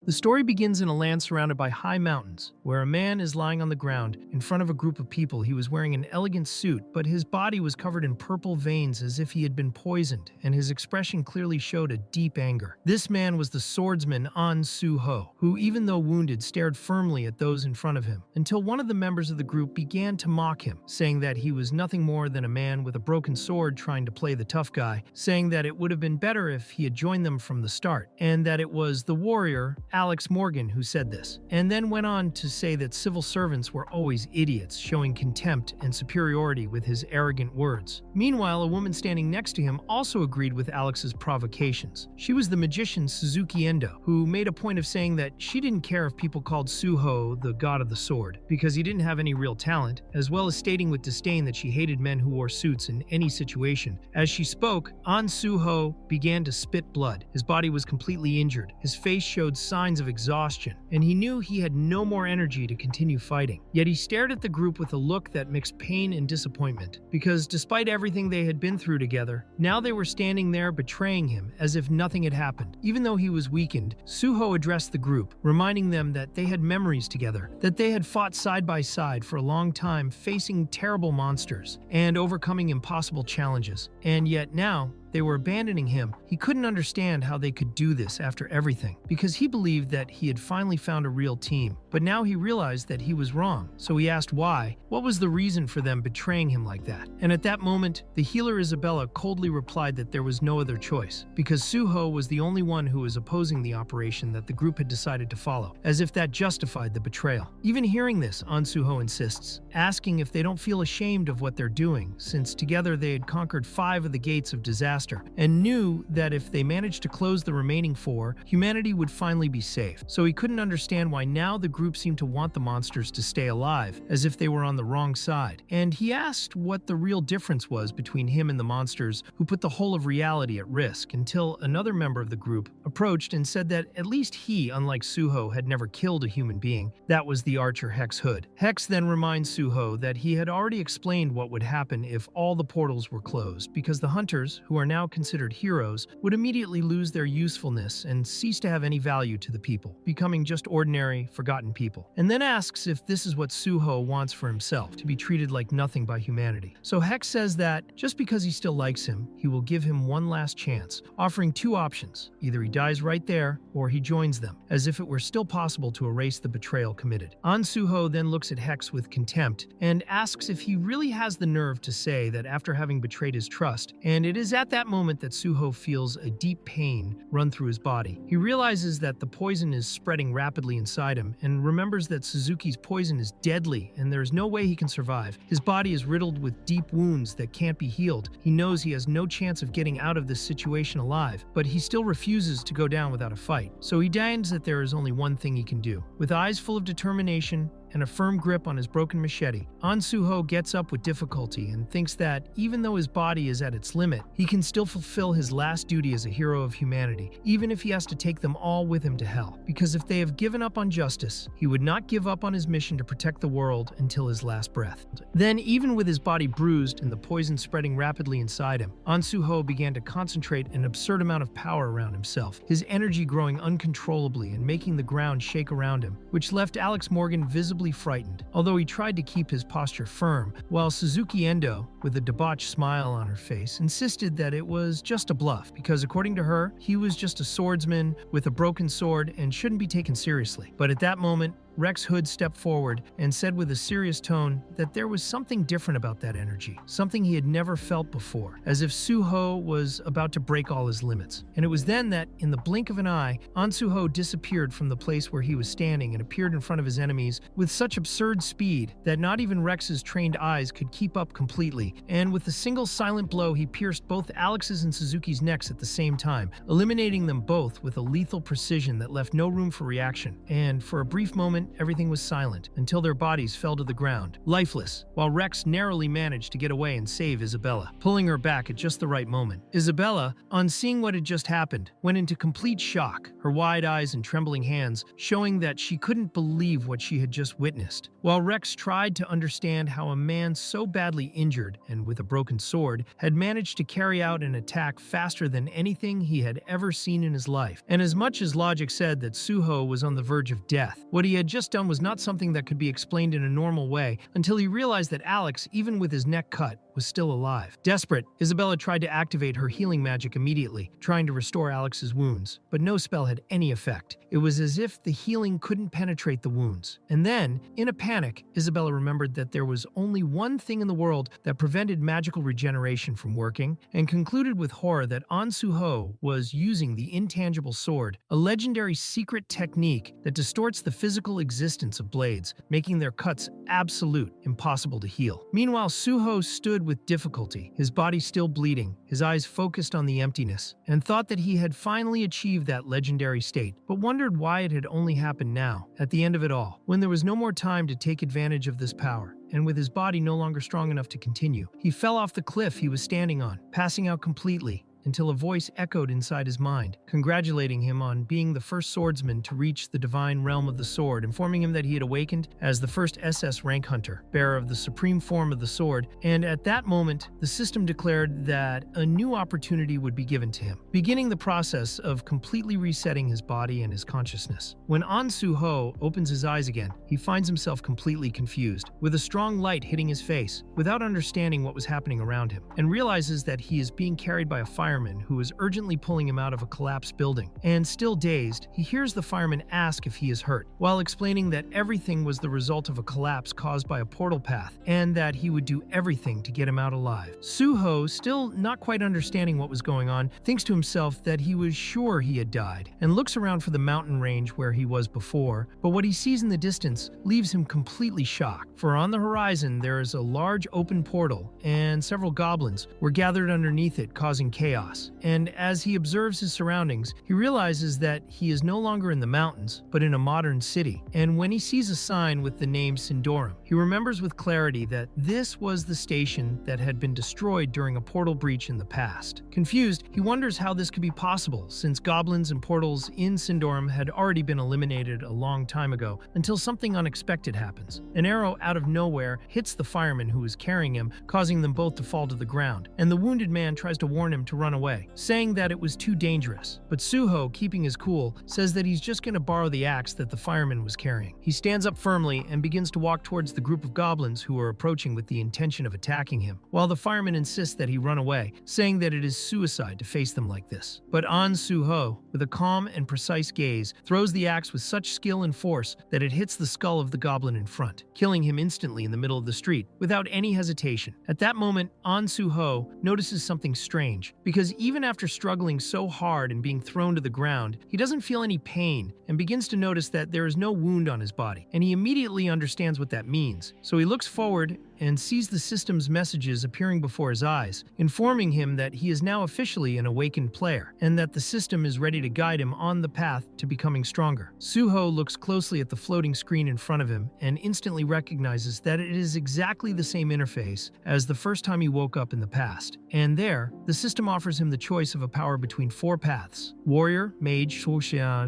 The story begins in a land surrounded by high mountains, where a man is lying on the ground in front of a group of people. He was wearing an elegant suit, but his body was covered in purple veins as if he had been poisoned, and his expression clearly showed a deep anger. This man was the swordsman An Su-ho, who, even though wounded, stared firmly at those in front of him, until one of the members of the group began to mock him, saying that he was nothing more than a man with a broken sword trying to play the tough guy, saying that it would have been better if he had joined them from the start, and that it was the warrior Alex Morgan who said this, and then went on to say that civil servants were always idiots, showing contempt and superiority with his arrogant words. Meanwhile, a woman standing next to him also agreed with Alex's provocations. She was the magician Suzuki Endo, who made a point of saying that she didn't care if people called Suho the god of the sword, because he didn't have any real talent, as well as stating with disdain that she hated men who wore suits in any situation. As she spoke, An Suho began to spit blood. His body was completely injured. His face showed signs of exhaustion, and he knew he had no more energy to continue fighting. Yet he stared at the group with a look that mixed pain and disappointment, because despite everything they had been through together, now they were standing there betraying him as if nothing had happened. Even though he was weakened, Suho addressed the group, reminding them that they had memories together, that they had fought side by side for a long time, facing terrible monsters and overcoming impossible challenges. And yet now, they were abandoning him. He couldn't understand how they could do this after everything, because he believed that he had finally found a real team. But now he realized that he was wrong, so he asked why. What was the reason for them betraying him like that? And at that moment, the healer Isabella coldly replied that there was no other choice, because Suho was the only one who was opposing the operation that the group had decided to follow, as if that justified the betrayal. Even hearing this, An Suho insists, asking if they don't feel ashamed of what they're doing, since together they had conquered 5 of the gates of disaster, and knew that if they managed to close the remaining 4, humanity would finally be safe. So he couldn't understand why now the group seemed to want the monsters to stay alive, as if they were on the wrong side. And he asked what the real difference was between him and the monsters who put the whole of reality at risk, until another member of the group approached and said that at least he, unlike Suho, had never killed a human being. That was the archer Hex Hood. Hex then reminds Suho that he had already explained what would happen if all the portals were closed, because the hunters, who are now considered heroes, would immediately lose their usefulness and cease to have any value to the people, becoming just ordinary, forgotten people. And then asks if this is what Suho wants for himself, to be treated like nothing by humanity. So Hex says that just because he still likes him, he will give him one last chance, offering 2 options. Either he dies right there, or he joins them, as if it were still possible to erase the betrayal committed. An Suho then looks at Hex with contempt and asks if he really has the nerve to say that after having betrayed his trust, and it is at that moment that Suho feels a deep pain run through his body. He realizes that the poison is spreading rapidly inside him, and remembers that Suzuki's poison is deadly and there is no way he can survive. His body is riddled with deep wounds that can't be healed. He knows he has no chance of getting out of this situation alive, but he still refuses to go down without a fight. So he deigns that there is only one thing he can do. With eyes full of determination and a firm grip on his broken machete, An Suho gets up with difficulty and thinks that, even though his body is at its limit, he can still fulfill his last duty as a hero of humanity, even if he has to take them all with him to hell. Because if they have given up on justice, he would not give up on his mission to protect the world until his last breath. Then, even with his body bruised and the poison spreading rapidly inside him, An Suho began to concentrate an absurd amount of power around himself, his energy growing uncontrollably and making the ground shake around him, which left Alex Morgan visibly frightened, although he tried to keep his posture firm, while Suzuki Endo, with a debauched smile on her face, insisted that it was just a bluff, because according to her, he was just a swordsman with a broken sword and shouldn't be taken seriously. But at that moment, Rex Hood stepped forward and said with a serious tone that there was something different about that energy, something he had never felt before, as if Suho was about to break all his limits. And it was then that, in the blink of an eye, An Suho disappeared from the place where he was standing and appeared in front of his enemies with such absurd speed that not even Rex's trained eyes could keep up completely, and with a single silent blow he pierced both Alex's and Suzuki's necks at the same time, eliminating them both with a lethal precision that left no room for reaction. And for a brief moment, moment, everything was silent until their bodies fell to the ground, lifeless, while Rex narrowly managed to get away and save Isabella, pulling her back at just the right moment. Isabella, on seeing what had just happened, went into complete shock, her wide eyes and trembling hands showing that she couldn't believe what she had just witnessed. While Rex tried to understand how a man so badly injured and with a broken sword had managed to carry out an attack faster than anything he had ever seen in his life. And as much as logic said that Suho was on the verge of death, what he had just done was not something that could be explained in a normal way until he realized that Alex, even with his neck cut, was still alive. Desperate, Isabella tried to activate her healing magic immediately, trying to restore Alex's wounds, but no spell had any effect. It was as if the healing couldn't penetrate the wounds. And then, in a panic, Isabella remembered that there was only one thing in the world that prevented magical regeneration from working, and concluded with horror that An Suho was using the intangible sword, a legendary secret technique that distorts the physical existence of blades, making their cuts absolute, impossible to heal. Meanwhile, Suho stood with difficulty, his body still bleeding, his eyes focused on the emptiness, and thought that he had finally achieved that legendary state, but wondered why it had only happened now, at the end of it all, when there was no more time to take advantage of this power. And with his body no longer strong enough to continue, he fell off the cliff he was standing on, passing out completely, until a voice echoed inside his mind, congratulating him on being the first swordsman to reach the divine realm of the sword, informing him that he had awakened as the first SS rank hunter, bearer of the supreme form of the sword, and at that moment, the system declared that a new opportunity would be given to him, beginning the process of completely resetting his body and his consciousness. When An Suho opens his eyes again, he finds himself completely confused, with a strong light hitting his face, without understanding what was happening around him, and realizes that he is being carried by a fireman who is urgently pulling him out of a collapsed building. And still dazed, he hears the fireman ask if he is hurt, while explaining that everything was the result of a collapse caused by a portal path, and that he would do everything to get him out alive. Suho, still not quite understanding what was going on, thinks to himself that he was sure he had died, and looks around for the mountain range where he was before, but what he sees in the distance leaves him completely shocked, for on the horizon there is a large open portal, and several goblins were gathered underneath it, causing chaos. And as he observes his surroundings, he realizes that he is no longer in the mountains, but in a modern city. And when he sees a sign with the name Sindorum, he remembers with clarity that this was the station that had been destroyed during a portal breach in the past. Confused, he wonders how this could be possible, since goblins and portals in Sindorum had already been eliminated a long time ago, until something unexpected happens. An arrow out of nowhere hits the fireman who is carrying him, causing them both to fall to the ground, and the wounded man tries to warn him to run away, saying that it was too dangerous. But Suho, keeping his cool, says that he's just going to borrow the axe that the fireman was carrying. He stands up firmly and begins to walk towards the group of goblins who are approaching with the intention of attacking him, while the fireman insists that he run away, saying that it is suicide to face them like this. But An Suho, with a calm and precise gaze, throws the axe with such skill and force that it hits the skull of the goblin in front, killing him instantly in the middle of the street, without any hesitation. At that moment, An Suho notices something strange, because even after struggling so hard and being thrown to the ground, he doesn't feel any pain and begins to notice that there is no wound on his body, and he immediately understands what that means. So he looks forward and sees the system's messages appearing before his eyes, informing him that he is now officially an awakened player, and that the system is ready to guide him on the path to becoming stronger. Suho looks closely at the floating screen in front of him and instantly recognizes that it is exactly the same interface as the first time he woke up in the past. And there, the system offers him the choice of a power between 4 paths: warrior, mage,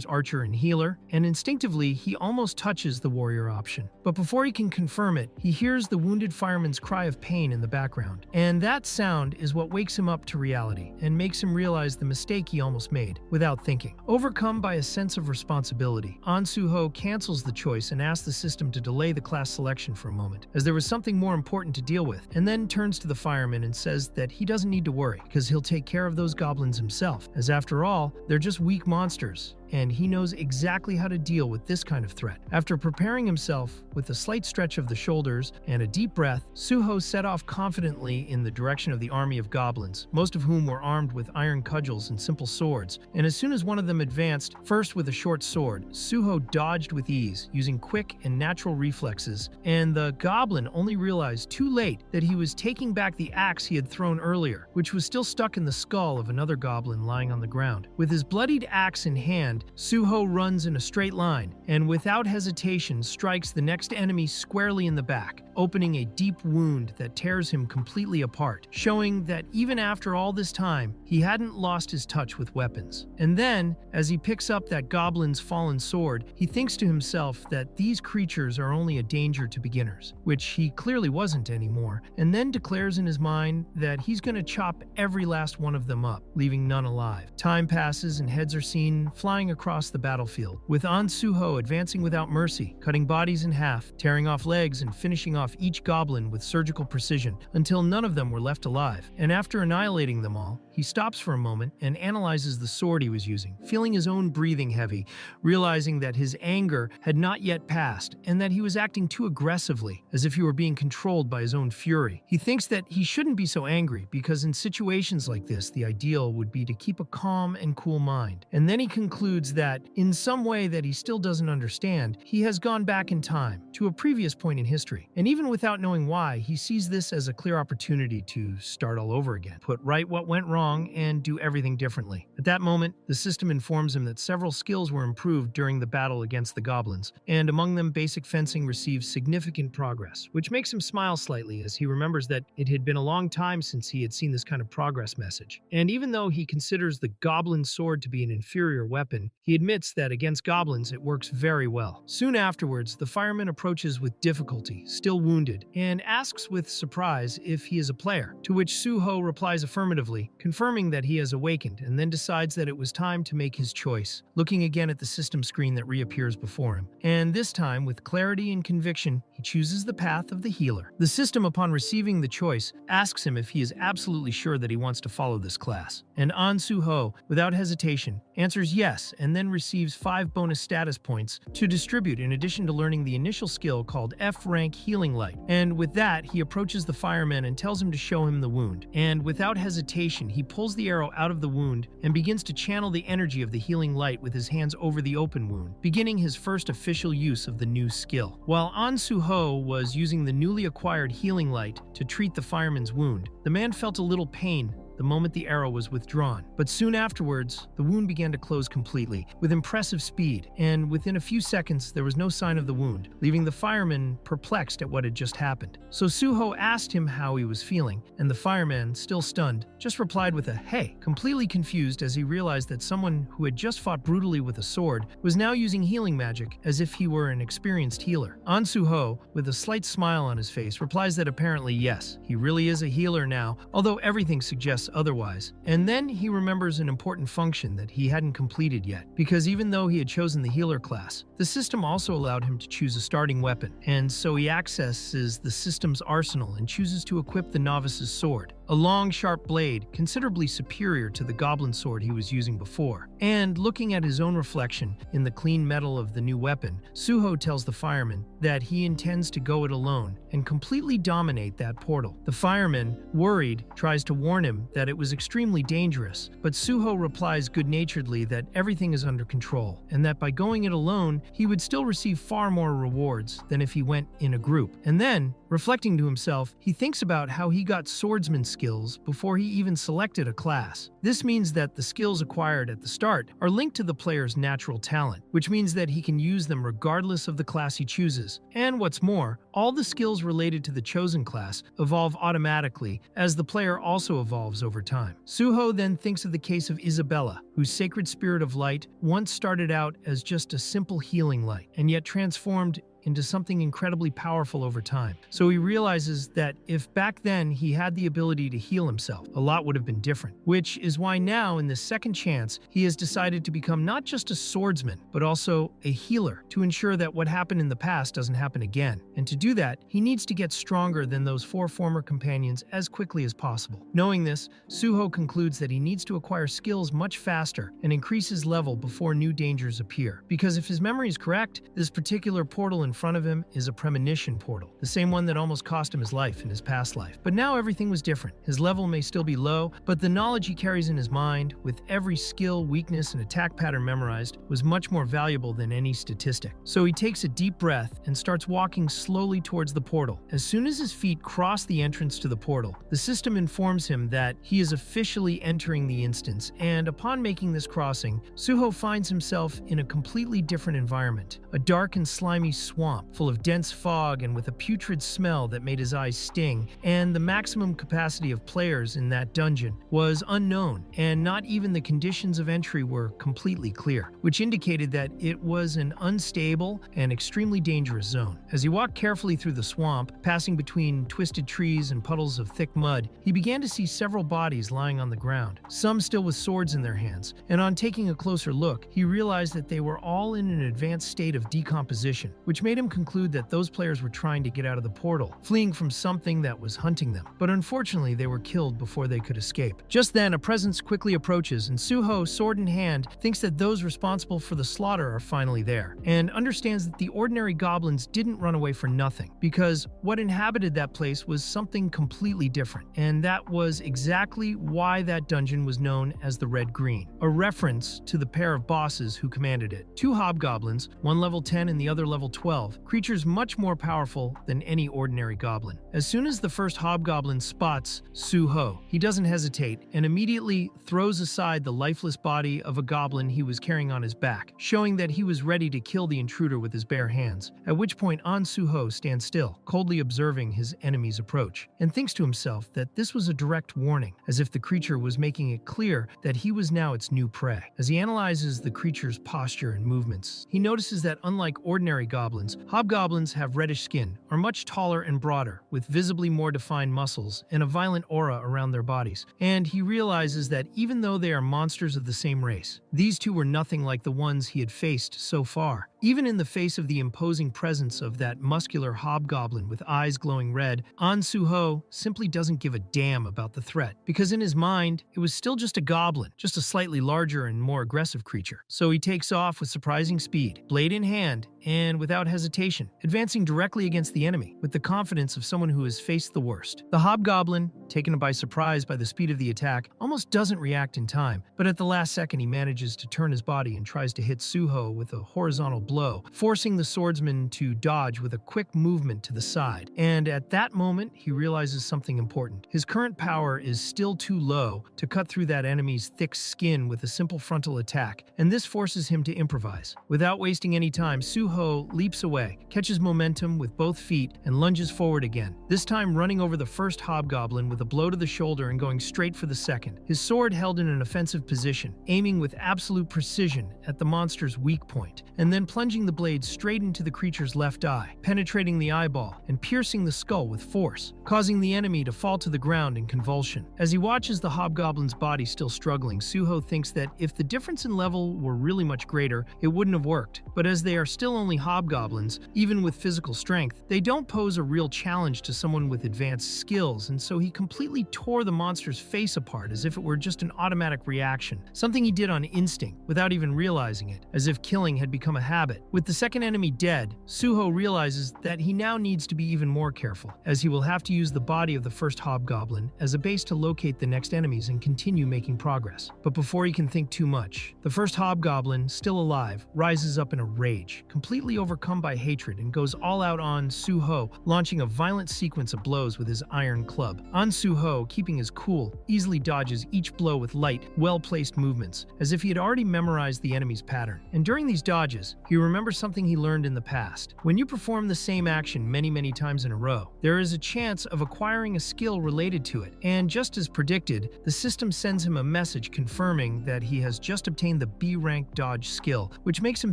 archer, and healer, and instinctively he almost touches the warrior option. But before he can confirm it, he hears the wounded fireman's cry of pain in the background. And that sound is what wakes him up to reality and makes him realize the mistake he almost made, without thinking. Overcome by a sense of responsibility, An Suho cancels the choice and asks the system to delay the class selection for a moment, as there was something more important to deal with, and then turns to the fireman and says that he doesn't need to worry, because he'll take care of those goblins himself, as after all, they're just weak monsters, and he knows exactly how to deal with this kind of threat. After preparing himself with a slight stretch of the shoulders and a deep breath, Suho set off confidently in the direction of the army of goblins, most of whom were armed with iron cudgels and simple swords, and as soon as one of them advanced, first with a short sword, Suho dodged with ease, using quick and natural reflexes, and the goblin only realized too late that he was taking back the axe he had thrown earlier, which was still stuck in the skull of another goblin lying on the ground. With his bloodied axe in hand, hand, Suho runs in a straight line and without hesitation strikes the next enemy squarely in the back, opening a deep wound that tears him completely apart, showing that even after all this time, he hadn't lost his touch with weapons. And then, as he picks up that goblin's fallen sword, he thinks to himself that these creatures are only a danger to beginners, which he clearly wasn't anymore, and then declares in his mind that he's going to chop every last one of them up, leaving none alive. Time passes and heads are seen flying across the battlefield, with An Suho advancing without mercy, cutting bodies in half, tearing off legs and finishing off each goblin with surgical precision until none of them were left alive. And after annihilating them all, he stops for a moment and analyzes the sword he was using, feeling his own breathing heavy, realizing that his anger had not yet passed and that he was acting too aggressively, as if he were being controlled by his own fury. He thinks that he shouldn't be so angry because in situations like this, the ideal would be to keep a calm and cool mind. And then he concludes that, in some way that he still doesn't understand, he has gone back in time to a previous point in history. And even without knowing why, he sees this as a clear opportunity to start all over again, put right what went wrong, and do everything differently. At that moment, the system informs him that several skills were improved during the battle against the goblins, and among them basic fencing receives significant progress, which makes him smile slightly as he remembers that it had been a long time since he had seen this kind of progress message. And even though he considers the goblin sword to be an inferior weapon, he admits that against goblins it works very well. Soon afterwards, the fireman approaches with difficulty, still wounded, and asks with surprise if he is a player, to which Suho replies affirmatively, confirming that he has awakened, and then decides that it was time to make his choice, looking again at the system screen that reappears before him. And this time, with clarity and conviction, he chooses the path of the healer. The system, upon receiving the choice, asks him if he is absolutely sure that he wants to follow this class. And An Suho, without hesitation, answers yes, and then receives 5 bonus status points to distribute in addition to learning the initial skill called F-Rank Healing Light. And with that, he approaches the fireman and tells him to show him the wound. And without hesitation, he pulls the arrow out of the wound and begins to channel the energy of the healing light with his hands over the open wound, beginning his first official use of the new skill. While An Suho was using the newly acquired healing light to treat the fireman's wound, the man felt a little pain the moment the arrow was withdrawn. But soon afterwards, the wound began to close completely, with impressive speed, and within a few seconds there was no sign of the wound, leaving the fireman perplexed at what had just happened. So Suho asked him how he was feeling, and the fireman, still stunned, just replied with a "hey," completely confused as he realized that someone who had just fought brutally with a sword was now using healing magic as if he were an experienced healer. An Suho, with a slight smile on his face, replies that apparently yes, he really is a healer now, although everything suggests otherwise. And then he remembers an important function that he hadn't completed yet, because even though he had chosen the healer class, the system also allowed him to choose a starting weapon, and so he accesses the system's arsenal and chooses to equip the novice's sword, a long, sharp blade considerably superior to the goblin sword he was using before. And looking at his own reflection in the clean metal of the new weapon, Suho tells the fireman that he intends to go it alone and completely dominate that portal. The fireman, worried, tries to warn him that it was extremely dangerous, but Suho replies good-naturedly that everything is under control, and that by going it alone, he would still receive far more rewards than if he went in a group. And then, reflecting to himself, he thinks about how he got swordsman skills before he even selected a class. This means that the skills acquired at the start are linked to the player's natural talent, which means that he can use them regardless of the class he chooses. And what's more, all the skills related to the chosen class evolve automatically as the player also evolves over time. Suho then thinks of the case of Isabella, whose sacred spirit of light once started out as just a simple healing light, and yet transformed into something incredibly powerful over time. So he realizes that if back then he had the ability to heal himself, a lot would have been different, which is why now in this second chance, he has decided to become not just a swordsman, but also a healer to ensure that what happened in the past doesn't happen again. And to do that, he needs to get stronger than those 4 former companions as quickly as possible. Knowing this, Suho concludes that he needs to acquire skills much faster and increase his level before new dangers appear. Because if his memory is correct, this particular portal in front of him is a premonition portal, the same one that almost cost him his life in his past life. But now everything was different. His level may still be low, but the knowledge he carries in his mind, with every skill, weakness, and attack pattern memorized, was much more valuable than any statistic. So he takes a deep breath and starts walking slowly towards the portal. As soon as his feet cross the entrance to the portal, the system informs him that he is officially entering the instance, and upon making this crossing, Suho finds himself in a completely different environment. A dark and slimy swamp full of dense fog and with a putrid smell that made his eyes sting, and the maximum capacity of players in that dungeon was unknown, and not even the conditions of entry were completely clear, which indicated that it was an unstable and extremely dangerous zone. As he walked carefully through the swamp, passing between twisted trees and puddles of thick mud, he began to see several bodies lying on the ground, some still with swords in their hands, and on taking a closer look, he realized that they were all in an advanced state of decomposition, which made him conclude that those players were trying to get out of the portal, fleeing from something that was hunting them. But unfortunately, they were killed before they could escape. Just then, a presence quickly approaches, and Suho, sword in hand, thinks that those responsible for the slaughter are finally there, and understands that the ordinary goblins didn't run away for nothing, because what inhabited that place was something completely different, and that was exactly why that dungeon was known as the Red Green, a reference to the pair of bosses who commanded it. Two hobgoblins, one level 10 and the other level 12, creatures much more powerful than any ordinary goblin. As soon as the first hobgoblin spots Suho, he doesn't hesitate and immediately throws aside the lifeless body of a goblin he was carrying on his back, showing that he was ready to kill the intruder with his bare hands, at which point An Suho stands still, coldly observing his enemy's approach, and thinks to himself that this was a direct warning, as if the creature was making it clear that he was now its new prey. As he analyzes the creature's posture and movements, he notices that unlike ordinary goblins, hobgoblins have reddish skin, are much taller and broader, with visibly more defined muscles and a violent aura around their bodies, and he realizes that even though they are monsters of the same race, these two were nothing like the ones he had faced so far. Even in the face of the imposing presence of that muscular hobgoblin with eyes glowing red, An Suho simply doesn't give a damn about the threat, because in his mind, it was still just a goblin, just a slightly larger and more aggressive creature. So he takes off with surprising speed, blade in hand, and without hesitation, advancing directly against the enemy, with the confidence of someone who has faced the worst. The hobgoblin, taken by surprise by the speed of the attack, almost doesn't react in time, but at the last second he manages to turn his body and tries to hit Suho with a horizontal blow, forcing the swordsman to dodge with a quick movement to the side. And at that moment, he realizes something important. His current power is still too low to cut through that enemy's thick skin with a simple frontal attack, and this forces him to improvise. Without wasting any time, Suho leaps away, catches momentum with both feet, and lunges forward again, this time running over the first hobgoblin with a blow to the shoulder and going straight for the second, his sword held in an offensive position, aiming with absolute precision at the monster's weak point, and then plunging the blade straight into the creature's left eye, penetrating the eyeball and piercing the skull with force, causing the enemy to fall to the ground in convulsion. As he watches the hobgoblin's body still struggling, Suho thinks that if the difference in level were really much greater, it wouldn't have worked. But as they are still only hobgoblins, even with physical strength, they don't pose a real challenge to someone with advanced skills, and so he completely tore the monster's face apart as if it were just an automatic reaction, something he did on instinct without even realizing it, as if killing had become a habit. With the second enemy dead, Suho realizes that he now needs to be even more careful, as he will have to use the body of the first hobgoblin as a base to locate the next enemies and continue making progress. But before he can think too much, the first hobgoblin, still alive, rises up in a rage, completely overcome by hatred, and goes all out on Suho, launching a violent sequence of blows with his iron club. An Suho, keeping his cool, easily dodges each blow with light, well-placed movements, as if he had already memorized the enemy's pattern. And during these dodges, he remembers something he learned in the past. When you perform the same action many times in a row, there is a chance of acquiring a skill related to it, and just as predicted, the system sends him a message confirming that he has just obtained the B-rank dodge skill, which makes him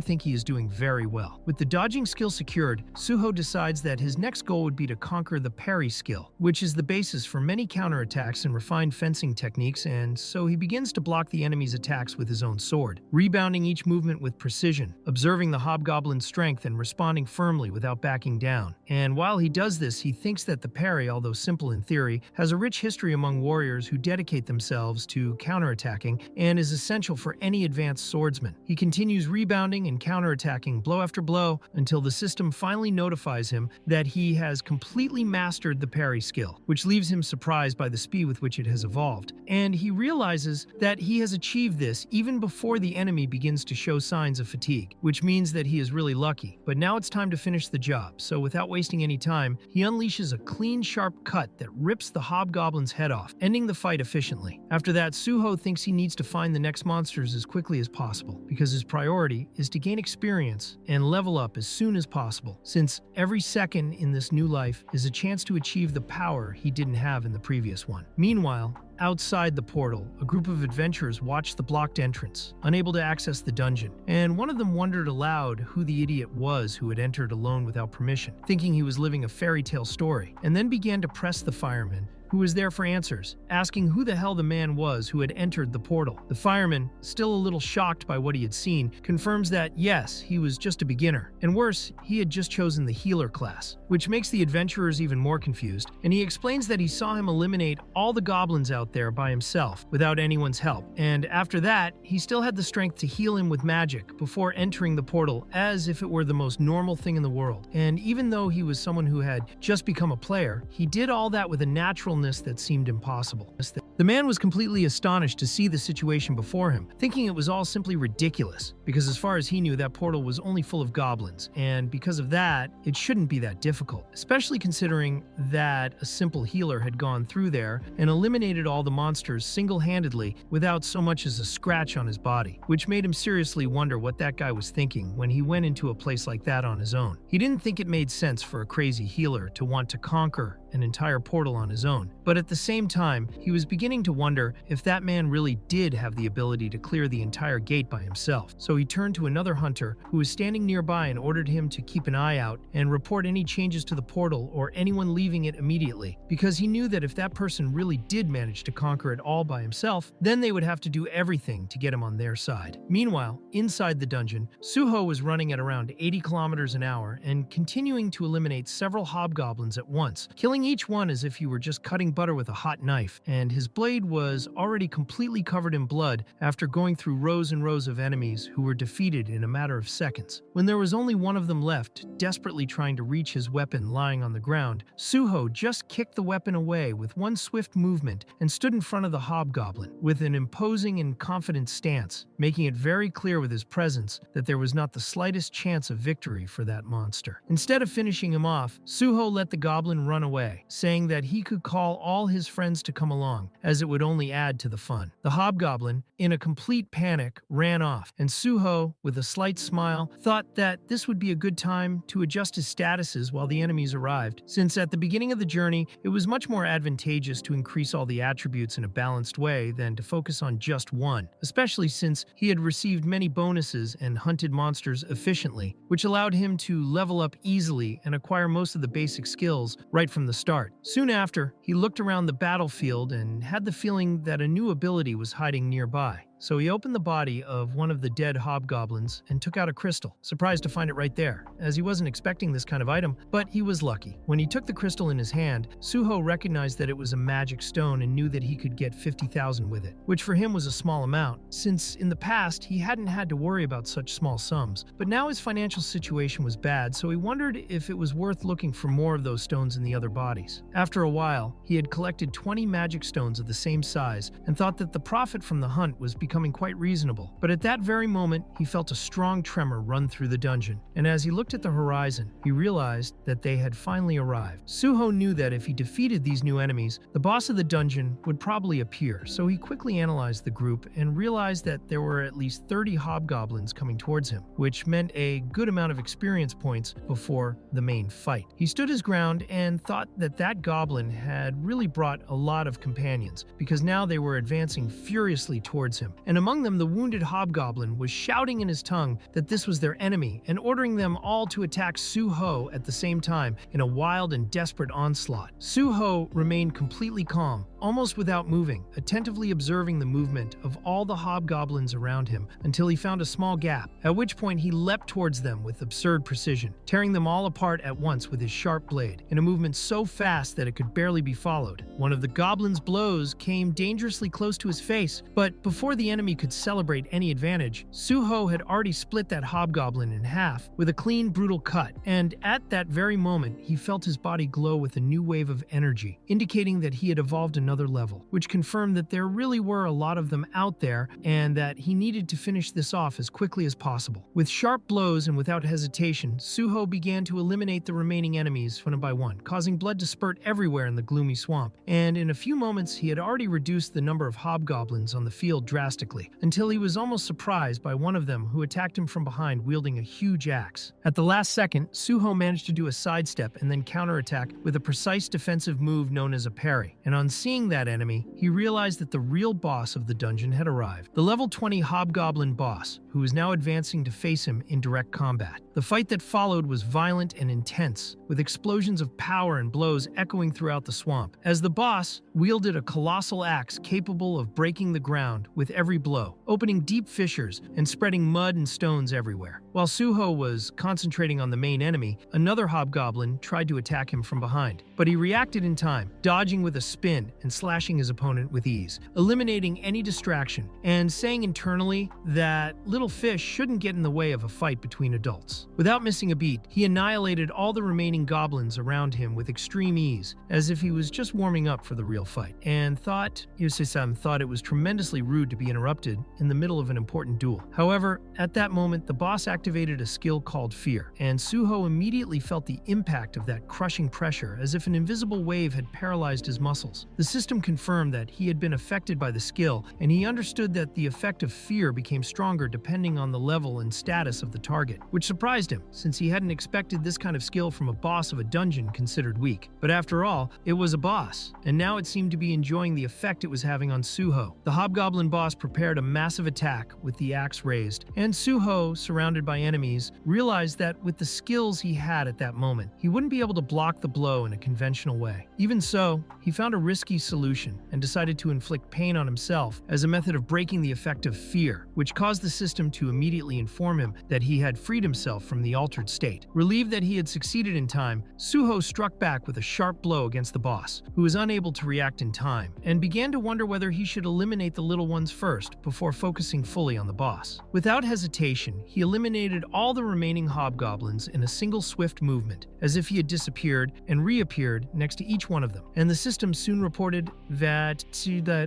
think he is doing very well. With the dodging skill secured, Suho decides that his next goal would be to conquer the parry skill, which is the basis for many counterattacks and refined fencing techniques, and so he begins to block the enemy's attacks with his own sword, rebounding each movement with precision, observing the hobgoblin's strength and responding firmly without backing down. And while he does this, he thinks that the parry, although simple in theory, has a rich history among warriors who dedicate themselves to counterattacking and is essential for any advanced swordsman. He continues rebounding and counterattacking blow after blow until the system finally notifies him that he has completely mastered the parry skill, which leaves him surprised by the speed with which it has evolved. And he realizes that he has achieved this even before the enemy begins to show signs of fatigue, which means that he is really lucky. But now it's time to finish the job, so without wasting any time, he unleashes a clean, sharp cut that rips the hobgoblin's head off, ending the fight efficiently. After that, Suho thinks he needs to find the next monsters as quickly as possible, because his priority is to gain experience and level up as soon as possible, since every second in this new life is a chance to achieve the power he didn't have in the previous one. Meanwhile, outside the portal, a group of adventurers watched the blocked entrance, unable to access the dungeon, and one of them wondered aloud who the idiot was who had entered alone without permission, thinking he was living a fairy tale story, and then began to press the fireman, who was there for answers, asking who the hell the man was who had entered the portal. The fireman, still a little shocked by what he had seen, confirms that yes, he was just a beginner, and worse, he had just chosen the healer class, which makes the adventurers even more confused, and he explains that he saw him eliminate all the goblins out there by himself, without anyone's help, and after that, he still had the strength to heal him with magic before entering the portal as if it were the most normal thing in the world. And even though he was someone who had just become a player, he did all that with a naturalness that seemed impossible. The man was completely astonished to see the situation before him, thinking it was all simply ridiculous, because as far as he knew, that portal was only full of goblins, and because of that, it shouldn't be that difficult, especially considering that a simple healer had gone through there and eliminated all the monsters single-handedly without so much as a scratch on his body, which made him seriously wonder what that guy was thinking when he went into a place like that on his own. He didn't think it made sense for a crazy healer to want to conquer an entire portal on his own, but at the same time, he was beginning to wonder if that man really did have the ability to clear the entire gate by himself. So he turned to another hunter who was standing nearby and ordered him to keep an eye out and report any changes to the portal or anyone leaving it immediately, because he knew that if that person really did manage to conquer it all by himself, then they would have to do everything to get him on their side. Meanwhile, inside the dungeon, Suho was running at around 80 kilometers an hour and continuing to eliminate several hobgoblins at once, killing each one as if he were just cutting butter with a hot knife, and his blade was already completely covered in blood after going through rows and rows of enemies who were defeated in a matter of seconds. When there was only one of them left, desperately trying to reach his weapon lying on the ground, Suho just kicked the weapon away with one swift movement and stood in front of the hobgoblin with an imposing and confident stance, making it very clear with his presence that there was not the slightest chance of victory for that monster. Instead of finishing him off, Suho let the goblin run away, saying that he could call all his friends to come along, as it would only add to the fun. The hobgoblin, in a complete panic, ran off, and Suho, with a slight smile, thought that this would be a good time to adjust his statuses while the enemies arrived, since at the beginning of the journey, it was much more advantageous to increase all the attributes in a balanced way than to focus on just one, especially since he had received many bonuses and hunted monsters efficiently, which allowed him to level up easily and acquire most of the basic skills right from the start. Soon after, he looked around the battlefield and had the feeling that a new ability was hiding nearby. So he opened the body of one of the dead hobgoblins and took out a crystal, surprised to find it right there, as he wasn't expecting this kind of item, but he was lucky. When he took the crystal in his hand, Suho recognized that it was a magic stone and knew that he could get 50,000 with it, which for him was a small amount, since in the past he hadn't had to worry about such small sums. But now his financial situation was bad, so he wondered if it was worth looking for more of those stones in the other bodies. After a while, he had collected 20 magic stones of the same size and thought that the profit from the hunt was becoming quite reasonable. But at that very moment, he felt a strong tremor run through the dungeon, and as he looked at the horizon, he realized that they had finally arrived. Suho knew that if he defeated these new enemies, the boss of the dungeon would probably appear, so he quickly analyzed the group and realized that there were at least 30 hobgoblins coming towards him, which meant a good amount of experience points before the main fight. He stood his ground and thought that that goblin had really brought a lot of companions, because now they were advancing furiously towards him, and among them the wounded hobgoblin was shouting in his tongue that this was their enemy and ordering them all to attack Suho at the same time in a wild and desperate onslaught. Suho remained completely calm, almost without moving, attentively observing the movement of all the hobgoblins around him until he found a small gap, at which point he leapt towards them with absurd precision, tearing them all apart at once with his sharp blade, in a movement so fast that it could barely be followed. One of the goblin's blows came dangerously close to his face, but before the enemy could celebrate any advantage, Suho had already split that hobgoblin in half with a clean, brutal cut, and at that very moment he felt his body glow with a new wave of energy, indicating that he had evolved another level, which confirmed that there really were a lot of them out there and that he needed to finish this off as quickly as possible. With sharp blows and without hesitation, Suho began to eliminate the remaining enemies one by one, causing blood to spurt everywhere in the gloomy swamp, and in a few moments he had already reduced the number of hobgoblins on the field drastically, until he was almost surprised by one of them who attacked him from behind wielding a huge axe. At the last second, Suho managed to do a sidestep and then counterattack with a precise defensive move known as a parry, and on seeing that enemy, he realized that the real boss of the dungeon had arrived. The level 20 hobgoblin boss, who was now advancing to face him in direct combat. The fight that followed was violent and intense, with explosions of power and blows echoing throughout the swamp, as the boss wielded a colossal axe capable of breaking the ground with every blow, opening deep fissures and spreading mud and stones everywhere. While Suho was concentrating on the main enemy, another hobgoblin tried to attack him from behind, but he reacted in time, dodging with a spin and slashing his opponent with ease, eliminating any distraction, and saying internally that little fish shouldn't get in the way of a fight between adults. Without missing a beat, he annihilated all the remaining goblins around him with extreme ease, as if he was just warming up for the real fight, and Yusei-san thought it was tremendously rude to be interrupted in the middle of an important duel. However, at that moment, the boss activated a skill called Fear, and Suho immediately felt the impact of that crushing pressure as if an invisible wave had paralyzed his muscles. The system confirmed that he had been affected by the skill, and he understood that the effect of fear became stronger depending on the level and status of the target, which surprised him, since he hadn't expected this kind of skill from a boss of a dungeon considered weak. But after all, it was a boss, and now it seemed to be enjoying the effect it was having on Suho. The hobgoblin boss prepared a massive attack with the axe raised, and Suho, surrounded by enemies, realized that with the skills he had at that moment, he wouldn't be able to block the blow in a conventional way. Even so, he found a risky solution and decided to inflict pain on himself as a method of breaking the effect of fear, which caused the system to immediately inform him that he had freed himself from the altered state. Relieved that he had succeeded in time, Suho struck back with a sharp blow against the boss, who was unable to react in time, and began to wonder whether he should eliminate the little ones first before focusing fully on the boss. Without hesitation, he eliminated all the remaining hobgoblins in a single swift movement, as if he had disappeared and reappeared next to each one of them, and the system soon reported that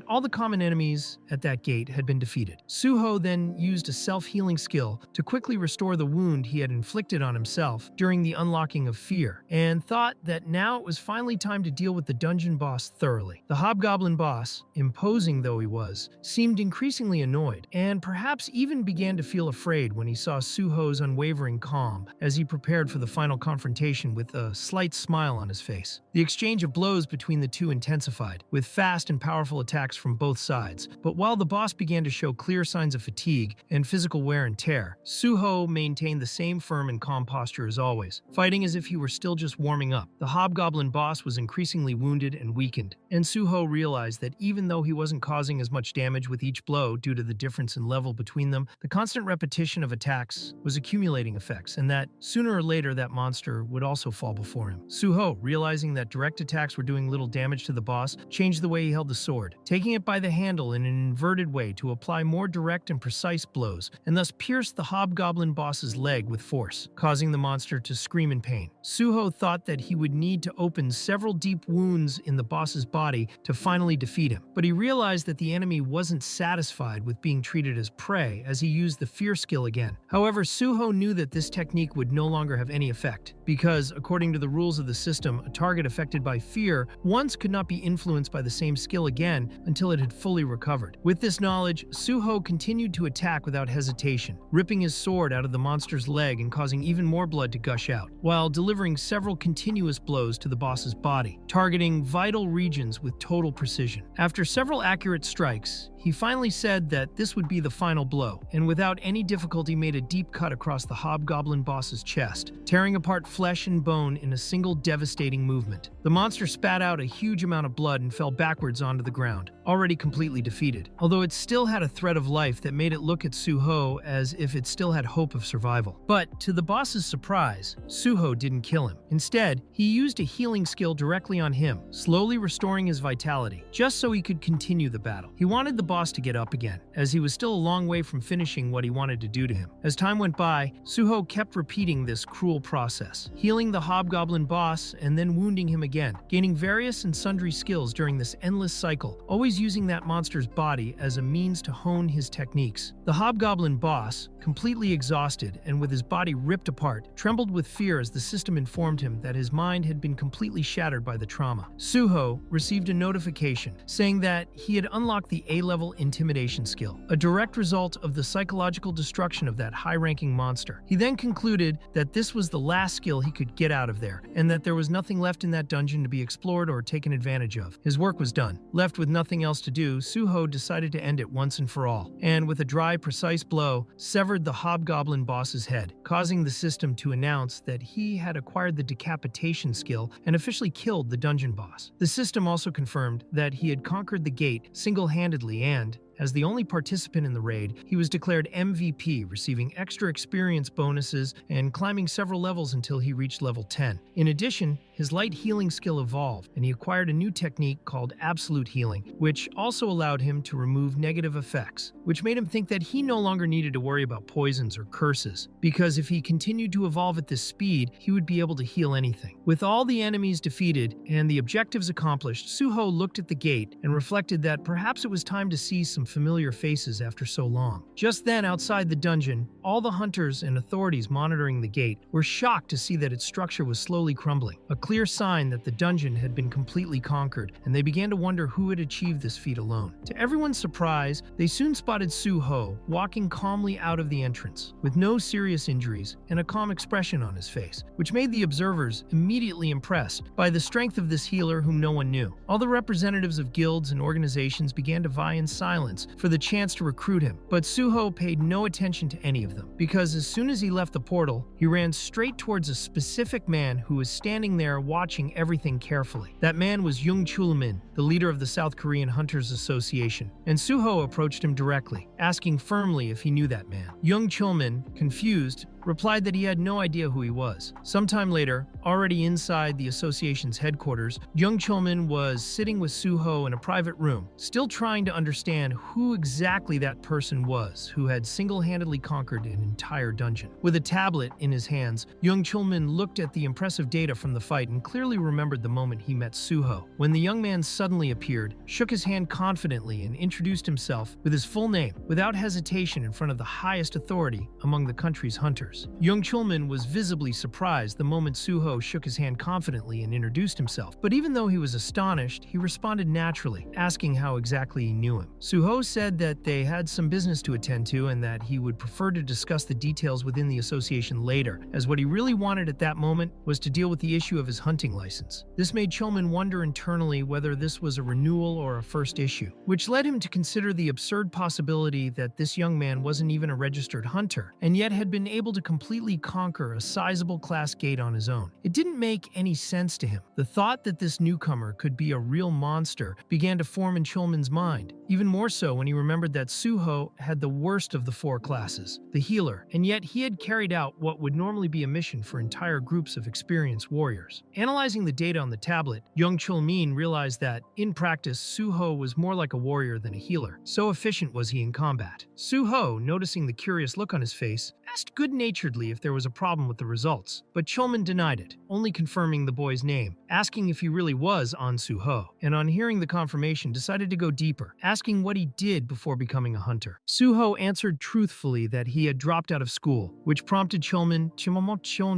all the common enemies at that gate had been defeated. Suho then used a self-healing skill to quickly restore the wound he had inflicted on himself during the unlocking of fear, and thought that now it was finally time to deal with the dungeon boss thoroughly. The hobgoblin boss, imposing though he was, seemed increasingly annoyed, and perhaps even began to feel afraid when he saw Suho's unwavering calm as he prepared for the final confrontation with a slight smile on his face. The exchange of blows between the two intensified, with fast and powerful attacks from both sides, but while the boss began to show clear signs of fatigue and physical wear and tear, Suho maintained the same firm and calm posture as always, fighting as if he were still just warming up. The hobgoblin boss was increasingly wounded and weakened, and Suho realized that even though he wasn't causing as much damage with each blow due to the difference in level between them, the constant repetition of attacks was accumulating effects, and that sooner or later that monster would also fall before him. Suho, realizing that direct attacks were doing little damage to the boss, changed the way he held the sword, taking it by the handle in an inverted way to apply more direct and precise blows, and thus pierced the hobgoblin boss's leg with force, causing the monster to scream in pain. Suho thought that he would need to open several deep wounds in the boss's body to finally defeat him, but he realized that the enemy wasn't satisfied with being treated as prey as he used the fear skill again. However, Suho knew that this technique would no longer have any effect, because, according to the rules of the system, a target affected by fear once could not be influenced by the same skill again until it had fully recovered. With this knowledge, Suho continued to attack without hesitation, ripping his sword out of the monster's leg and causing even more blood to gush out, while delivering several continuous blows to the boss's body, targeting vital regions with total precision. After several accurate strikes, he finally said that this would be the final blow, and without any difficulty made a deep cut across the hobgoblin boss's chest, tearing apart flesh and bone in a single devastating movement. The monster spat out a huge amount of blood and fell backwards onto the ground, already completely defeated, although it still had a thread of life that made it look at Suho as if it still had hope of survival. But to the boss's surprise, Suho didn't kill him. Instead, he used a healing skill directly on him, slowly restoring his vitality, just so he could continue the battle. He wanted the boss to get up again, as he was still a long way from finishing what he wanted to do to him. As time went by, Suho kept repeating this cruel process, healing the hobgoblin boss and then wounding him again, gaining various and sundry skills during this endless cycle, always using that monster's body as a means to hone his techniques. The hobgoblin boss, completely exhausted and with his body ripped apart, trembled with fear as the system informed him that his mind had been completely shattered by the trauma. Suho received a notification saying that he had unlocked the A-level intimidation skill, a direct result of the psychological destruction of that high-ranking monster. He then concluded that this was the last skill he could get out of there, and that there was nothing left in that dungeon to be explored or taken advantage of. His work was done. Left with nothing else to do, Suho decided to end it once and for all, and with a dry, precise blow, severed the hobgoblin boss's head, causing the system to announce that he had acquired the decapitation skill and officially killed the dungeon boss. The system also confirmed that he had conquered the gate single-handedly and, as the only participant in the raid, he was declared MVP, receiving extra experience bonuses and climbing several levels until he reached level 10. In addition, his light healing skill evolved, and he acquired a new technique called absolute healing, which also allowed him to remove negative effects, which made him think that he no longer needed to worry about poisons or curses, because if he continued to evolve at this speed, he would be able to heal anything. With all the enemies defeated and the objectives accomplished, Suho looked at the gate and reflected that perhaps it was time to see some familiar faces after so long. Just then, outside the dungeon, all the hunters and authorities monitoring the gate were shocked to see that its structure was slowly crumbling, a clear sign that the dungeon had been completely conquered, and they began to wonder who had achieved this feat alone. To everyone's surprise, they soon spotted Suho walking calmly out of the entrance, with no serious injuries and a calm expression on his face, which made the observers immediately impressed by the strength of this healer whom no one knew. All the representatives of guilds and organizations began to vie in silence for the chance to recruit him, but Suho paid no attention to any of them, because as soon as he left the portal, he ran straight towards a specific man who was standing there watching everything carefully. That man was Jung Chulmin, the leader of the South Korean Hunters Association, and Suho approached him directly, asking firmly if he knew that man. Jung Chulmin, confused, replied that he had no idea who he was. Sometime later, already inside the association's headquarters, Jung Chulmin was sitting with Suho in a private room, still trying to understand who exactly that person was who had single-handedly conquered an entire dungeon. With a tablet in his hands, Jung Chulmin looked at the impressive data from the fight and clearly remembered the moment he met Suho, when the young man suddenly appeared, shook his hand confidently, and introduced himself with his full name, without hesitation in front of the highest authority among the country's hunters. Jung Chulmin was visibly surprised the moment Suho shook his hand confidently and introduced himself, but even though he was astonished, he responded naturally, asking how exactly he knew him. Suho said that they had some business to attend to and that he would prefer to discuss the details within the association later, as what he really wanted at that moment was to deal with the issue of his hunting license. This made Chulmin wonder internally whether this was a renewal or a first issue, which led him to consider the absurd possibility that this young man wasn't even a registered hunter, and yet had been able to completely conquer a sizable class gate on his own. It didn't make any sense to him. The thought that this newcomer could be a real monster began to form in Chulmin's mind, even more so when he remembered that Suho had the worst of the four classes, the healer, and yet he had carried out what would normally be a mission for entire groups of experienced warriors. Analyzing the data on the tablet, Jung Chulmin realized that, in practice, Suho was more like a warrior than a healer. So efficient was he in combat. Suho, noticing the curious look on his face, asked good-naturedly if there was a problem with the results, but Chulmin denied it, only confirming the boy's name, asking if he really was An Suho, and on hearing the confirmation decided to go deeper, asking what he did before becoming a hunter. Suho answered truthfully that he had dropped out of school, which prompted Chulmin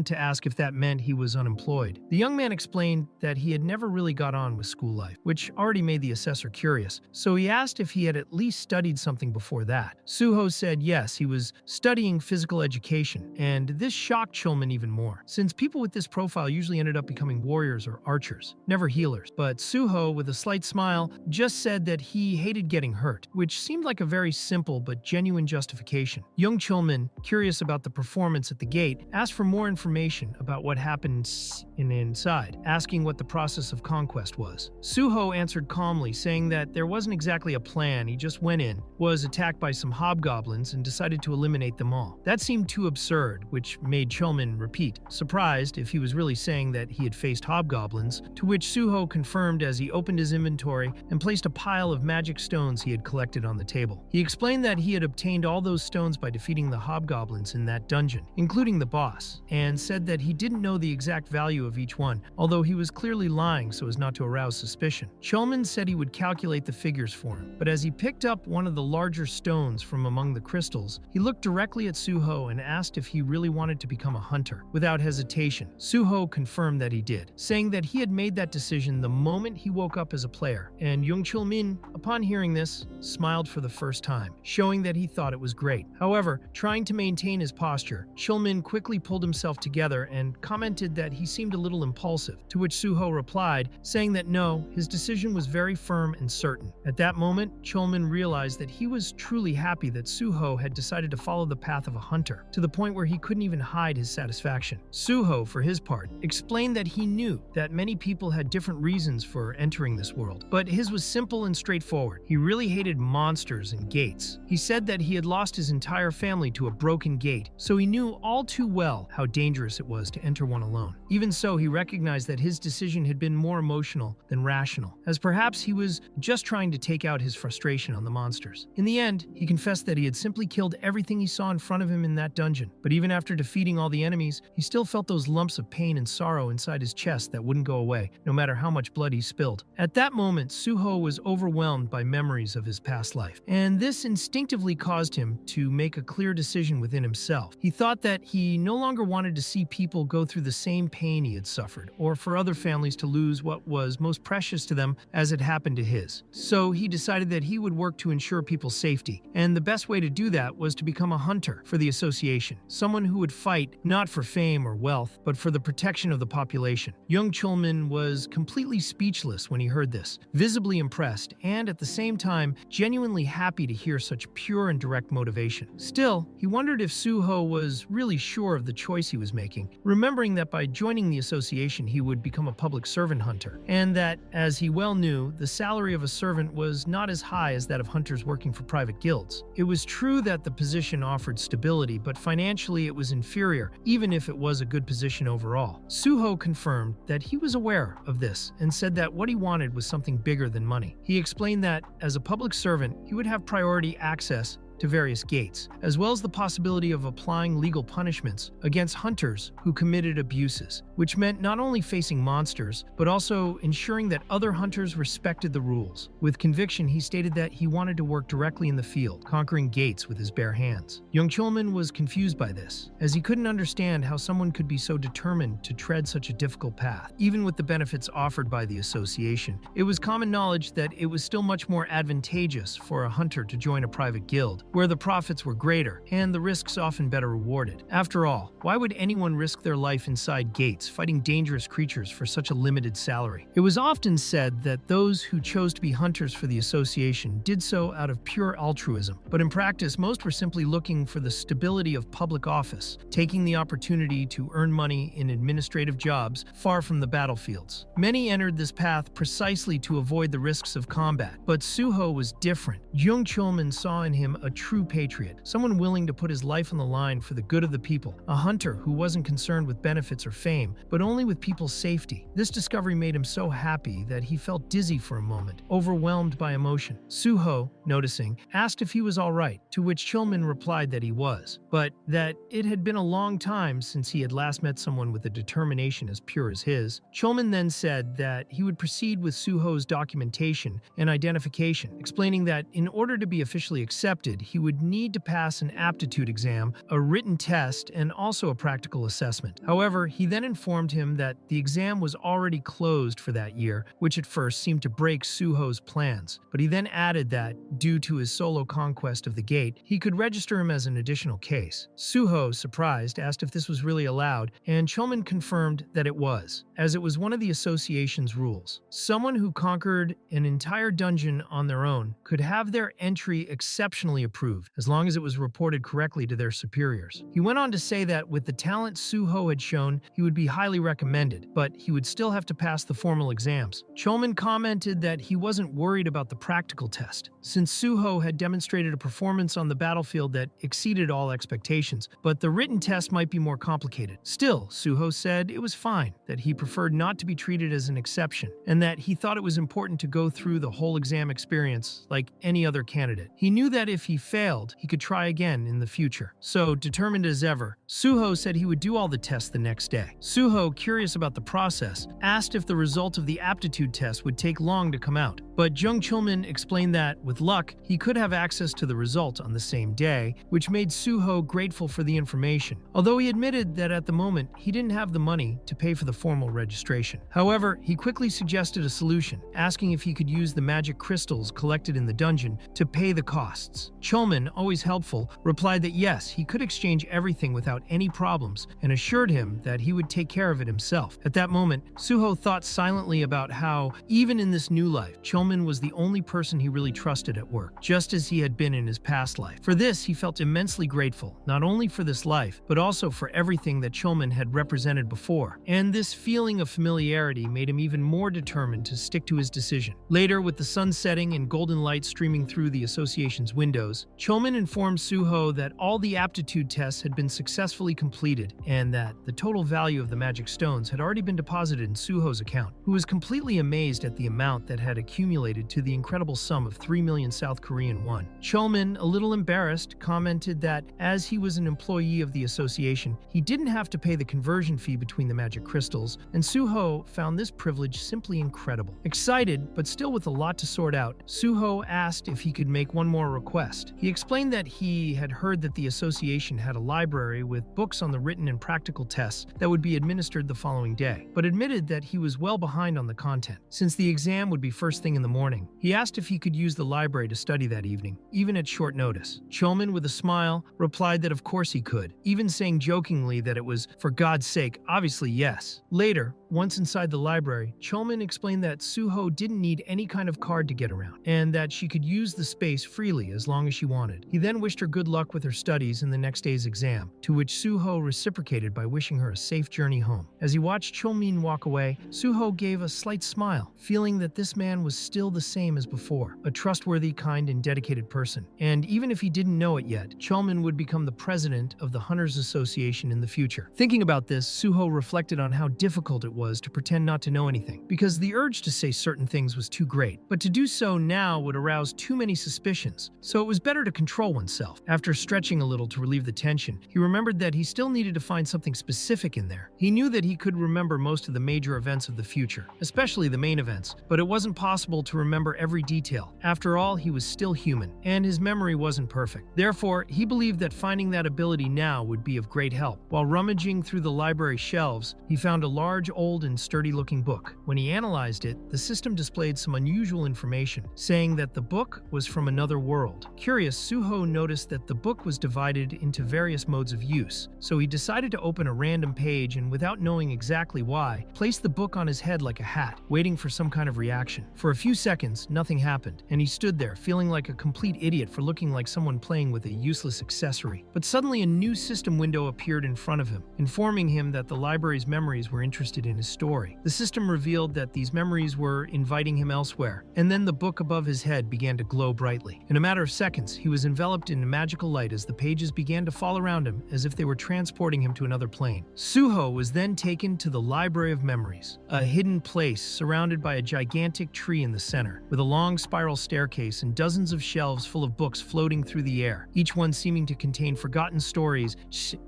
to ask if that meant he was unemployed. The young man explained that he had never really got on with school life, which already made the assessor curious, so he asked if he had at least studied something before that. Suho said yes, he was studying physical education, and this shocked Chulman even more, since people with this profile usually ended up becoming warriors or archers, never healers. But Suho, with a slight smile, just said that he hated getting hurt, which seemed like a very simple but genuine justification. Young Chulman, curious about the performance at the gate, asked for more information about what happened inside, asking what the process of conquest was. Suho answered calmly, saying that there wasn't exactly a plan, he just went in, was attacked by some hobgoblins, and decided to eliminate them all. That seemed too absurd, which made Chulman repeat, surprised if he was really saying that he had faced hobgoblins, to which Suho confirmed as he opened his inventory and placed a pile of magic stones he had collected on the table. He explained that he had obtained all those stones by defeating the hobgoblins in that dungeon, including the boss, and said that he didn't know the exact value of each one, although he was clearly lying so as not to arouse suspicion. Chulman said he would calculate the figures for him, but as he picked up one of the larger stones from among the crystals, he looked directly at Suho and asked if he really wanted to become a hunter. Without hesitation, Suho confirmed that he did, saying that he had made that decision the moment he woke up as a player, and Young Chulmin, upon hearing this, smiled for the first time, showing that he thought it was great. However, trying to maintain his posture, Chulmin quickly pulled himself together and commented that he seemed a little impulsive, to which Suho replied, saying that no, his decision was very firm and certain. At that moment, Chulmin realized that he was truly happy that Suho had decided to follow the path of a hunter, to the point where he couldn't even hide his satisfaction. Suho, for his part, explained that he knew that many people had different reasons for entering this world, but his was simple and straightforward. He really hated monsters and gates. He said that he had lost his entire family to a broken gate, so he knew all too well how dangerous it was to enter one alone. Even so, he recognized that his decision had been more emotional than rational, as perhaps he was just trying to take out his frustration on the monsters. In the end, he confessed that he had simply killed everything he saw in front of him in that dungeon, but even after defeating all the enemies, he still felt those lumps of pain and sorrow inside his chest that wouldn't go away, no matter how much blood he spilled. At that moment, Suho was overwhelmed by memories of his past life, and this instinctively caused him to make a clear decision within himself. He thought that he no longer wanted to see people go through the same pain he had suffered, or for other families to lose what was most precious to them as it happened to his. So he decided that he would work to ensure people's safety, and the best way to do that was to become a hunter for the association, someone who would fight not for fame or wealth, but for the protection of the population. Young Chulman was completely speechless when he heard this, visibly impressed, and at the same time, genuinely happy to hear such pure and direct motivation. Still, he wondered if Suho was really sure of the choice he was making, remembering that by joining the association he would become a public servant hunter, and that, as he well knew, the salary of a servant was not as high as that of hunters working for private guilds. It was true that the position offered stability, but financially it was inferior, even if it was a good position overall. Suho confirmed that he was aware of this and said that what he wanted was something bigger than money. He explained that, as a public servant, he would have priority access to various gates, as well as the possibility of applying legal punishments against hunters who committed abuses, which meant not only facing monsters, but also ensuring that other hunters respected the rules. With conviction, he stated that he wanted to work directly in the field, conquering gates with his bare hands. Young Chulman was confused by this, as he couldn't understand how someone could be so determined to tread such a difficult path. Even with the benefits offered by the association, it was common knowledge that it was still much more advantageous for a hunter to join a private guild, where the profits were greater and the risks often better rewarded. After all, why would anyone risk their life inside gates fighting dangerous creatures for such a limited salary? It was often said that those who chose to be hunters for the association did so out of pure altruism, but in practice most were simply looking for the stability of public office, taking the opportunity to earn money in administrative jobs far from the battlefields. Many entered this path precisely to avoid the risks of combat, but Suho was different. Young Chulman saw in him a true patriot, someone willing to put his life on the line for the good of the people, a hunter who wasn't concerned with benefits or fame, but only with people's safety. This discovery made him so happy that he felt dizzy for a moment, overwhelmed by emotion. Suho, noticing, asked if he was all right, to which Chulman replied that he was, but that it had been a long time since he had last met someone with a determination as pure as his. Chulman then said that he would proceed with Suho's documentation and identification, explaining that in order to be officially accepted, he would need to pass an aptitude exam, a written test, and also a practical assessment. However, he then informed him that the exam was already closed for that year, which at first seemed to break Suho's plans. But he then added that, due to his solo conquest of the gate, he could register him as an additional case. Suho, surprised, asked if this was really allowed, and Chulman confirmed that it was, as it was one of the association's rules. Someone who conquered an entire dungeon on their own could have their entry exceptionally approved, as long as it was reported correctly to their superiors. He went on to say that with the talent Suho had shown, he would be highly recommended, but he would still have to pass the formal exams. Chulman commented that he wasn't worried about the practical test, since Suho had demonstrated a performance on the battlefield that exceeded all expectations, but the written test might be more complicated. Still, Suho said it was fine, that he preferred not to be treated as an exception, and that he thought it was important to go through the whole exam experience like any other candidate. He knew that if he failed, he could try again in the future. So, determined as ever, Suho said he would do all the tests the next day. Suho, curious about the process, asked if the result of the aptitude test would take long to come out. But Jung Chulman explained that, with luck, he could have access to the result on the same day, which made Suho grateful for the information, although he admitted that at the moment he didn't have the money to pay for the formal registration. However, he quickly suggested a solution, asking if he could use the magic crystals collected in the dungeon to pay the costs. Chulman, always helpful, replied that yes, he could exchange everything without any problems, and assured him that he would take care of it himself. At that moment, Suho thought silently about how, even in this new life, Chulman was the only person he really trusted at work, just as he had been in his past life. For this, he felt immensely grateful, not only for this life, but also for everything that Chulman had represented before. And this feeling of familiarity made him even more determined to stick to his decision. Later, with the sun setting and golden light streaming through the association's windows, Chulman informed Suho that all the aptitude tests had been successfully completed, and that the total value of the magic stones had already been deposited in Suho's account, who was completely amazed at the amount that had accumulated to the incredible sum of 3 million South Korean won. Chulman, a little embarrassed, commented that as he was an employee of the association, he didn't have to pay the conversion fee between the magic crystals, and Suho found this privilege simply incredible. Excited, but still with a lot to sort out, Suho asked if he could make one more request. He explained that he had heard that the association had a library with books on the written and practical tests that would be administered the following day, but admitted that he was well behind on the content, since the exam would be first thing in the morning. He asked if he could use the library to study that evening, even at short notice. Chulman, with a smile, replied that of course he could, even saying jokingly that it was, for God's sake, obviously yes. Later, once inside the library, Chulman explained that Suho didn't need any kind of card to get around, and that she could use the space freely as long as she wanted. He then wished her good luck with her studies in the next day's exam, to which Suho reciprocated by wishing her a safe journey home. As he watched Chulman walk away, Suho gave a slight smile, feeling that this man was still the same as before, a trustworthy, kind, and dedicated person. And even if he didn't know it yet, Chulman would become the president of the Hunters Association in the future. Thinking about this, Suho reflected on how difficult it was to pretend not to know anything, because the urge to say certain things was too great. But to do so now would arouse too many suspicions, so it was better to control oneself. After stretching a little to relieve the tension, he remembered that he still needed to find something specific in there. He knew that he could remember most of the major events of the future, especially the main events, but it wasn't possible to remember every detail. After all, he was still human, and his memory wasn't perfect. Therefore, he believed that finding that ability now would be of great help. While rummaging through the library shelves, he found a large, old, and sturdy-looking book. When he analyzed it, the system displayed some unusual information, saying that the book was from another world. Curious, Suho noticed that the book was divided into various modes of use, so he decided to open a random page and, without knowing exactly why, placed the book on his head like a hat, waiting for some kind of reaction. For a few seconds, nothing happened, and he stood there, feeling like a complete idiot for looking like someone playing with a useless accessory. But suddenly a new system window appeared in front of him, informing him that the library's memories were interested in his story. The system revealed that these memories were inviting him elsewhere, and then the book above his head began to glow brightly. In a matter of seconds, he was enveloped in magical light as the pages began to fall around him as if they were transporting him to another plane. Suho was then taken to the Library of Memories, a hidden place surrounded by a gigantic tree in the center, with a long spiral staircase and dozens of shelves full of books floating through the air, each one seeming to contain forgotten stories,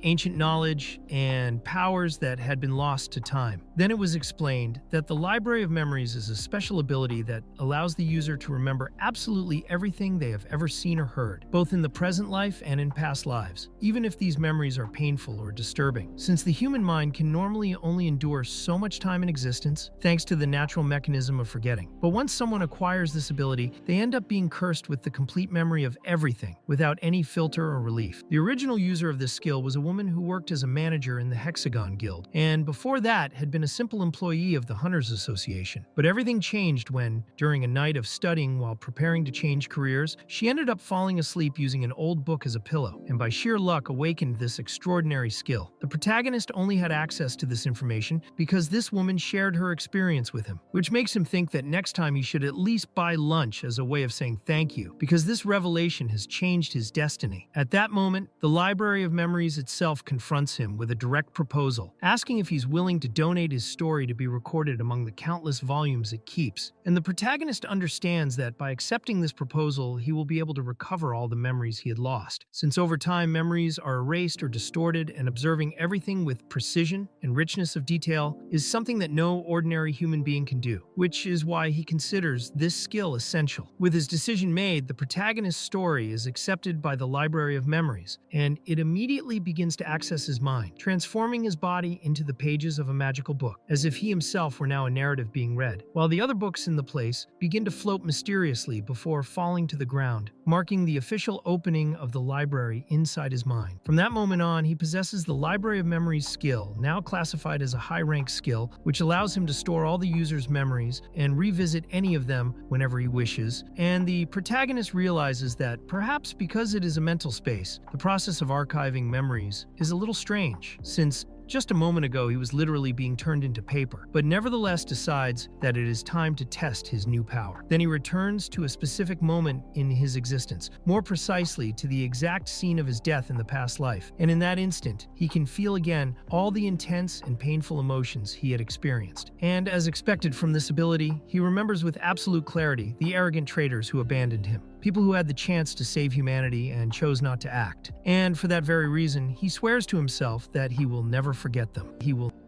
ancient knowledge, and powers that had been lost to time. Then it was explained that the Library of Memories is a special ability that allows the user to remember absolutely everything they have ever seen or heard, both in the present life and in past lives, even if these memories are painful or disturbing. Since the human mind can normally only endure so much time in existence, thanks to the natural mechanism of forgetting. But once someone acquires this ability, they end up being cursed with the complete memory of everything, without any filter or relief. The original user of this skill was a woman who worked as a manager in the Hexagon Guild, and before that had been a simple employee of the Hunters Association. But everything changed when, during a night of studying while preparing to change careers, she ended up falling asleep using an old book as a pillow, and by sheer luck awakened this extraordinary skill. The protagonist only had access to this information because this woman shared her experience with him, which makes him think that next time he should at least buy lunch as a way of saying thank you, because this revelation has changed his destiny. At that moment, the Library of Memories itself confronts him with a direct proposal, asking if he's willing to donate his story to be recorded among the countless volumes it keeps. And the protagonist understands that by accepting this proposal, he will be able to recover all the memories he had lost. Since over time memories are erased or distorted, and observing everything with precision and richness of detail is something that no ordinary human being can do, which is why he considers this skill essential. With his decision made, the protagonist's story is accepted by the Library of Memories, and it immediately begins to access his mind, transforming his body into the pages of a magical book, as if he himself were now a narrative being read, while the other books in the place begin to float mysteriously before falling to the ground, marking the official opening of the library inside his mind. From that moment on, he possesses the Library of Memories skill, now classified as a high-rank skill, which allows him to store all the user's memories and revisit any of them whenever he wishes. And the protagonist realizes that, perhaps because it is a mental space, the process of archiving memories is a little strange, since just a moment ago, he was literally being turned into paper, but nevertheless decides that it is time to test his new power. Then he returns to a specific moment in his existence, more precisely to the exact scene of his death in the past life, and in that instant, he can feel again all the intense and painful emotions he had experienced. And as expected from this ability, he remembers with absolute clarity the arrogant traitors who abandoned him, people who had the chance to save humanity and chose not to act. And for that very reason, he swears to himself that he will never forget them.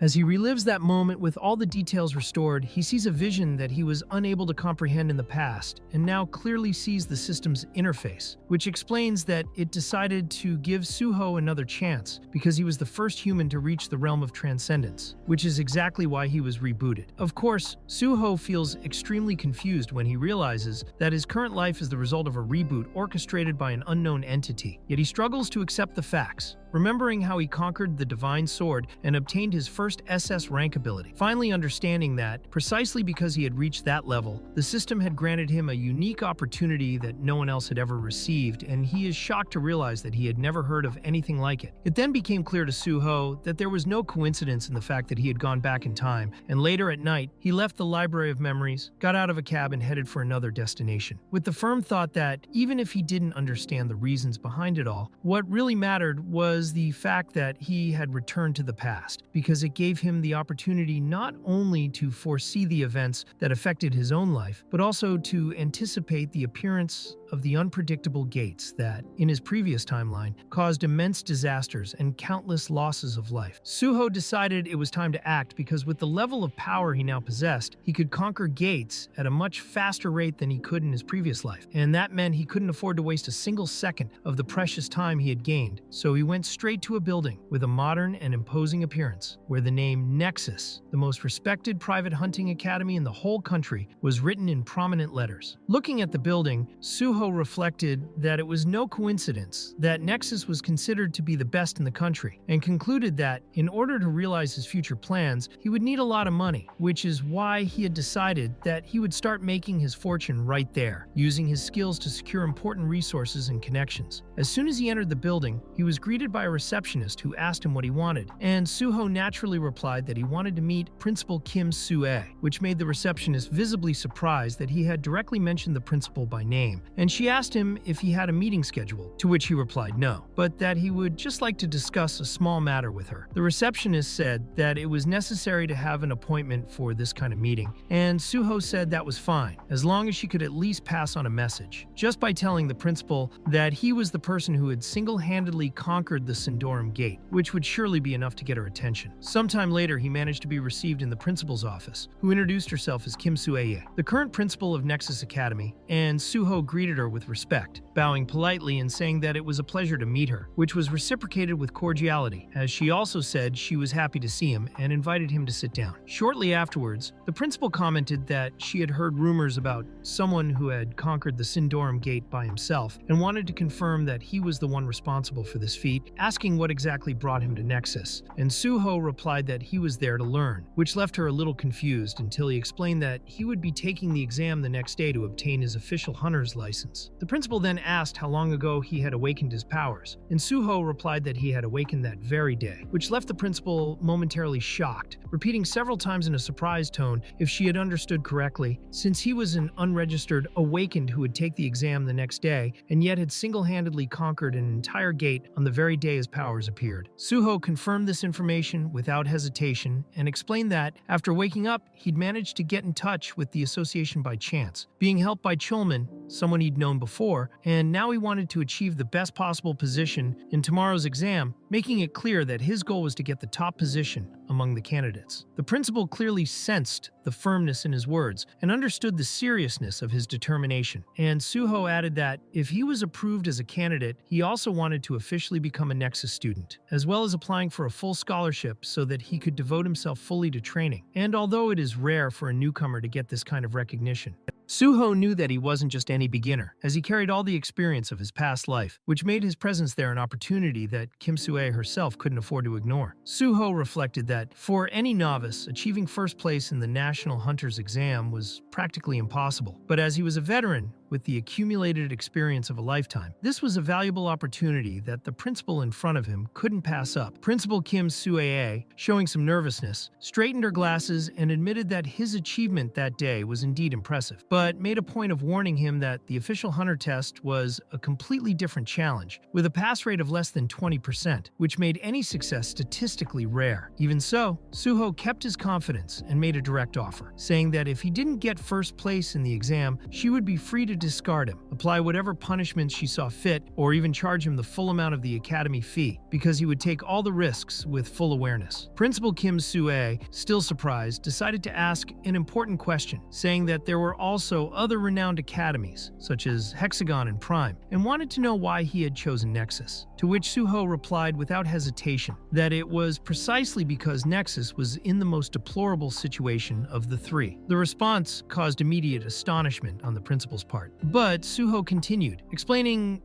As he relives that moment with all the details restored, he sees a vision that he was unable to comprehend in the past, and now clearly sees the system's interface, which explains that it decided to give Suho another chance because he was the first human to reach the realm of transcendence, which is exactly why he was rebooted. Of course, Suho feels extremely confused when he realizes that his current life is the result of a reboot orchestrated by an unknown entity, yet he struggles to accept the facts, remembering how he conquered the Divine Sword and obtained his first SS rank ability. Finally understanding that, precisely because he had reached that level, the system had granted him a unique opportunity that no one else had ever received, and he is shocked to realize that he had never heard of anything like it. It then became clear to Suho that there was no coincidence in the fact that he had gone back in time, and later at night, he left the Library of Memories, got out of a cab and headed for another destination, with the firm thought that, even if he didn't understand the reasons behind it all, what really mattered was the fact that he had returned to the past, because it gave him the opportunity not only to foresee the events that affected his own life, but also to anticipate the appearance of the unpredictable gates that, in his previous timeline, caused immense disasters and countless losses of life. Suho decided it was time to act because with the level of power he now possessed, he could conquer gates at a much faster rate than he could in his previous life, and that meant he couldn't afford to waste a single second of the precious time he had gained. So he went straight to a building with a modern and imposing appearance, where the name Nexus, the most respected private hunting academy in the whole country, was written in prominent letters. Looking at the building, Suho reflected that it was no coincidence that Nexus was considered to be the best in the country, and concluded that, in order to realize his future plans, he would need a lot of money, which is why he had decided that he would start making his fortune right there, using his skills to secure important resources and connections. As soon as he entered the building, he was greeted by a receptionist who asked him what he wanted, and Suho naturally replied that he wanted to meet Principal Kim Sue, which made the receptionist visibly surprised that he had directly mentioned the principal by name, and she asked him if he had a meeting scheduled, to which he replied no, but that he would just like to discuss a small matter with her. The receptionist said that it was necessary to have an appointment for this kind of meeting, and Suho said that was fine, as long as she could at least pass on a message, just by telling the principal that he was the person who had single-handedly conquered the the Sindorum Gate, which would surely be enough to get her attention. Sometime later, he managed to be received in the principal's office, who introduced herself as Kim Soo-ae, the current principal of Nexus Academy, and Soo-ho greeted her with respect, bowing politely and saying that it was a pleasure to meet her, which was reciprocated with cordiality, as she also said she was happy to see him and invited him to sit down. Shortly afterwards, the principal commented that she had heard rumors about someone who had conquered the Sindorum Gate by himself and wanted to confirm that he was the one responsible for this feat, asking what exactly brought him to Nexus. And Soo-ho replied that he was there to learn, which left her a little confused until he explained that he would be taking the exam the next day to obtain his official hunter's license. The principal then asked how long ago he had awakened his powers, and Soo-ho replied that he had awakened that very day, which left the principal momentarily shocked, repeating several times in a surprised tone if she had understood correctly, since he was an unregistered awakened who would take the exam the next day and yet had single-handedly conquered an entire gate on the very day his powers appeared. Soo-ho confirmed this information without hesitation and explained that, after waking up, he'd managed to get in touch with the association by chance, being helped by Chulman, someone he'd known before, and now he wanted to achieve the best possible position in tomorrow's exam, making it clear that his goal was to get the top position among the candidates. The principal clearly sensed the firmness in his words and understood the seriousness of his determination, and Soo-ho added that if he was approved as a candidate, he also wanted to officially become a Nexus student, as well as applying for a full scholarship so that he could devote himself fully to training. And although it is rare for a newcomer to get this kind of recognition, Soo-ho knew that he wasn't just any beginner, as he carried all the experience of his past life, which made his presence there an opportunity that Kim Soo-ae herself couldn't afford to ignore. Soo-ho reflected that, for any novice, achieving first place in the National Hunter's exam was practically impossible. But as he was a veteran, with the accumulated experience of a lifetime, this was a valuable opportunity that the principal in front of him couldn't pass up. Principal Kim Soo-ae, showing some nervousness, straightened her glasses and admitted that his achievement that day was indeed impressive, but made a point of warning him that the official hunter test was a completely different challenge, with a pass rate of less than 20%, which made any success statistically rare. Even so, Soo-ho kept his confidence and made a direct offer, saying that if he didn't get first place in the exam, she would be free to discard him, apply whatever punishments she saw fit, or even charge him the full amount of the academy fee, because he would take all the risks with full awareness. Principal Kim Soo-ae, still surprised, decided to ask an important question, saying that there were also other renowned academies, such as Hexagon and Prime, and wanted to know why he had chosen Nexus. To which Soo-ho replied without hesitation that it was precisely because Nexus was in the most deplorable situation of the three. The response caused immediate astonishment on the principal's part. But Soo-ho continued, explaining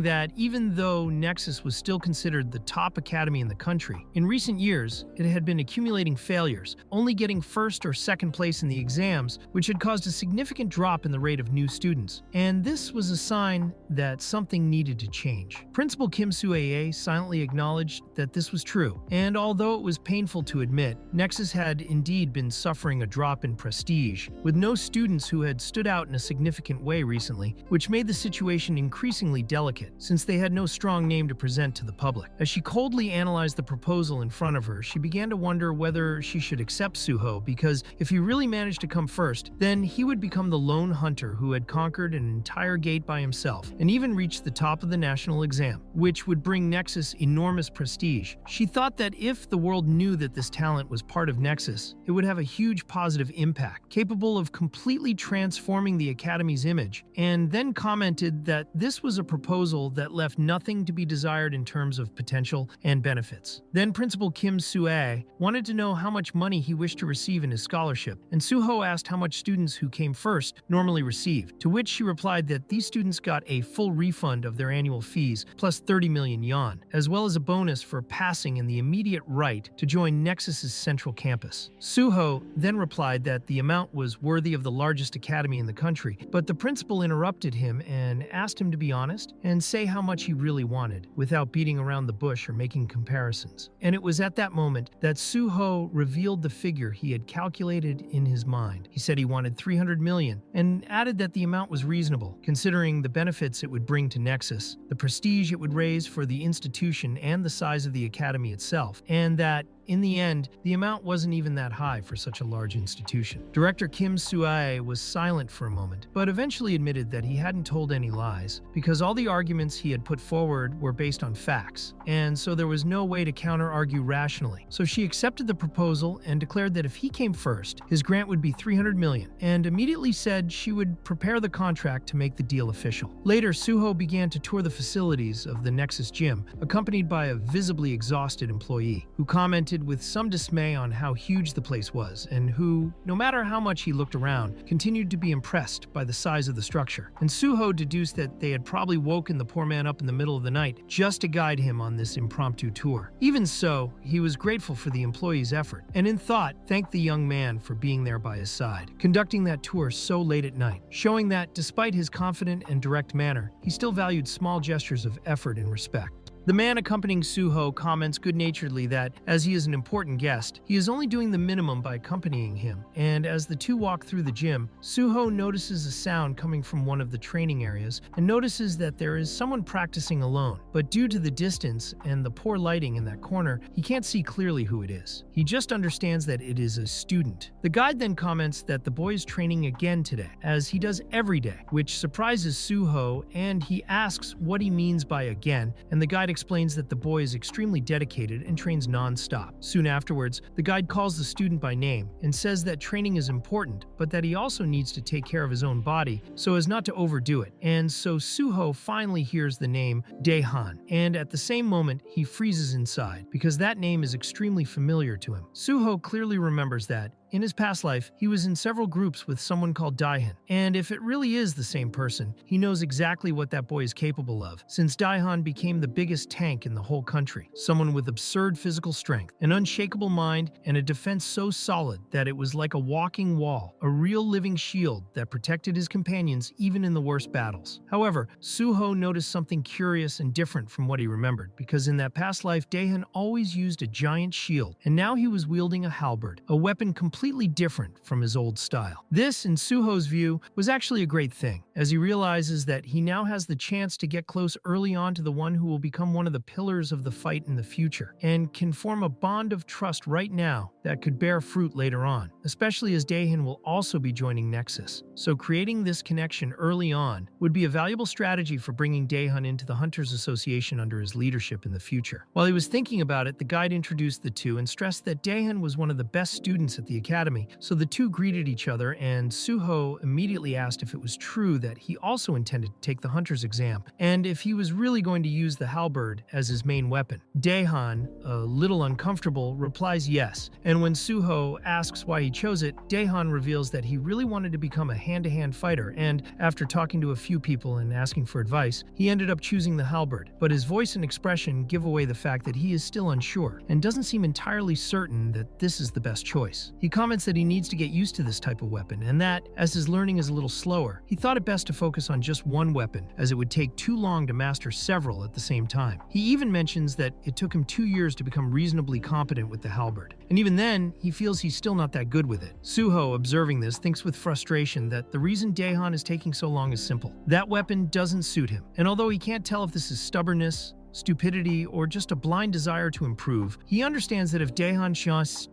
that even though Nexus was still considered the top academy in the country, in recent years it had been accumulating failures, only getting first or second place in the exams, which had caused a significant drop in the rate of new students. And this was a sign that something needed to change. Principal Kim Soo-ae silently acknowledged that this was true, and although it was painful to admit, Nexus had indeed been suffering a drop in prestige, with no students who had stood out in a significant way recently, which made the situation increasingly delicate, since they had no strong name to present to the public. As she coldly analyzed the proposal in front of her, she began to wonder whether she should accept Soo-ho, because if he really managed to come first, then he would become the lone hunter who had conquered an entire gate by himself, and even reached the top of the national exam, which would bring Nexus enormous prestige. She thought that if the world knew that this talent was part of Nexus, it would have a huge positive impact, capable of completely transforming the Academy's image, and then commented that this was a proposal that left nothing to be desired in terms of potential and benefits. Then Principal Kim Soo-ae wanted to know how much money he wished to receive in his scholarship, and Soo-ho asked how much students who came first normally received, to which she replied that these students got a full refund of their annual fees plus 30 million yuan, as well as a bonus for passing in the immediate right to join Nexus's central campus. Soo-ho then replied that the amount was worthy of the largest academy in the country, but the principal interrupted him and asked him to be honest and say how much he really wanted, without beating around the bush or making comparisons. And it was at that moment that Soo-ho revealed the figure he had calculated in his mind. He said he wanted 300 million, and added that the amount was reasonable, considering the benefits it would bring to Nexus, the prestige it would raise for the institution and the size of the academy itself, and that in the end, the amount wasn't even that high for such a large institution. Director Kim Soo-ae was silent for a moment, but eventually admitted that he hadn't told any lies, because all the arguments he had put forward were based on facts, and so there was no way to counter-argue rationally. So she accepted the proposal and declared that if he came first, his grant would be $300 million, and immediately said she would prepare the contract to make the deal official. Later, Suho began to tour the facilities of the Nexus gym, accompanied by a visibly exhausted employee, who commented with some dismay on how huge the place was, and who, no matter how much he looked around, continued to be impressed by the size of the structure. And Suho deduced that they had probably woken the poor man up in the middle of the night just to guide him on this impromptu tour. Even so, he was grateful for the employee's effort, and in thought thanked the young man for being there by his side, conducting that tour so late at night, showing that despite his confident and direct manner, he still valued small gestures of effort and respect. The man accompanying Suho comments good-naturedly that, as he is an important guest, he is only doing the minimum by accompanying him, and as the two walk through the gym, Suho notices a sound coming from one of the training areas and notices that there is someone practicing alone, but due to the distance and the poor lighting in that corner, he can't see clearly who it is. He just understands that it is a student. The guide then comments that the boy is training again today, as he does every day, which surprises Suho, and he asks what he means by again, and the guide explains that the boy is extremely dedicated and trains non-stop. Soon afterwards, the guide calls the student by name and says that training is important, but that he also needs to take care of his own body so as not to overdo it. And so Suho finally hears the name Daehan, and at the same moment, he freezes inside because that name is extremely familiar to him. Suho clearly remembers that, in his past life, he was in several groups with someone called Daehan, and if it really is the same person, he knows exactly what that boy is capable of, since Daehan became the biggest tank in the whole country, someone with absurd physical strength, an unshakable mind, and a defense so solid that it was like a walking wall, a real living shield that protected his companions even in the worst battles. However, Suho noticed something curious and different from what he remembered, because in that past life, Daehan always used a giant shield, and now he was wielding a halberd, a weapon completely different from his old style. This, in Suho's view, was actually a great thing, as he realizes that he now has the chance to get close early on to the one who will become one of the pillars of the fight in the future, and can form a bond of trust right now that could bear fruit later on, especially as Daehan will also be joining Nexus. So creating this connection early on would be a valuable strategy for bringing Daehan into the Hunters Association under his leadership in the future. While he was thinking about it, the guide introduced the two and stressed that Daehan was one of the best students at the academy, so the two greeted each other, and Suho immediately asked if it was true that he also intended to take the Hunter's exam, and if he was really going to use the halberd as his main weapon. Daehan, a little uncomfortable, replies yes, and when Suho asks why he chose it, Daehan reveals that he really wanted to become a hand-to-hand fighter, and after talking to a few people and asking for advice, he ended up choosing the halberd, but his voice and expression give away the fact that he is still unsure, and doesn't seem entirely certain that this is the best choice. He comments that he needs to get used to this type of weapon, and that, as his learning is a little slower, he thought it best to focus on just one weapon, as it would take too long to master several at the same time. He even mentions that it took him 2 years to become reasonably competent with the halberd, and even then, he feels he's still not that good with it. Suho, observing this, thinks with frustration that the reason Daehan is taking so long is simple. That weapon doesn't suit him, and although he can't tell if this is stubbornness, stupidity, or just a blind desire to improve, he understands that if Daehan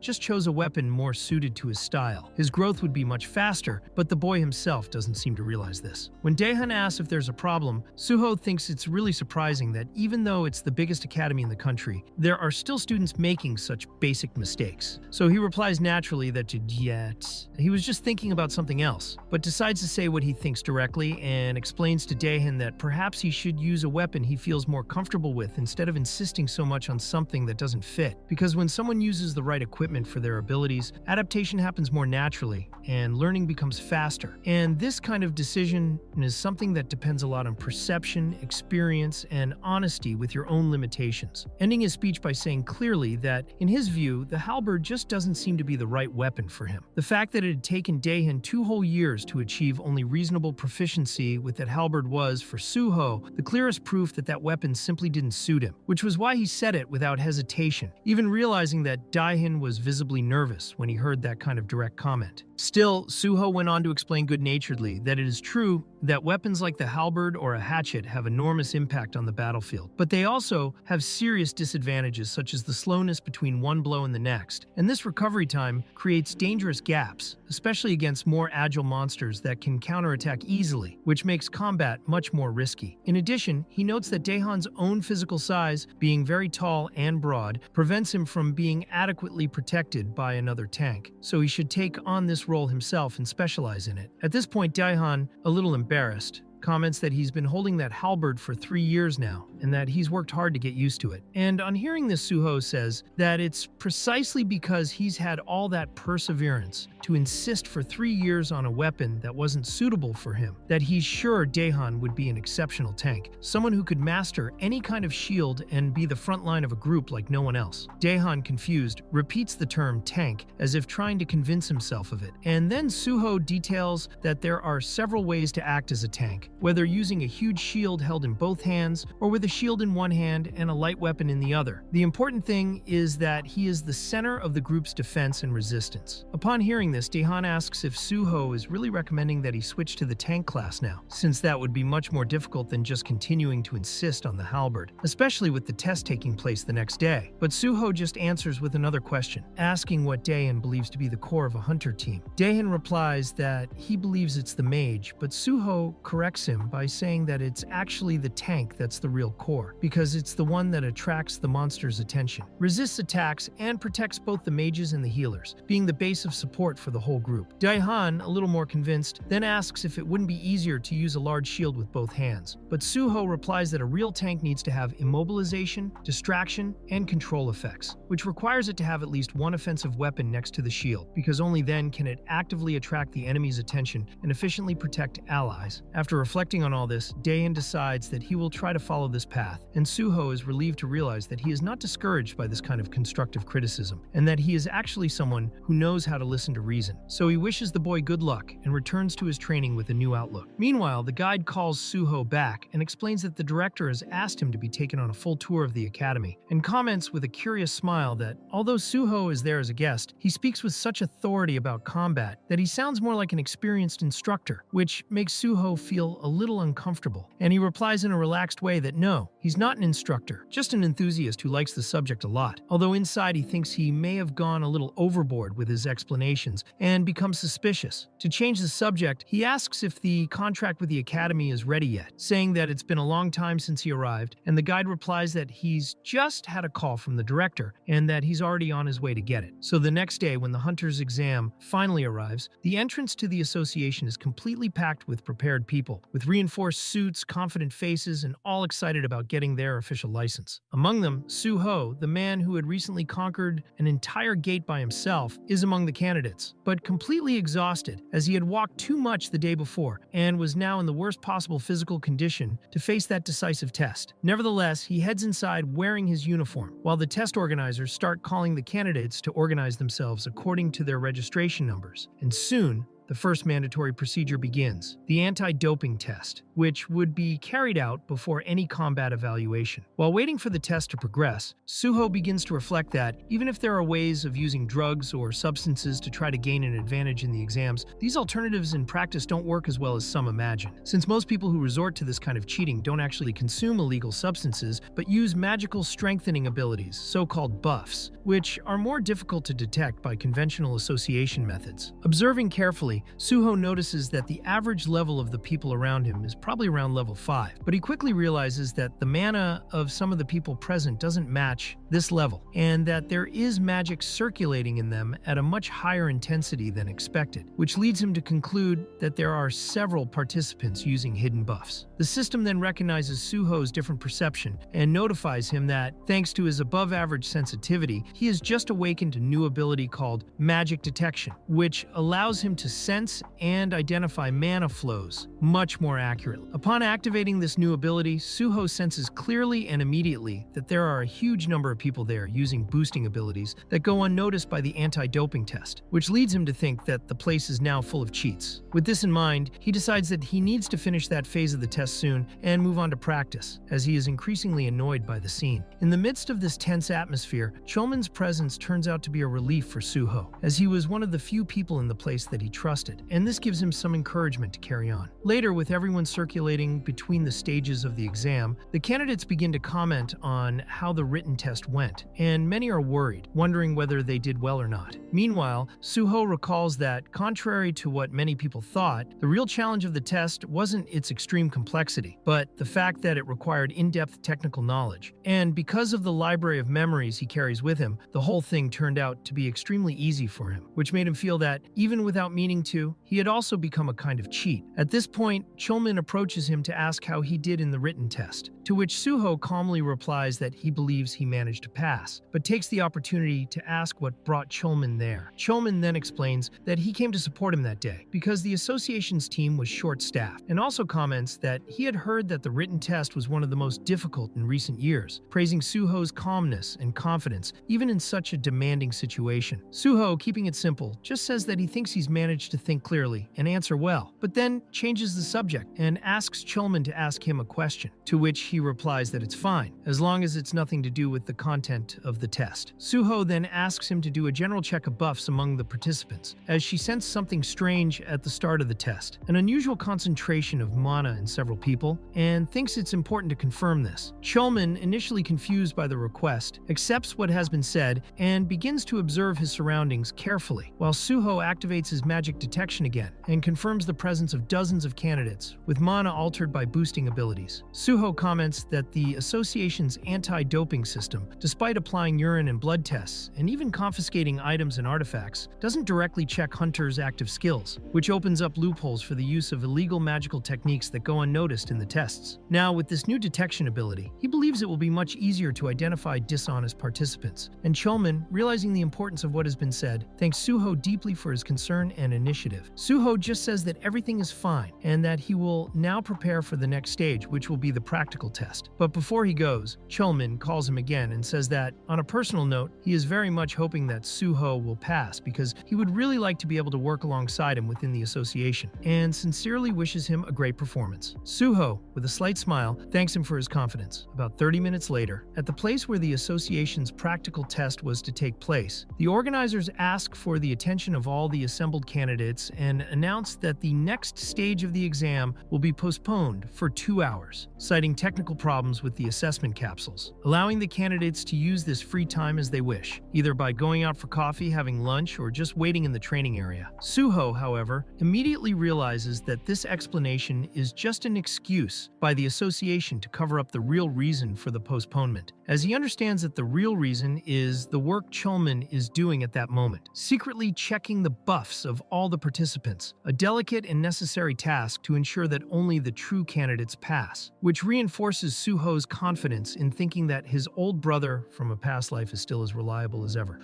just chose a weapon more suited to his style, his growth would be much faster, but the boy himself doesn't seem to realize this. When Daehan asks if there's a problem, Suho thinks it's really surprising that even though it's the biggest academy in the country, there are still students making such basic mistakes. So he replies naturally that he was just thinking about something else, but decides to say what he thinks directly and explains to Daehan that perhaps he should use a weapon he feels more comfortable with instead of insisting so much on something that doesn't fit, because when someone uses the right equipment for their abilities, adaptation happens more naturally and learning becomes faster. And this kind of decision is something that depends a lot on perception, experience, and honesty with your own limitations. Ending his speech by saying clearly that, in his view, the halberd just doesn't seem to be the right weapon for him. The fact that it had taken Daehan 2 whole years to achieve only reasonable proficiency with that halberd was, for Suho, the clearest proof that that weapon simply didn't didn't suit him, which was why he said it without hesitation, even realizing that Daehan was visibly nervous when he heard that kind of direct comment. Still, Suho went on to explain good-naturedly that it is true that weapons like the halberd or a hatchet have enormous impact on the battlefield, but they also have serious disadvantages such as the slowness between one blow and the next, and this recovery time creates dangerous gaps, especially against more agile monsters that can counterattack easily, which makes combat much more risky. In addition, he notes that Daehan's own physical size, being very tall and broad, prevents him from being adequately protected by another tank, so he should take on this role himself and specialize in it. At this point, Daehan, a little embarrassed, comments that he's been holding that halberd for 3 years now, and that he's worked hard to get used to it. And on hearing this, Suho says that it's precisely because he's had all that perseverance to insist for 3 years on a weapon that wasn't suitable for him, that he's sure Daehan would be an exceptional tank, someone who could master any kind of shield and be the front line of a group like no one else. Daehan, confused, repeats the term tank as if trying to convince himself of it, and then Suho details that there are several ways to act as a tank, whether using a huge shield held in both hands or with a shield in one hand and a light weapon in the other. The important thing is that he is the center of the group's defense and resistance. Upon hearing this, Daehan asks if Suho is really recommending that he switch to the tank class now, since that would be much more difficult than just continuing to insist on the halberd, especially with the test taking place the next day. But Suho just answers with another question, asking what Daehan believes to be the core of a hunter team. Daehan replies that he believes it's the mage, but Suho corrects him by saying that it's actually the tank that's the real core, because it's the one that attracts the monster's attention, resists attacks, and protects both the mages and the healers, being the base of support for the whole group. Daehan, a little more convinced, then asks if it wouldn't be easier to use a large shield with both hands, but Suho replies that a real tank needs to have immobilization, distraction, and control effects, which requires it to have at least one offensive weapon next to the shield, because only then can it actively attract the enemy's attention and efficiently protect allies. After reflecting on all this, Daehan decides that he will try to follow this path, and Suho is relieved to realize that he is not discouraged by this kind of constructive criticism, and that he is actually someone who knows how to listen to reason. So he wishes the boy good luck and returns to his training with a new outlook. Meanwhile, the guide calls Suho back and explains that the director has asked him to be taken on a full tour of the academy, and comments with a curious smile that, although Suho is there as a guest, he speaks with such authority about combat that he sounds more like an experienced instructor, which makes Suho feel a little uncomfortable, and he replies in a relaxed way that no, he's not an instructor, just an enthusiast who likes the subject a lot, although inside he thinks he may have gone a little overboard with his explanations and becomes suspicious. To change the subject, he asks if the contract with the academy is ready yet, saying that it's been a long time since he arrived, and the guide replies that he's just had a call from the director and that he's already on his way to get it. So the next day, when the hunter's exam finally arrives, the entrance to the association is completely packed with prepared people, with reinforced suits, confident faces, and all excited about getting their official license. Among them, Suho, the man who had recently conquered an entire gate by himself, is among the candidates, but completely exhausted as he had walked too much the day before and was now in the worst possible physical condition to face that decisive test. Nevertheless, he heads inside wearing his uniform, while the test organizers start calling the candidates to organize themselves according to their registration numbers. And soon, the first mandatory procedure begins, the anti-doping test, which would be carried out before any combat evaluation. While waiting for the test to progress, Suho begins to reflect that, even if there are ways of using drugs or substances to try to gain an advantage in the exams, these alternatives in practice don't work as well as some imagine. Since most people who resort to this kind of cheating don't actually consume illegal substances, but use magical strengthening abilities, so-called buffs, which are more difficult to detect by conventional association methods. Observing carefully, Suho notices that the average level of the people around him is probably around level 5, but he quickly realizes that the mana of some of the people present doesn't match this level, and that there is magic circulating in them at a much higher intensity than expected, which leads him to conclude that there are several participants using hidden buffs. The system then recognizes Suho's different perception and notifies him that, thanks to his above-average sensitivity, he has just awakened a new ability called magic detection, which allows him to sense and identify mana flows much more accurately. Upon activating this new ability, Suho senses clearly and immediately that there are a huge number of people there using boosting abilities that go unnoticed by the anti-doping test, which leads him to think that the place is now full of cheats. With this in mind, he decides that he needs to finish that phase of the test soon and move on to practice, as he is increasingly annoyed by the scene. In the midst of this tense atmosphere, Chulman's presence turns out to be a relief for Suho, as he was one of the few people in the place that he trusted, and this gives him some encouragement to carry on. Later, with everyone circulating between the stages of the exam, the candidates begin to comment on how the written test went, and many are worried, wondering whether they did well or not. Meanwhile, Suho recalls that, contrary to what many people thought, the real challenge of the test wasn't its extreme complexity, but the fact that it required in-depth technical knowledge. And because of the library of memories he carries with him, the whole thing turned out to be extremely easy for him, which made him feel that, even without meaning to, he had also become a kind of cheat. At this point, Chulman approaches him to ask how he did in the written test, to which Suho calmly replies that he believes he managed to pass, but takes the opportunity to ask what brought Chulman there. Chulman then explains that he came to support him that day because the association's team was short-staffed, and also comments that he had heard that the written test was one of the most difficult in recent years, praising Suho's calmness and confidence even in such a demanding situation. Suho, keeping it simple, just says that he thinks he's managed to think clearly and answer well, but then changes the subject and asks Chulman to ask him a question, to which he replies that it's fine, as long as it's nothing to do with the content of the test. Suho then asks him to do a general check of buffs among the participants, as she sensed something strange at the start of the test, an unusual concentration of mana in several people, and thinks it's important to confirm this. Chulman, initially confused by the request, accepts what has been said and begins to observe his surroundings carefully, while Suho activates his magic detection again and confirms the presence of dozens of candidates with mana altered by boosting abilities. Suho comments that the association's anti-doping system, despite applying urine and blood tests and even confiscating items and artifacts, doesn't directly check hunters' active skills, which opens up loopholes for the use of illegal magical techniques that go unnoticed in the tests. Now, with this new detection ability, he believes it will be much easier to identify dishonest participants, and Chulman, realizing the importance of what has been said, thanks Suho deeply for his concern and initiative. Suho just says that everything is fine and that he will now prepare for the next stage, which will be the practical test. But before he goes, Chulman calls him again and says that, on a personal note, he is very much hoping that Suho will pass because he would really like to be able to work alongside him within the association, and sincerely wishes him a great performance. Suho, with a slight smile, thanks him for his confidence. About 30 minutes later, at the place where the association's practical test was to take place, the organizers ask for the attention of all the assembled candidates and announce that the next stage of the exam will be postponed for 2 hours, citing technical problems with the assessment capsules, allowing the candidates to use this free time as they wish, either by going out for coffee, having lunch, or just waiting in the training area. Suho, however, immediately realizes that this explanation is just an excuse by the association to cover up the real reason for the postponement, as he understands that the real reason is the work Chulman is doing at that moment, secretly checking the buffs of all the participants, a delicate and necessary task to ensure that only the true candidates pass, which reinforces Suho's confidence in thinking that his old brother from a past life is still as reliable as ever.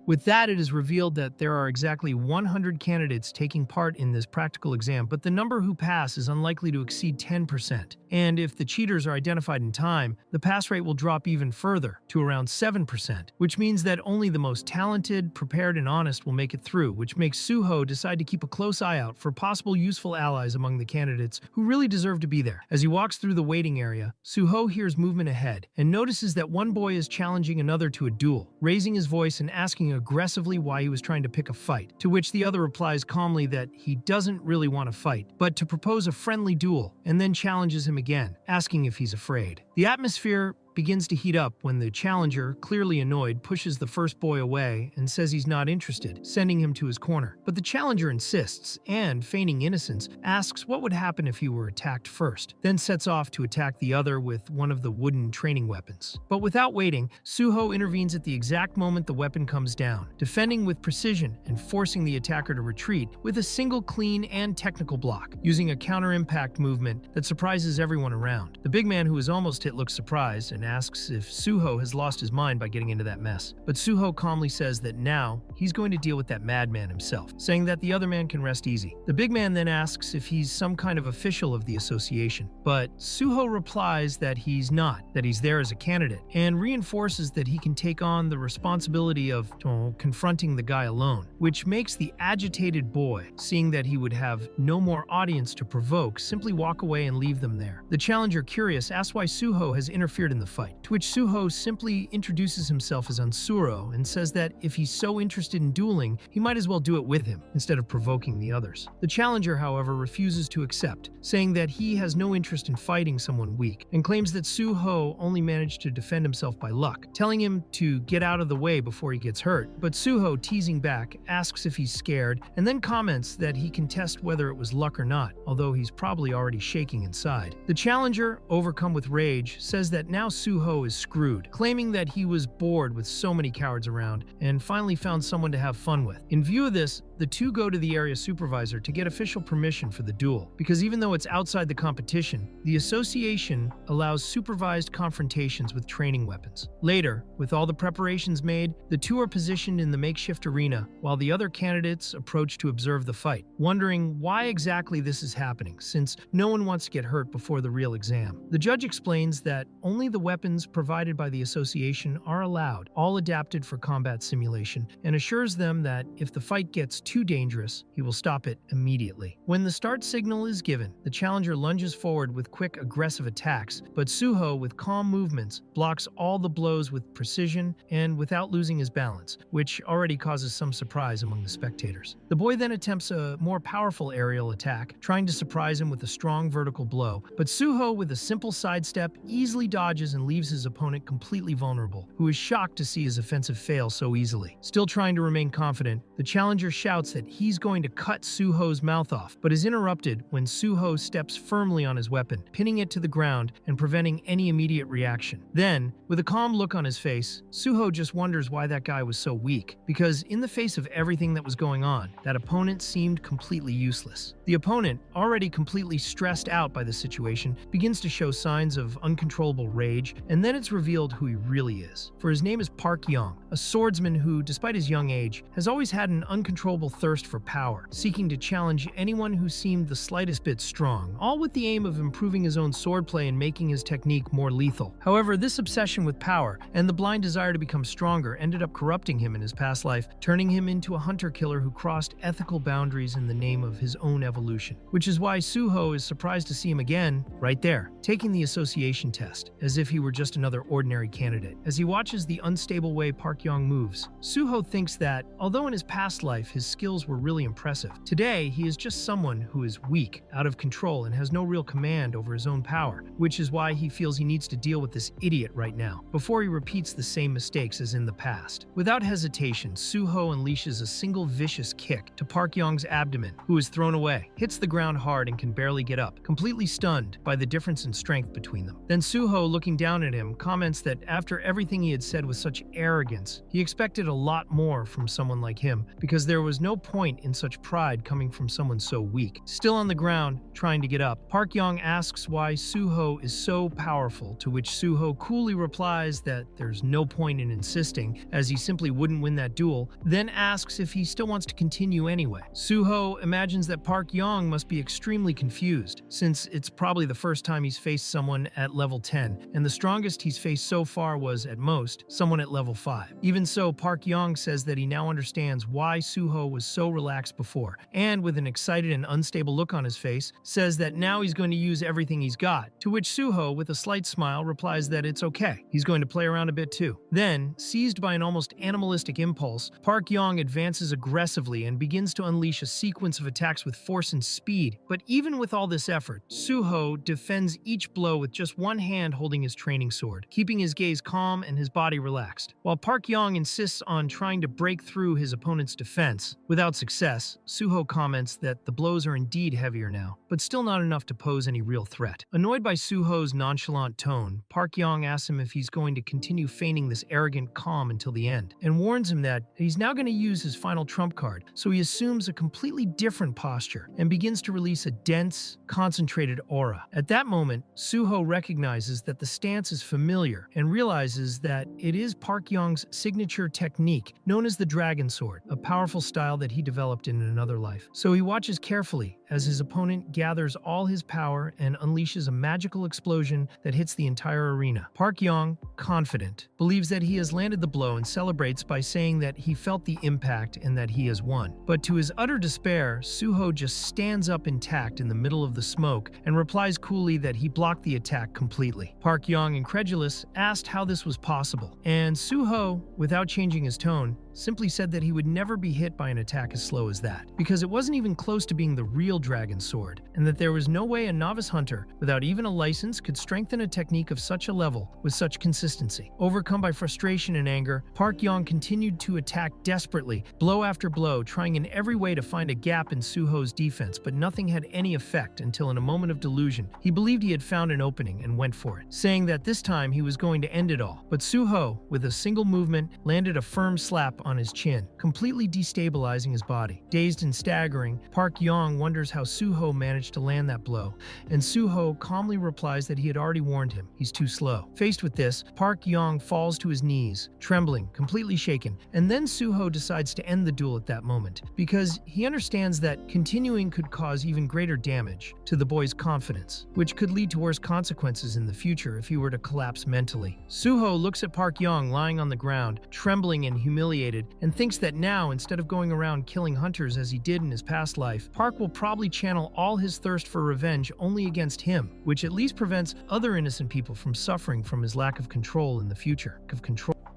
With that, it is revealed that there are exactly 100 candidates taking part in this practical exam, but the number who pass is unlikely to exceed 10%. And if the cheaters are identified in time, the pass rate will drop even further, to around 7%, which means that only the most talented, prepared, and honest will make it through, which makes Suho decide to keep a close eye out for possible useful allies among the candidates who really deserve to be there. As he walks through the waiting area, Suho hears movement ahead and notices that one boy is challenging another to a duel, raising his voice and asking aggressively why he was trying to pick a fight, to which the other replies calmly that he doesn't really want to fight, but to propose a friendly duel, and then challenges him again, asking if he's afraid. The atmosphere begins to heat up when the challenger, clearly annoyed, pushes the first boy away and says he's not interested, sending him to his corner. But the challenger insists and, feigning innocence, asks what would happen if he were attacked first, then sets off to attack the other with one of the wooden training weapons. But without waiting, Suho intervenes at the exact moment the weapon comes down, defending with precision and forcing the attacker to retreat with a single clean and technical block, using a counter-impact movement that surprises everyone around. The big man who is almost hit looks surprised and asks if Suho has lost his mind by getting into that mess. But Suho calmly says that now he's going to deal with that madman himself, saying that the other man can rest easy. The big man then asks if he's some kind of official of the association, but Suho replies that he's not, that he's there as a candidate, and reinforces that he can take on the responsibility of confronting the guy alone, which makes the agitated boy, seeing that he would have no more audience to provoke, simply walk away and leave them there. The challenger, curious, asks why Suho has interfered in the fight, to which Suho simply introduces himself as Ansuro and says that if he's so interested in dueling, he might as well do it with him instead of provoking the others. The challenger, however, refuses to accept, saying that he has no interest in fighting someone weak, and claims that Suho only managed to defend himself by luck, telling him to get out of the way before he gets hurt. But Suho, teasing back, asks if he's scared, and then comments that he can test whether it was luck or not, although he's probably already shaking inside. The challenger, overcome with rage, says that now Suho is screwed, claiming that he was bored with so many cowards around and finally found someone to have fun with. In view of this, the two go to the area supervisor to get official permission for the duel, because even though it's outside the competition, the association allows supervised confrontations with training weapons. Later, with all the preparations made, the two are positioned in the makeshift arena while the other candidates approach to observe the fight, wondering why exactly this is happening, since no one wants to get hurt before the real exam. The judge explains that only the weapons provided by the association are allowed, all adapted for combat simulation, and assures them that if the fight gets too dangerous, he will stop it immediately. When the start signal is given, the challenger lunges forward with quick, aggressive attacks, but Suho, with calm movements, blocks all the blows with precision and without losing his balance, which already causes some surprise among the spectators. The boy then attempts a more powerful aerial attack, trying to surprise him with a strong vertical blow, but Suho, with a simple sidestep, easily dodges and leaves his opponent completely vulnerable, who is shocked to see his offensive fail so easily. Still trying to remain confident, the challenger shouts that he's going to cut Suho's mouth off, but is interrupted when Suho steps firmly on his weapon, pinning it to the ground and preventing any immediate reaction. Then, with a calm look on his face, Suho just wonders why that guy was so weak, because in the face of everything that was going on, that opponent seemed completely useless. The opponent, already completely stressed out by the situation, begins to show signs of uncontrollable rage, and then it's revealed who he really is. For his name is Park Yong, a swordsman who, despite his young age, has always had an uncontrollable thirst for power, seeking to challenge anyone who seemed the slightest bit strong, all with the aim of improving his own swordplay and making his technique more lethal. However, this obsession with power and the blind desire to become stronger ended up corrupting him in his past life, turning him into a hunter-killer who crossed ethical boundaries in the name of his own evolution. Which is why Suho is surprised to see him again, right there, taking the association test, as if he were just another ordinary candidate. As he watches the unstable way Park Yong moves, Suho thinks that, although in his past life his skills were really impressive, today he is just someone who is weak, out of control, and has no real command over his own power, which is why he feels he needs to deal with this idiot right now, before he repeats the same mistakes as in the past. Without hesitation, Suho unleashes a single vicious kick to Park Yong's abdomen, who is thrown away, hits the ground hard and can barely get up, completely stunned by the difference in strength between them. Then Suho, looking down at him, comments that after everything he had said with such arrogance, he expected a lot more from someone like him, because there was no point in such pride coming from someone so weak. Still on the ground, trying to get up, Park Yong asks why Suho is so powerful, to which Suho coolly replies that there's no point in insisting, as he simply wouldn't win that duel, then asks if he still wants to continue anyway. Suho imagines that Park Yong must be extremely confused, since it's probably the first time he's faced someone at level 10, and the strongest he's faced so far was, at most, someone at level 5. Even so, Park Yong says that he now understands why Suho was so relaxed before, and with an excited and unstable look on his face, says that now he's going to use everything he's got, to which Suho, with a slight smile, replies that it's okay, he's going to play around a bit too. Then, seized by an almost animalistic impulse, Park Yong advances aggressively and begins to unleash a sequence of attacks with force and speed. But even with all this effort, Suho defends each blow with just one hand holding his training sword, keeping his gaze calm and his body relaxed. While Park Yong insists on trying to break through his opponent's defense, Without success, Suho comments that the blows are indeed heavier now, but still not enough to pose any real threat. Annoyed by Suho's nonchalant tone, Park Yong asks him if he's going to continue feigning this arrogant calm until the end, and warns him that he's now going to use his final trump card, so he assumes a completely different posture and begins to release a dense, concentrated aura. At that moment, Suho recognizes that the stance is familiar and realizes that it is Park Yong's signature technique known as the Dragon Sword, a powerful style that he developed in another life. So he watches carefully as his opponent gathers all his power and unleashes a magical explosion that hits the entire arena. Park Yong, confident, believes that he has landed the blow and celebrates by saying that he felt the impact and that he has won. But to his utter despair, Suho just stands up intact in the middle of the smoke and replies coolly that he blocked the attack completely. Park Yong, incredulous, asked how this was possible, and Suho, without changing his tone, simply said that he would never be hit by an attack as slow as that, because it wasn't even close to being the real dragon sword, and that there was no way a novice hunter, without even a license, could strengthen a technique of such a level with such consistency. Overcome by frustration and anger, Park Yong continued to attack desperately, blow after blow, trying in every way to find a gap in Suho's defense, but nothing had any effect until in a moment of delusion, he believed he had found an opening and went for it, saying that this time he was going to end it all. But Suho, with a single movement, landed a firm slap on his chin, completely destabilizing his body. Dazed and staggering, Park Yong wonders how Suho managed to land that blow, and Suho calmly replies that he had already warned him, he's too slow. Faced with this, Park Yong falls to his knees, trembling, completely shaken, and then Suho decides to end the duel at that moment, because he understands that continuing could cause even greater damage to the boy's confidence, which could lead to worse consequences in the future if he were to collapse mentally. Suho looks at Park Yong lying on the ground, trembling and humiliated, and thinks that now, instead of going around killing hunters as he did in his past life, Park will probably channel all his thirst for revenge only against him, which at least prevents other innocent people from suffering from his lack of control in the future.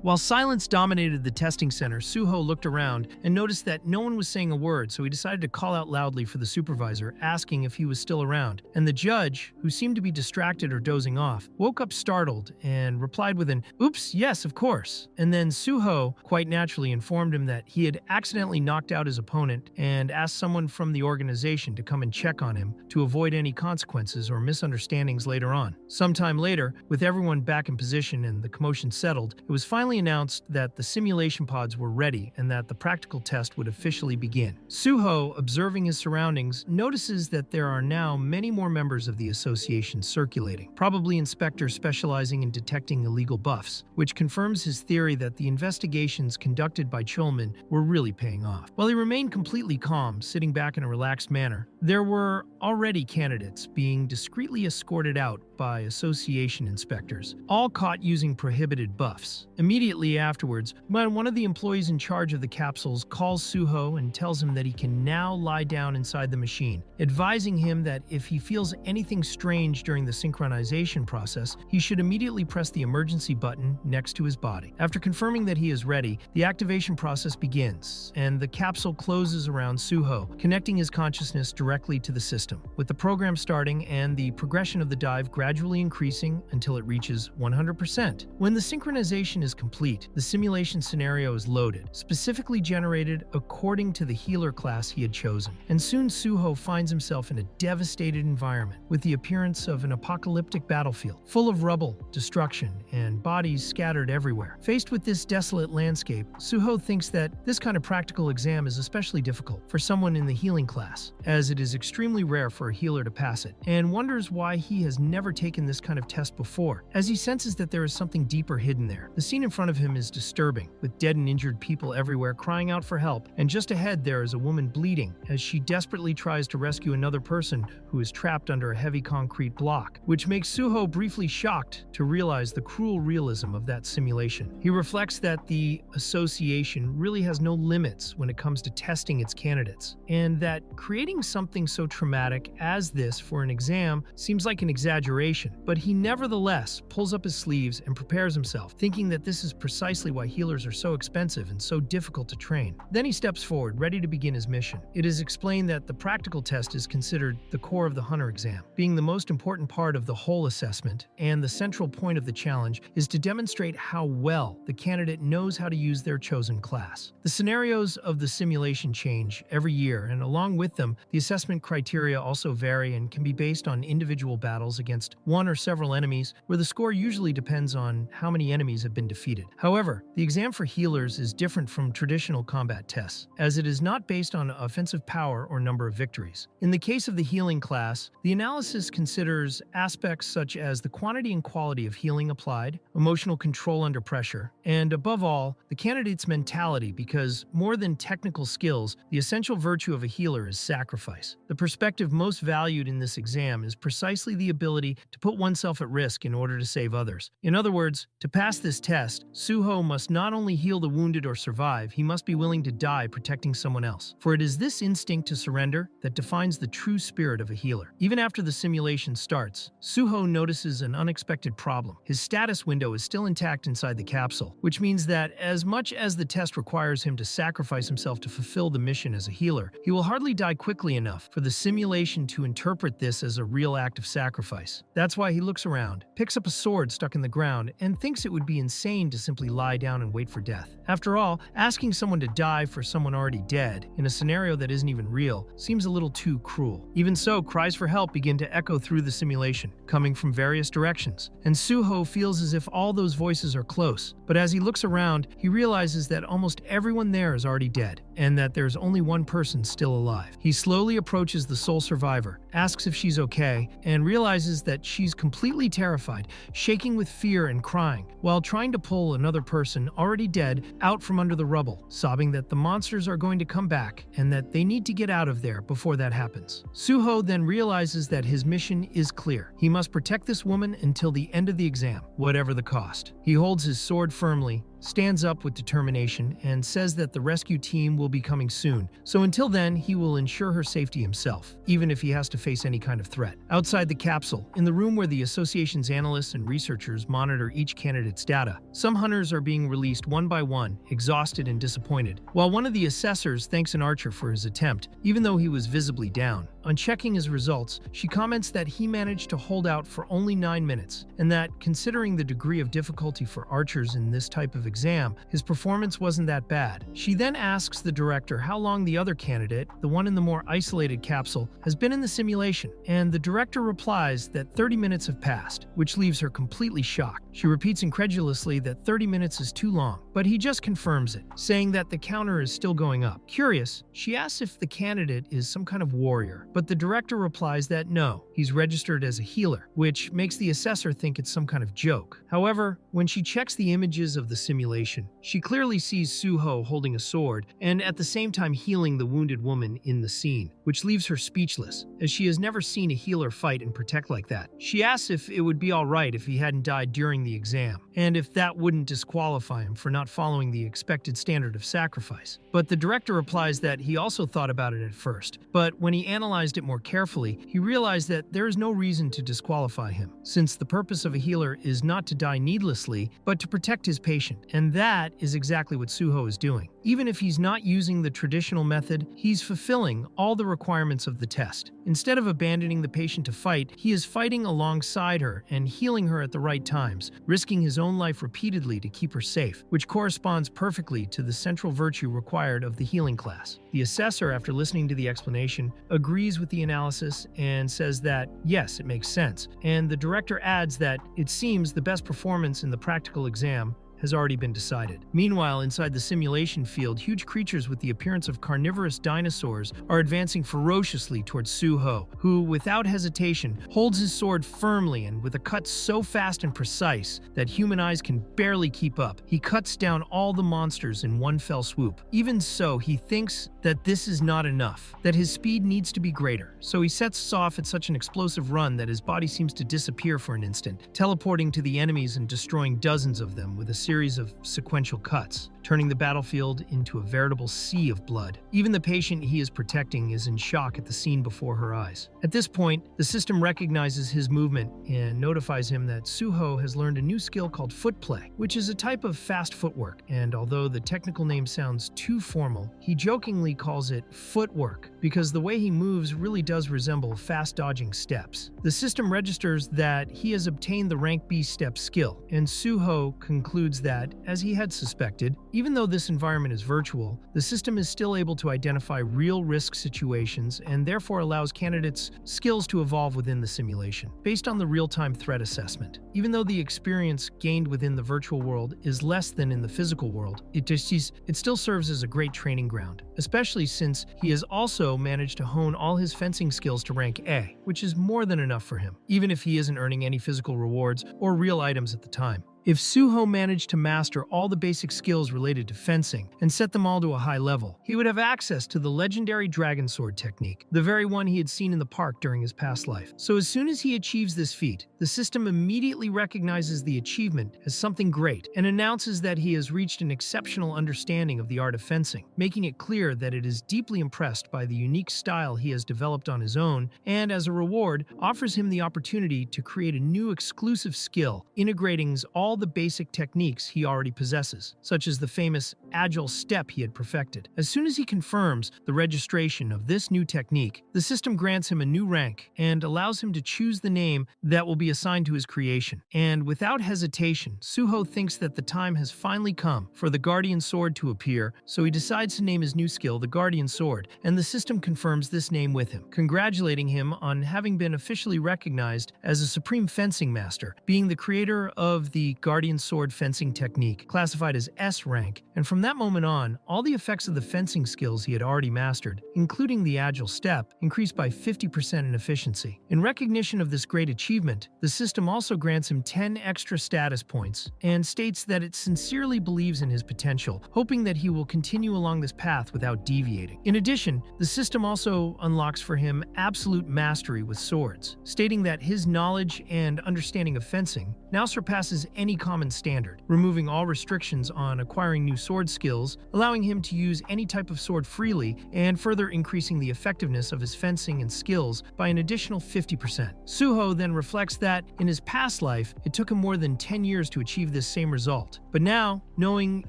While silence dominated the testing center, Suho looked around and noticed that no one was saying a word, so he decided to call out loudly for the supervisor, asking if he was still around. And the judge, who seemed to be distracted or dozing off, woke up startled and replied with an, "Oops, yes, of course." And then Suho, quite naturally, informed him that he had accidentally knocked out his opponent and asked someone from the organization to come and check on him to avoid any consequences or misunderstandings later on. Sometime later, with everyone back in position and the commotion settled, it was finally announced that the simulation pods were ready and that the practical test would officially begin. Suho, observing his surroundings, notices that there are now many more members of the association circulating, probably inspectors specializing in detecting illegal buffs, which confirms his theory that the investigations conducted by Cholman were really paying off. While he remained completely calm, sitting back in a relaxed manner, there were already candidates being discreetly escorted out by association inspectors, all caught using prohibited buffs. Immediately afterwards, one of the employees in charge of the capsules calls Suho and tells him that he can now lie down inside the machine, advising him that if he feels anything strange during the synchronization process, he should immediately press the emergency button next to his body. After confirming that he is ready, the activation process begins, and the capsule closes around Suho, connecting his consciousness directly to the system, with the program starting and the progression of the dive gradually increasing until it reaches 100%. When the synchronization is complete, the simulation scenario is loaded, specifically generated according to the healer class he had chosen, and soon Suho finds himself in a devastated environment with the appearance of an apocalyptic battlefield, full of rubble, destruction, and bodies scattered everywhere. Faced with this desolate landscape, Suho thinks that this kind of practical exam is especially difficult for someone in the healing class, as it is extremely rare for a healer to pass it, and wonders why he has never taken this kind of test before, as he senses that there is something deeper hidden there. The scene in front of him is disturbing, with dead and injured people everywhere crying out for help, and just ahead there is a woman bleeding as she desperately tries to rescue another person who is trapped under a heavy concrete block, which makes Suho briefly shocked to realize the cruel realism of that simulation. He reflects that the association really has no limits when it comes to testing its candidates, and that creating something so traumatic as this for an exam seems like an exaggeration preparation, but he nevertheless pulls up his sleeves and prepares himself, thinking that this is precisely why healers are so expensive and so difficult to train. Then he steps forward, ready to begin his mission. It is explained that the practical test is considered the core of the hunter exam, being the most important part of the whole assessment, and the central point of the challenge is to demonstrate how well the candidate knows how to use their chosen class. The scenarios of the simulation change every year, and along with them, the assessment criteria also vary and can be based on individual battles against one or several enemies, where the score usually depends on how many enemies have been defeated. However, the exam for healers is different from traditional combat tests, as it is not based on offensive power or number of victories. In the case of the healing class, the analysis considers aspects such as the quantity and quality of healing applied, emotional control under pressure, and above all, the candidate's mentality, because more than technical skills, the essential virtue of a healer is sacrifice. The perspective most valued in this exam is precisely the ability to put oneself at risk in order to save others. In other words, to pass this test, Suho must not only heal the wounded or survive, he must be willing to die protecting someone else. For it is this instinct to surrender that defines the true spirit of a healer. Even after the simulation starts, Suho notices an unexpected problem. His status window is still intact inside the capsule, which means that as much as the test requires him to sacrifice himself to fulfill the mission as a healer, he will hardly die quickly enough for the simulation to interpret this as a real act of sacrifice. That's why he looks around, picks up a sword stuck in the ground, and thinks it would be insane to simply lie down and wait for death. After all, asking someone to die for someone already dead, in a scenario that isn't even real, seems a little too cruel. Even so, cries for help begin to echo through the simulation, coming from various directions, and Suho feels as if all those voices are close. But as he looks around, he realizes that almost everyone there is already dead, and that there's only one person still alive. He slowly approaches the sole survivor, asks if she's okay, and realizes that she's completely terrified, shaking with fear and crying, while trying to pull another person, already dead, out from under the rubble, sobbing that the monsters are going to come back and that they need to get out of there before that happens. Suho then realizes that his mission is clear. He must protect this woman until the end of the exam, whatever the cost. He holds his sword firmly, stands up with determination, and says that the rescue team will be coming soon, so until then he will ensure her safety himself, even if he has to face any kind of threat. Outside the capsule, in the room where the association's analysts and researchers monitor each candidate's data, some hunters are being released one by one, exhausted and disappointed, while one of the assessors thanks an archer for his attempt, even though he was visibly down. On checking his results, she comments that he managed to hold out for only 9 minutes, and that, considering the degree of difficulty for archers in this type of exam, his performance wasn't that bad. She then asks the director how long the other candidate, the one in the more isolated capsule, has been in the simulation, and the director replies that 30 minutes have passed, which leaves her completely shocked. She repeats incredulously that 30 minutes is too long, but he just confirms it, saying that the counter is still going up. Curious, she asks if the candidate is some kind of warrior, but the director replies that no, he's registered as a healer, which makes the assessor think it's some kind of joke. However, when she checks the images of the simulation, she clearly sees Suho holding a sword and at the same time healing the wounded woman in the scene, which leaves her speechless, as she has never seen a healer fight and protect like that. She asks if it would be alright if he hadn't died during the exam, and if that wouldn't disqualify him for not following the expected standard of sacrifice. But the director replies that he also thought about it at first, but when he analyzed it more carefully, he realized that there is no reason to disqualify him, since the purpose of a healer is not to die needlessly, but to protect his patient, and that is exactly what Suho is doing. Even if he's not using the traditional method, he's fulfilling all the requirements of the test. Instead of abandoning the patient to fight, he is fighting alongside her and healing her at the right times, risking his own life repeatedly to keep her safe, which corresponds perfectly to the central virtue required of the healing class. The assessor, after listening to the explanation, agrees with the analysis and says that, yes, it makes sense, and the director adds that it seems the best performance in the practical exam has already been decided. Meanwhile, inside the simulation field, huge creatures with the appearance of carnivorous dinosaurs are advancing ferociously towards Suho, who, without hesitation, holds his sword firmly and with a cut so fast and precise that human eyes can barely keep up. He cuts down all the monsters in one fell swoop. Even so, he thinks that this is not enough, that his speed needs to be greater, so he sets off at such an explosive run that his body seems to disappear for an instant, teleporting to the enemies and destroying dozens of them with a series series of sequential cuts, turning the battlefield into a veritable sea of blood. Even the patient he is protecting is in shock at the scene before her eyes. At this point, the system recognizes his movement and notifies him that Suho has learned a new skill called foot play, which is a type of fast footwork, and although the technical name sounds too formal, he jokingly calls it footwork because the way he moves really does resemble fast dodging steps. The system registers that he has obtained the rank B step skill, and Suho concludes that, as he had suspected, even though this environment is virtual, the system is still able to identify real risk situations and therefore allows candidates' skills to evolve within the simulation, based on the real-time threat assessment. Even though the experience gained within the virtual world is less than in the physical world, it still serves as a great training ground, especially since he has also managed to hone all his fencing skills to rank A, which is more than enough for him, even if he isn't earning any physical rewards or real items at the time. If Suho managed to master all the basic skills related to fencing and set them all to a high level, he would have access to the legendary Dragon Sword technique, the very one he had seen in the park during his past life. So as soon as he achieves this feat, the system immediately recognizes the achievement as something great and announces that he has reached an exceptional understanding of the art of fencing, making it clear that it is deeply impressed by the unique style he has developed on his own, and as a reward, offers him the opportunity to create a new exclusive skill, integrating all the basic techniques he already possesses, such as the famous agile step he had perfected. As soon as he confirms the registration of this new technique, the system grants him a new rank and allows him to choose the name that will be assigned to his creation. And without hesitation, Suho thinks that the time has finally come for the Guardian Sword to appear, so he decides to name his new skill the Guardian Sword, and the system confirms this name with him, congratulating him on having been officially recognized as a supreme fencing master, being the creator of the Guardian Sword fencing technique, classified as S rank, and from that moment on, all the effects of the fencing skills he had already mastered, including the agile step, increased by 50% in efficiency. In recognition of this great achievement, the system also grants him 10 extra status points and states that it sincerely believes in his potential, hoping that he will continue along this path without deviating. In addition, the system also unlocks for him absolute mastery with swords, stating that his knowledge and understanding of fencing now surpasses any common standard, removing all restrictions on acquiring new sword skills, allowing him to use any type of sword freely, and further increasing the effectiveness of his fencing and skills by an additional 50%. Suho then reflects that, in his past life, it took him more than 10 years to achieve this same result. But now, knowing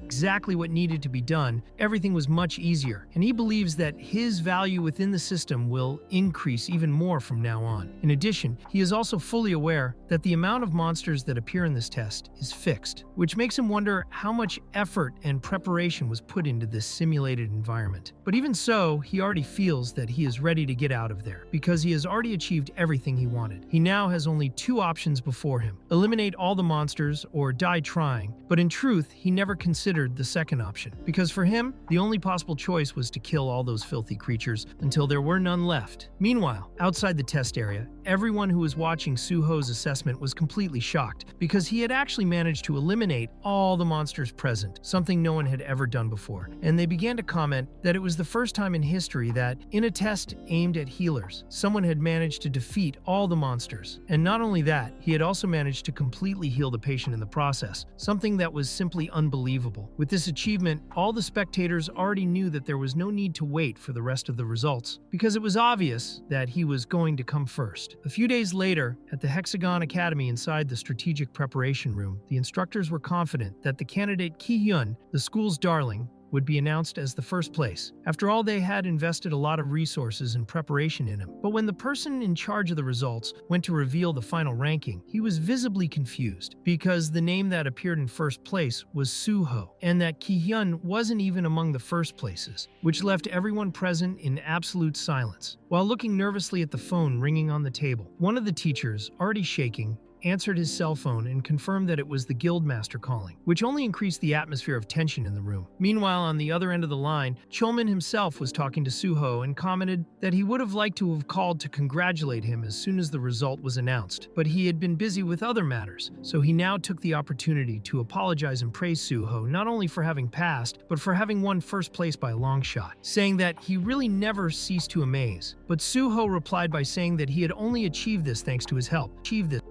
exactly what needed to be done, everything was much easier, and he believes that his value within the system will increase even more from now on. In addition, he is also fully aware that the amount of monsters that appear in this test is fixed, which makes him wonder how much effort and preparation was put into this simulated environment. But even so, he already feels that he is ready to get out of there, because he has already achieved everything he wanted. He now has only two options before him: eliminate all the monsters or die trying, but in truth, he never considered the second option, because for him, the only possible choice was to kill all those filthy creatures until there were none left. Meanwhile, outside the test area, everyone who was watching Suho's assessment was completely shocked, because he had actually managed to eliminate all the monsters present, something no one had ever done before, and they began to comment that it was the first time in history that, in a test aimed at healers, someone had managed to defeat all the monsters. And not only that, he had also managed to completely heal the patient in the process, something that was simply unbelievable. With this achievement, all the spectators already knew that there was no need to wait for the rest of the results, because it was obvious that he was going to come first. A few days later, at the Hexagon Academy inside the strategic preparation room, the instructors were confident that the candidate Ki-hyun, the school's darling, would be announced as the first place. After all, they had invested a lot of resources and preparation in him. But when the person in charge of the results went to reveal the final ranking, he was visibly confused, because the name that appeared in first place was Suho, and that Ki-hyun wasn't even among the first places, which left everyone present in absolute silence. While looking nervously at the phone ringing on the table, one of the teachers, already shaking, answered his cell phone and confirmed that it was the guildmaster calling, which only increased the atmosphere of tension in the room. Meanwhile, on the other end of the line, Cholman himself was talking to Suho and commented that he would have liked to have called to congratulate him as soon as the result was announced, but he had been busy with other matters, so he now took the opportunity to apologize and praise Suho not only for having passed, but for having won first place by a long shot, saying that he really never ceased to amaze. But Suho replied by saying that he had only achieved this thanks to his help.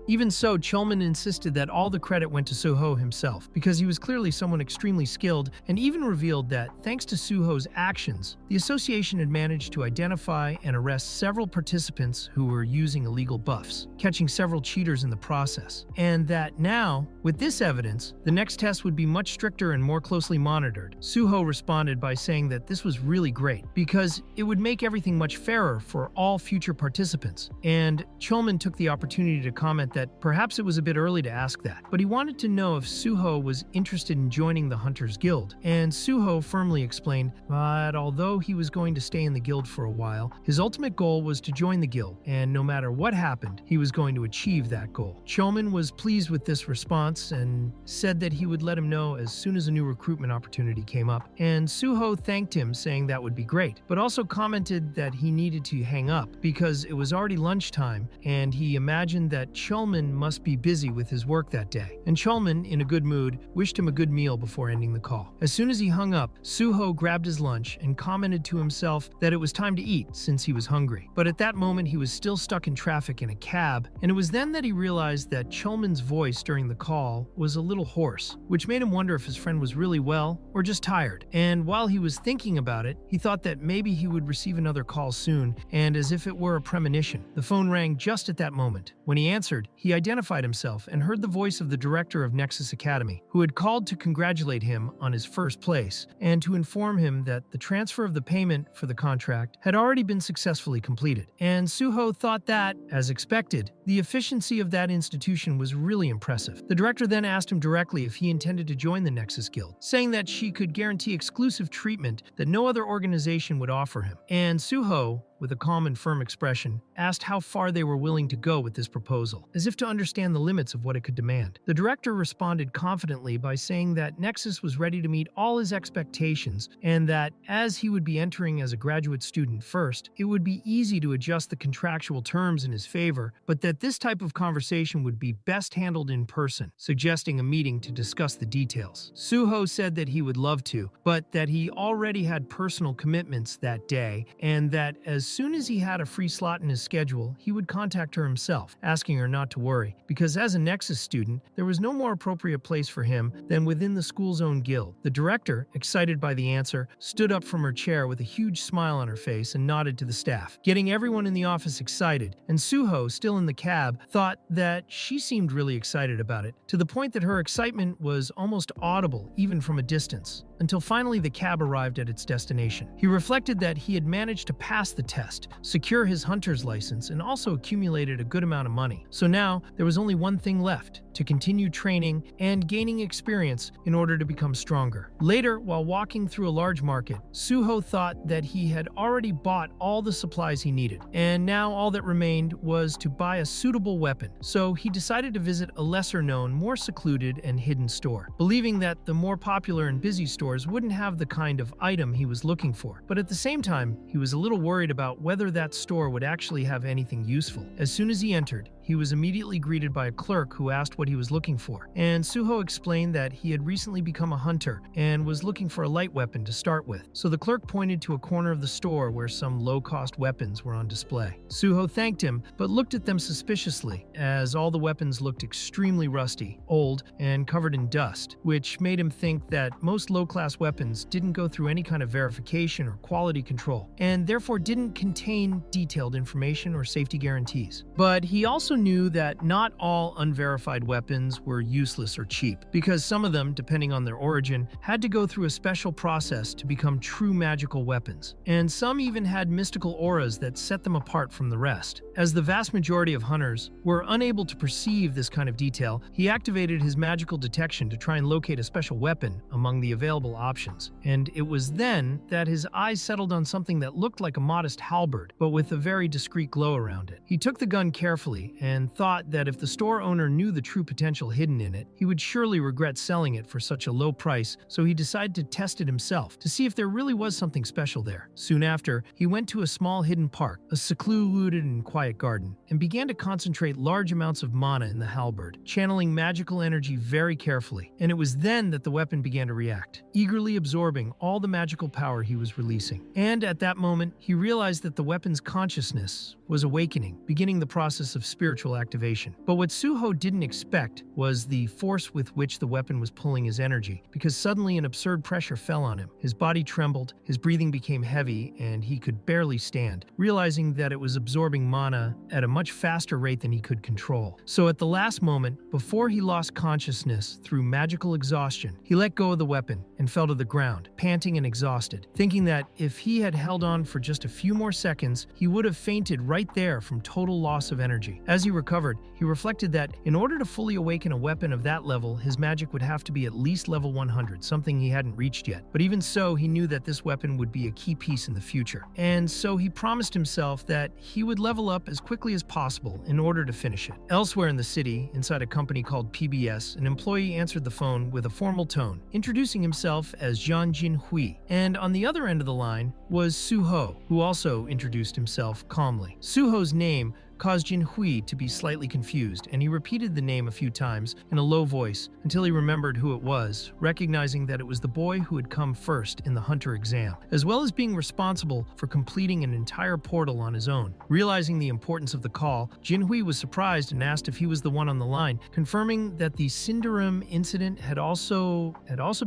Even so, Chulman insisted that all the credit went to Suho himself, because he was clearly someone extremely skilled, and even revealed that, thanks to Suho's actions, the association had managed to identify and arrest several participants who were using illegal buffs, catching several cheaters in the process. And that now, with this evidence, the next test would be much stricter and more closely monitored. Suho responded by saying that this was really great, because it would make everything much fairer for all future participants. And Chulman took the opportunity to comment that perhaps it was a bit early to ask that, but he wanted to know if Suho was interested in joining the Hunters Guild. And Suho firmly explained that although he was going to stay in the guild for a while, his ultimate goal was to join the guild, and no matter what happened, he was going to achieve that goal. Chulman was pleased with this response and said that he would let him know as soon as a new recruitment opportunity came up. And Suho thanked him, saying that would be great, but also commented that he needed to hang up because it was already lunchtime and he imagined that Chulman must be busy with his work that day. And Chulman, in a good mood, wished him a good meal before ending the call. As soon as he hung up, Suho grabbed his lunch and commented to himself that it was time to eat since he was hungry. But at that moment, he was still stuck in traffic in a cab, and it was then that he realized that Chulman's voice during the call was a little hoarse, which made him wonder if his friend was really well or just tired. And while he was thinking about it, he thought that maybe he would receive another call soon, and as if it were a premonition, the phone rang just at that moment. When he answered, he identified himself and heard the voice of the director of Nexus Academy, who had called to congratulate him on his first place and to inform him that the transfer of the payment for the contract had already been successfully completed. And Suho thought that, as expected, the efficiency of that institution was really impressive. The director then asked him directly if he intended to join the Nexus Guild, saying that she could guarantee exclusive treatment that no other organization would offer him. And Suho, with a calm and firm expression, asked how far they were willing to go with this proposal, as if to understand the limits of what it could demand. The director responded confidently by saying that Nexus was ready to meet all his expectations, and that, as he would be entering as a graduate student first, it would be easy to adjust the contractual terms in his favor, but that this type of conversation would be best handled in person, suggesting a meeting to discuss the details. Suho said that he would love to, but that he already had personal commitments that day, and that as soon as he had a free slot in his schedule, he would contact her himself, asking her not to worry, because as a Nexus student, there was no more appropriate place for him than within the school's own guild. The director, excited by the answer, stood up from her chair with a huge smile on her face and nodded to the staff, getting everyone in the office excited, and Suho, still in the cab, thought that she seemed really excited about it, to the point that her excitement was almost audible even from a distance, until finally the cab arrived at its destination. He reflected that he had managed to pass the test, secure his hunter's license, and also accumulated a good amount of money. So now, there was only one thing left: to continue training and gaining experience in order to become stronger. Later, while walking through a large market, Suho thought that he had already bought all the supplies he needed, and now all that remained was to buy a suitable weapon. So he decided to visit a lesser-known, more secluded and hidden store, believing that the more popular and busy stores wouldn't have the kind of item he was looking for. But at the same time, he was a little worried about whether that store would actually have anything useful. As soon as he entered, he was immediately greeted by a clerk who asked what he was looking for, and Suho explained that he had recently become a hunter and was looking for a light weapon to start with. So the clerk pointed to a corner of the store where some low-cost weapons were on display. Suho thanked him, but looked at them suspiciously, as all the weapons looked extremely rusty, old, and covered in dust, which made him think that most low-class weapons didn't go through any kind of verification or quality control, and therefore didn't contain detailed information or safety guarantees. But he also knew that not all unverified weapons were useless or cheap, because some of them, depending on their origin, had to go through a special process to become true magical weapons, and some even had mystical auras that set them apart from the rest. As the vast majority of hunters were unable to perceive this kind of detail, he activated his magical detection to try and locate a special weapon among the available options, and it was then that his eyes settled on something that looked like a modest halberd, but with a very discreet glow around it. He took the gun carefully and thought that if the store owner knew the true potential hidden in it, he would surely regret selling it for such a low price, so he decided to test it himself to see if there really was something special there. Soon after, he went to a small hidden park, a secluded and quiet garden, and began to concentrate large amounts of mana in the halberd, channeling magical energy very carefully, and it was then that the weapon began to react, eagerly absorbing all the magical power he was releasing. And at that moment, he realized realized that the weapon's consciousness was awakening, beginning the process of spiritual activation. But what Suho didn't expect was the force with which the weapon was pulling his energy, because suddenly an absurd pressure fell on him. His body trembled, his breathing became heavy, and he could barely stand, realizing that it was absorbing mana at a much faster rate than he could control. So at the last moment, before he lost consciousness through magical exhaustion, he let go of the weapon and fell to the ground, panting and exhausted, thinking that if he had held on for just a few more seconds, he would have fainted right there from total loss of energy. As he recovered, he reflected that in order to fully awaken a weapon of that level, his magic would have to be at least level 100, something he hadn't reached yet. But even so, he knew that this weapon would be a key piece in the future. And so he promised himself that he would level up as quickly as possible in order to finish it. Elsewhere in the city, inside a company called PBS, an employee answered the phone with a formal tone, introducing himself as Jian Jinhui. And on the other end of the line was Suho, who also introduced himself calmly. Suho's name caused Jinhui to be slightly confused, and he repeated the name a few times in a low voice until he remembered who it was, recognizing that it was the boy who had come first in the hunter exam, as well as being responsible for completing an entire portal on his own. Realizing the importance of the call, Jinhui was surprised and asked if he was the one on the line, confirming that the Cinderum incident had also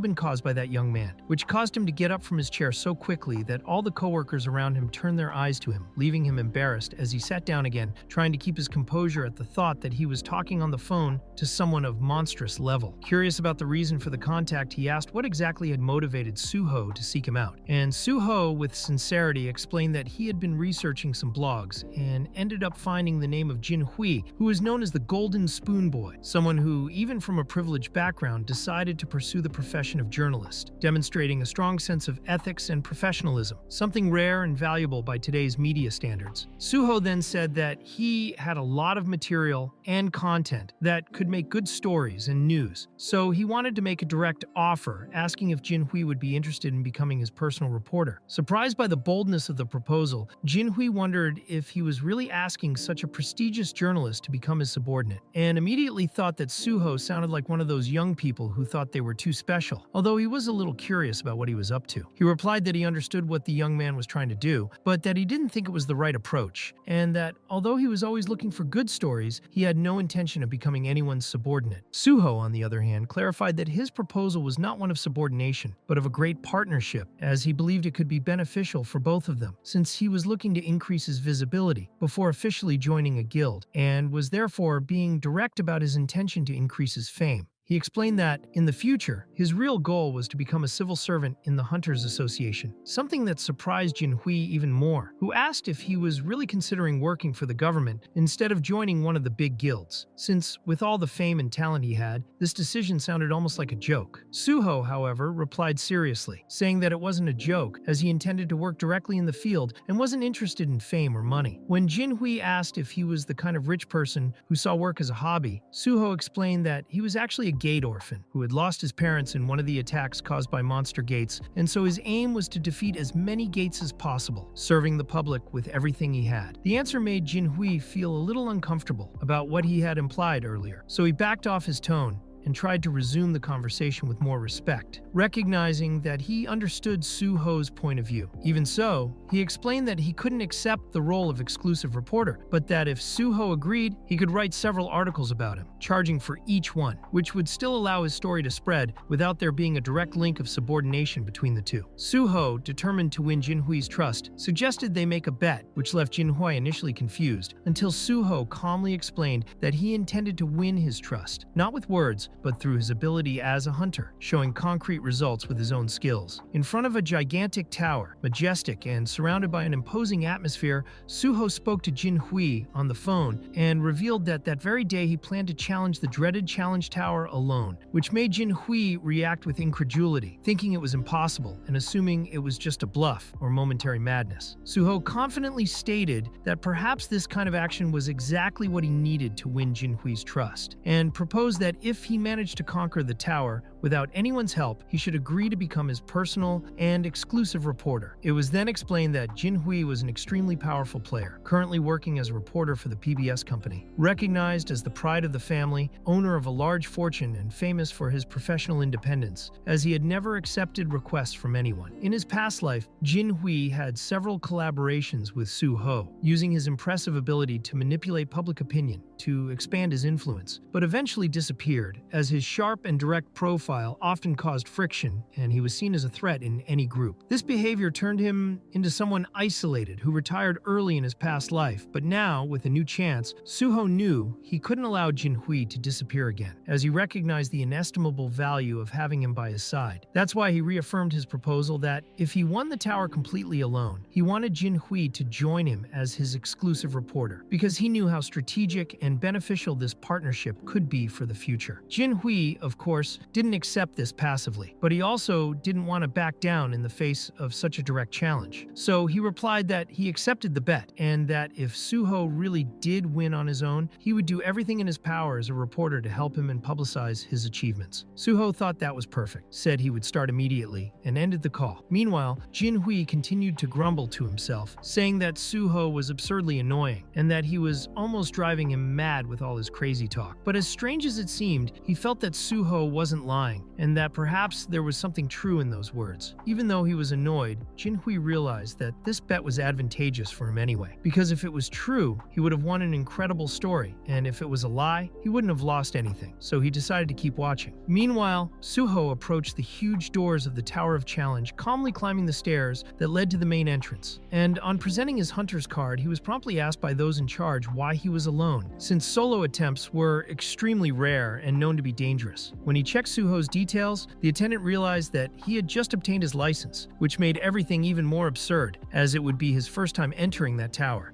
been caused by that young man, which caused him to get up from his chair so quickly that all the coworkers around him turned their eyes to him, leaving him embarrassed as he sat down again, trying to keep his composure at the thought that he was talking on the phone to someone of monstrous level. Curious about the reason for the contact, he asked what exactly had motivated Suho to seek him out. And Suho, with sincerity, explained that he had been researching some blogs and ended up finding the name of Jinhui, who was known as the Golden Spoon Boy, someone who, even from a privileged background, decided to pursue the profession of journalist, demonstrating a strong sense of ethics and professionalism, something rare and valuable by today's media standards. Suho then said that he had a lot of material and content that could make good stories and news, so he wanted to make a direct offer, asking if Jinhui would be interested in becoming his personal reporter. Surprised by the boldness of the proposal, Jinhui wondered if he was really asking such a prestigious journalist to become his subordinate, and immediately thought that Suho sounded like one of those young people who thought they were too special, although he was a little curious about what he was up to. He replied that he understood what the young man was trying to do, but that he didn't think it was the right approach, and that although he was always looking for good stories, he had no intention of becoming anyone's subordinate. Suho, on the other hand, clarified that his proposal was not one of subordination, but of a great partnership, as he believed it could be beneficial for both of them, since he was looking to increase his visibility before officially joining a guild, and was therefore being direct about his intention to increase his fame. He explained that, in the future, his real goal was to become a civil servant in the Hunters Association, something that surprised Jinhui even more, who asked if he was really considering working for the government instead of joining one of the big guilds, since, with all the fame and talent he had, this decision sounded almost like a joke. Suho, however, replied seriously, saying that it wasn't a joke, as he intended to work directly in the field and wasn't interested in fame or money. When Jinhui asked if he was the kind of rich person who saw work as a hobby, Suho explained that he was actually a gate orphan who had lost his parents in one of the attacks caused by monster gates, and so his aim was to defeat as many gates as possible, serving the public with everything he had. The answer made Jinhui feel a little uncomfortable about what he had implied earlier, so he backed off his tone and tried to resume the conversation with more respect, recognizing that he understood Suho's point of view. Even so, he explained that he couldn't accept the role of exclusive reporter, but that if Suho agreed, he could write several articles about him, charging for each one, which would still allow his story to spread without there being a direct link of subordination between the two. Suho, determined to win Jinhui's trust, suggested they make a bet, which left Jinhui initially confused, until Suho calmly explained that he intended to win his trust, not with words, but through his ability as a hunter, showing concrete results with his own skills. In front of a gigantic tower, majestic and surrounded by an imposing atmosphere, Suho spoke to Jinhui on the phone and revealed that that very day he planned to challenge the dreaded Challenge Tower alone, which made Jinhui react with incredulity, thinking it was impossible and assuming it was just a bluff or momentary madness. Suho confidently stated that perhaps this kind of action was exactly what he needed to win Jinhui's trust, and proposed that if he managed to conquer the tower without anyone's help, he should agree to become his personal and exclusive reporter. It was then explained that Jinhui was an extremely powerful player, currently working as a reporter for the PBS company. Recognized as the pride of the family, owner of a large fortune and famous for his professional independence, as he had never accepted requests from anyone. In his past life, Jinhui had several collaborations with Su-ho, using his impressive ability to manipulate public opinion to expand his influence, but eventually disappeared, as his sharp and direct profile often caused friction, and he was seen as a threat in any group. This behavior turned him into someone isolated who retired early in his past life, but now, with a new chance, Su-ho knew he couldn't allow Jinhui to disappear again, as he recognized the inestimable value of having him by his side. That's why he reaffirmed his proposal that, if he won the tower completely alone, he wanted Jinhui to join him as his exclusive reporter, because he knew how strategic and beneficial this partnership could be for the future. Jinhui, of course, didn't accept this passively, but he also didn't want to back down in the face of such a direct challenge. So he replied that he accepted the bet, and that if Su-ho really did win on his own, he would do everything in his power as a reporter to help him and publicize his achievements. Su-ho thought that was perfect, said he would start immediately, and ended the call. Meanwhile, Jinhui continued to grumble to himself, saying that Su-ho was absurdly annoying, and that he was almost driving him mad with all his crazy talk. But as strange as it seemed, he felt that Su-ho wasn't lying, and that perhaps there was something true in those words. Even though he was annoyed, Jinhui realized that this bet was advantageous for him anyway, because if it was true, he would have won an incredible story, and if it was a lie, he wouldn't have lost anything, so he decided to keep watching. Meanwhile, Su-ho approached the huge doors of the Tower of Challenge, calmly climbing the stairs that led to the main entrance, and on presenting his hunter's card, he was promptly asked by those in charge why he was alone, since solo attempts were extremely rare and known to be dangerous. When he checked Su-ho's details, the attendant realized that he had just obtained his license, which made everything even more absurd, as it would be his first time entering that tower.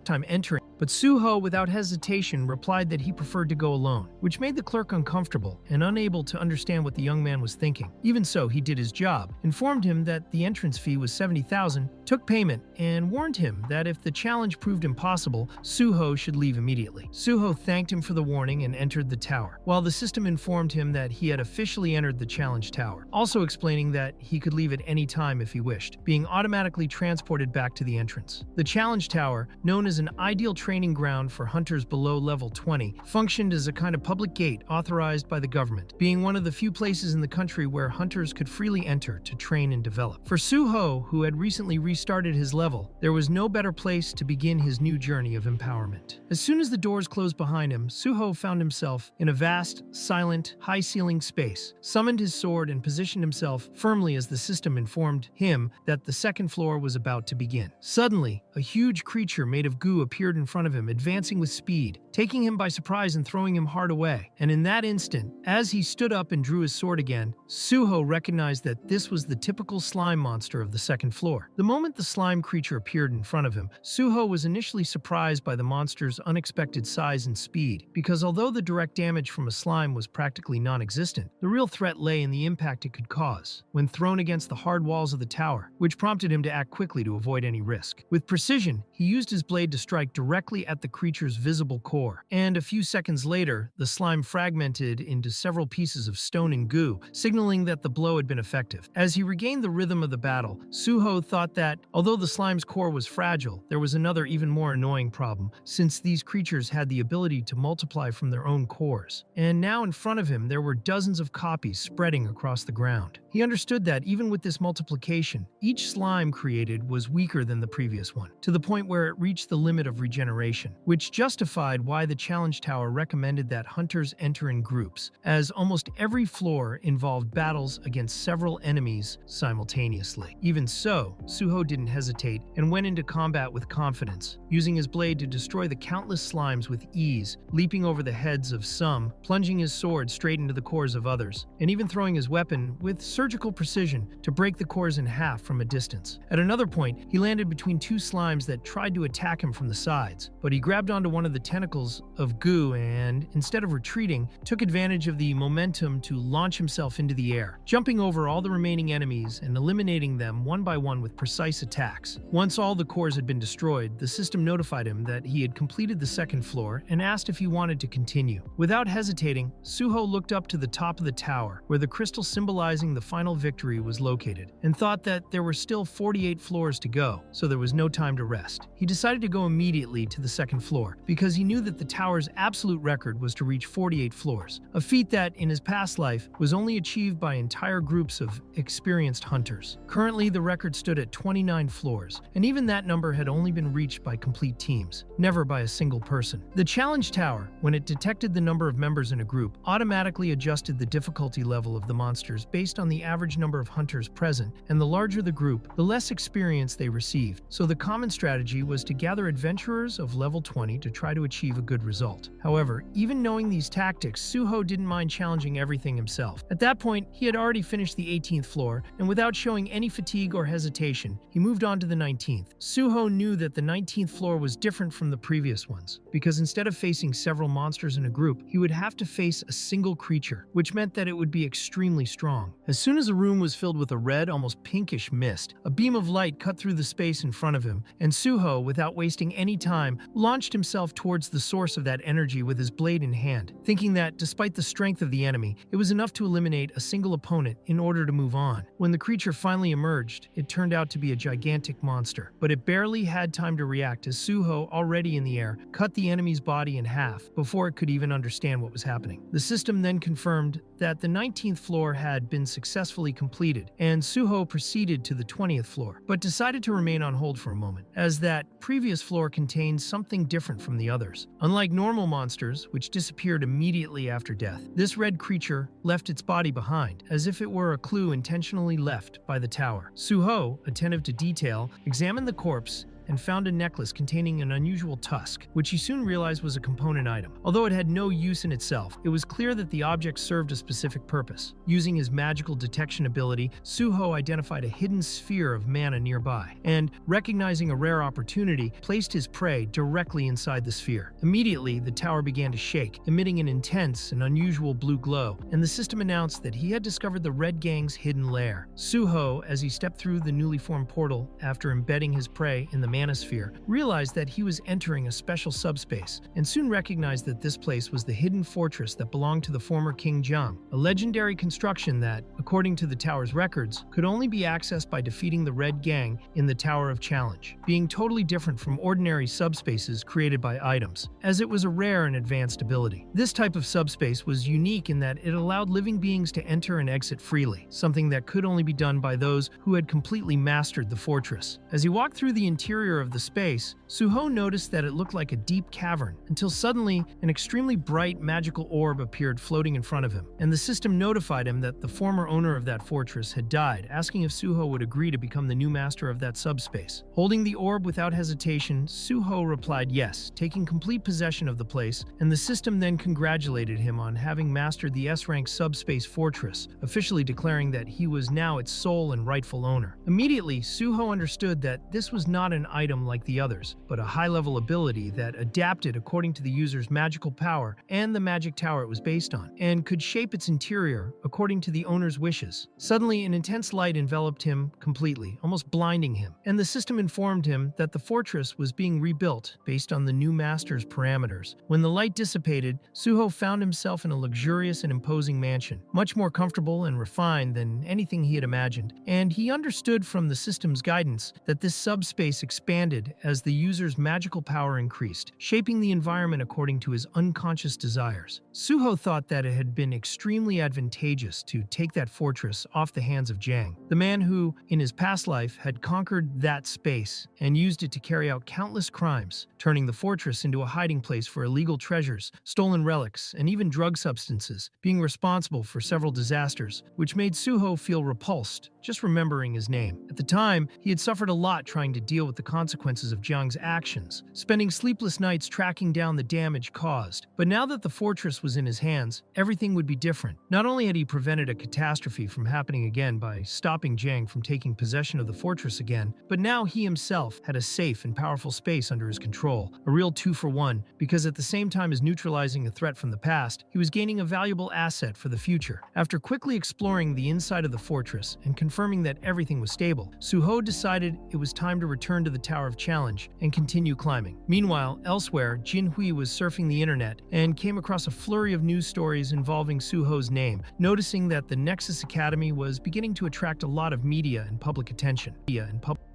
But Su-ho, without hesitation, replied that he preferred to go alone, which made the clerk uncomfortable and unable to understand what the young man was thinking. Even so, he did his job, informed him that the entrance fee was 70,000, took payment, and warned him that if the challenge proved impossible, Su-ho should leave immediately. Su-ho thanked him for the warning and entered the tower, while the system informed him that he had officially entered the challenge tower, also explaining that he could leave at any time if he wished, being automatically transported back to the entrance. The challenge tower, known as an ideal training ground for hunters below level 20, functioned as a kind of public gate authorized by the government, being one of the few places in the country where hunters could freely enter to train and develop. For Su-ho, who had recently restarted his level, there was no better place to begin his new journey of empowerment. As soon as the doors closed behind him, Su-ho found himself in a vast, silent, high-ceilinged space, summoned his sword, and positioned himself firmly as the system informed him that the second floor was about to begin. Suddenly, a huge creature made of goo appeared in front of him, advancing with speed, taking him by surprise and throwing him hard away. And in that instant, as he stood up and drew his sword again, Su-ho recognized that this was the typical slime monster of the second floor. The moment the slime creature appeared in front of him, Su-ho was initially surprised by the monster's unexpected size and speed, because although the direct damage from a slime was practically non-existent, the real threat lay in the impact it could cause when thrown against the hard walls of the tower, which prompted him to act quickly to avoid any risk. With precision, he used his blade to strike directly at the creature's visible core, and a few seconds later, the slime fragmented into several pieces of stone and goo, signaling that the blow had been effective. As he regained the rhythm of the battle, Su-ho thought that, although the slime's core was fragile, there was another even more annoying problem, since these creatures had the ability to multiply from their own cores. And now in front of him, there were dozens of copies spreading across the ground. He understood that even with this multiplication, each slime created was weaker than the previous one, to the point where it reached the limit of regeneration, which justified why the challenge tower recommended that hunters enter in groups, as almost every floor involved battles against several enemies simultaneously. Even so, Su-ho didn't hesitate and went into combat with confidence, using his blade to destroy the countless slimes with ease, leaping over the heads of some, plunging his sword straight into the cores of others, and even throwing his weapon with surgical precision to break the cores in half from a distance. At another point, he landed between two slimes that tried to attack him from the sides, clouds, but he grabbed onto one of the tentacles of goo and, instead of retreating, took advantage of the momentum to launch himself into the air, jumping over all the remaining enemies and eliminating them one by one with precise attacks. Once all the cores had been destroyed, the system notified him that he had completed the second floor and asked if he wanted to continue. Without hesitating, Suho looked up to the top of the tower, where the crystal symbolizing the final victory was located, and thought that there were still 48 floors to go, so there was no time to rest. He decided to go immediately to the second floor, because he knew that the tower's absolute record was to reach 48 floors, a feat that, in his past life, was only achieved by entire groups of experienced hunters. Currently, the record stood at 29 floors, and even that number had only been reached by complete teams, never by a single person. The challenge tower, when it detected the number of members in a group, automatically adjusted the difficulty level of the monsters based on the average number of hunters present, and the larger the group, the less experience they received. So the common strategy was to gather adventurers of level 20 to try to achieve a good result. However, even knowing these tactics, Suho didn't mind challenging everything himself. At that point, he had already finished the 18th floor, and without showing any fatigue or hesitation, he moved on to the 19th. Suho knew that the 19th floor was different from the previous ones, because instead of facing several monsters in a group, he would have to face a single creature, which meant that it would be extremely strong. As soon as the room was filled with a red, almost pinkish mist, a beam of light cut through the space in front of him, and Suho, without wasting any time, launched himself towards the source of that energy with his blade in hand, thinking that, despite the strength of the enemy, it was enough to eliminate a single opponent in order to move on. When the creature finally emerged, it turned out to be a gigantic monster, but it barely had time to react as Suho, already in the air, cut the enemy's body in half before it could even understand what was happening. The system then confirmed that the 19th floor had been successfully completed, and Suho proceeded to the 20th floor, but decided to remain on hold for a moment, as that previous floor contained something different from the others. Unlike normal monsters, which disappeared immediately after death, this red creature left its body behind, as if it were a clue intentionally left by the tower. Suho, attentive to detail, examined the corpse and found a necklace containing an unusual tusk, which he soon realized was a component item. Although it had no use in itself, it was clear that the object served a specific purpose. Using his magical detection ability, Suho identified a hidden sphere of mana nearby, and, recognizing a rare opportunity, placed his prey directly inside the sphere. Immediately, the tower began to shake, emitting an intense and unusual blue glow, and the system announced that he had discovered the Red Gang's hidden lair. Suho, as he stepped through the newly formed portal after embedding his prey in the manosphere, realized that he was entering a special subspace, and soon recognized that this place was the hidden fortress that belonged to the former King Jiang, a legendary construction that, according to the tower's records, could only be accessed by defeating the Red Gang in the Tower of Challenge, being totally different from ordinary subspaces created by items, as it was a rare and advanced ability. This type of subspace was unique in that it allowed living beings to enter and exit freely, something that could only be done by those who had completely mastered the fortress. As he walked through the interior of the space, Suho noticed that it looked like a deep cavern, until suddenly an extremely bright magical orb appeared floating in front of him, and the system notified him that the former owner of that fortress had died, asking if Suho would agree to become the new master of that subspace. Holding the orb without hesitation, Suho replied yes, taking complete possession of the place, and the system then congratulated him on having mastered the S-rank subspace fortress, officially declaring that he was now its sole and rightful owner. Immediately, Suho understood that this was not an item like the others, but a high-level ability that adapted according to the user's magical power and the magic tower it was based on, and could shape its interior according to the owner's wishes. Suddenly, an intense light enveloped him completely, almost blinding him, and the system informed him that the fortress was being rebuilt based on the new master's parameters. When the light dissipated, Suho found himself in a luxurious and imposing mansion, much more comfortable and refined than anything he had imagined, and he understood from the system's guidance that this subspace expanded as the user's magical power increased, shaping the environment according to his unconscious desires. Suho thought that it had been extremely advantageous to take that fortress off the hands of Jiang, the man who, in his past life, had conquered that space and used it to carry out countless crimes, turning the fortress into a hiding place for illegal treasures, stolen relics, and even drug substances, being responsible for several disasters, which made Suho feel repulsed just remembering his name. At the time, he had suffered a lot trying to deal with the consequences of Jiang's actions, spending sleepless nights tracking down the damage caused. But now that the fortress was in his hands, everything would be different. Not only had he prevented a catastrophe from happening again by stopping Jiang from taking possession of the fortress again, but now he himself had a safe and powerful space under his control, a real 2-for-1, because at the same time as neutralizing a threat from the past, he was gaining a valuable asset for the future. After quickly exploring the inside of the fortress and confirming that everything was stable, Suho decided it was time to return to the Tower of Challenge and continue climbing. Meanwhile, elsewhere, Jin Hui was surfing the internet and came across a flurry of news stories involving Suho's name, noticing that the Nexus Academy was beginning to attract a lot of media and public attention.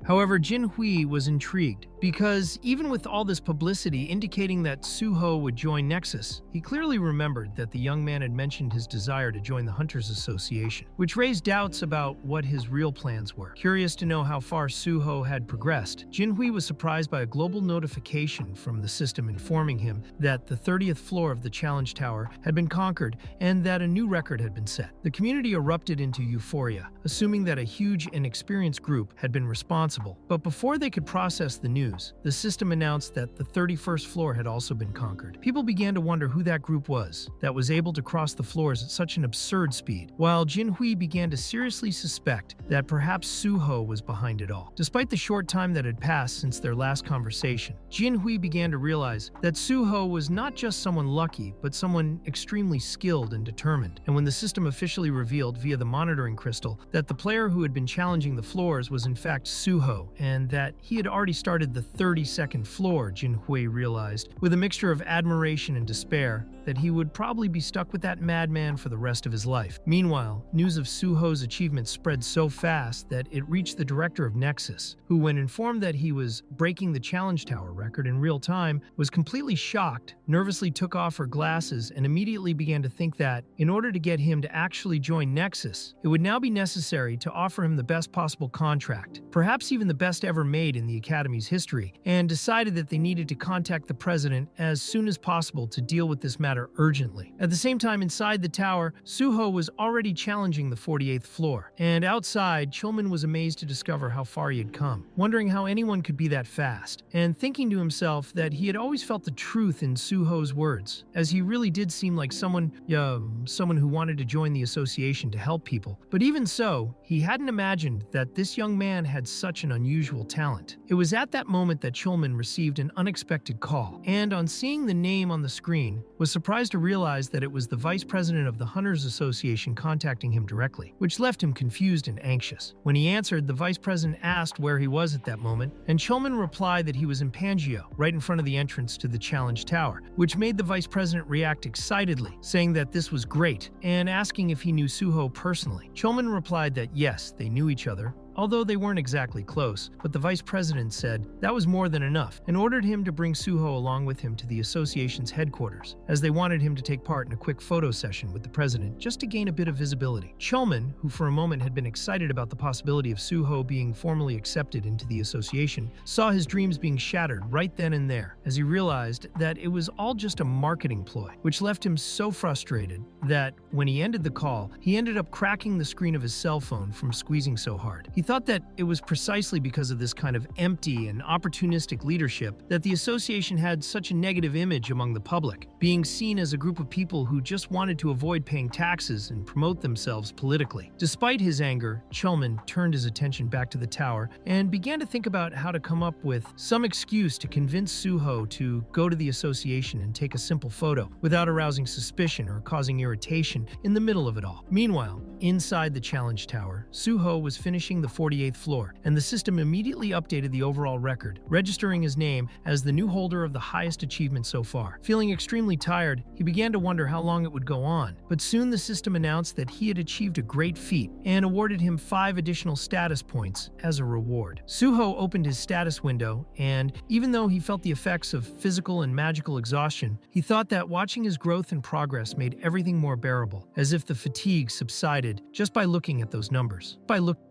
However, Jin Hui was intrigued, because even with all this publicity indicating that Suho would join Nexus, he clearly remembered that the young man had mentioned his desire to join the Hunters Association, which raised doubts about what his real plans were. Curious to know how far Suho had progressed, Jin Hui was surprised by a global notification from the system informing him that the 30th floor of the Challenge Tower had been conquered and that a new record had been set. The community erupted into euphoria, assuming that a huge and experienced group had been responsible. But before they could process the news, the system announced that the 31st floor had also been conquered. People began to wonder who that group was that was able to cross the floors at such an absurd speed, while Jin Hui began to seriously suspect that perhaps Suho was behind it all. Despite the short time that had passed since their last conversation, Jin Hui began to realize that Suho was not just someone lucky, but someone extremely skilled and determined. And when the system officially revealed via the monitoring crystal that the player who had been challenging the floors was in fact Suho, and that he had already started the 32nd floor, Jin Hui realized, with a mixture of admiration and despair, that he would probably be stuck with that madman for the rest of his life. Meanwhile, news of Suho's achievement spread so fast that it reached the director of Nexus, who, when informed that he was breaking the Challenge Tower record in real time, was completely shocked, nervously took off her glasses, and immediately began to think that, in order to get him to actually join Nexus, it would now be necessary to offer him the best possible contract, perhaps even the best ever made in the Academy's history, and decided that they needed to contact the president as soon as possible to deal with this matter urgently. At the same time, inside the tower, Suho was already challenging the 48th floor, and outside, Chulman was amazed to discover how far he had come, wondering how anyone could be that fast, and thinking to himself that he had always felt the truth in Suho's words, as he really did seem like someone who wanted to join the association to help people. But even so, he hadn't imagined that this young man had such an unusual talent. It was at that moment that Chulman received an unexpected call, and on seeing the name on the screen, was surprised to realize that it was the vice president of the Hunters Association contacting him directly, which left him confused and anxious. When he answered, the vice president asked where he was at that moment, and Chulman replied that he was in Pangeo, right in front of the entrance to the Challenge Tower, which made the vice president react excitedly, saying that this was great, and asking if he knew Suho personally. Chulman replied that yes, they knew each other, although they weren't exactly close, but the vice president said that was more than enough and ordered him to bring Suho along with him to the association's headquarters, as they wanted him to take part in a quick photo session with the president just to gain a bit of visibility. Chulman, who for a moment had been excited about the possibility of Suho being formally accepted into the association, saw his dreams being shattered right then and there, as he realized that it was all just a marketing ploy, which left him so frustrated that when he ended the call, he ended up cracking the screen of his cell phone from squeezing so hard. He thought that it was precisely because of this kind of empty and opportunistic leadership that the association had such a negative image among the public, being seen as a group of people who just wanted to avoid paying taxes and promote themselves politically. Despite his anger, Chulman turned his attention back to the tower and began to think about how to come up with some excuse to convince Suho to go to the association and take a simple photo without arousing suspicion or causing irritation in the middle of it all. Meanwhile, inside the Challenge Tower, Suho was finishing the 48th floor, and the system immediately updated the overall record, registering his name as the new holder of the highest achievement so far. Feeling extremely tired, he began to wonder how long it would go on, but soon the system announced that he had achieved a great feat and awarded him 5 additional status points as a reward. Suho opened his status window, and even though he felt the effects of physical and magical exhaustion, he thought that watching his growth and progress made everything more bearable, as if the fatigue subsided just by looking at those numbers.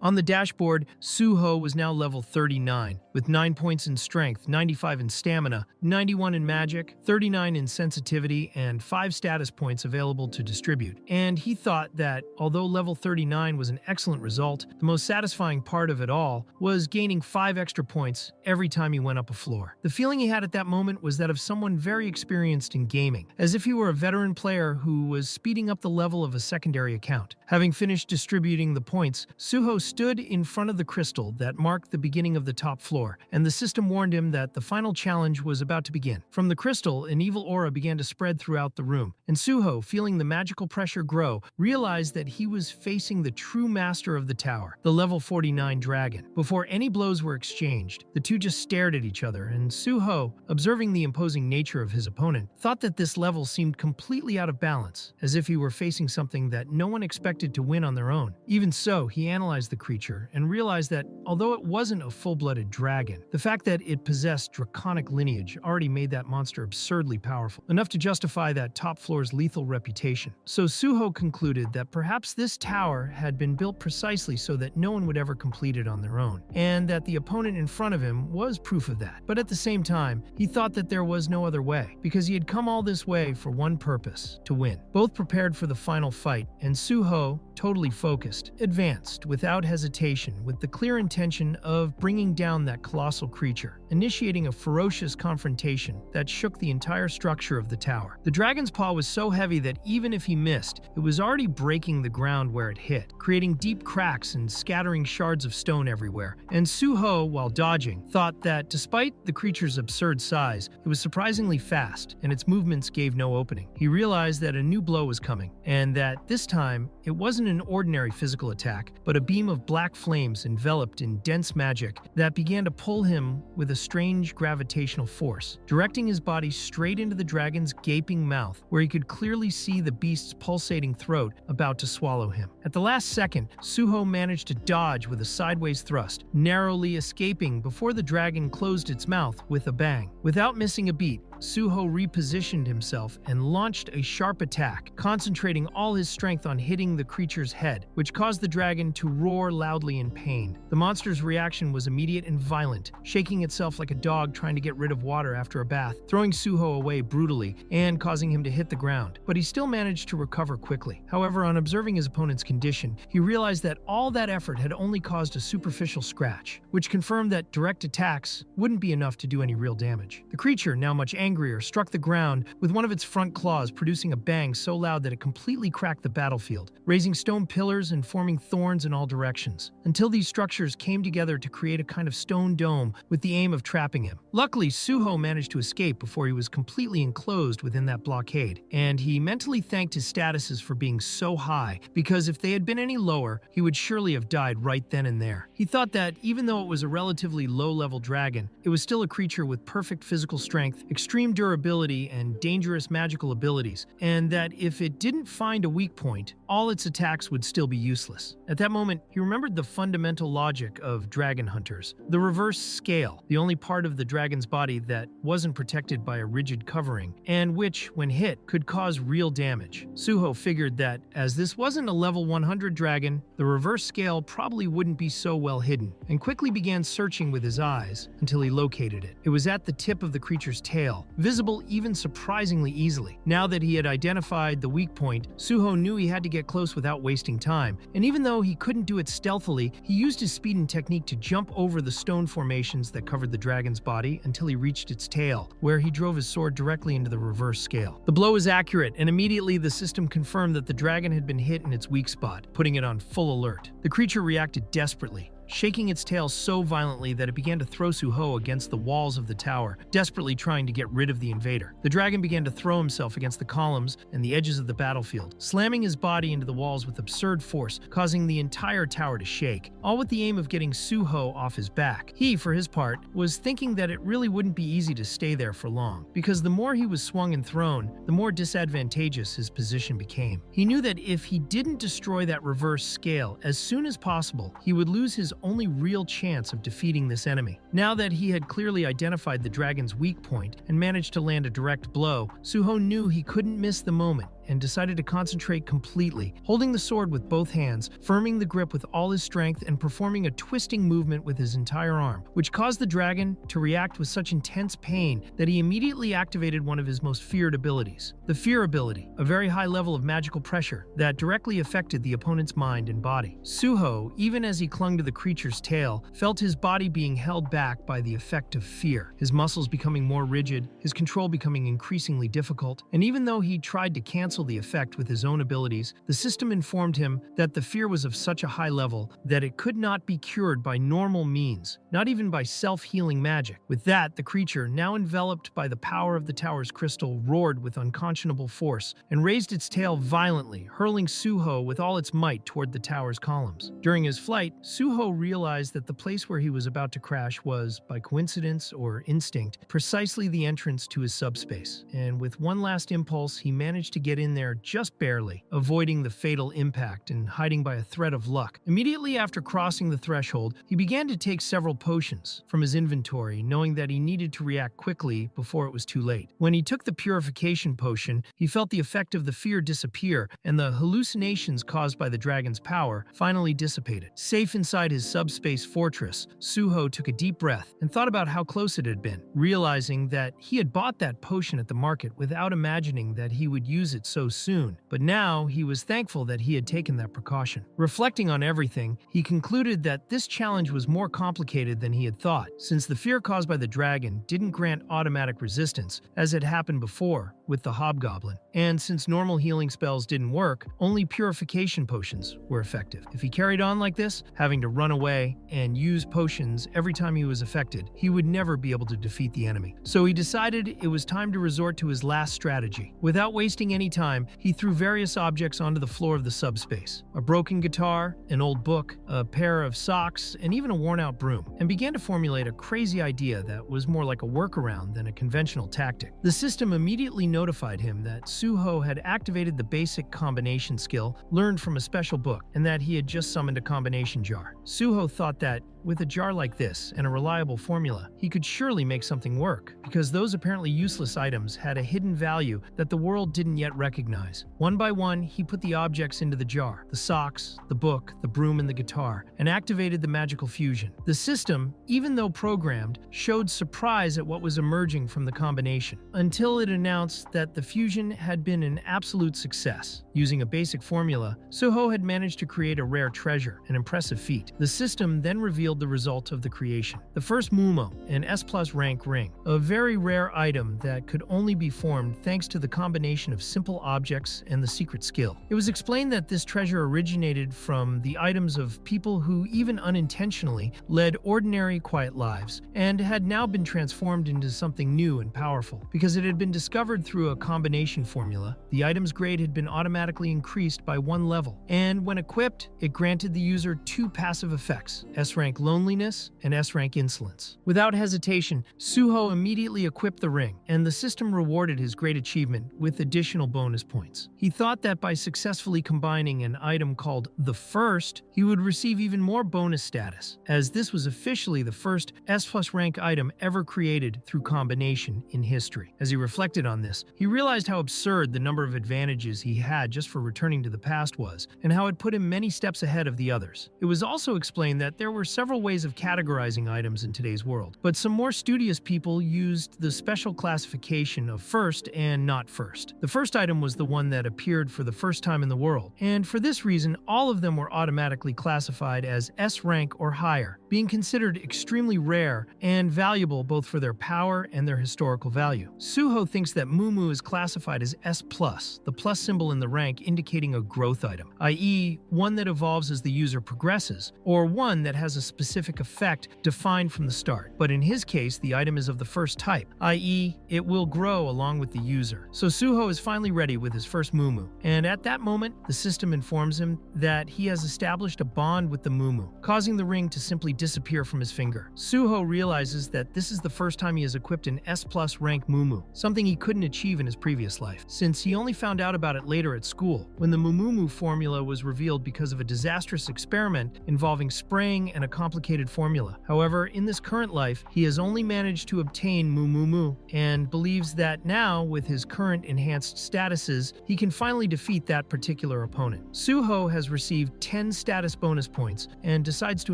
On the dashboard dashboard, Suho was now level 39, with 9 points in strength, 95 in stamina, 91 in magic, 39 in sensitivity, and 5 status points available to distribute. And he thought that, although level 39 was an excellent result, the most satisfying part of it all was gaining 5 extra points every time he went up a floor. The feeling he had at that moment was that of someone very experienced in gaming, as if he were a veteran player who was speeding up the level of a secondary account. Having finished distributing the points, Suho stood in front of the crystal that marked the beginning of the top floor, and the system warned him that the final challenge was about to begin. From the crystal, an evil aura began to spread throughout the room, and Suho, feeling the magical pressure grow, realized that he was facing the true master of the tower, the level 49 dragon. Before any blows were exchanged, the two just stared at each other, and Suho, observing the imposing nature of his opponent, thought that this level seemed completely out of balance, as if he were facing something that no one expected to win on their own. Even so, he analyzed the creature and realized that, although it wasn't a full-blooded dragon, the fact that it possessed draconic lineage already made that monster absurdly powerful, enough to justify that top floor's lethal reputation. So Suho concluded that perhaps this tower had been built precisely so that no one would ever complete it on their own, and that the opponent in front of him was proof of that. But at the same time, he thought that there was no other way, because he had come all this way for one purpose: to win. Both prepared for the final fight, and Suho, totally focused, advanced without hesitation with the clear intention of bringing down that colossal creature, initiating a ferocious confrontation that shook the entire structure of the tower. The dragon's paw was so heavy that even if he missed, it was already breaking the ground where it hit, creating deep cracks and scattering shards of stone everywhere. And Suho, while dodging, thought that despite the creature's absurd size, it was surprisingly fast, and its movements gave no opening. He realized that a new blow was coming, and that this time it wasn't an ordinary physical attack, but a beam of black flames enveloped in dense magic that began to pull him with a strange gravitational force, directing his body straight into the dragon's gaping mouth, where he could clearly see the beast's pulsating throat about to swallow him. At the last second, Suho managed to dodge with a sideways thrust, narrowly escaping before the dragon closed its mouth with a bang. Without missing a beat, Suho repositioned himself and launched a sharp attack, concentrating all his strength on hitting the creature's head, which caused the dragon to roar loudly in pain. The monster's reaction was immediate and violent, shaking itself like a dog trying to get rid of water after a bath, throwing Suho away brutally and causing him to hit the ground. But he still managed to recover quickly. However, on observing his opponent's condition, he realized that all that effort had only caused a superficial scratch, which confirmed that direct attacks wouldn't be enough to do any real damage. The creature, now much angrier, struck the ground with one of its front claws, producing a bang so loud that it completely cracked the battlefield, raising stone pillars and forming thorns in all directions, until these structures came together to create a kind of stone dome with the aim of trapping him. Luckily, Suho managed to escape before he was completely enclosed within that blockade, and he mentally thanked his statuses for being so high, because if they had been any lower, he would surely have died right then and there. He thought that even though it was a relatively low-level dragon, it was still a creature with perfect physical strength, extreme durability, and dangerous magical abilities, and that if it didn't find a weak point, all its attacks would still be useless. At that moment, he remembered the fundamental logic of dragon hunters: the reverse scale, the only part of the dragon's body that wasn't protected by a rigid covering, and which, when hit, could cause real damage. Suho figured that, as this wasn't a level 100 dragon, the reverse scale probably wouldn't be so well hidden, and quickly began searching with his eyes until he located it. It was at the tip of the creature's tail, visible even surprisingly easily. Now that he had identified the weak point, Suho knew he had to get close without wasting time, and even though he couldn't do it stealthily, he used his speed and technique to jump over the stone formations that covered the dragon's body until he reached its tail, where he drove his sword directly into the reverse scale. The blow was accurate, and immediately the system confirmed that the dragon had been hit in its weak spot, putting it on full alert. The creature reacted desperately, shaking its tail so violently that it began to throw Suho against the walls of the tower, desperately trying to get rid of the invader. The dragon began to throw himself against the columns and the edges of the battlefield, slamming his body into the walls with absurd force, causing the entire tower to shake, all with the aim of getting Suho off his back. He, for his part, was thinking that it really wouldn't be easy to stay there for long, because the more he was swung and thrown, the more disadvantageous his position became. He knew that if he didn't destroy that reverse scale as soon as possible, he would lose his only real chance of defeating this enemy. Now that he had clearly identified the dragon's weak point and managed to land a direct blow, Suho knew he couldn't miss the moment, and decided to concentrate completely, holding the sword with both hands, firming the grip with all his strength, and performing a twisting movement with his entire arm, which caused the dragon to react with such intense pain that he immediately activated one of his most feared abilities. The Fear ability, a very high level of magical pressure that directly affected the opponent's mind and body. Suho, even as he clung to the creature's tail, felt his body being held back by the effect of fear, his muscles becoming more rigid, his control becoming increasingly difficult, and even though he tried to cancel the effect with his own abilities, the system informed him that the fear was of such a high level that it could not be cured by normal means, not even by self-healing magic. With that, the creature, now enveloped by the power of the tower's crystal, roared with unconscionable force and raised its tail violently, hurling Suho with all its might toward the tower's columns. During his flight, Suho realized that the place where he was about to crash was, by coincidence or instinct, precisely the entrance to his subspace, and with one last impulse, he managed to get in there just barely, avoiding the fatal impact and hiding by a thread of luck. Immediately after crossing the threshold, he began to take several potions from his inventory, knowing that he needed to react quickly before it was too late. When he took the purification potion, he felt the effect of the fear disappear, and the hallucinations caused by the dragon's power finally dissipated. Safe inside his subspace fortress, Suho took a deep breath and thought about how close it had been, realizing that he had bought that potion at the market without imagining that he would use it so soon. But now he was thankful that he had taken that precaution. Reflecting on everything, he concluded that this challenge was more complicated than he had thought, since the fear caused by the dragon didn't grant automatic resistance, as had happened before with the hobgoblin. And since normal healing spells didn't work, only purification potions were effective. If he carried on like this, having to run away and use potions every time he was affected, he would never be able to defeat the enemy. So he decided it was time to resort to his last strategy. Without wasting any time, he threw various objects onto the floor of the subspace: a broken guitar, an old book, a pair of socks, and even a worn-out broom, and began to formulate a crazy idea that was more like a workaround than a conventional tactic. The system immediately notified him that Suho had activated the basic combination skill learned from a special book, and that he had just summoned a combination jar. Suho thought that, with a jar like this and a reliable formula, he could surely make something work, because those apparently useless items had a hidden value that the world didn't yet recognize. One by one, he put the objects into the jar: the socks, the book, the broom, and the guitar, and activated the magical fusion. The system, even though programmed, showed surprise at what was emerging from the combination, until it announced that the fusion had been an absolute success. Using a basic formula, Suho had managed to create a rare treasure, an impressive feat. The system then revealed the result of the creation: the first Mumo, an S+ rank ring, a very rare item that could only be formed thanks to the combination of simple objects and the secret skill. It was explained that this treasure originated from the items of people who, even unintentionally, led ordinary, quiet lives, and had now been transformed into something new and powerful. Because it had been discovered through a combination formula, the item's grade had been automatically increased by 1 level, and when equipped, it granted the user 2 passive effects: S-rank loneliness and S-rank insolence. Without hesitation, Suho immediately equipped the ring, and the system rewarded his great achievement with additional bonus points. He thought that by successfully combining an item called the First, he would receive even more bonus status, as this was officially the first S+ rank item ever created through combination in history. As he reflected on this, he realized how absurd the number of advantages he had just for returning to the past was, and how it put him many steps ahead of the others. It was also explained that there were several ways of categorizing items in today's world, but some more studious people used the special classification of first and not first. The first item was the one that appeared for the first time in the world, and for this reason, all of them were automatically classified as S rank or higher, being considered extremely rare and valuable both for their power and their historical value. Suho thinks that Mumu is classified as S+, the plus symbol in the rank indicating a growth item, i.e., one that evolves as the user progresses, or one that has a specific effect defined from the start. But in his case, the item is of the first type, i.e., it will grow along with the user. So Suho is finally ready with his first Mumu, and at that moment, the system informs him that he has established a bond with the Mumu, causing the ring to simply disappear from his finger. Suho realizes that this is the first time he has equipped an S+ rank Mumu, something he couldn't achieve in his previous life, since he only found out about it later at school, when the Mumumu formula was revealed because of a disastrous experiment involving spraying and a complicated formula. However, in this current life, he has only managed to obtain Mumumu and believes that now, with his current enhanced statuses, he can finally defeat that particular opponent. Suho has received 10 status bonus points and decides to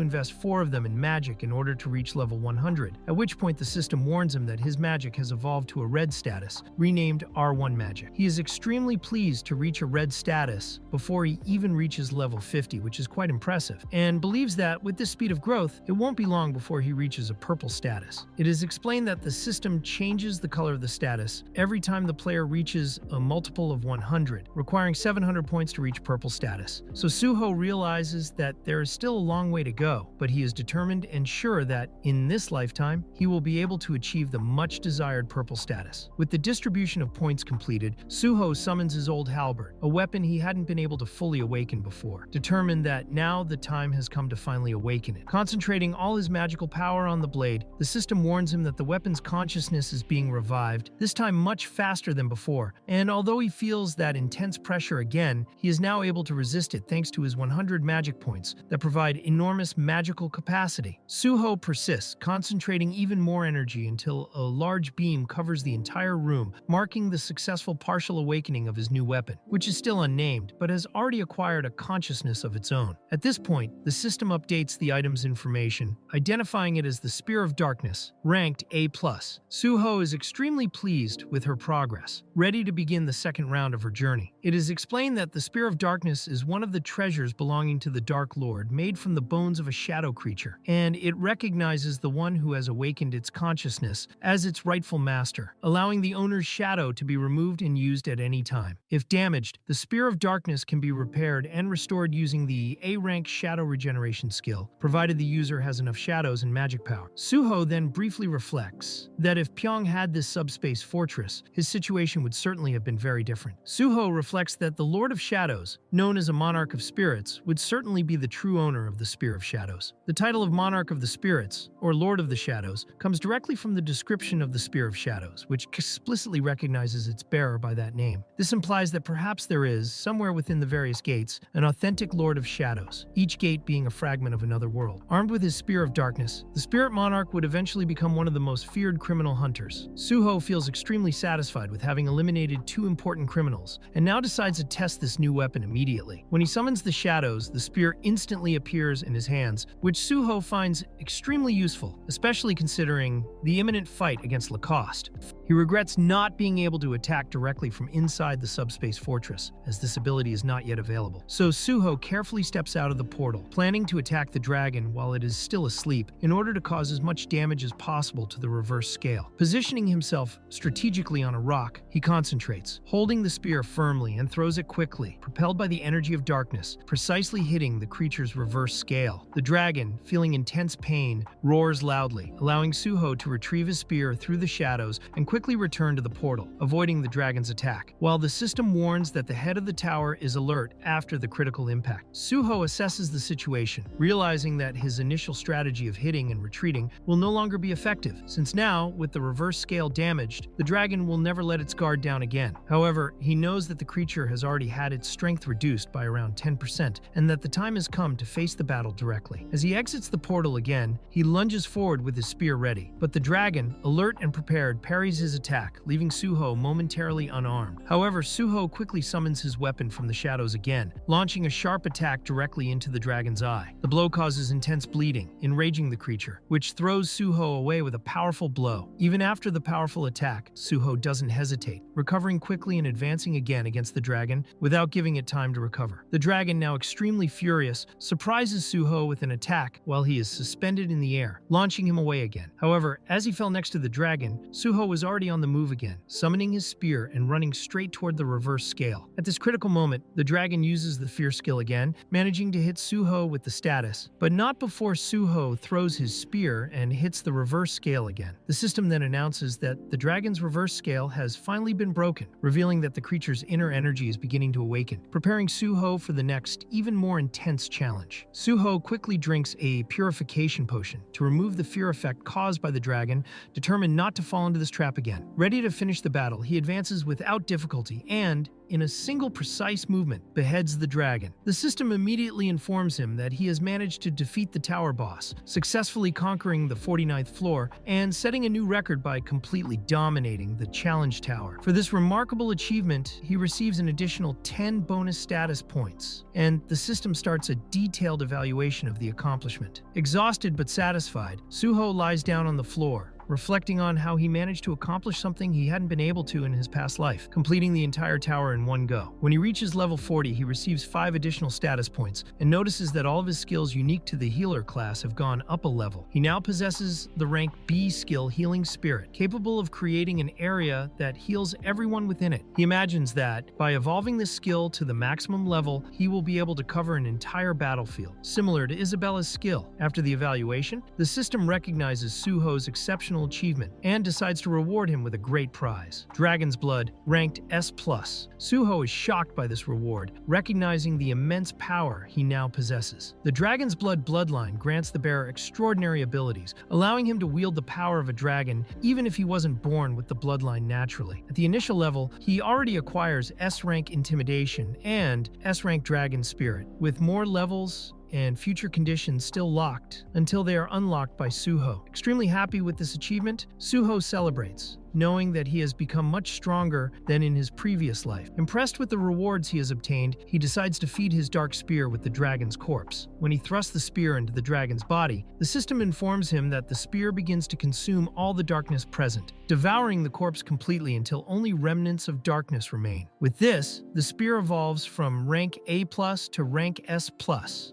invest 4 of them in magic in order to reach level 100, at which point the system warns him that his magic has evolved to a red status, renamed R1 magic. He is extremely pleased to reach a red status before he even reaches level 50, which is quite impressive, and believes that with this speed of growth, it won't be long before he reaches a purple status. It is explained that the system changes the color of the status every time the player reaches a multiple of 100, requiring 700 points to reach purple status. So Suho realizes that there is still a long way to go, but he is determined and sure that in this lifetime, he will be able to achieve the much desired purple status. With the distribution of points completed, Suho summons his old halberd, a weapon he hadn't been able to fully awaken before, determined that now the time has come to finally awaken it. Concentrating all his magical power on the blade, the system warns him that the weapon's consciousness is being revived, this time much faster than before, and although he feels that intense pressure again, he is now able to resist it thanks to his 100 magic points that provide enormous magical capacity. Suho persists, concentrating even more energy until a large beam covers the entire room, marking the successful partial awakening of his new weapon, which is still unnamed, but has already acquired a consciousness of its own. At this point, the system updates the item's information, identifying it as the Spear of Darkness, ranked A+. Suho is extremely pleased with her progress, ready to begin the second round of her journey. It is explained that the Spear of Darkness is one of the treasures belonging to the Dark Lord, made from the bones of a shadow creature, and it recognizes the one who has awakened its consciousness as its rightful master, allowing the owner's shadow to be removed and used at any time. If damaged, the Spear of Darkness can be repaired and restored using the A-rank Shadow Regeneration skill, provided the user has enough shadows and magic power. Suho then briefly reflects that if Pyong had this subspace fortress, his situation would certainly have been very different. Suho reflects that the Lord of Shadows, known as a Monarch of Spirits, would certainly be the true owner of the Spear of Shadows. The title of Monarch of the Spirits, or Lord of the Shadows, comes directly from the description of the Spear of Shadows, which explicitly recognizes its bearer by that name. This implies that perhaps there is, somewhere within the various gates, an authentic Lord of Shadows, each gate being a fragment of another world. Armed with his Spear of Darkness, the Spirit Monarch would eventually become one of the most feared criminal hunters. Suho feels extremely satisfied with having eliminated 2 important criminals, and now decides to test this new weapon immediately. When he summons the shadows, the spear instantly appears in his hands, which Suho finds extremely useful, especially considering the imminent fight against Lacoste. He regrets not being able to attack directly from inside the subspace fortress, as this ability is not yet available. So Suho carefully steps out of the portal, planning to attack the dragon while it is still asleep, in order to cause as much damage as possible to the reverse scale. Positioning himself strategically on a rock, he concentrates, holding the spear firmly and throws it quickly, propelled by the energy of darkness, precisely hitting the creature's reverse scale. The dragon, feeling intense pain, roars loudly, allowing Suho to retrieve his spear through the shadows and quickly return to the portal, avoiding the dragon's attack. While the system warns that the head of the tower is alert after the critical impact, Suho assesses the situation, realizing that his initial strategy of hitting and retreating will no longer be effective, since now, with the reverse scale damaged, the dragon will never let its guard down again. However, he knows that the creature has already had its strength reduced by around 10%, and that the time has come to face the battle directly. As he exits the portal again, he lunges forward with his spear ready, but the dragon, alert and prepared, parries his attack, leaving Suho momentarily unarmed. However, Suho quickly summons his weapon from the shadows again, launching a sharp attack directly into the dragon's eye. The blow causes intense bleeding, enraging the creature, which throws Suho away with a powerful blow. Even after the powerful attack, Suho doesn't hesitate, recovering quickly and advancing again against the dragon without giving it time to recover. The dragon, now extremely furious, surprises Suho with an attack while he is suspended in the air, launching him away again. However, as he fell next to the dragon, Suho was already on the move again, summoning his spear and running straight toward the reverse scale. At this critical moment, the dragon uses the fear skill again, managing to hit Suho with the status, but not before Suho throws his spear and hits the reverse scale again. The system then announces that the dragon's reverse scale has finally been broken, revealing that the creature's inner energy is beginning to awaken, preparing Suho for the next, even more intense challenge. Suho quickly drinks a a purification potion to remove the fear effect caused by the dragon, determined not to fall into this trap again. Ready to finish the battle, he advances without difficulty and, in a single precise movement, beheads the dragon. The system immediately informs him that he has managed to defeat the tower boss, successfully conquering the 49th floor and setting a new record by completely dominating the challenge tower. For this remarkable achievement, he receives an additional 10 bonus status points, and the system starts a detailed evaluation of the accomplishment. Exhausted but satisfied, Suho lies down on the floor, reflecting on how he managed to accomplish something he hadn't been able to in his past life, completing the entire tower in one go. When he reaches level 40, he receives 5 additional status points and notices that all of his skills unique to the healer class have gone up a level. He now possesses the rank B skill Healing Spirit, capable of creating an area that heals everyone within it. He imagines that, by evolving this skill to the maximum level, he will be able to cover an entire battlefield, similar to Isabella's skill. After the evaluation, the system recognizes Suho's exceptional achievement and decides to reward him with a great prize: Dragon's Blood, ranked S+. Suho is shocked by this reward, recognizing the immense power he now possesses. The Dragon's Blood bloodline grants the bearer extraordinary abilities, allowing him to wield the power of a dragon even if he wasn't born with the bloodline naturally. At the initial level, he already acquires S-rank Intimidation and S-rank Dragon Spirit, with more levels and future conditions still locked until they are unlocked by Suho. Extremely happy with this achievement, Suho celebrates, knowing that he has become much stronger than in his previous life. Impressed with the rewards he has obtained, he decides to feed his dark spear with the dragon's corpse. When he thrusts the spear into the dragon's body, the system informs him that the spear begins to consume all the darkness present, devouring the corpse completely until only remnants of darkness remain. With this, the spear evolves from rank A+ to rank S+,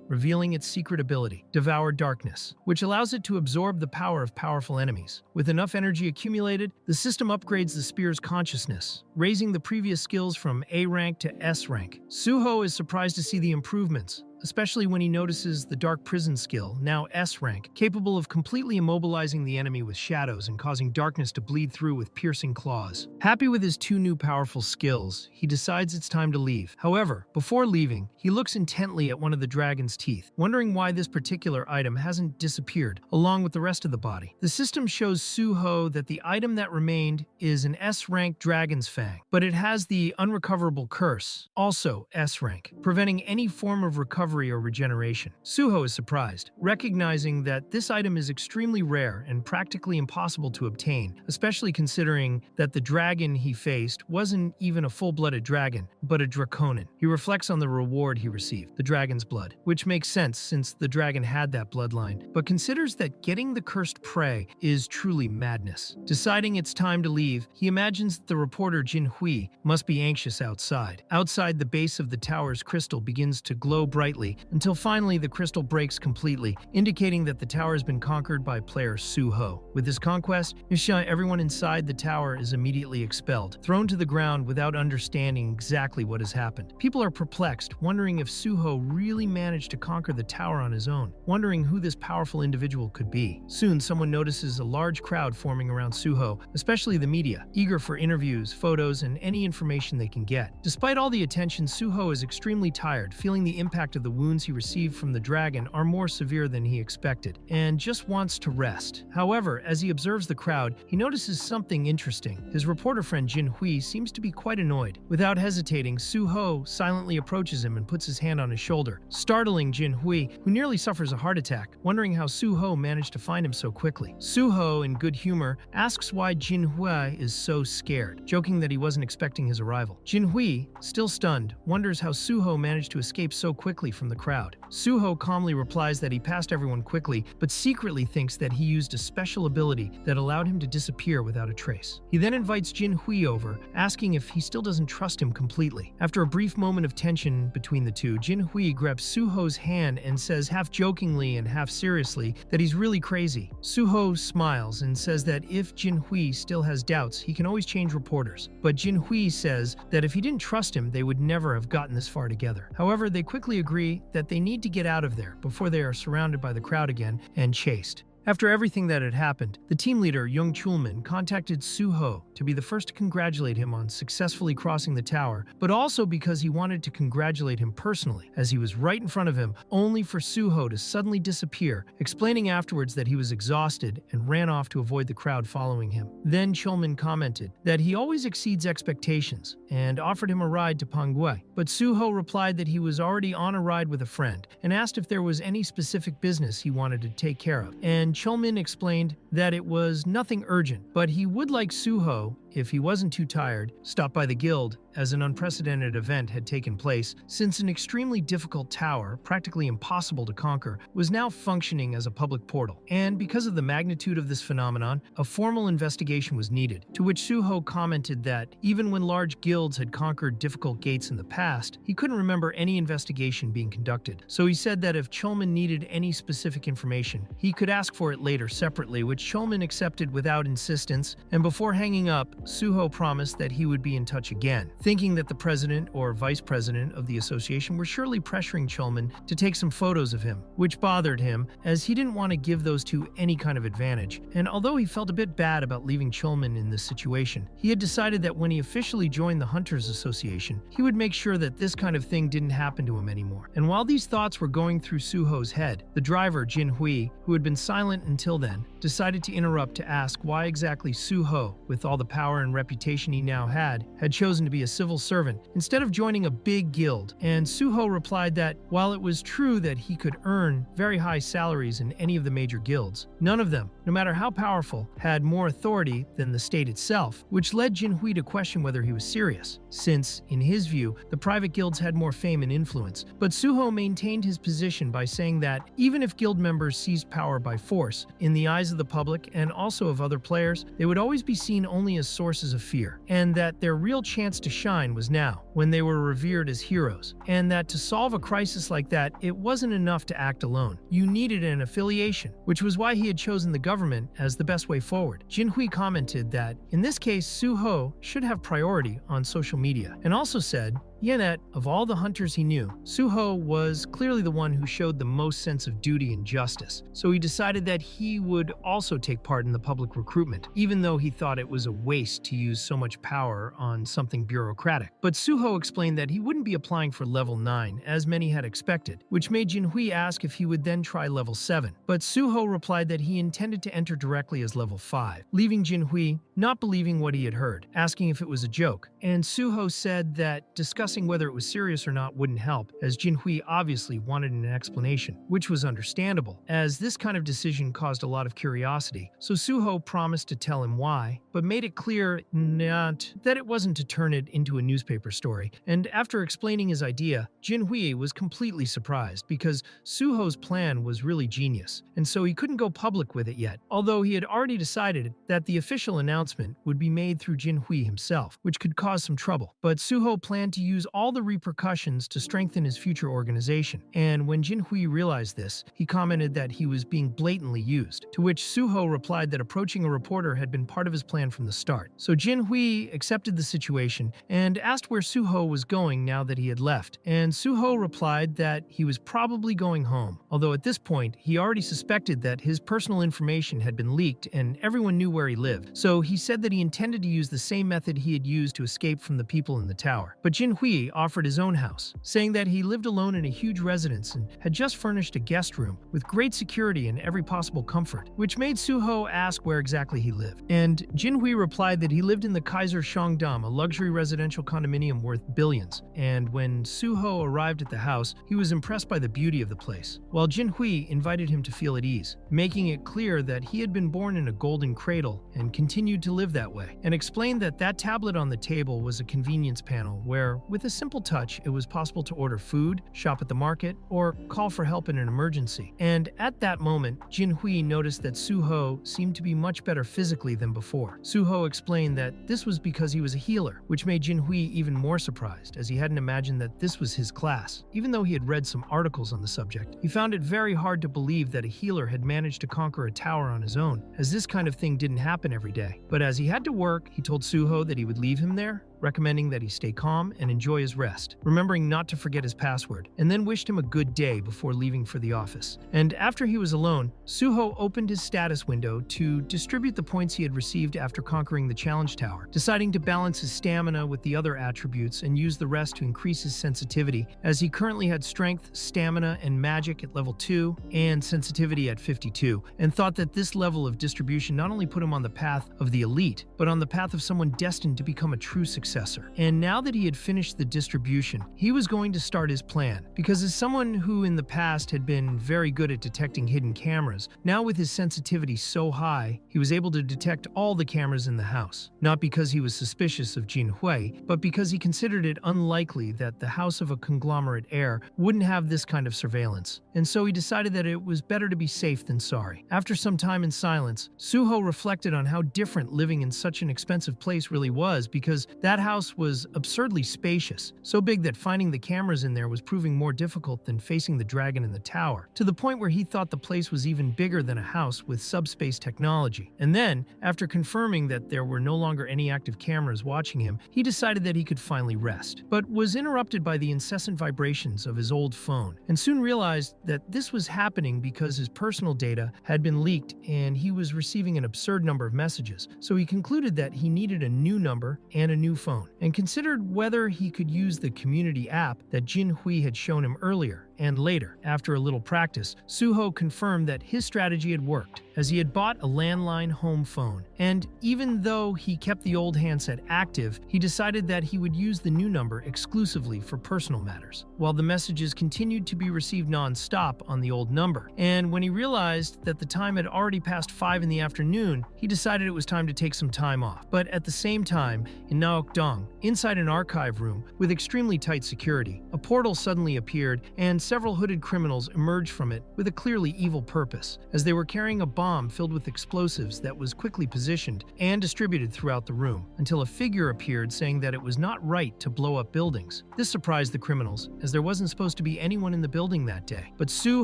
revealing its secret ability, Devour Darkness, which allows it to absorb the power of powerful enemies. With enough energy accumulated, the system upgrades the spear's consciousness, raising the previous skills from A rank to S rank. Suho is surprised to see the improvements, especially when he notices the Dark Prison skill, now S rank, capable of completely immobilizing the enemy with shadows and causing darkness to bleed through with piercing claws. Happy with his 2 new powerful skills, he decides it's time to leave. However, before leaving, he looks intently at one of the dragon's teeth, wondering why this particular item hasn't disappeared, along with the rest of the body. The system shows Suho that the item that remained is an S-rank dragon's fang, but it has the unrecoverable curse, also S-rank, preventing any form of recovery or regeneration. Suho is surprised, recognizing that this item is extremely rare and practically impossible to obtain, especially considering that the dragon he faced wasn't even a full-blooded dragon, but a draconin. He reflects on the reward he received, the dragon's blood, which makes sense since the dragon had that bloodline, but considers that getting the cursed prey is truly madness. Deciding it's time to leave, he imagines that the reporter Jin Hui must be anxious outside. Outside, the base of the tower's crystal begins to glow brightly until finally the crystal breaks completely, indicating that the tower has been conquered by player Suho. With this conquest, everyone inside the tower is immediately expelled, thrown to the ground without understanding exactly what has happened. People are perplexed, wondering if Suho really managed to conquer the tower on his own, wondering who this powerful individual could be. Soon, someone notices a large crowd forming around Suho, especially the media, eager for interviews, photos, and any information they can get. Despite all the attention, Suho is extremely tired, feeling the impact of the wounds he received from the dragon are more severe than he expected, and just wants to rest. However, as he observes the crowd, he notices something interesting. His reporter friend Jin Hui seems to be quite annoyed. Without hesitating, Suho silently approaches him and puts his hand on his shoulder, startling Jin Hui, who nearly suffers a heart attack, wondering how Suho managed to find him so quickly. Suho, in good humor, asks why Jin Hui is so scared, joking that he wasn't expecting his arrival. Jin Hui, still stunned, wonders how Suho managed to escape so quickly from the crowd. Suho calmly replies that he passed everyone quickly, but secretly thinks that he used a special ability that allowed him to disappear without a trace. He then invites Jin Hui over, asking if he still doesn't trust him completely. After a brief moment of tension between the two, Jin Hui grabs Suho's hand and says half jokingly and half seriously that he's really crazy. Suho smiles and says that if Jin Hui still has doubts, he can always change reporters. But Jin Hui says that if he didn't trust him, they would never have gotten this far together. However, they quickly agree that they need to get out of there before they are surrounded by the crowd again and chased. After everything that had happened, the team leader, Young Chulman, contacted Suho to be the first to congratulate him on successfully crossing the tower, but also because he wanted to congratulate him personally, as he was right in front of him, only for Suho to suddenly disappear, explaining afterwards that he was exhausted and ran off to avoid the crowd following him. Then Chulman commented that he always exceeds expectations and offered him a ride to Pangue, but Suho replied that he was already on a ride with a friend and asked if there was any specific business he wanted to take care of, and Chulman explained that it was nothing urgent, but he would like Suho, if he wasn't too tired, stop by the guild, as an unprecedented event had taken place since an extremely difficult tower, practically impossible to conquer, was now functioning as a public portal. And because of the magnitude of this phenomenon, a formal investigation was needed, to which Suho commented that even when large guilds had conquered difficult gates in the past, he couldn't remember any investigation being conducted. So he said that if Chulman needed any specific information, he could ask for it later separately, which Chulman accepted without insistence, and before hanging up, Suho promised that he would be in touch again, thinking that the president or vice president of the association were surely pressuring Chulman to take some photos of him, which bothered him as he didn't want to give those two any kind of advantage. And although he felt a bit bad about leaving Chulman in this situation, he had decided that when he officially joined the Hunters Association, he would make sure that this kind of thing didn't happen to him anymore. And while these thoughts were going through Suho's head, the driver, Jin Hui, who had been silent until then, decided to interrupt to ask why exactly Suho, with all the power and reputation he now had chosen to be a civil servant instead of joining a big guild. And Suho replied that while it was true that he could earn very high salaries in any of the major guilds, none of them, no matter how powerful, had more authority than the state itself, which led Jin Hui to question whether he was serious, since, in his view, the private guilds had more fame and influence. But Suho maintained his position by saying that even if guild members seized power by force, in the eyes of the public and also of other players, they would always be seen only as sources of fear, and that their real chance to shine was now, when they were revered as heroes, and that to solve a crisis like that, it wasn't enough to act alone. You needed an affiliation, which was why he had chosen the government as the best way forward. Jin Hui commented that, in this case, Suho should have priority on social media, and also said, yet, of all the hunters he knew, Suho was clearly the one who showed the most sense of duty and justice, so he decided that he would also take part in the public recruitment, even though he thought it was a waste to use so much power on something bureaucratic. But Suho explained that he wouldn't be applying for level 9, as many had expected, which made Jin Hui ask if he would then try level 7. But Suho replied that he intended to enter directly as level 5, leaving Jin Hui not believing what he had heard, asking if it was a joke. And Suho said that discussing whether it was serious or not wouldn't help, as Jin Hui obviously wanted an explanation, which was understandable, as this kind of decision caused a lot of curiosity. So Suho promised to tell him why, but made it clear that it wasn't to turn it into a newspaper story. And after explaining his idea, Jin Hui was completely surprised because Suho's plan was really genius, and so he couldn't go public with it yet, although he had already decided that the official announcement would be made through Jin Hui himself, which could cause some trouble. But Suho planned to use all the repercussions to strengthen his future organization, and when Jin Hui realized this, he commented that he was being blatantly used, to which Suho replied that approaching a reporter had been part of his plan from the start. So Jin Hui accepted the situation and asked where Suho was going now that he had left, and Suho replied that he was probably going home, although at this point he already suspected that his personal information had been leaked and everyone knew where he lived. So he said that he intended to use the same method he had used to escape from the people in the tower. But Jin Hui offered his own house, saying that he lived alone in a huge residence and had just furnished a guest room with great security and every possible comfort, which made Suho ask where exactly he lived. And Jin Hui replied that he lived in the Kaiser Shangdam, a luxury residential condominium worth billions, and when Suho arrived at the house, he was impressed by the beauty of the place, while Jin Hui invited him to feel at ease, making it clear that he had been born in a golden cradle and continued to live that way, and explained that that tablet on the table was a convenience panel where, with a simple touch, it was possible to order food, shop at the market, or call for help in an emergency. And at that moment, Jin Hui noticed that Suho seemed to be much better physically than before. Suho explained that this was because he was a healer, which made Jin Hui even more surprised, as he hadn't imagined that this was his class. Even though he had read some articles on the subject, he found it very hard to believe that a healer had managed to conquer a tower on his own, as this kind of thing didn't happen every day. But as he had to work, he told Suho that he would leave him there, recommending that he stay calm and enjoy his rest, remembering not to forget his password, and then wished him a good day before leaving for the office. And after he was alone, Suho opened his status window to distribute the points he had received after conquering the challenge tower, deciding to balance his stamina with the other attributes and use the rest to increase his sensitivity, as he currently had strength, stamina, and magic at level 2 and sensitivity at 52, and thought that this level of distribution not only put him on the path of the elite, but on the path of someone destined to become a true successor. And now that he had finished the distribution, he was going to start his plan, because as someone who in the past had been very good at detecting hidden cameras, now with his sensitivity so high, he was able to detect all the cameras in the house. Not because he was suspicious of Jin Hui, but because he considered it unlikely that the house of a conglomerate heir wouldn't have this kind of surveillance. And so he decided that it was better to be safe than sorry. After some time in silence, Suho reflected on how different living in such an expensive place really was, because that house was absurdly spacious, so big that finding the cameras in there was proving more difficult than facing the dragon in the tower, to the point where he thought the place was even bigger than a house with subspace technology. And then, after confirming that there were no longer any active cameras watching him, he decided that he could finally rest, but was interrupted by the incessant vibrations of his old phone, and soon realized that this was happening because his personal data had been leaked and he was receiving an absurd number of messages. So he concluded that he needed a new number and a new phone, and considered whether he could use the community app that Jin Hui had shown him earlier. And later, after a little practice, Suho confirmed that his strategy had worked, as he had bought a landline home phone. And even though he kept the old handset active, he decided that he would use the new number exclusively for personal matters, while the messages continued to be received non-stop on the old number. And when he realized that the time had already passed 5 in the afternoon, he decided it was time to take some time off. But at the same time, in Naokdong, inside an archive room with extremely tight security, a portal suddenly appeared, and several hooded criminals emerged from it with a clearly evil purpose, as they were carrying a bomb filled with explosives that was quickly positioned and distributed throughout the room, until a figure appeared saying that it was not right to blow up buildings. This surprised the criminals, as there wasn't supposed to be anyone in the building that day. But Su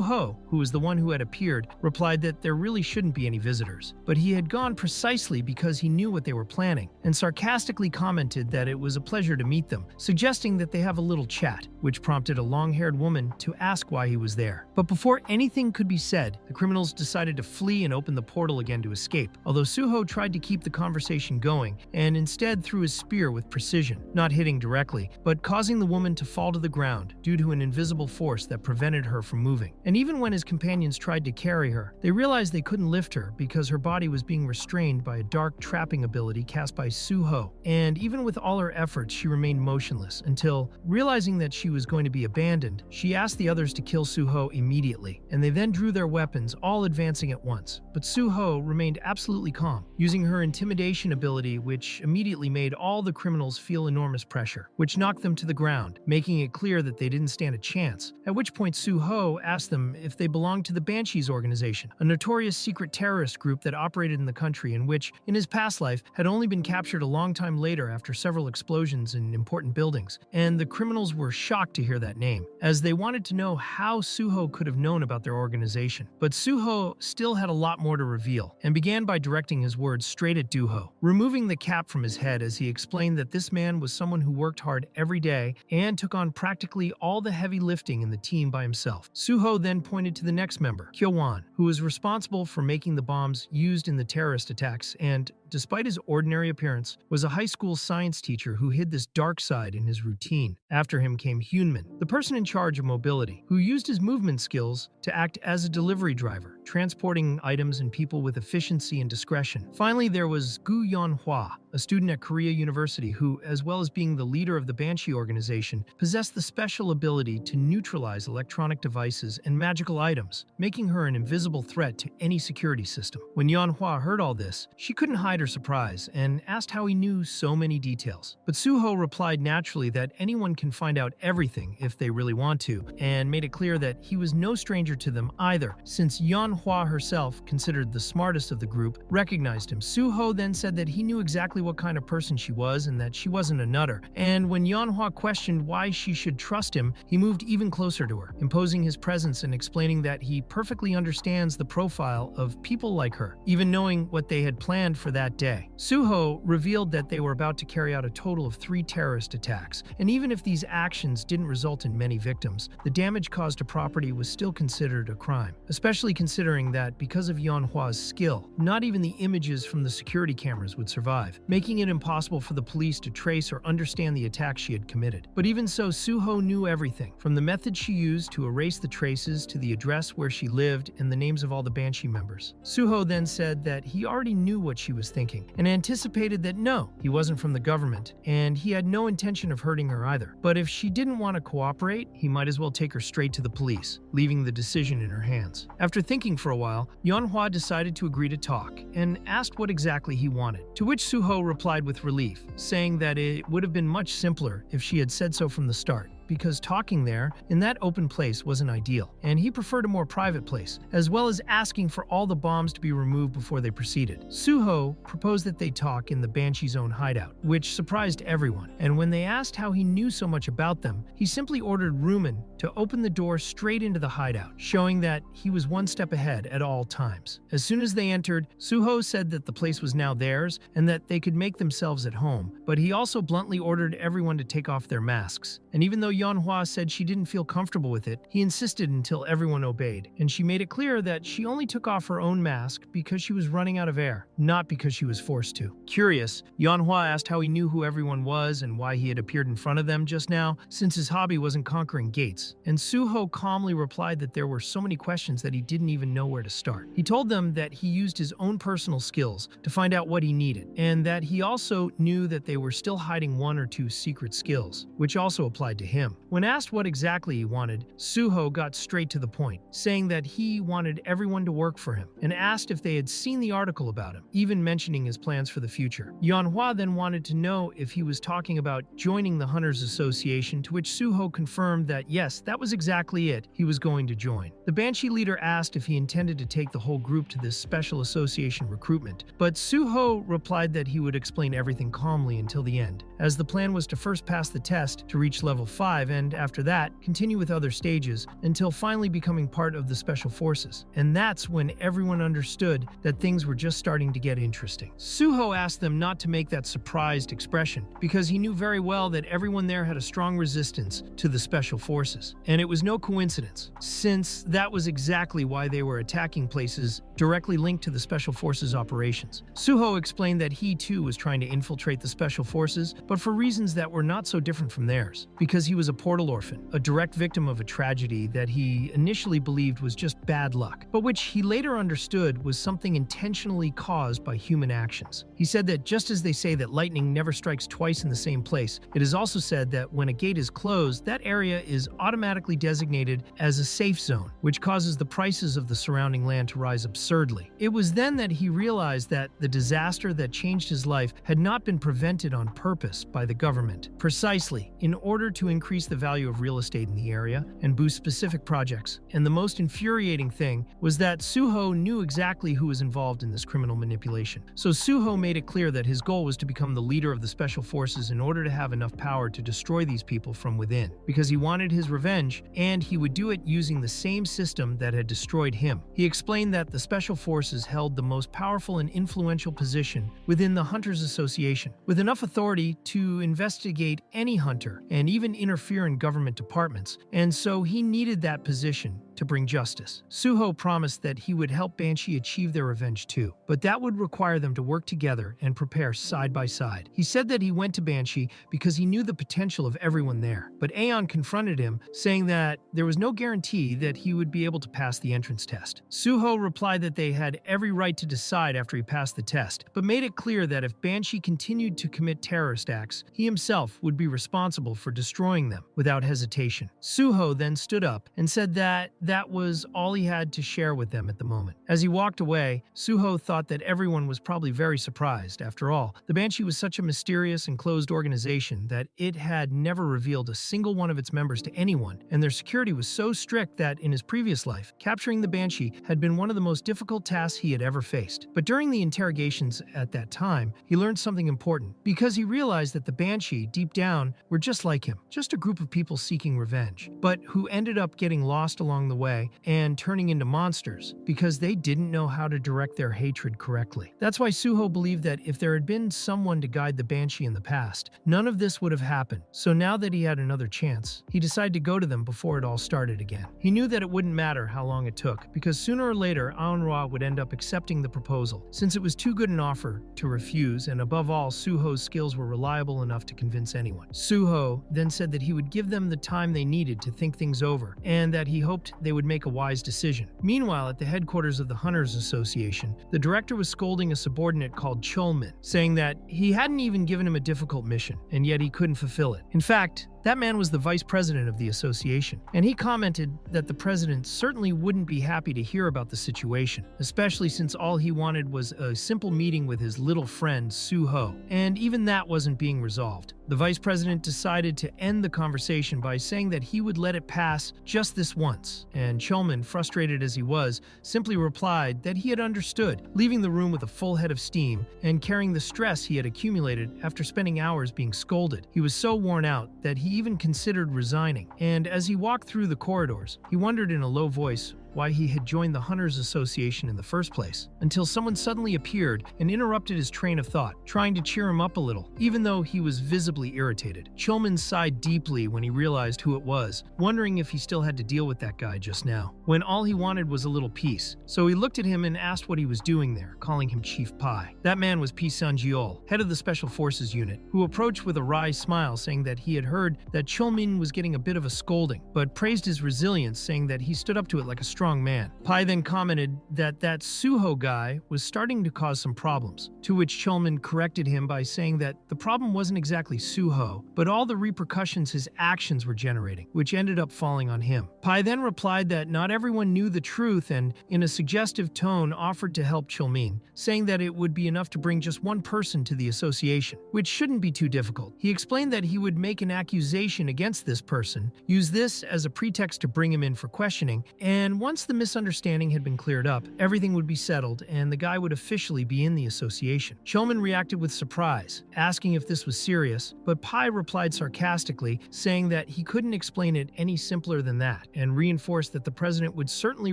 Ho, who was the one who had appeared, replied that there really shouldn't be any visitors. But he had gone precisely because he knew what they were planning, and sarcastically commented that it was a pleasure to meet them, suggesting that they have a little chat, which prompted a long-haired woman to ask why he was there. But before anything could be said, the criminals decided to flee and open the portal again to escape, although Suho tried to keep the conversation going and instead threw his spear with precision, not hitting directly, but causing the woman to fall to the ground due to an invisible force that prevented her from moving. And even when his companions tried to carry her, they realized they couldn't lift her because her body was being restrained by a dark trapping ability cast by Suho. And even with all her efforts, she remained motionless until, realizing that she was going to be abandoned, she asked the others to kill Suho immediately, and they then drew their weapons, all advancing at once. But Suho remained absolutely calm, using her intimidation ability, which immediately made all the criminals feel enormous pressure, which knocked them to the ground, making it clear that they didn't stand a chance, at which point Suho asked them if they belonged to the Banshees organization, a notorious secret terrorist group that operated in the country and which, in his past life, had only been captured a long time later after several explosions in important buildings. And the criminals were shocked to hear that name, as they wanted to know how Suho could have known about their organization. But Suho still had a lot more to reveal, and began by directing his words straight at Duho, removing the cap from his head as he explained that this man was someone who worked hard every day and took on practically all the heavy lifting in the team by himself. Suho then pointed to the next member, Kyowan, who was responsible for making the bombs used in the terrorist attacks and, despite his ordinary appearance, was a high school science teacher who hid this dark side in his routine. After him came Hyunmin, the person in charge of mobility, who used his movement skills to act as a delivery driver, transporting items and people with efficiency and discretion. Finally, there was Gu Yanhua, a student at Korea University who, as well as being the leader of the Banshee organization, possessed the special ability to neutralize electronic devices and magical items, making her an invisible threat to any security system. When Yanhua heard all this, she couldn't hide her surprise and asked how he knew so many details. But Suho replied naturally that anyone can find out everything if they really want to, and made it clear that he was no stranger to them either, since Yanhua Manhwa herself, considered the smartest of the group, recognized him. Suho then said that he knew exactly what kind of person she was and that she wasn't a nutter. And when Yeonhwa questioned why she should trust him, he moved even closer to her, imposing his presence and explaining that he perfectly understands the profile of people like her, even knowing what they had planned for that day. Suho revealed that they were about to carry out a total of 3 terrorist attacks, and even if these actions didn't result in many victims, the damage caused to property was still considered a crime, especially considering that because of Yeonhwa's skill, not even the images from the security cameras would survive, making it impossible for the police to trace or understand the attack she had committed. But even so, Suho knew everything, from the method she used to erase the traces to the address where she lived and the names of all the Banshee members. Suho then said that he already knew what she was thinking and anticipated that no, he wasn't from the government and he had no intention of hurting her either. But if she didn't want to cooperate, he might as well take her straight to the police, leaving the decision in her hands. After thinking for a while, Yeonhwa decided to agree to talk and asked what exactly he wanted, to which Suho replied with relief, saying that it would have been much simpler if she had said so from the start, because talking there in that open place wasn't ideal, and he preferred a more private place, as well as asking for all the bombs to be removed before they proceeded. Suho proposed that they talk in the Banshee's own hideout, which surprised everyone, and when they asked how he knew so much about them, he simply ordered Rumen to open the door straight into the hideout, showing that he was one step ahead at all times. As soon as they entered, Suho said that the place was now theirs and that they could make themselves at home, but he also bluntly ordered everyone to take off their masks. And even though Yeonhwa said she didn't feel comfortable with it, he insisted until everyone obeyed, and she made it clear that she only took off her own mask because she was running out of air, not because she was forced to. Curious, Yeonhwa asked how he knew who everyone was and why he had appeared in front of them just now, since his hobby wasn't conquering gates, and Suho calmly replied that there were so many questions that he didn't even know where to start. He told them that he used his own personal skills to find out what he needed, and that he also knew that they were still hiding 1 or 2 secret skills, which also applied to him. When asked what exactly he wanted, Suho got straight to the point, saying that he wanted everyone to work for him, and asked if they had seen the article about him, even mentioning his plans for the future. Yeonhwa then wanted to know if he was talking about joining the Hunters Association, to which Suho confirmed that yes, that was exactly it, he was going to join. The Banshee leader asked if he intended to take the whole group to this special association recruitment, but Suho replied that he would explain everything calmly until the end, as the plan was to first pass the test to reach level 5 and after that, continue with other stages until finally becoming part of the Special Forces. And that's when everyone understood that things were just starting to get interesting. Suho asked them not to make that surprised expression because he knew very well that everyone there had a strong resistance to the Special Forces. And it was no coincidence, since that was exactly why they were attacking places directly linked to the Special Forces operations. Suho explained that he too was trying to infiltrate the Special Forces, but for reasons that were not so different from theirs, because he was a portal orphan, a direct victim of a tragedy that he initially believed was just bad luck, but which he later understood was something intentionally caused by human actions. He said that just as they say that lightning never strikes twice in the same place, it is also said that when a gate is closed, that area is automatically designated as a safe zone, which causes the prices of the surrounding land to rise absurdly. It was then that he realized that the disaster that changed his life had not been prevented on purpose by the government, precisely in order to increase the value of real estate in the area and boost specific projects. And the most infuriating thing was that Suho knew exactly who was involved in this criminal manipulation. So Suho made it clear that his goal was to become the leader of the Special Forces in order to have enough power to destroy these people from within, because he wanted his revenge, and he would do it using the same system that had destroyed him. He explained that the Special Forces held the most powerful and influential position within the Hunters Association, with enough authority to investigate any hunter and even interfere in government departments, and so he needed that position to bring justice. Suho promised that he would help Banshee achieve their revenge too, but that would require them to work together and prepare side by side. He said that he went to Banshee because he knew the potential of everyone there, but Aeon confronted him, saying that there was no guarantee that he would be able to pass the entrance test. Suho replied that they had every right to decide after he passed the test, but made it clear that if Banshee continued to commit terrorist acts, he himself would be responsible for destroying them without hesitation. Suho then stood up and said that that was all he had to share with them at the moment. As he walked away, Suho thought that everyone was probably very surprised. After all, the Banshee was such a mysterious and closed organization that it had never revealed a single one of its members to anyone, and their security was so strict that in his previous life, capturing the Banshee had been one of the most difficult tasks he had ever faced. But during the interrogations at that time, he learned something important, because he realized that the Banshee, deep down, were just like him, just a group of people seeking revenge, but who ended up getting lost along the way and turning into monsters because they didn't know how to direct their hatred correctly. That's why Suho believed that if there had been someone to guide the Banshee in the past, none of this would have happened. So now that he had another chance, he decided to go to them before it all started again. He knew that it wouldn't matter how long it took, because sooner or later Aonra would end up accepting the proposal, since it was too good an offer to refuse, and above all, Suho's skills were reliable enough to convince anyone. Suho then said that he would give them the time they needed to think things over, and that he hoped they would make a wise decision. Meanwhile, at the headquarters of the Hunters Association, the director was scolding a subordinate called Cholmin, saying that he hadn't even given him a difficult mission, and yet he couldn't fulfill it. In fact, that man was the vice president of the association, and he commented that the president certainly wouldn't be happy to hear about the situation, especially since all he wanted was a simple meeting with his little friend Suho, and even that wasn't being resolved. The vice president decided to end the conversation by saying that he would let it pass just this once, and Cholmin, frustrated as he was, simply replied that he had understood, leaving the room with a full head of steam and carrying the stress he had accumulated after spending hours being scolded. He was so worn out that he even considered resigning, and as he walked through the corridors, he wondered in a low voice why he had joined the Hunters Association in the first place, until someone suddenly appeared and interrupted his train of thought, trying to cheer him up a little, even though he was visibly irritated. Cholmin sighed deeply when he realized who it was, wondering if he still had to deal with that guy just now, when all he wanted was a little peace. So he looked at him and asked what he was doing there, calling him Chief Pai. That man was Pi Sanjiol, head of the Special Forces unit, who approached with a wry smile, saying that he had heard that Cholmin was getting a bit of a scolding, but praised his resilience, saying that he stood up to it like a strong man. Pai then commented that Suho guy was starting to cause some problems, to which Cholmin corrected him by saying that the problem wasn't exactly Suho, but all the repercussions his actions were generating, which ended up falling on him. Pai then replied that not everyone knew the truth and, in a suggestive tone, offered to help Cholmin, saying that it would be enough to bring just one person to the association, which shouldn't be too difficult. He explained that he would make an accusation against this person, use this as a pretext to bring him in for questioning, and once the misunderstanding had been cleared up, everything would be settled and the guy would officially be in the association. Cholmin reacted with surprise, asking if this was serious, but Pai replied sarcastically, saying that he couldn't explain it any simpler than that, and reinforced that the president would certainly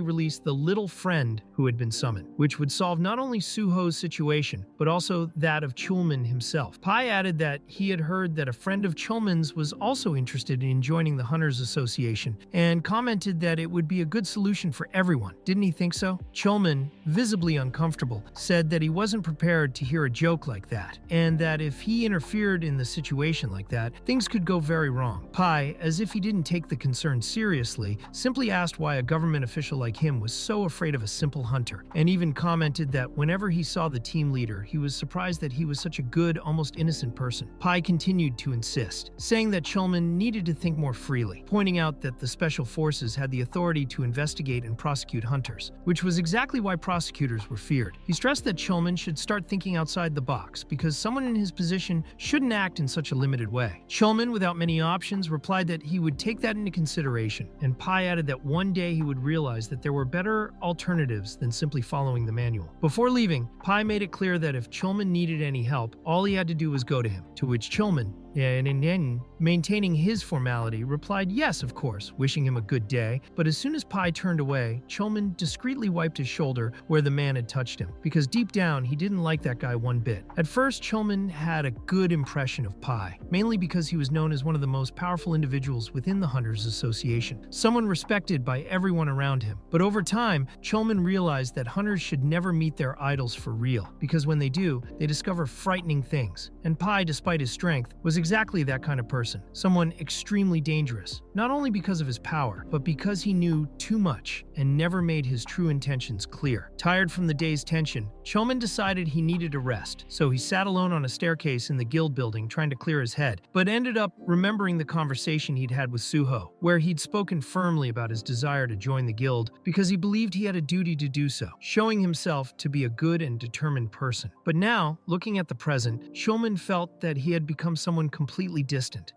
release the little friend who had been summoned, which would solve not only Suho's situation, but also that of Cholmin himself. Pai added that he had heard that a friend of Cholmin's was also interested in joining the Hunters Association, and commented that it would be a good solution for everyone. Didn't he think so? Cholmin, visibly uncomfortable, said that he wasn't prepared to hear a joke like that, and that if he interfered in the situation like that, things could go very wrong. Pai, as if he didn't take the concern seriously, simply asked why a government official like him was so afraid of a simple hunter, and even commented that whenever he saw the team leader, he was surprised that he was such a good, almost innocent person. Pai continued to insist, saying that Cholmin needed to think more freely, pointing out that the Special Forces had the authority to investigate and prosecute hunters, which was exactly why prosecutors were feared. He stressed that Cholmin should start thinking outside the box, because someone in his position shouldn't act in such a limited way. Cholmin, without many options, replied that he would take that into consideration, and Pai added that one day he would realize that there were better alternatives than simply following the manual. Before leaving, Pai made it clear that if Cholmin needed any help, all he had to do was go to him, to which Cholmin, maintaining his formality, replied yes, of course, wishing him a good day, but as soon as Pai turned away, Cholmin discreetly wiped his shoulder where the man had touched him, because deep down he didn't like that guy one bit. At first, Cholmin had a good impression of Pai, mainly because he was known as one of the most powerful individuals within the Hunters Association, someone respected by everyone around him. But over time, Cholmin realized that hunters should never meet their idols for real, because when they do, they discover frightening things, and Pai, despite his strength, was exactly that kind of person, someone extremely dangerous, not only because of his power, but because he knew too much and never made his true intentions clear. Tired from the day's tension, Choman decided he needed a rest, so he sat alone on a staircase in the guild building trying to clear his head, but ended up remembering the conversation he'd had with Suho, where he'd spoken firmly about his desire to join the guild because he believed he had a duty to do so, showing himself to be a good and determined person. But now, looking at the present, Choman felt that he had become someone completely distant.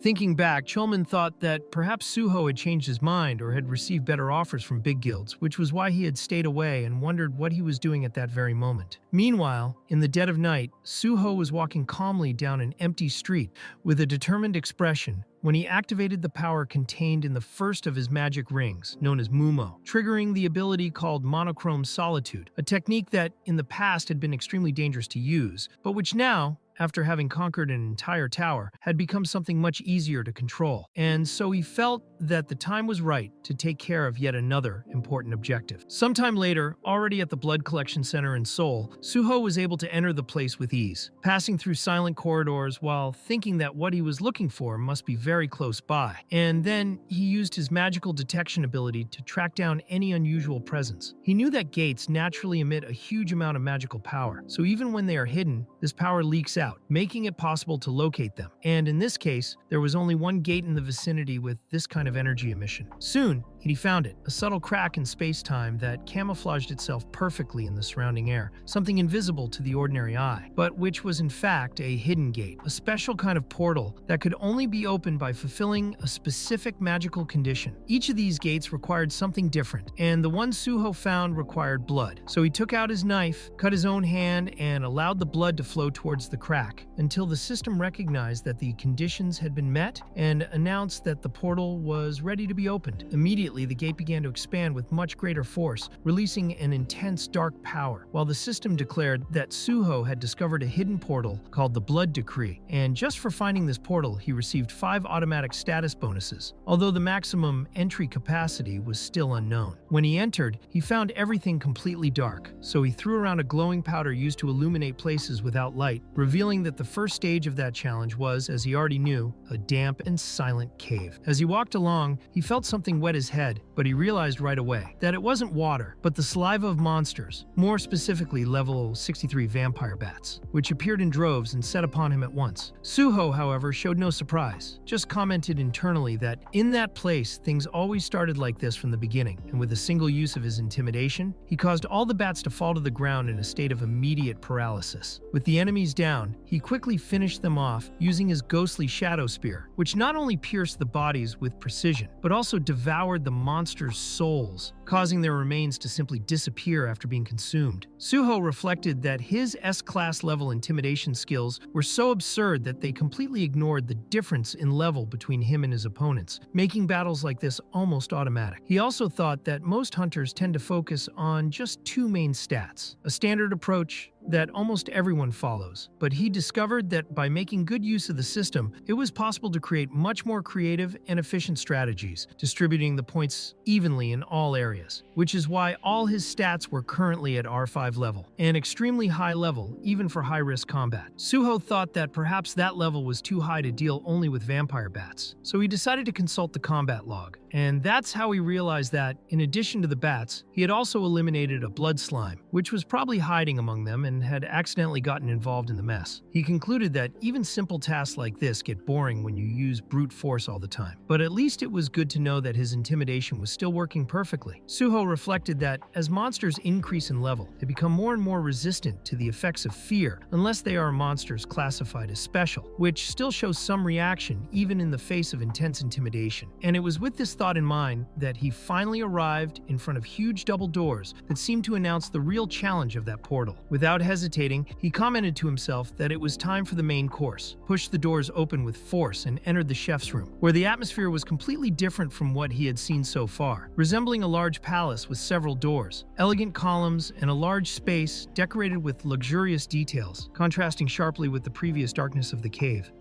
Thinking back, Choman thought that perhaps Suho had changed his mind or had received better offers from big guilds, which was why he had stayed away and wondered what he was doing at that very moment. Meanwhile, in the dead of night, Suho was walking calmly down an empty street with a determined expression when he activated the power contained in the first of his magic rings, known as Mumo, triggering the ability called Monochrome Solitude, a technique that in the past had been extremely dangerous to use, but which now, after having conquered an entire tower, had become something much easier to control. And so he felt that the time was right to take care of yet another important objective. Sometime later, already at the blood collection center in Seoul, Suho was able to enter the place with ease, passing through silent corridors while thinking that what he was looking for must be very close by. And then he used his magical detection ability to track down any unusual presence. He knew that gates naturally emit a huge amount of magical power, so even when they are hidden, this power leaks out, making it possible to locate them. And in this case, there was only one gate in the vicinity with this kind of energy emission. Soon, he found it, a subtle crack in space-time that camouflaged itself perfectly in the surrounding air, something invisible to the ordinary eye, but which was in fact a hidden gate, a special kind of portal that could only be opened by fulfilling a specific magical condition. Each of these gates required something different, and the one Suho found required blood. So he took out his knife, cut his own hand, and allowed the blood to flow towards the crack, until the system recognized that the conditions had been met and announced that the portal was ready to be opened. Immediately, the gate began to expand with much greater force, releasing an intense dark power, while the system declared that Suho had discovered a hidden portal called the Blood Decree, and just for finding this portal, he received 5 automatic status bonuses, although the maximum entry capacity was still unknown. When he entered, he found everything completely dark, so he threw around a glowing powder used to illuminate places without light, revealing that the first stage of that challenge was, as he already knew, a damp and silent cave. As he walked along, he felt something wet his head, but he realized right away that it wasn't water, but the saliva of monsters, more specifically level 63 vampire bats, which appeared in droves and set upon him at once. Suho, however, showed no surprise, just commented internally that in that place, things always started like this from the beginning, and with a single use of his intimidation, he caused all the bats to fall to the ground in a state of immediate paralysis. With the enemies down, he quickly finished them off using his ghostly shadow spear, which not only pierced the bodies with precision, but also devoured the monsters' souls, causing their remains to simply disappear after being consumed. Suho reflected that his S-class level intimidation skills were so absurd that they completely ignored the difference in level between him and his opponents, making battles like this almost automatic. He also thought that most hunters tend to focus on just 2 main stats, a standard approach that almost everyone follows, but he discovered that by making good use of the system, it was possible to create much more creative and efficient strategies, distributing the points evenly in all areas, which is why all his stats were currently at R5 level, an extremely high level even for high-risk combat. Suho thought that perhaps that level was too high to deal only with vampire bats, so he decided to consult the combat log, and that's how he realized that, in addition to the bats, he had also eliminated a blood slime, which was probably hiding among them and had accidentally gotten involved in the mess. He concluded that even simple tasks like this get boring when you use brute force all the time, but at least it was good to know that his intimidation was still working perfectly. Suho reflected that as monsters increase in level, they become more and more resistant to the effects of fear unless they are monsters classified as special, which still shows some reaction even in the face of intense intimidation. And it was with this thought in mind that he finally arrived in front of huge double doors that seemed to announce the real challenge of that portal. Without hesitating, he commented to himself that it was time for the main course, pushed the doors open with force, and entered the chef's room, where the atmosphere was completely different from what he had seen so far, resembling a large palace with several doors, elegant columns, and a large space decorated with luxurious details, contrasting sharply with the previous darkness of the cave.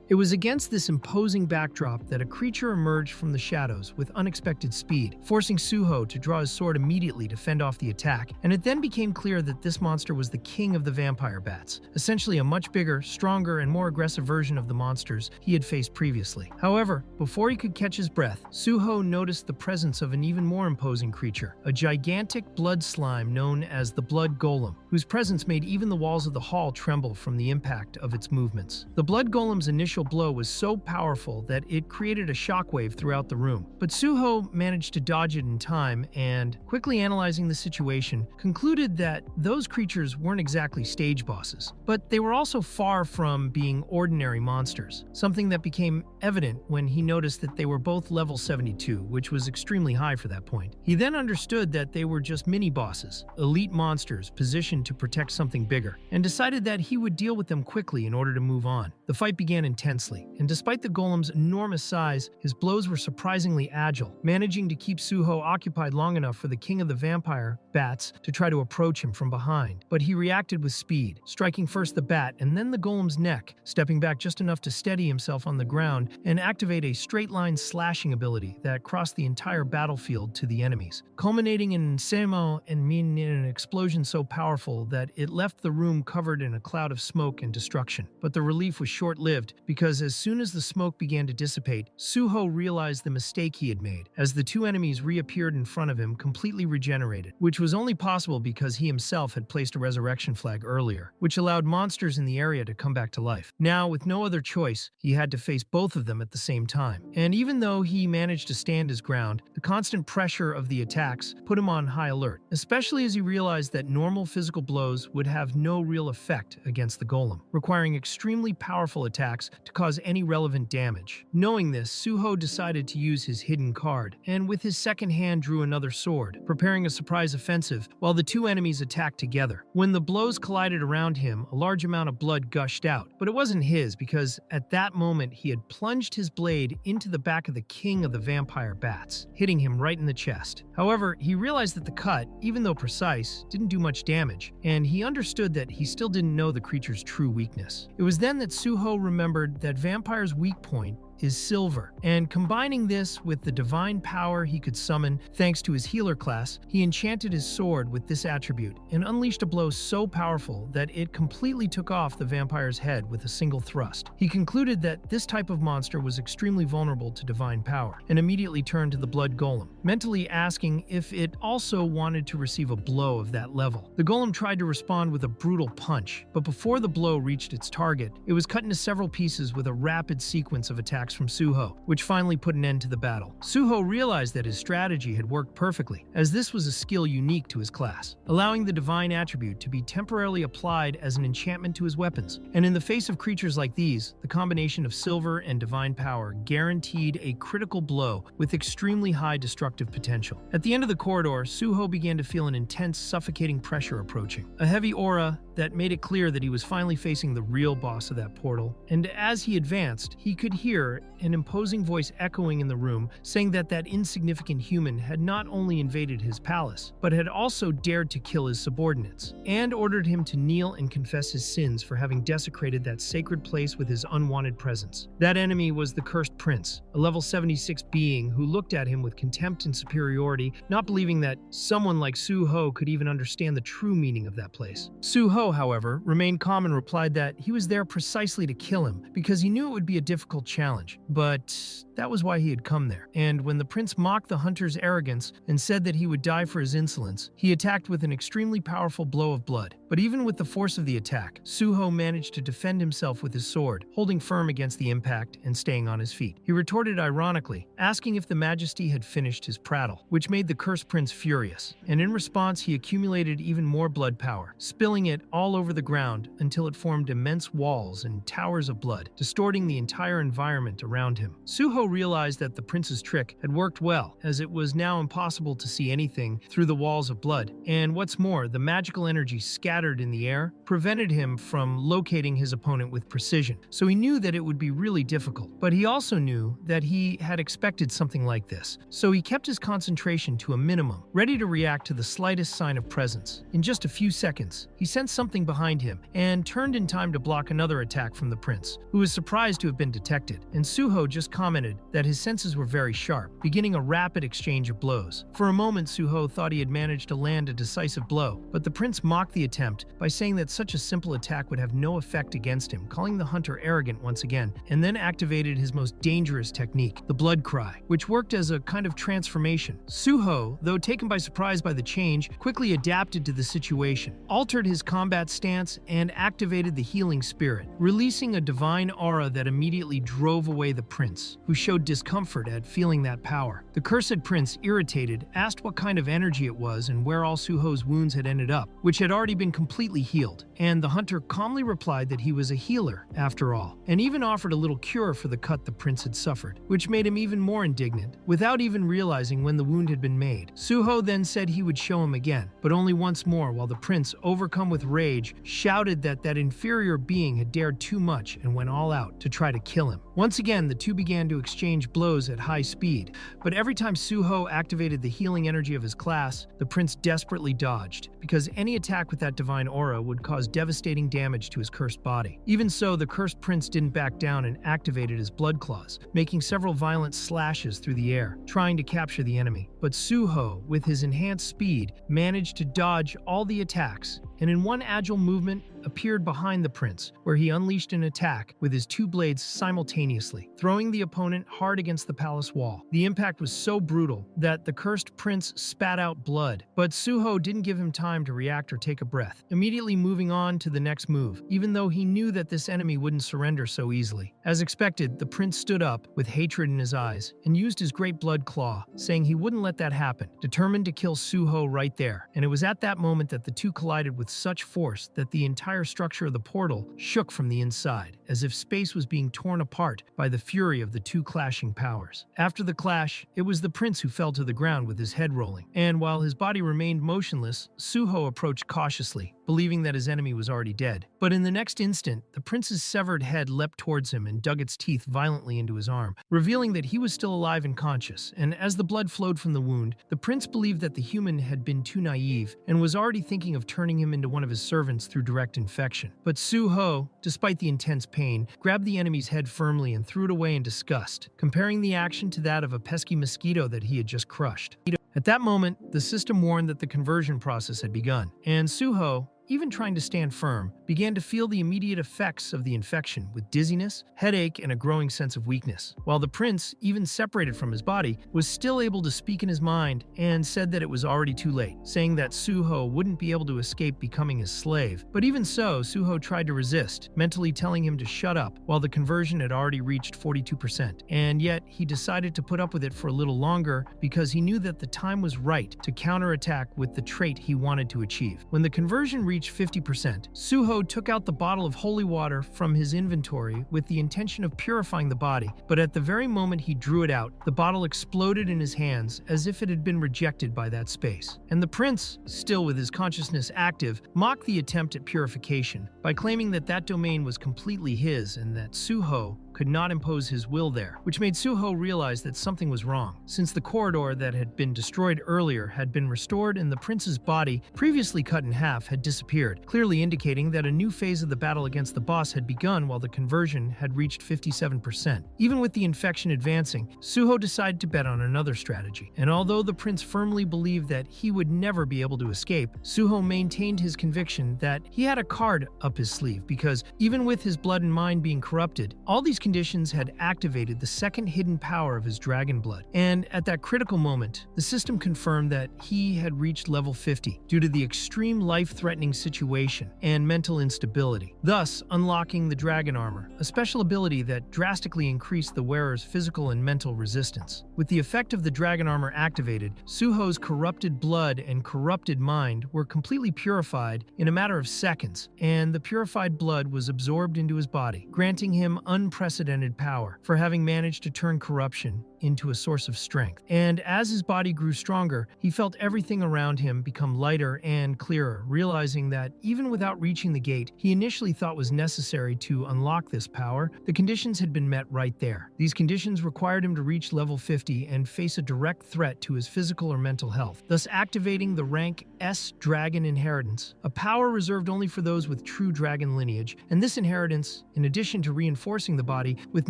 It was against this imposing backdrop that a creature emerged from the shadows with unexpected speed, forcing Suho to draw his sword immediately to fend off the attack, and it then became clear that this monster was the king of the vampire bats, essentially a much bigger, stronger, and more aggressive version of the monsters he had faced previously. However, before he could catch his breath, Suho noticed the presence of an even more imposing creature, a gigantic blood slime known as the Blood Golem, whose presence made even the walls of the hall tremble from the impact of its movements. The Blood Golem's initial blow was so powerful that it created a shockwave throughout the room, but Suho managed to dodge it in time and, quickly analyzing the situation, concluded that those creatures weren't exactly stage bosses, but they were also far from being ordinary monsters, something that became evident when he noticed that they were both level 72, which was extremely high for that point. He then understood that they were just mini-bosses, elite monsters positioned to protect something bigger, and decided that he would deal with them quickly in order to move on. The fight began intensely, and despite the golem's enormous size, his blows were surprisingly agile, managing to keep Suho occupied long enough for the king of the vampire bats to try to approach him from behind. But he reacted with speed, striking first the bat and then the golem's neck, stepping back just enough to steady himself on the ground and activate a straight-line slashing ability that crossed the entire battlefield to the enemies, culminating in an ensemble and meaning in an explosion so powerful that it left the room covered in a cloud of smoke and destruction. But the relief was short-lived, because as soon as the smoke began to dissipate, Suho realized the mistake he had made, as the two enemies reappeared in front of him completely regenerated, which was only possible because he himself had placed a resurrection flag earlier, which allowed monsters in the area to come back to life. Now, with no other choice, he had to face both of them at the same time. And even though he managed to stand his ground, the constant pressure of the attacks put him on high alert, especially as he realized that normal physical blows would have no real effect against the golem, requiring extremely powerful attacks to cause any relevant damage. Knowing this, Suho decided to use his hidden card, and with his second hand drew another sword, preparing a surprise offensive while the two enemies attacked together. When the blows collided around him, a large amount of blood gushed out, but it wasn't his because at that moment he had plunged his blade into the back of the king of the vampire bats, hitting him right in the chest. However, he realized that the cut, even though precise, didn't do much damage, and he understood that he still didn't know the creature's true weakness. It was then that Suho remembered that vampire's weak point is silver, and combining this with the divine power he could summon thanks to his healer class, he enchanted his sword with this attribute and unleashed a blow so powerful that it completely took off the vampire's head with a single thrust. He concluded that this type of monster was extremely vulnerable to divine power, and immediately turned to the blood golem, mentally asking if it also wanted to receive a blow of that level. The golem tried to respond with a brutal punch, but before the blow reached its target, it was cut into several pieces with a rapid sequence of attacks from Suho, which finally put an end to the battle. Suho realized that his strategy had worked perfectly, as this was a skill unique to his class, allowing the divine attribute to be temporarily applied as an enchantment to his weapons. And in the face of creatures like these, the combination of silver and divine power guaranteed a critical blow with extremely high destructive potential. At the end of the corridor, Suho began to feel an intense, suffocating pressure approaching, a heavy aura that made it clear that he was finally facing the real boss of that portal. And as he advanced, he could hear an imposing voice echoing in the room, saying that that insignificant human had not only invaded his palace, but had also dared to kill his subordinates, and ordered him to kneel and confess his sins for having desecrated that sacred place with his unwanted presence. That enemy was the Cursed Prince, a level 76 being who looked at him with contempt and superiority, not believing that someone like Suho could even understand the true meaning of that place. Suho, however, remained calm and replied that he was there precisely to kill him because he knew it would be a difficult challenge, but that was why he had come there. And when the prince mocked the hunter's arrogance and said that he would die for his insolence, he attacked with an extremely powerful blow of blood. But even with the force of the attack, Suho managed to defend himself with his sword, holding firm against the impact and staying on his feet. He retorted ironically, asking if the majesty had finished his prattle, which made the cursed prince furious. And in response, he accumulated even more blood power, spilling it all over the ground until it formed immense walls and towers of blood, distorting the entire environment environment around him. Suho realized that the prince's trick had worked well, as it was now impossible to see anything through the walls of blood, and what's more, the magical energy scattered in the air prevented him from locating his opponent with precision, so he knew that it would be really difficult. But he also knew that he had expected something like this, so he kept his concentration to a minimum, ready to react to the slightest sign of presence. In just a few seconds, he sensed something behind him and turned in time to block another attack from the prince, who was surprised to have been detected, and Suho just commented that his senses were very sharp, beginning a rapid exchange of blows. For a moment, Suho thought he had managed to land a decisive blow, but the prince mocked the attempt by saying that such a simple attack would have no effect against him, calling the hunter arrogant once again, and then activated his most dangerous technique, the blood cry, which worked as a kind of transformation. Suho, though taken by surprise by the change, quickly adapted to the situation, altered his combat stance, and activated the healing spirit, releasing a divine aura that immediately drove away the prince, who showed discomfort at feeling that power. The cursed prince, irritated, asked what kind of energy it was and where all Suho's wounds had ended up, which had already been completely healed, and the hunter calmly replied that he was a healer, after all, and even offered a little cure for the cut the prince had suffered, which made him even more indignant, without even realizing when the wound had been made. Suho then said he would show him again, but only once more, while the prince, overcome with rage, shouted that that inferior being had dared too much and went all out to try to kill him. Once again, the two began to exchange blows at high speed, but every time Suho activated the healing energy of his class, the prince desperately dodged, because any attack with that divine aura would cause devastating damage to his cursed body. Even so, the cursed prince didn't back down and activated his blood claws, making several violent slashes through the air, trying to capture the enemy. But Suho, with his enhanced speed, managed to dodge all the attacks, and in one agile movement, appeared behind the prince, where he unleashed an attack with his two blades simultaneously, throwing the opponent hard against the palace wall. The impact was so brutal that the cursed prince spat out blood, but Suho didn't give him time to react or take a breath, immediately moving on to the next move, even though he knew that this enemy wouldn't surrender so easily. As expected, the prince stood up with hatred in his eyes and used his great blood claw, saying he wouldn't let that happen, determined to kill Suho right there. And it was at that moment that the two collided with such force that the entire structure of the portal shook from the inside, as if space was being torn apart by the fury of the two clashing powers. After the clash, it was the prince who fell to the ground with his head rolling, and while his body remained motionless, Suho approached cautiously, believing that his enemy was already dead. But in the next instant, the prince's severed head leapt towards him and dug its teeth violently into his arm, revealing that he was still alive and conscious, and as the blood flowed from the wound, the prince believed that the human had been too naive and was already thinking of turning him into one of his servants through direct infection. But Suho, despite the intense pain, grabbed the enemy's head firmly and threw it away in disgust, comparing the action to that of a pesky mosquito that he had just crushed. At that moment, the system warned that the conversion process had begun, and Suho, even trying to stand firm, began to feel the immediate effects of the infection with dizziness, headache, and a growing sense of weakness. While the prince, even separated from his body, was still able to speak in his mind and said that it was already too late, saying that Suho wouldn't be able to escape becoming his slave. But even so, Suho tried to resist, mentally telling him to shut up, while the conversion had already reached 42%. And yet, he decided to put up with it for a little longer because he knew that the time was right to counterattack with the trait he wanted to achieve. When the conversion reached 50%, Suho took out the bottle of holy water from his inventory with the intention of purifying the body, but at the very moment he drew it out, the bottle exploded in his hands as if it had been rejected by that space. And the prince, still with his consciousness active, mocked the attempt at purification by claiming that that domain was completely his and that Suho could not impose his will there, which made Suho realize that something was wrong, since the corridor that had been destroyed earlier had been restored and the prince's body, previously cut in half, had disappeared, clearly indicating that a new phase of the battle against the boss had begun while the conversion had reached 57%. Even with the infection advancing, Suho decided to bet on another strategy, and although the prince firmly believed that he would never be able to escape, Suho maintained his conviction that he had a card up his sleeve because, even with his blood and mind being corrupted, all these conditions had activated the second hidden power of his dragon blood. And at that critical moment, the system confirmed that he had reached level 50 due to the extreme life-threatening situation and mental instability, thus unlocking the dragon armor, a special ability that drastically increased the wearer's physical and mental resistance. With the effect of the dragon armor activated, Suho's corrupted blood and corrupted mind were completely purified in a matter of seconds, and the purified blood was absorbed into his body, granting him unprecedented unprecedented power for having managed to turn corruption into a source of strength. And as his body grew stronger, he felt everything around him become lighter and clearer, realizing that even without reaching the gate he initially thought was necessary to unlock this power, the conditions had been met right there. These conditions required him to reach level 50 and face a direct threat to his physical or mental health, thus activating the rank S Dragon Inheritance, a power reserved only for those with true dragon lineage. And this inheritance, in addition to reinforcing the body with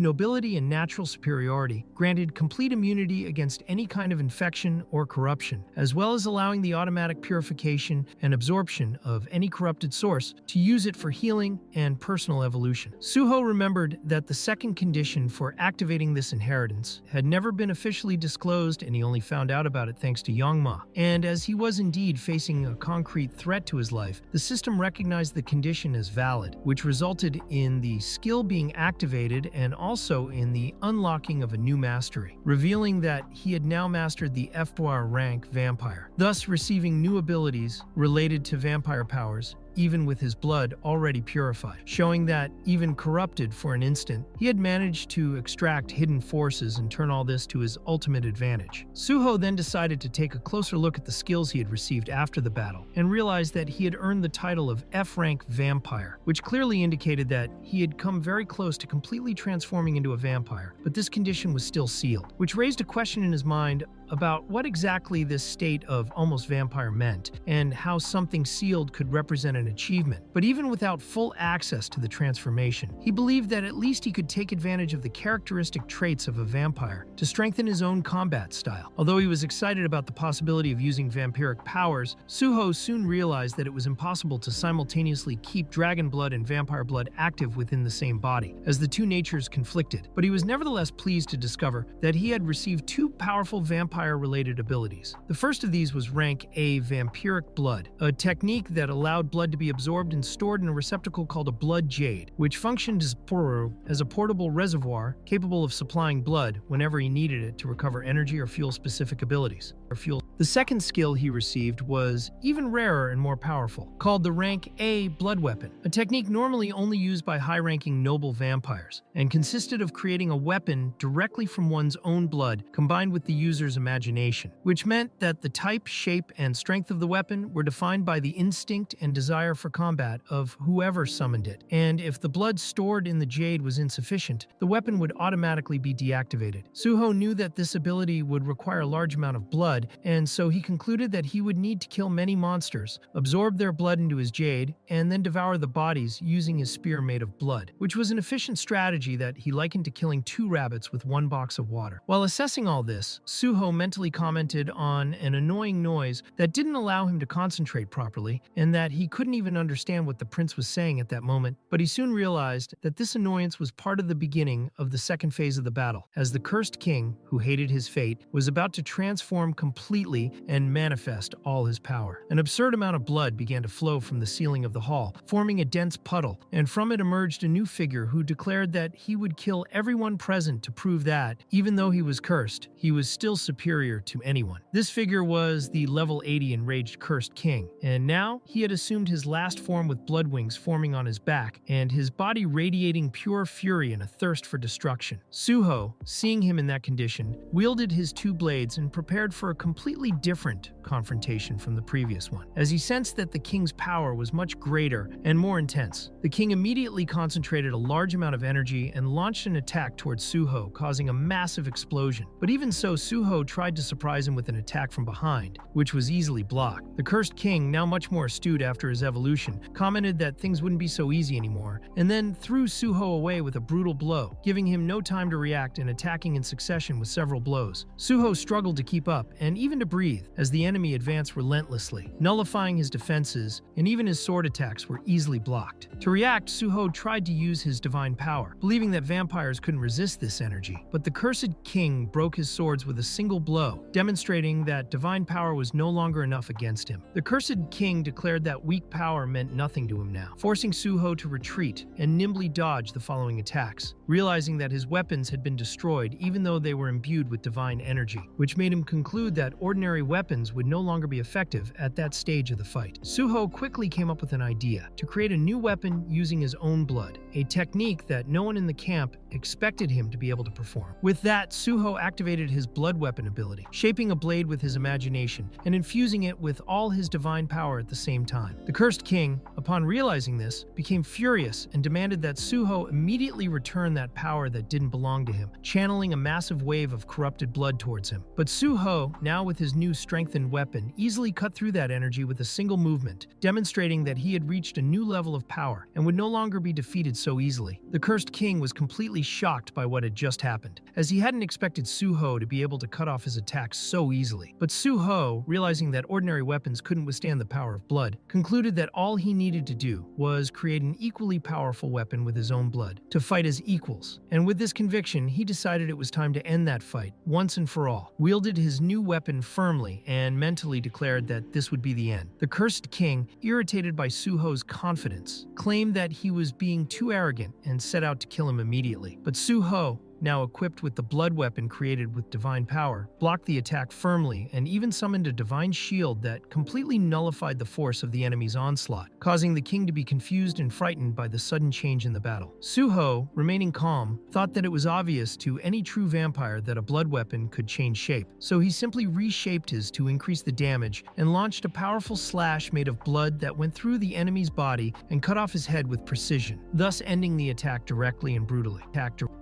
nobility and natural superiority, granted complete immunity against any kind of infection or corruption, as well as allowing the automatic purification and absorption of any corrupted source to use it for healing and personal evolution. Suho remembered that the second condition for activating this inheritance had never been officially disclosed, and he only found out about it thanks to Yongma. And as he was indeed facing a concrete threat to his life, the system recognized the condition as valid, which resulted in the skill being activated and also in the unlocking of a new mastery, revealing that he had now mastered the F4 rank Vampire, thus receiving new abilities related to vampire powers even with his blood already purified, showing that, even corrupted for an instant, he had managed to extract hidden forces and turn all this to his ultimate advantage. Suho then decided to take a closer look at the skills he had received after the battle, and realized that he had earned the title of F-rank Vampire, which clearly indicated that he had come very close to completely transforming into a vampire, but this condition was still sealed, which raised a question in his mind about what exactly this state of almost vampire meant, and how something sealed could represent an achievement. But even without full access to the transformation, he believed that at least he could take advantage of the characteristic traits of a vampire to strengthen his own combat style. Although he was excited about the possibility of using vampiric powers, Suho soon realized that it was impossible to simultaneously keep dragon blood and vampire blood active within the same body, as the two natures conflicted. But he was nevertheless pleased to discover that he had received two powerful vampire-related abilities. The first of these was rank A Vampiric Blood, a technique that allowed blood to be absorbed and stored in a receptacle called a blood jade, which functioned as a portable reservoir capable of supplying blood whenever he needed it to recover energy or fuel specific abilities. The second skill he received was even rarer and more powerful, called the rank A Blood Weapon, a technique normally only used by high-ranking noble vampires, and consisted of creating a weapon directly from one's own blood combined with the user's imagination, which meant that the type, shape, and strength of the weapon were defined by the instinct and desire for combat of whoever summoned it, and if the blood stored in the jade was insufficient, the weapon would automatically be deactivated. Suho knew that this ability would require a large amount of blood, and so he concluded that he would need to kill many monsters, absorb their blood into his jade, and then devour the bodies using his spear made of blood, which was an efficient strategy that he likened to killing 2 rabbits with 1 box of water. While assessing all this, Suho mentally commented on an annoying noise that didn't allow him to concentrate properly, and that he couldn't even understand what the prince was saying at that moment, but he soon realized that this annoyance was part of the beginning of the second phase of the battle, as the cursed king, who hated his fate, was about to transform completely and manifest all his power. An absurd amount of blood began to flow from the ceiling of the hall, forming a dense puddle, and from it emerged a new figure who declared that he would kill everyone present to prove that, even though he was cursed, he was still superior to anyone. This figure was the level 80 enraged cursed king, and now he had assumed his last form with blood wings forming on his back, and his body radiating pure fury and a thirst for destruction. Suho, seeing him in that condition, wielded his 2 blades and prepared for a completely different confrontation from the previous one, as he sensed that the king's power was much greater and more intense. The king immediately concentrated a large amount of energy and launched an attack towards Suho, causing a massive explosion. But even so, Suho tried to surprise him with an attack from behind, which was easily blocked. The cursed king, now much more astute after his evolution, commented that things wouldn't be so easy anymore, and then threw Suho away with a brutal blow, giving him no time to react and attacking in succession with several blows. Suho struggled to keep up, and even to breathe, as the enemy advanced relentlessly, nullifying his defenses, and even his sword attacks were easily blocked. To react, Suho tried to use his divine power, believing that vampires couldn't resist this energy, but the cursed king broke his swords with a single blow, demonstrating that divine power was no longer enough against him. The cursed king declared that weak power meant nothing to him now, forcing Suho to retreat and nimbly dodge the following attacks, realizing that his weapons had been destroyed even though they were imbued with divine energy, which made him conclude that ordinary weapons would no longer be effective at that stage of the fight. Suho quickly came up with an idea to create a new weapon using his own blood, a technique that no one in the camp expected him to be able to perform. With that, Suho activated his blood weapon ability, shaping a blade with his imagination and infusing it with all his divine power at the same time. The Cursed King, upon realizing this, became furious and demanded that Suho immediately return that power that didn't belong to him, channeling a massive wave of corrupted blood towards him. But Suho, now with his new strengthened weapon, easily cut through that energy with a single movement, demonstrating that he had reached a new level of power and would no longer be defeated so easily. The Cursed King was completely shocked by what had just happened, as he hadn't expected Suho to be able to cut off his attacks so easily. But Suho, realizing that ordinary weapons couldn't withstand the power of blood, concluded that all he needed to do was create an equally powerful weapon with his own blood, to fight as equals. And with this conviction, he decided it was time to end that fight, once and for all, wielded his new weapon firmly, and mentally declared that this would be the end. The Cursed King, irritated by Suho's confidence, claimed that he was being too arrogant and set out to kill him immediately. But Suho, now equipped with the blood weapon created with divine power, blocked the attack firmly and even summoned a divine shield that completely nullified the force of the enemy's onslaught, causing the king to be confused and frightened by the sudden change in the battle. Suho, remaining calm, thought that it was obvious to any true vampire that a blood weapon could change shape, so he simply reshaped his to increase the damage and launched a powerful slash made of blood that went through the enemy's body and cut off his head with precision, thus ending the attack directly and brutally.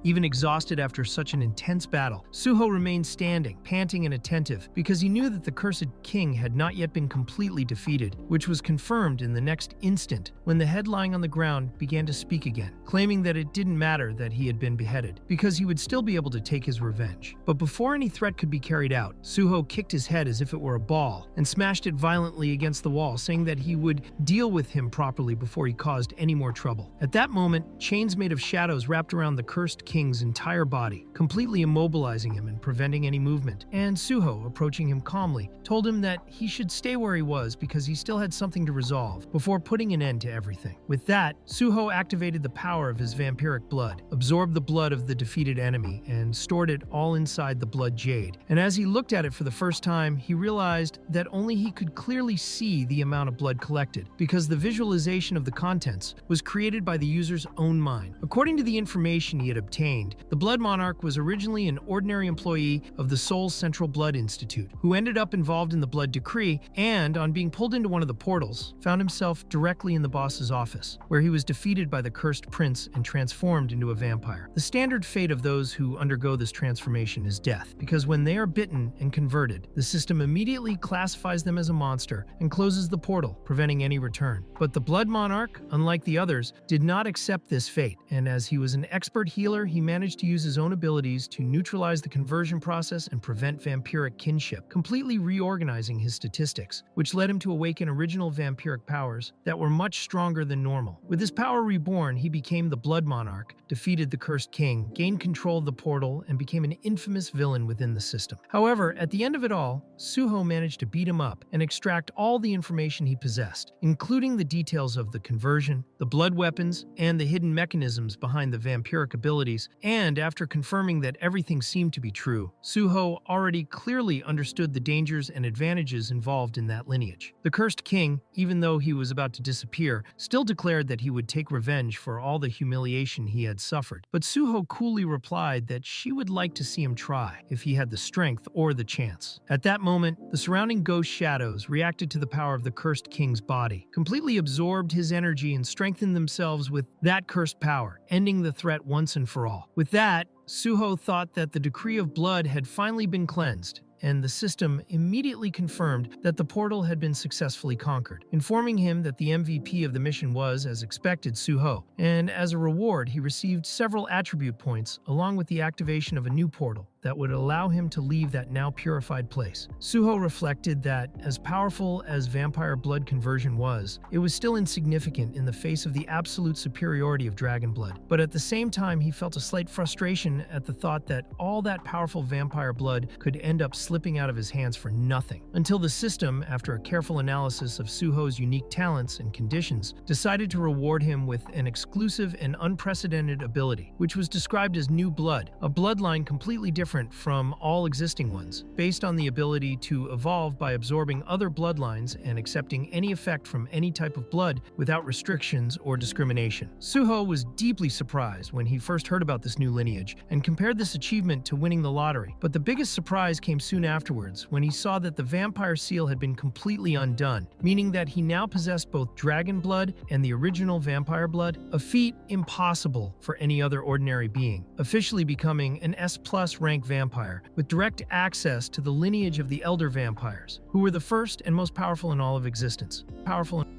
Even exhausted after such an intense battle, Suho remained standing, panting and attentive, because he knew that the Cursed King had not yet been completely defeated, which was confirmed in the next instant when the head lying on the ground began to speak again, claiming that it didn't matter that he had been beheaded, because he would still be able to take his revenge. But before any threat could be carried out, Suho kicked his head as if it were a ball and smashed it violently against the wall, saying that he would deal with him properly before he caused any more trouble. At that moment, chains made of shadows wrapped around the Cursed King's entire body, completely immobilizing him and preventing any movement. And Suho, approaching him calmly, told him that he should stay where he was because he still had something to resolve before putting an end to everything. With that, Suho activated the power of his vampiric blood, absorbed the blood of the defeated enemy, and stored it all inside the blood jade. And as he looked at it for the first time, he realized that only he could clearly see the amount of blood collected, because the visualization of the contents was created by the user's own mind. According to the information he had obtained, the Blood Monarch was originally an ordinary employee of the Seoul Central Blood Institute, who ended up involved in the Blood Decree and, on being pulled into one of the portals, found himself directly in the boss's office, where he was defeated by the Cursed Prince and transformed into a vampire. The standard fate of those who undergo this transformation is death, because when they are bitten and converted, the system immediately classifies them as a monster and closes the portal, preventing any return. But the Blood Monarch, unlike the others, did not accept this fate, and as he was an expert healer, he managed to use his own abilities to neutralize the conversion process and prevent vampiric kinship, completely reorganizing his statistics, which led him to awaken original vampiric powers that were much stronger than normal. With his power reborn, he became the Blood Monarch, defeated the Cursed King, gained control of the portal, and became an infamous villain within the system. However, at the end of it all, Suho managed to beat him up and extract all the information he possessed, including the details of the conversion, the blood weapons, and the hidden mechanisms behind the vampiric abilities, and after confirming that everything seemed to be true, Suho already clearly understood the dangers and advantages involved in that lineage. The Cursed King, even though he was about to disappear, still declared that he would take revenge for all the humiliation he had suffered. But Suho coolly replied that she would like to see him try, if he had the strength or the chance. At that moment, the surrounding ghost shadows reacted to the power of the Cursed King's body, completely absorbed his energy and strengthened themselves with that cursed power, ending the threat once and for all. With that, Suho thought that the decree of blood had finally been cleansed, and the system immediately confirmed that the portal had been successfully conquered, informing him that the MVP of the mission was, as expected, Suho, and as a reward he received several attribute points along with the activation of a new portal that would allow him to leave that now purified place. Suho reflected that, as powerful as vampire blood conversion was, it was still insignificant in the face of the absolute superiority of dragon blood. But at the same time, he felt a slight frustration at the thought that all that powerful vampire blood could end up slipping out of his hands for nothing, until the system, after a careful analysis of Suho's unique talents and conditions, decided to reward him with an exclusive and unprecedented ability, which was described as New Blood, a bloodline completely different different from all existing ones, based on the ability to evolve by absorbing other bloodlines and accepting any effect from any type of blood without restrictions or discrimination. Suho was deeply surprised when he first heard about this new lineage and compared this achievement to winning the lottery. But the biggest surprise came soon afterwards when he saw that the vampire seal had been completely undone, meaning that he now possessed both dragon blood and the original vampire blood, a feat impossible for any other ordinary being, officially becoming an S+ rank vampire with direct access to the lineage of the elder vampires, who were the first and most powerful in all of existence.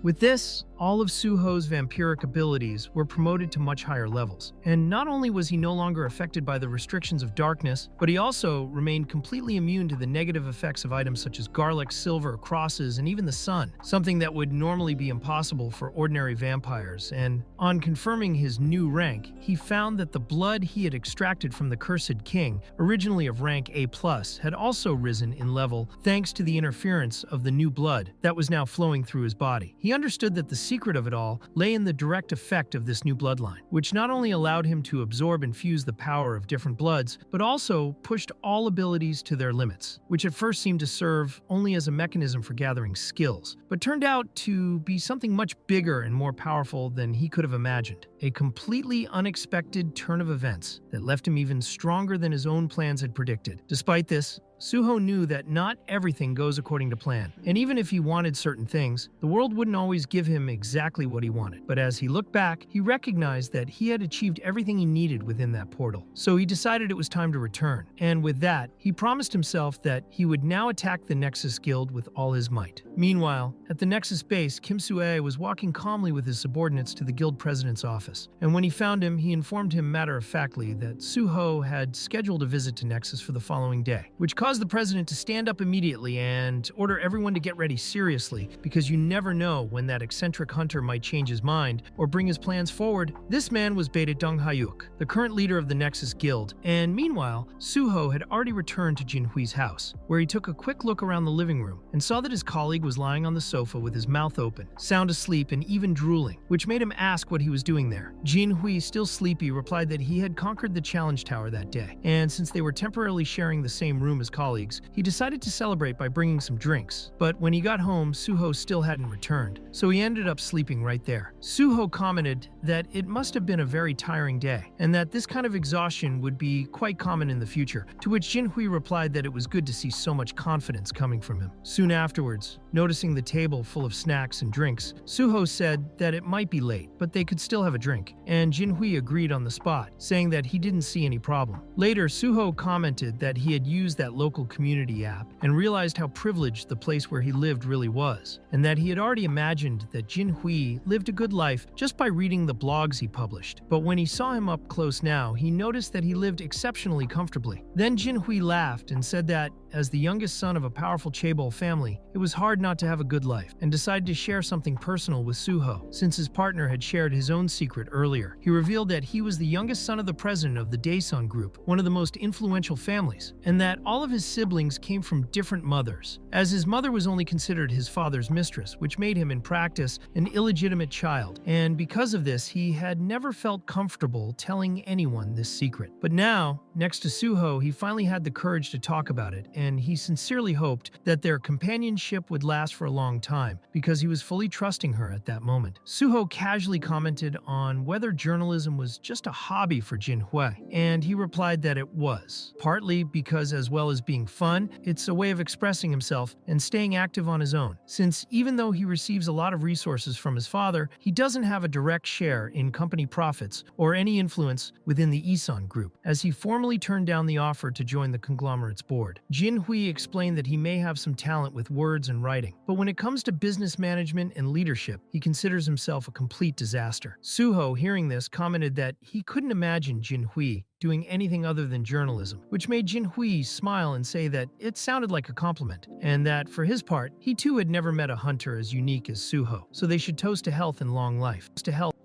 With this, all of Suho's vampiric abilities were promoted to much higher levels. And not only was he no longer affected by the restrictions of darkness, but he also remained completely immune to the negative effects of items such as garlic, silver, crosses, and even the sun, something that would normally be impossible for ordinary vampires. And on confirming his new rank, he found that the blood he had extracted from the Cursed King, originally of rank A+, had also risen in level thanks to the interference of the new blood that was now flowing through his body. He understood that the secret of it all lay in the direct effect of this new bloodline, which not only allowed him to absorb and fuse the power of different bloods, but also pushed all abilities to their limits, which at first seemed to serve only as a mechanism for gathering skills, but turned out to be something much bigger and more powerful than he could have imagined. A completely unexpected turn of events that left him even stronger than his own plans had predicted. Despite this, Suho knew that not everything goes according to plan, and even if he wanted certain things, the world wouldn't always give him exactly what he wanted. But as he looked back, he recognized that he had achieved everything he needed within that portal. So he decided it was time to return, and with that, he promised himself that he would now attack the Nexus Guild with all his might. Meanwhile, at the Nexus base, Kim Sue was walking calmly with his subordinates to the guild president's office, and when he found him, he informed him matter-of-factly that Suho had scheduled a visit to Nexus for the following day, which caused the president to stand up immediately and order everyone to get ready seriously, because you never know when that eccentric hunter might change his mind or bring his plans forward. This man was Beta Dong Hayuk, the current leader of the Nexus Guild, and meanwhile, Suho had already returned to Jinhui's house, where he took a quick look around the living room and saw that his colleague was lying on the sofa with his mouth open, sound asleep and even drooling, which made him ask what he was doing there. Jinhui, still sleepy, replied that he had conquered the challenge tower that day, and since they were temporarily sharing the same room as colleagues, he decided to celebrate by bringing some drinks. But when he got home, Suho still hadn't returned, so he ended up sleeping right there. Suho commented that it must have been a very tiring day, and that this kind of exhaustion would be quite common in the future, to which Jinhui replied that it was good to see so much confidence coming from him. Soon afterwards, noticing the table full of snacks and drinks, Suho said that it might be late, but they could still have a drink, and Jinhui agreed on the spot, saying that he didn't see any problem. Later, Suho commented that he had used that local community app and realized how privileged the place where he lived really was, and that he had already imagined that Jinhui lived a good life just by reading the blogs he published. But when he saw him up close now, he noticed that he lived exceptionally comfortably. Then Jinhui laughed and said that, as the youngest son of a powerful chaebol family, it was hard not to have a good life, and decided to share something personal with Suho, since his partner had shared his own secret earlier. He revealed that he was the youngest son of the president of the Daesun Group, one of the most influential families, and that all of his siblings came from different mothers, as his mother was only considered his father's mistress, which made him in practice an illegitimate child, and because of this he had never felt comfortable telling anyone this secret. But now, next to Suho, he finally had the courage to talk about it, and he sincerely hoped that their companionship would last for a long time, because he was fully trusting her at that moment. Suho casually commented on whether journalism was just a hobby for Jinhui, and he replied that it was, partly because as well as being fun, it's a way of expressing himself and staying active on his own, since even though he receives a lot of resources from his father, he doesn't have a direct share in company profits or any influence within the Isan Group, as he formally turned down the offer to join the conglomerate's board. Jinhui explained that he may have some talent with words and writing, but when it comes to business management and leadership, he considers himself a complete disaster. Suho, hearing this, commented that he couldn't imagine Jinhui doing anything other than journalism, which made Jinhui smile and say that it sounded like a compliment, and that, for his part, he too had never met a hunter as unique as Suho, so they should toast to health and long life.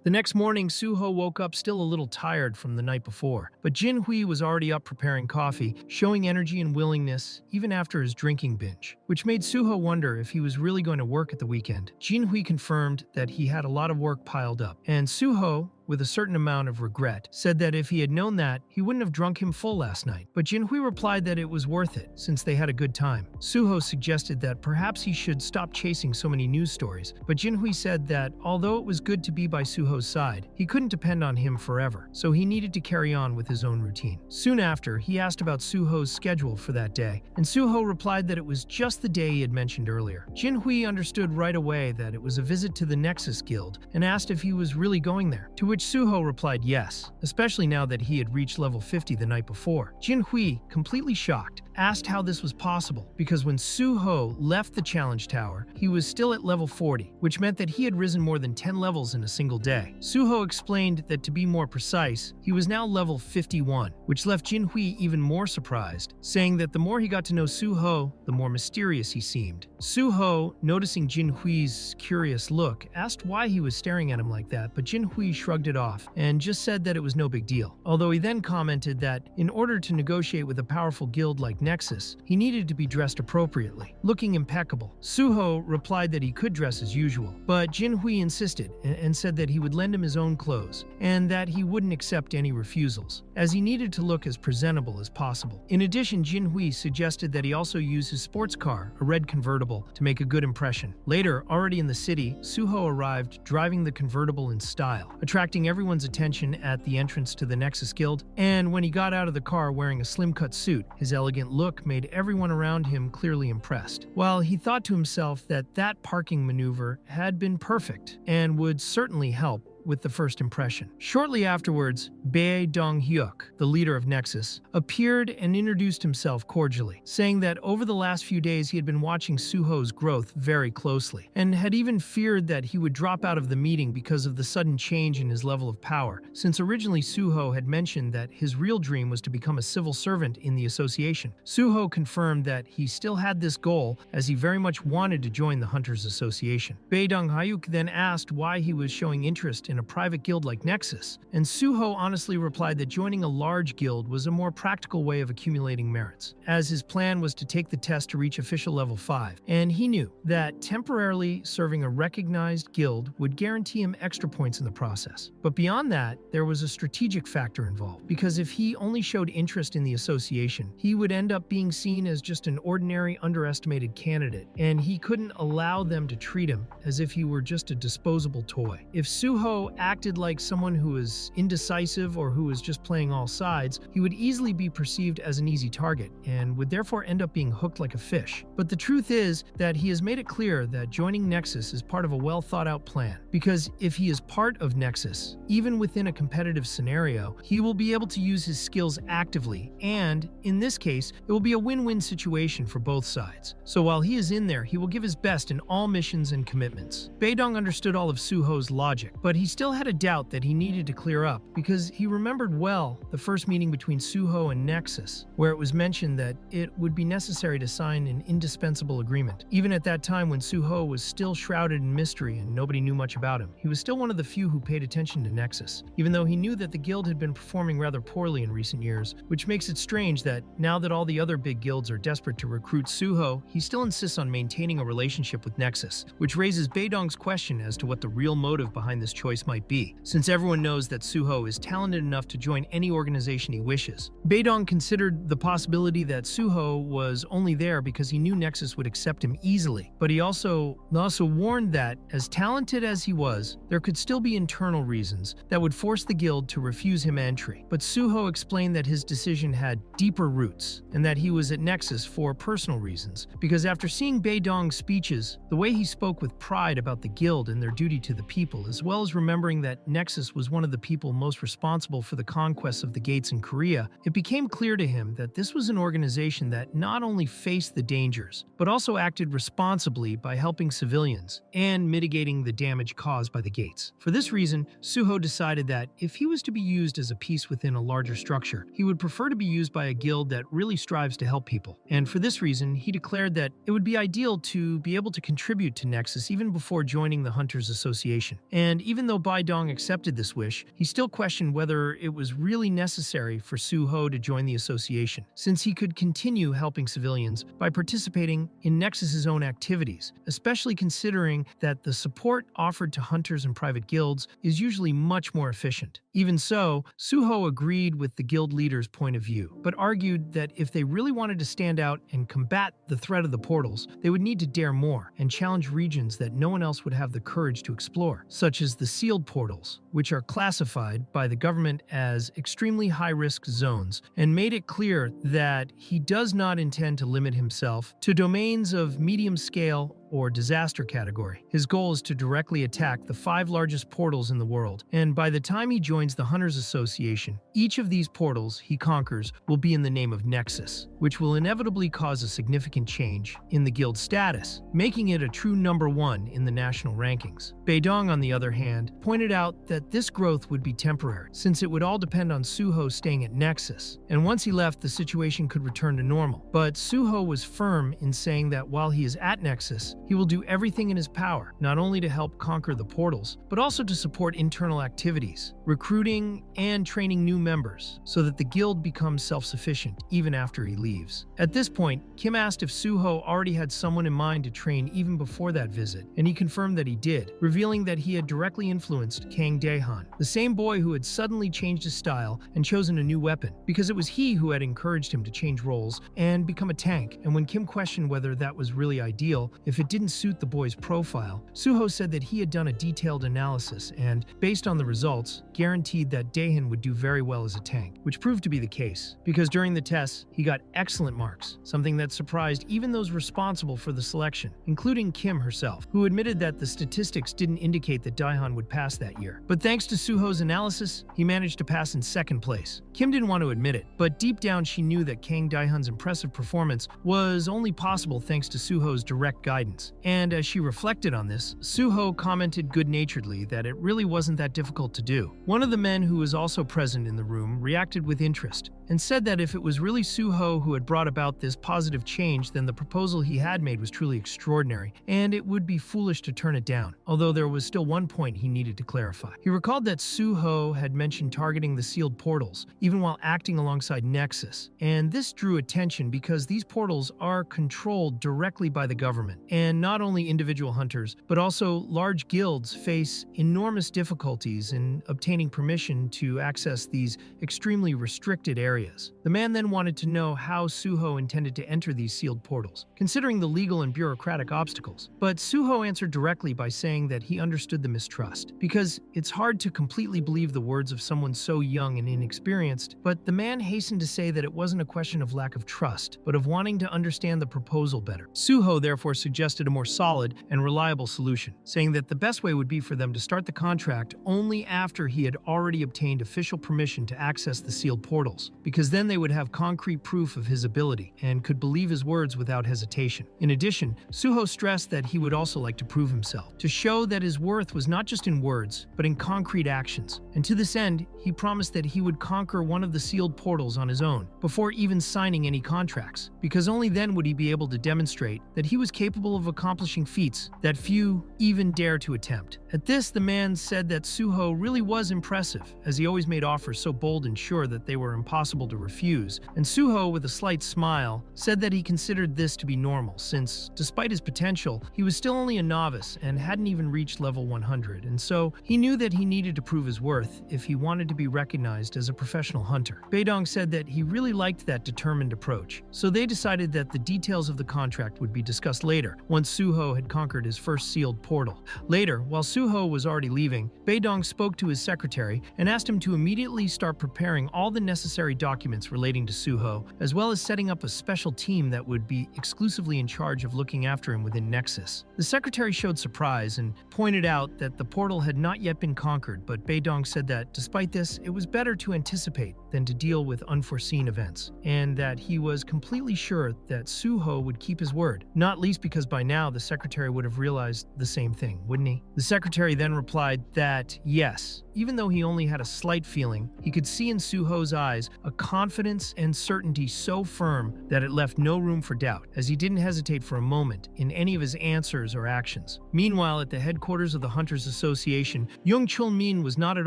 The next morning, Suho woke up still a little tired from the night before, but Jinhui was already up preparing coffee, showing energy and willingness even after his drinking binge, which made Suho wonder if he was really going to work at the weekend. Jinhui confirmed that he had a lot of work piled up, and Suho, with a certain amount of regret, said that if he had known that, he wouldn't have drunk him full last night. But Jinhui replied that it was worth it, since they had a good time. Suho suggested that perhaps he should stop chasing so many news stories, but Jinhui said that although it was good to be by Suho's side, he couldn't depend on him forever, so he needed to carry on with his own routine. Soon after, he asked about Suho's schedule for that day, and Suho replied that it was just the day he had mentioned earlier. Jinhui understood right away that it was a visit to the Nexus Guild and asked if he was really going there, to which Suho replied yes, especially now that he had reached level 50 the night before. Jinhui, completely shocked, asked how this was possible, because when Suho left the challenge tower, he was still at level 40, which meant that he had risen more than 10 levels in a single day. Suho explained that to be more precise, he was now level 51, which left Jinhui even more surprised, saying that the more he got to know Suho, the more mysterious he seemed. Suho, noticing Jinhui's curious look, asked why he was staring at him like that, but Jinhui shrugged it off and just said that it was no big deal, although he then commented that in order to negotiate with a powerful guild like Nexus, he needed to be dressed appropriately, looking impeccable. Suho replied that he could dress as usual, but Jinhui insisted and said that he would lend him his own clothes and that he wouldn't accept any refusals, as he needed to look as presentable as possible. In addition, Jinhui suggested that he also use his sports car, a red convertible, to make a good impression. Later, already in the city, Suho arrived driving the convertible in style, attracting everyone's attention at the entrance to the Nexus Guild, and when he got out of the car wearing a slim-cut suit, his elegant look made everyone around him clearly impressed. While he thought to himself that that parking maneuver had been perfect and would certainly help with the first impression. Shortly afterwards, Bae Dong-hyuk, the leader of Nexus, appeared and introduced himself cordially, saying that over the last few days he had been watching Suho's growth very closely, and had even feared that he would drop out of the meeting because of the sudden change in his level of power, since originally Suho had mentioned that his real dream was to become a civil servant in the association. Suho confirmed that he still had this goal, as he very much wanted to join the Hunters Association. Bae Dong-hyuk then asked why he was showing interest in a private guild like Nexus, and Suho honestly replied that joining a large guild was a more practical way of accumulating merits, as his plan was to take the test to reach official level 5, and he knew that temporarily serving a recognized guild would guarantee him extra points in the process. But beyond that, there was a strategic factor involved, because if he only showed interest in the association, he would end up being seen as just an ordinary, underestimated candidate, and he couldn't allow them to treat him as if he were just a disposable toy. If Suho acted like someone who was indecisive or who was just playing all sides, he would easily be perceived as an easy target and would therefore end up being hooked like a fish. But the truth is that he has made it clear that joining Nexus is part of a well-thought-out plan, because if he is part of Nexus, even within a competitive scenario, he will be able to use his skills actively, and in this case, it will be a win-win situation for both sides. So while he is in there, he will give his best in all missions and commitments. Baedong understood all of Suho's logic, but he still had a doubt that he needed to clear up, because he remembered well the first meeting between Suho and Nexus, where it was mentioned that it would be necessary to sign an indispensable agreement. Even at that time, when Suho was still shrouded in mystery and nobody knew much about him, he was still one of the few who paid attention to Nexus, even though he knew that the guild had been performing rather poorly in recent years, which makes it strange that now that all the other big guilds are desperate to recruit Suho, he still insists on maintaining a relationship with Nexus, which raises Baedong's question as to what the real motive behind this choice might be, since everyone knows that Suho is talented enough to join any organization he wishes. Baedong considered the possibility that Suho was only there because he knew Nexus would accept him easily, but he also warned that, as talented as he was, there could still be internal reasons that would force the guild to refuse him entry. But Suho explained that his decision had deeper roots, and that he was at Nexus for personal reasons, because after seeing Baedong's speeches, the way he spoke with pride about the guild and their duty to the people, as well as remembering that Nexus was one of the people most responsible for the conquests of the gates in Korea, it became clear to him that this was an organization that not only faced the dangers, but also acted responsibly by helping civilians and mitigating the damage caused by the gates. For this reason, Suho decided that if he was to be used as a piece within a larger structure, he would prefer to be used by a guild that really strives to help people. And for this reason, he declared that it would be ideal to be able to contribute to Nexus even before joining the Hunters Association. And even though Baidong accepted this wish, he still questioned whether it was really necessary for Suho to join the association, since he could continue helping civilians by participating in Nexus's own activities, especially considering that the support offered to hunters and private guilds is usually much more efficient. Even so, Suho agreed with the guild leader's point of view, but argued that if they really wanted to stand out and combat the threat of the portals, they would need to dare more and challenge regions that no one else would have the courage to explore, such as the sealed portals, which are classified by the government as extremely high-risk zones, and made it clear that he does not intend to limit himself to domains of medium scale or disaster category. His goal is to directly attack the 5 largest portals in the world, and by the time he joins the Hunters Association, each of these portals he conquers will be in the name of Nexus, which will inevitably cause a significant change in the guild status, making it a true #1 in the national rankings. Baidong, on the other hand, pointed out that this growth would be temporary, since it would all depend on Suho staying at Nexus, and once he left, the situation could return to normal. But Suho was firm in saying that while he is at Nexus, he will do everything in his power, not only to help conquer the portals, but also to support internal activities, recruiting and training new members, so that the guild becomes self-sufficient even after he leaves. At this point, Kim asked if Suho already had someone in mind to train even before that visit, and he confirmed that he did, revealing that he had directly influenced Kang Daehan, the same boy who had suddenly changed his style and chosen a new weapon, because it was he who had encouraged him to change roles and become a tank. And when Kim questioned whether that was really ideal, if it didn't suit the boy's profile, Suho said that he had done a detailed analysis and, based on the results, guaranteed that Daehan would do very well as a tank, which proved to be the case, because during the tests, he got excellent marks, something that surprised even those responsible for the selection, including Kim herself, who admitted that the statistics didn't indicate that Daehan would pass that year. But thanks to Suho's analysis, he managed to pass in 2nd place. Kim didn't want to admit it, but deep down she knew that Kang Daehan's impressive performance was only possible thanks to Suho's direct guidance. And as she reflected on this, Suho commented good-naturedly that it really wasn't that difficult to do. One of the men who was also present in the room reacted with interest and said that if it was really Suho who had brought about this positive change, then the proposal he had made was truly extraordinary, and it would be foolish to turn it down, although there was still one point he needed to clarify. He recalled that Suho had mentioned targeting the sealed portals, even while acting alongside Nexus, and this drew attention because these portals are controlled directly by the government, and not only individual hunters, but also large guilds face enormous difficulties in obtaining permission to access these extremely restricted areas. The man then wanted to know how Suho intended to enter these sealed portals, considering the legal and bureaucratic obstacles. But Suho answered directly by saying that he understood the mistrust, because it's hard to completely believe the words of someone so young and inexperienced, but the man hastened to say that it wasn't a question of lack of trust, but of wanting to understand the proposal better. Suho therefore suggested a more solid and reliable solution, saying that the best way would be for them to start the contract only after he had already obtained official permission to access the sealed portals, because then they would have concrete proof of his ability and could believe his words without hesitation. In addition, Suho stressed that he would also like to prove himself, to show that his worth was not just in words, but in concrete actions. And to this end, he promised that he would conquer one of the sealed portals on his own, before even signing any contracts, because only then would he be able to demonstrate that he was capable of accomplishing feats that few even dare to attempt. At this, the man said that Suho really was impressive, as he always made offers so bold and sure that they were impossible to refuse, and Suho, with a slight smile, said that he considered this to be normal, since, despite his potential, he was still only a novice and hadn't even reached level 100, and so he knew that he needed to prove his worth if he wanted to be recognized as a professional hunter. Baidong said that he really liked that determined approach, so they decided that the details of the contract would be discussed later, once Suho had conquered his first sealed portal. Later, while Suho was already leaving, Baidong spoke to his secretary and asked him to immediately start preparing all the necessary documents relating to Suho, as well as setting up a special team that would be exclusively in charge of looking after him within Nexus. The secretary showed surprise and pointed out that the portal had not yet been conquered, but Baidong said that, despite this, it was better to anticipate than to deal with unforeseen events, and that he was completely sure that Suho would keep his word, not least because by now the secretary would have realized the same thing, wouldn't he? The secretary then replied that yes, even though he only had a slight feeling, he could see in Suho's eyes a confidence and certainty so firm that it left no room for doubt, as he didn't hesitate for a moment in any of his answers or actions. Meanwhile, at the headquarters of the Hunters Association, Young Chul-min was not at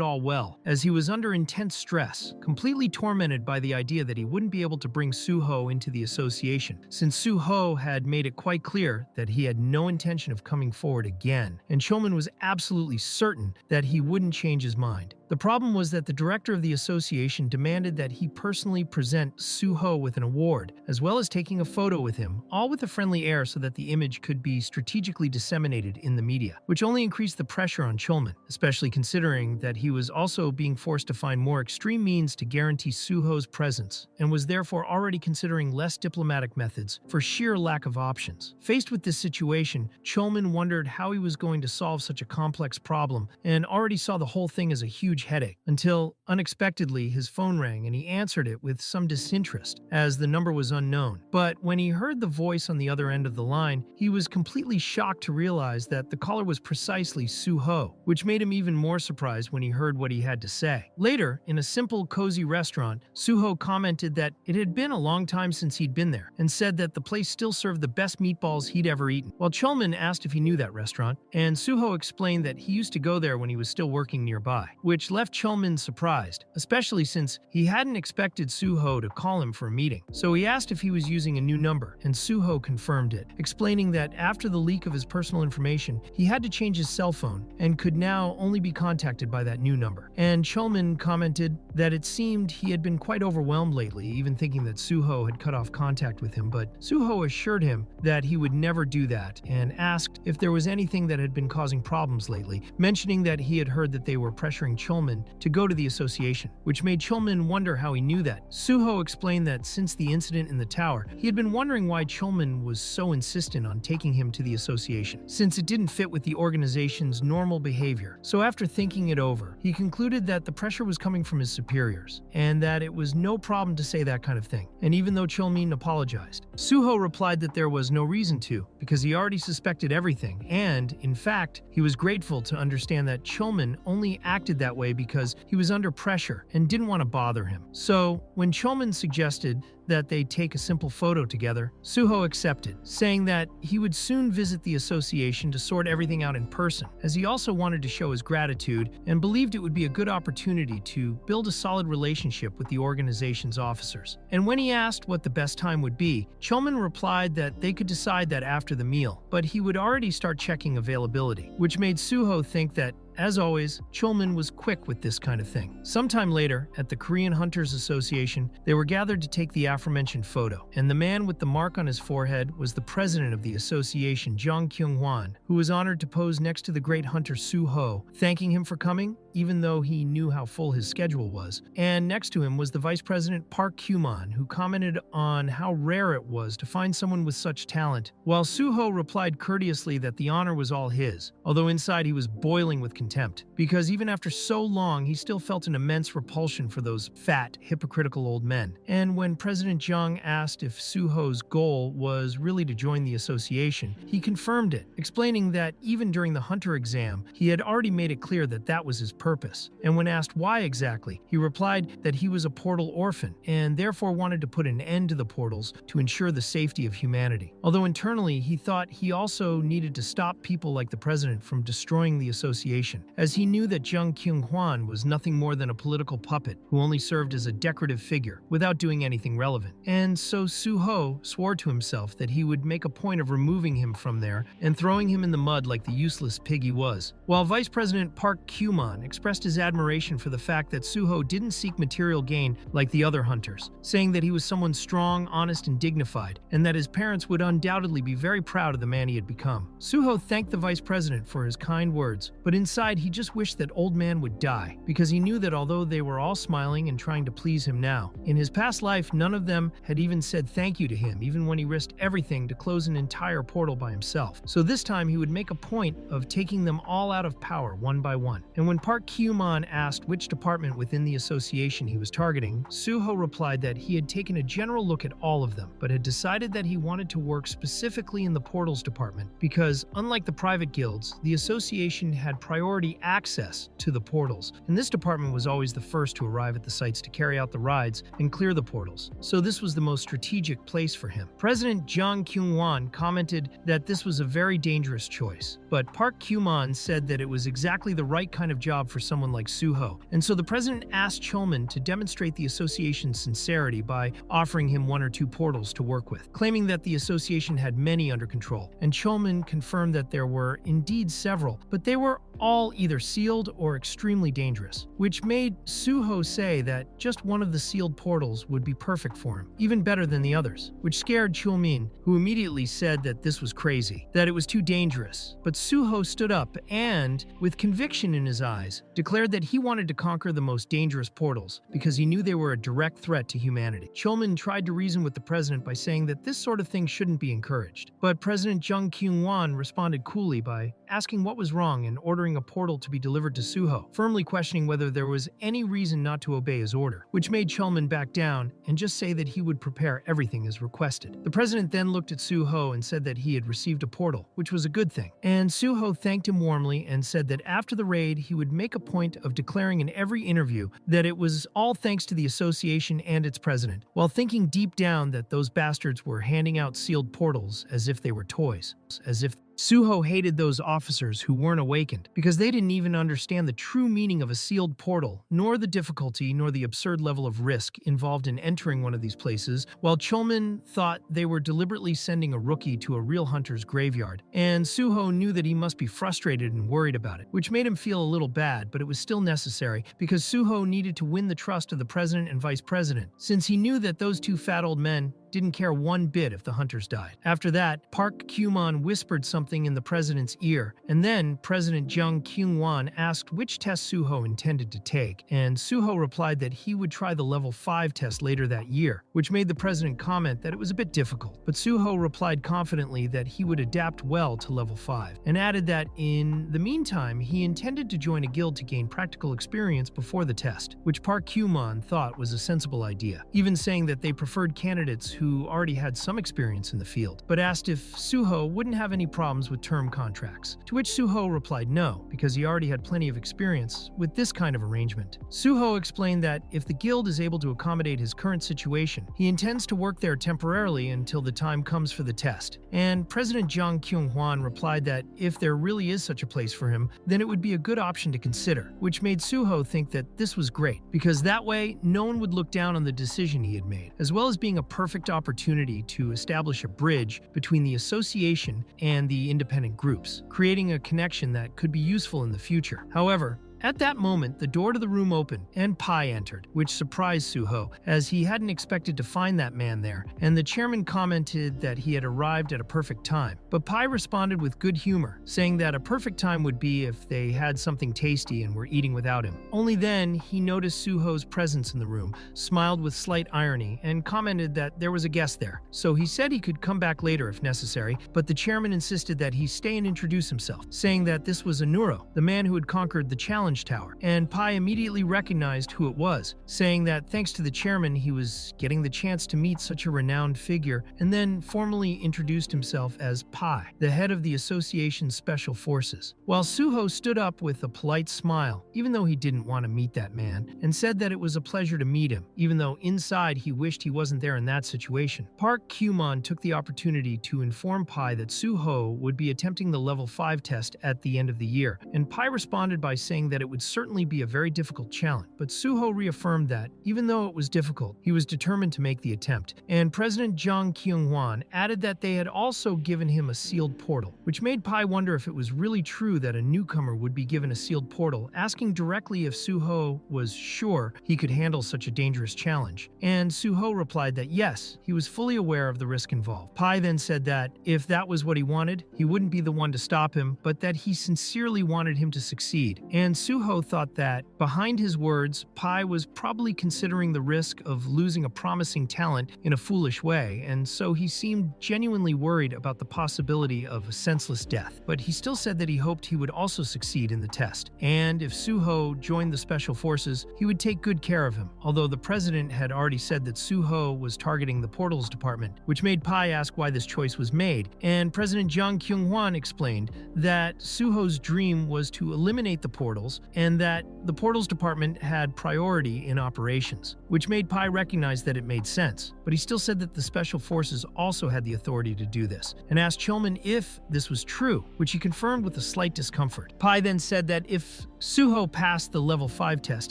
all well, as he was under intense stress, completely tormented by the idea that he wouldn't be able to bring Suho into the association, since Suho had made it quite clear that he had no intention of coming forward again, and Chulmin was absolutely certain that he wouldn't change his mind. The problem was that the director of the association demanded that he personally present Suho with an award, as well as taking a photo with him, all with a friendly air so that the image could be strategically disseminated in the media, which only increased the pressure on Chulmin, especially considering that he was also being forced to find more extreme means to guarantee Suho's presence, and was therefore already considering less diplomatic methods for sheer lack of options. Faced with this situation, Chulmin wondered how he was going to solve such a complex problem, and already saw the whole thing as a huge headache, until unexpectedly his phone rang and he answered it with some disinterest, as the number was unknown. But when he heard the voice on the other end of the line, he was completely shocked to realize that the caller was precisely Suho, which made him even more surprised when he heard what he had to say. Later, in a simple, cozy restaurant, Suho commented that it had been a long time since he'd been there, and said that the place still served the best meatballs he'd ever eaten. While Chulmin asked if he knew that restaurant, and Suho explained that he used to go there when he was still working nearby, which left Chulmin surprised, especially since he hadn't expected Suho to call him for a meeting. So he asked if he was using a new number, and Suho confirmed it, explaining that after the leak of his personal information, he had to change his cell phone and could now only be contacted by that new number. And Chulmin commented that it seemed he had been quite overwhelmed lately, even thinking that Suho had cut off contact with him, but Suho assured him that he would never do that, and asked if there was anything that had been causing problems lately, mentioning that he had heard that they were pressuring Chulmin to go to the association, which made Chulmin wonder how he knew that. Suho explained that since the incident in the tower, he had been wondering why Chulmin was so insistent on taking him to the association, since it didn't fit with the organization's normal behavior. So after thinking it over, he concluded that the pressure was coming from his superiors, and that it was no problem to say that kind of thing. And even though Chulmin apologized, Suho replied that there was no reason to, because he already suspected everything, and, in fact, he was grateful to understand that Chulmin only acted that way because he was under pressure and didn't want to bother him. So, when Chulmin suggested that they take a simple photo together, Suho accepted, saying that he would soon visit the association to sort everything out in person, as he also wanted to show his gratitude and believed it would be a good opportunity to build a solid relationship with the organization's officers. And when he asked what the best time would be, Chulmin replied that they could decide that after the meal, but he would already start checking availability, which made Suho think that, as always, Chulmin was quick with this kind of thing. Sometime later, at the Korean Hunters Association, they were gathered to take the aforementioned photo, and the man with the mark on his forehead was the president of the association, Jang Kyung-hwan, who was honored to pose next to the great hunter Suho, thanking him for coming, even though he knew how full his schedule was. And next to him was the vice president Park Kyumon, who commented on how rare it was to find someone with such talent, while Suho replied courteously that the honor was all his, although inside he was boiling with contempt, because even after so long, he still felt an immense repulsion for those fat, hypocritical old men. And when President Jung asked if Suho's goal was really to join the association, he confirmed it, explaining that even during the hunter exam, he had already made it clear that that was his purpose. And when asked why exactly, he replied that he was a portal orphan, and therefore wanted to put an end to the portals to ensure the safety of humanity. Although internally, he thought he also needed to stop people like the president from destroying the association, as he knew that Jung Kyung-hwan was nothing more than a political puppet who only served as a decorative figure without doing anything relevant. And so Suho swore to himself that he would make a point of removing him from there and throwing him in the mud like the useless pig he was. While Vice President Park Kyumon expressed his admiration for the fact that Suho didn't seek material gain like the other hunters, saying that he was someone strong, honest, and dignified, and that his parents would undoubtedly be very proud of the man he had become. Suho thanked the vice president for his kind words, but inside he just wished that old man would die, because he knew that although they were all smiling and trying to please him now, in his past life none of them had even said thank you to him, even when he risked everything to close an entire portal by himself. So this time he would make a point of taking them all out of power one by one. And when Park Park Kyumon asked which department within the association he was targeting, Suho replied that he had taken a general look at all of them, but had decided that he wanted to work specifically in the portals department because, unlike the private guilds, the association had priority access to the portals, and this department was always the first to arrive at the sites to carry out the rides and clear the portals, so this was the most strategic place for him. President Jang Kyung-won commented that this was a very dangerous choice, but Park Kyumon said that it was exactly the right kind of job for someone like Suho, and so the president asked Cholman to demonstrate the association's sincerity by offering him 1 or 2 portals to work with, claiming that the association had many under control, and Cholman confirmed that there were indeed several, but they were all either sealed or extremely dangerous, which made Suho say that just one of the sealed portals would be perfect for him, even better than the others, which scared Chulmin, who immediately said that this was crazy, that it was too dangerous. But Suho stood up and, with conviction in his eyes, declared that he wanted to conquer the most dangerous portals because he knew they were a direct threat to humanity. Chulman tried to reason with the president by saying that this sort of thing shouldn't be encouraged, but President Jung Kyung-won responded coolly by asking what was wrong and ordering a portal to be delivered to Suho, firmly questioning whether there was any reason not to obey his order, which made Chulman back down and just say that he would prepare everything as requested. The president then looked at Suho and said that he had received a portal, which was a good thing, and Suho thanked him warmly and said that after the raid he would make a point of declaring in every interview that it was all thanks to the association and its president, while thinking deep down that those bastards were handing out sealed portals as if they were toys, as if Suho hated those officers who weren't awakened because they didn't even understand the true meaning of a sealed portal, nor the difficulty nor the absurd level of risk involved in entering one of these places, while Chulman thought they were deliberately sending a rookie to a real hunter's graveyard. And Suho knew that he must be frustrated and worried about it, which made him feel a little bad, but it was still necessary because Suho needed to win the trust of the president and vice president, since he knew that those 2 fat old men didn't care one bit if the hunters died. After that, Park Kyumon whispered something in the president's ear, and then President Jung Kyung-won asked which test Suho intended to take, and Suho replied that he would try the level 5 test later that year, which made the president comment that it was a bit difficult, but Suho replied confidently that he would adapt well to level 5, and added that in the meantime he intended to join a guild to gain practical experience before the test, which Park Kyumon thought was a sensible idea, even saying that they preferred candidates who already had some experience in the field, but asked if Suho wouldn't have any problems with term contracts, to which Suho replied no, because he already had plenty of experience with this kind of arrangement. Suho explained that if the guild is able to accommodate his current situation, he intends to work there temporarily until the time comes for the test, and President Jang Kyung-hwan replied that if there really is such a place for him, then it would be a good option to consider, which made Suho think that this was great, because that way no one would look down on the decision he had made, as well as being a perfect opportunity to establish a bridge between the association and the independent groups, creating a connection that could be useful in the future. However, at that moment, the door to the room opened, and Pai entered, which surprised Suho, as he hadn't expected to find that man there, and the chairman commented that he had arrived at a perfect time. But Pai responded with good humor, saying that a perfect time would be if they had something tasty and were eating without him. Only then, he noticed Suho's presence in the room, smiled with slight irony, and commented that there was a guest there, so he said he could come back later if necessary, but the chairman insisted that he stay and introduce himself, saying that this was Enro, the man who had conquered the challenge tower, and Pai immediately recognized who it was, saying that thanks to the chairman he was getting the chance to meet such a renowned figure, and then formally introduced himself as Pai, the head of the association's special forces. While Suho stood up with a polite smile, even though he didn't want to meet that man, and said that it was a pleasure to meet him, even though inside he wished he wasn't there in that situation. Park Kyumon took the opportunity to inform Pai that Suho would be attempting the level 5 test at the end of the year, and Pai responded by saying that it would certainly be a very difficult challenge, but Suho reaffirmed that, even though it was difficult, he was determined to make the attempt, and President Jang Kyung-hwan added that they had also given him a sealed portal, which made Pai wonder if it was really true that a newcomer would be given a sealed portal, asking directly if Suho was sure he could handle such a dangerous challenge, and Suho replied that yes, he was fully aware of the risk involved. Pai then said that if that was what he wanted, he wouldn't be the one to stop him, but that he sincerely wanted him to succeed, and Suho thought that, behind his words, Pai was probably considering the risk of losing a promising talent in a foolish way, and so he seemed genuinely worried about the possibility of a senseless death. But he still said that he hoped he would also succeed in the test, and if Suho joined the special forces, he would take good care of him, although the president had already said that Suho was targeting the portals department, which made Pai ask why this choice was made, and President Jiang Kyung-hwan explained that Suho's dream was to eliminate the portals and that the portals department had priority in operations, which made Pai recognize that it made sense. But he still said that the special forces also had the authority to do this, and asked Chulman if this was true, which he confirmed with a slight discomfort. Pai then said that if Suho passed the level 5 test,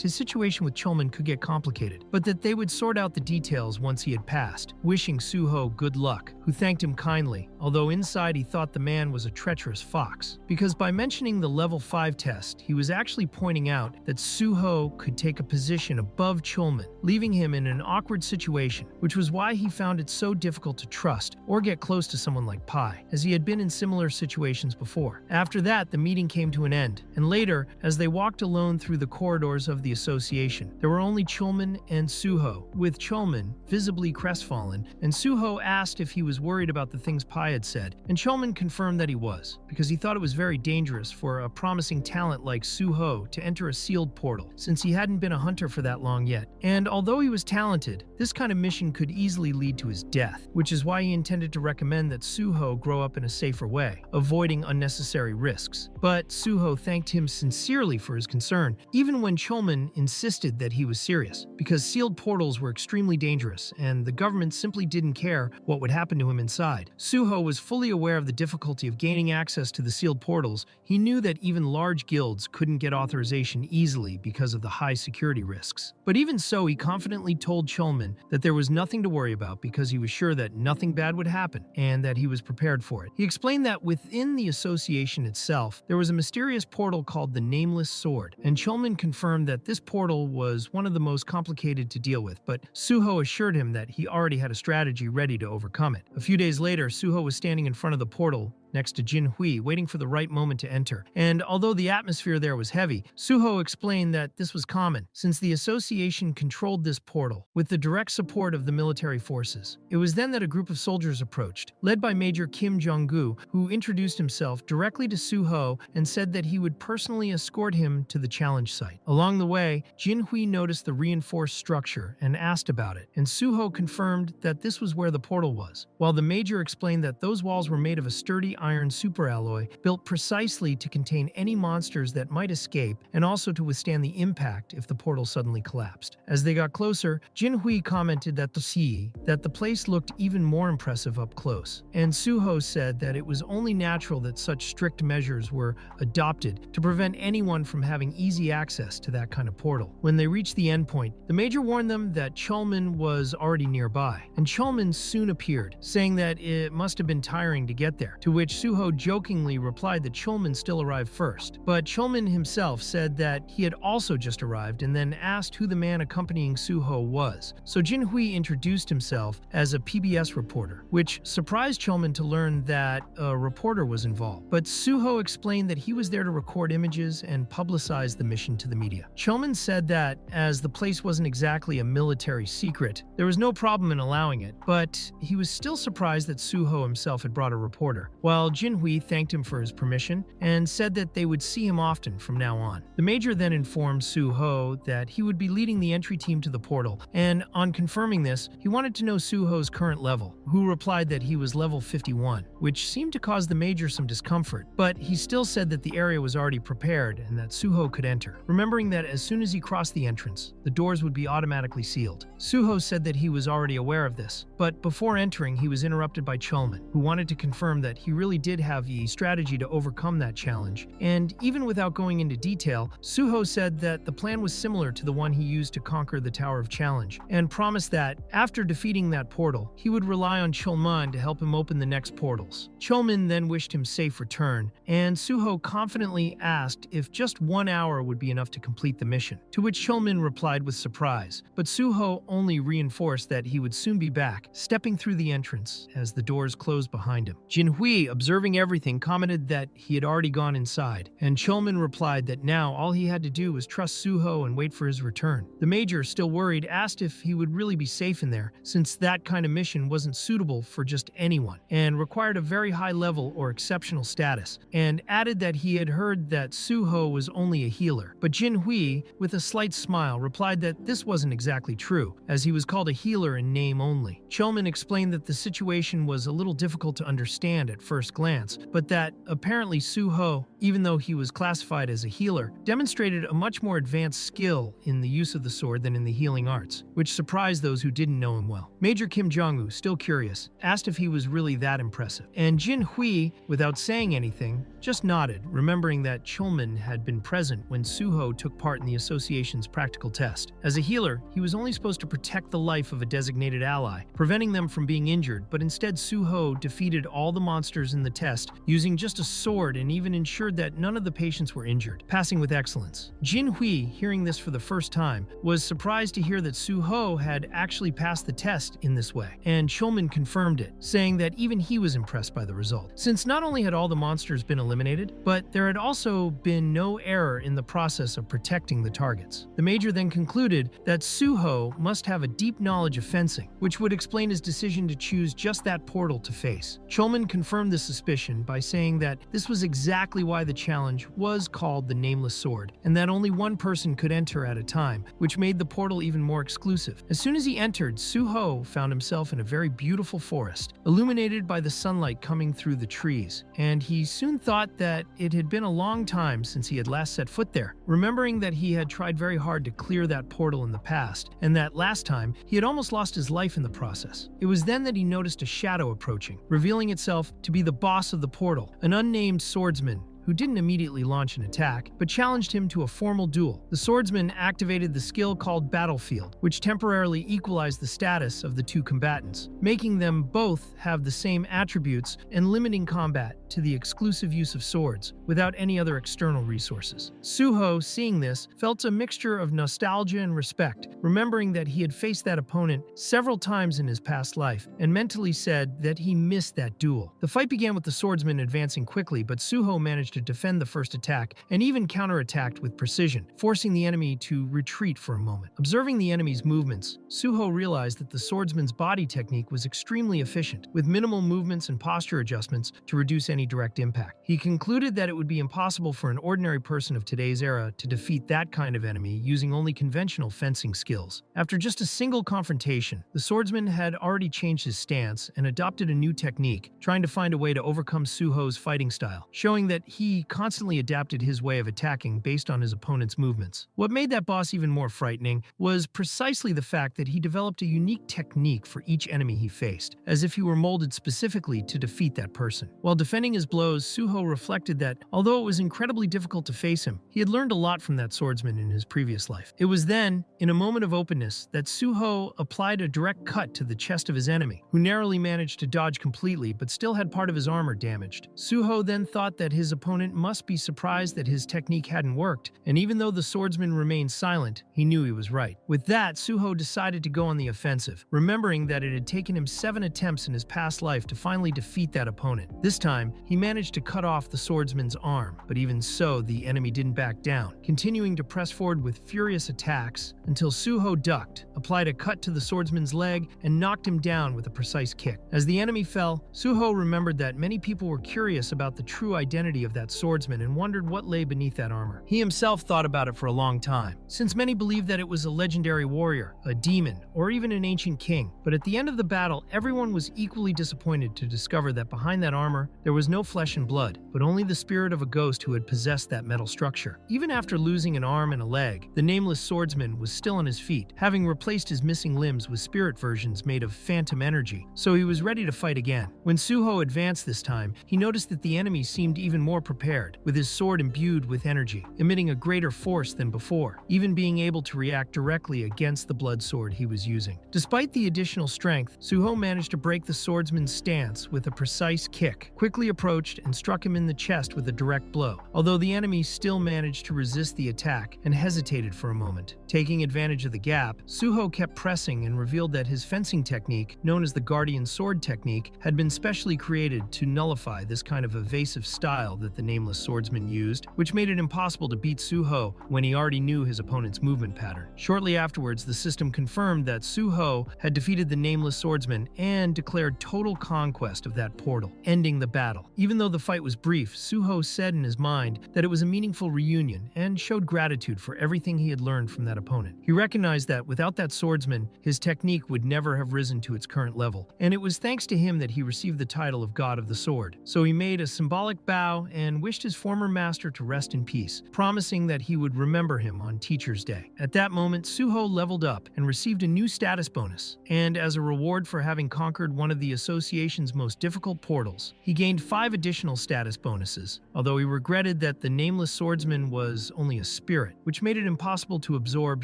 his situation with Chulman could get complicated, but that they would sort out the details once he had passed, wishing Suho good luck, who thanked him kindly, although inside he thought the man was a treacherous fox. Because by mentioning the level 5 test, he was actually pointing out that Suho could take a position above Chulman, leaving him in an awkward situation, which was why he found it so difficult to trust or get close to someone like Pai, as he had been in similar situations before. After that, the meeting came to an end, and later, as they walked alone through the corridors of the association, there were only Chulman and Suho, with Chulman visibly crestfallen, and Suho asked if he was worried about the things Pai had said, and Chulman confirmed that he was, because he thought it was very dangerous for a promising talent like Suho to enter a sealed portal, since he hadn't been a hunter for that long yet. And although he was talented, this kind of mission could easily lead to his death, which is why he intended to recommend that Suho grow up in a safer way, avoiding unnecessary risks. But Suho thanked him sincerely for his concern, even when Chulman insisted that he was serious, because sealed portals were extremely dangerous, and the government simply didn't care what would happen to him inside. Suho was fully aware of the difficulty of gaining access to the sealed portals. He knew that even large guilds couldn't get authorization easily because of the high security risks. But even so, he confidently told Chulman that there was nothing to worry about because he was sure that nothing bad would happen and that he was prepared for it. He explained that within the association itself, there was a mysterious portal called the Nameless Sword, and Chulman confirmed that this portal was one of the most complicated to deal with, but Suho assured him that he already had a strategy ready to overcome it. A few days later, Suho was standing in front of the portal next to Jin Hui, waiting for the right moment to enter. And although the atmosphere there was heavy, Suho explained that this was common, since the association controlled this portal, with the direct support of the military forces. It was then that a group of soldiers approached, led by Major Kim Jong-gu, who introduced himself directly to Suho and said that he would personally escort him to the challenge site. Along the way, Jin Hui noticed the reinforced structure and asked about it, and Suho confirmed that this was where the portal was, while the Major explained that those walls were made of a sturdy iron superalloy built precisely to contain any monsters that might escape and also to withstand the impact if the portal suddenly collapsed. As they got closer, Jin Hui commented that the place looked even more impressive up close, and Suho said that it was only natural that such strict measures were adopted to prevent anyone from having easy access to that kind of portal. When they reached the endpoint, the Major warned them that Chulman was already nearby, and Chulman soon appeared, saying that it must have been tiring to get there, to which Suho jokingly replied that Chulman still arrived first. But Chulman himself said that he had also just arrived and then asked who the man accompanying Suho was. So Jin Hui introduced himself as a PBS reporter, which surprised Chulman to learn that a reporter was involved. But Suho explained that he was there to record images and publicize the mission to the media. Chulman said that, as the place wasn't exactly a military secret, there was no problem in allowing it, but he was still surprised that Suho himself had brought a reporter, while Jin Hui thanked him for his permission and said that they would see him often from now on. The Major then informed Suho that he would be leading the entry team to the portal, and on confirming this, he wanted to know Suho's current level, who replied that he was level 51, which seemed to cause the Major some discomfort, but he still said that the area was already prepared and that Suho could enter, remembering that as soon as he crossed the entrance, the doors would be automatically sealed. Suho said that he was already aware of this, but before entering, he was interrupted by Chulman, who wanted to confirm that he really did have the strategy to overcome that challenge, and even without going into detail, Suho said that the plan was similar to the one he used to conquer the Tower of Challenge, and promised that, after defeating that portal, he would rely on Chulman to help him open the next portals. Chulman then wished him safe return, and Suho confidently asked if just 1 hour would be enough to complete the mission, to which Chulman replied with surprise, but Suho only reinforced that he would soon be back, stepping through the entrance as the doors closed behind him. Jin Hui observing everything, commented that he had already gone inside, and Chulman replied that now all he had to do was trust Suho and wait for his return. The Major, still worried, asked if he would really be safe in there, since that kind of mission wasn't suitable for just anyone, and required a very high level or exceptional status, and added that he had heard that Suho was only a healer. But Jin Hui, with a slight smile, replied that this wasn't exactly true, as he was called a healer in name only. Chulman explained that the situation was a little difficult to understand at first glance, but that apparently Suho, even though he was classified as a healer, demonstrated a much more advanced skill in the use of the sword than in the healing arts, which surprised those who didn't know him well. Major Kim Jong-woo, still curious, asked if he was really that impressive, and Jin Hui, without saying anything, just nodded, remembering that Chulman had been present when Suho took part in the association's practical test. As a healer, he was only supposed to protect the life of a designated ally, preventing them from being injured, but instead Suho defeated all the monsters in the test using just a sword and even ensured that none of the patients were injured, passing with excellence. Jin Hui, hearing this for the first time, was surprised to hear that Suho had actually passed the test in this way, and Chulman confirmed it, saying that even he was impressed by the result, since not only had all the monsters been eliminated, but there had also been no error in the process of protecting the targets. The Major then concluded that Suho must have a deep knowledge of fencing, which would explain his decision to choose just that portal to face. Chulman confirmed this suspicion by saying that this was exactly why the challenge was called the Nameless Sword, and that only one person could enter at a time, which made the portal even more exclusive. As soon as he entered, Suho found himself in a very beautiful forest, illuminated by the sunlight coming through the trees, and he soon thought that it had been a long time since he had last set foot there, remembering that he had tried very hard to clear that portal in the past, and that last time he had almost lost his life in the process. It was then that he noticed a shadow approaching, revealing itself to be the boss of the portal, an unnamed swordsman who didn't immediately launch an attack, but challenged him to a formal duel. The swordsman activated the skill called Battlefield, which temporarily equalized the status of the two combatants, making them both have the same attributes and limiting combat to the exclusive use of swords, without any other external resources. Suho, seeing this, felt a mixture of nostalgia and respect, remembering that he had faced that opponent several times in his past life, and mentally said that he missed that duel. The fight began with the swordsman advancing quickly, but Suho managed to defend the first attack and even counterattacked with precision, forcing the enemy to retreat for a moment. Observing the enemy's movements, Suho realized that the swordsman's body technique was extremely efficient, with minimal movements and posture adjustments to reduce any direct impact. He concluded that it would be impossible for an ordinary person of today's era to defeat that kind of enemy using only conventional fencing skills. After just a single confrontation, the swordsman had already changed his stance and adopted a new technique, trying to find a way to overcome Suho's fighting style, showing that he constantly adapted his way of attacking based on his opponent's movements. What made that boss even more frightening was precisely the fact that he developed a unique technique for each enemy he faced, as if he were molded specifically to defeat that person. While defending his blows, Suho reflected that, although it was incredibly difficult to face him, he had learned a lot from that swordsman in his previous life. It was then, in a moment of openness, that Suho applied a direct cut to the chest of his enemy, who narrowly managed to dodge completely but still had part of his armor damaged. Suho then thought that his opponent must be surprised that his technique hadn't worked, and even though the swordsman remained silent, he knew he was right. With that, Suho decided to go on the offensive, remembering that it had taken him 7 attempts in his past life to finally defeat that opponent. This time, he managed to cut off the swordsman's arm, but even so, the enemy didn't back down, continuing to press forward with furious attacks until Suho ducked, applied a cut to the swordsman's leg, and knocked him down with a precise kick. As the enemy fell, Suho remembered that many people were curious about the true identity of that swordsman and wondered what lay beneath that armor. He himself thought about it for a long time, since many believed that it was a legendary warrior, a demon, or even an ancient king. But at the end of the battle, everyone was equally disappointed to discover that behind that armor, there was no flesh and blood, but only the spirit of a ghost who had possessed that metal structure. Even after losing an arm and a leg, the nameless swordsman was still on his feet, having replaced his missing limbs with spirit versions made of phantom energy, so he was ready to fight again. When Suho advanced this time, he noticed that the enemy seemed even more prepared, with his sword imbued with energy, emitting a greater force than before, even being able to react directly against the blood sword he was using. Despite the additional strength, Suho managed to break the swordsman's stance with a precise kick, quickly approached and struck him in the chest with a direct blow, although the enemy still managed to resist the attack and hesitated for a moment. Taking advantage of the gap, Suho kept pressing and revealed that his fencing technique, known as the Guardian Sword technique, had been specially created to nullify this kind of evasive style that the nameless swordsman used, which made it impossible to beat Suho when he already knew his opponent's movement pattern. Shortly afterwards, the system confirmed that Suho had defeated the nameless swordsman and declared total conquest of that portal, ending the battle. Even though the fight was brief, Suho said in his mind that it was a meaningful reunion and showed gratitude for everything he had learned from that opponent. He recognized that without that swordsman, his technique would never have risen to its current level, and it was thanks to him that he received the title of God of the Sword. So he made a symbolic bow and wished his former master to rest in peace, promising that he would remember him on Teacher's Day. At that moment, Suho leveled up and received a new status bonus, and as a reward for having conquered one of the association's most difficult portals, he gained 5 additional status bonuses, although he regretted that the nameless swordsman was only a spirit, which made it impossible to absorb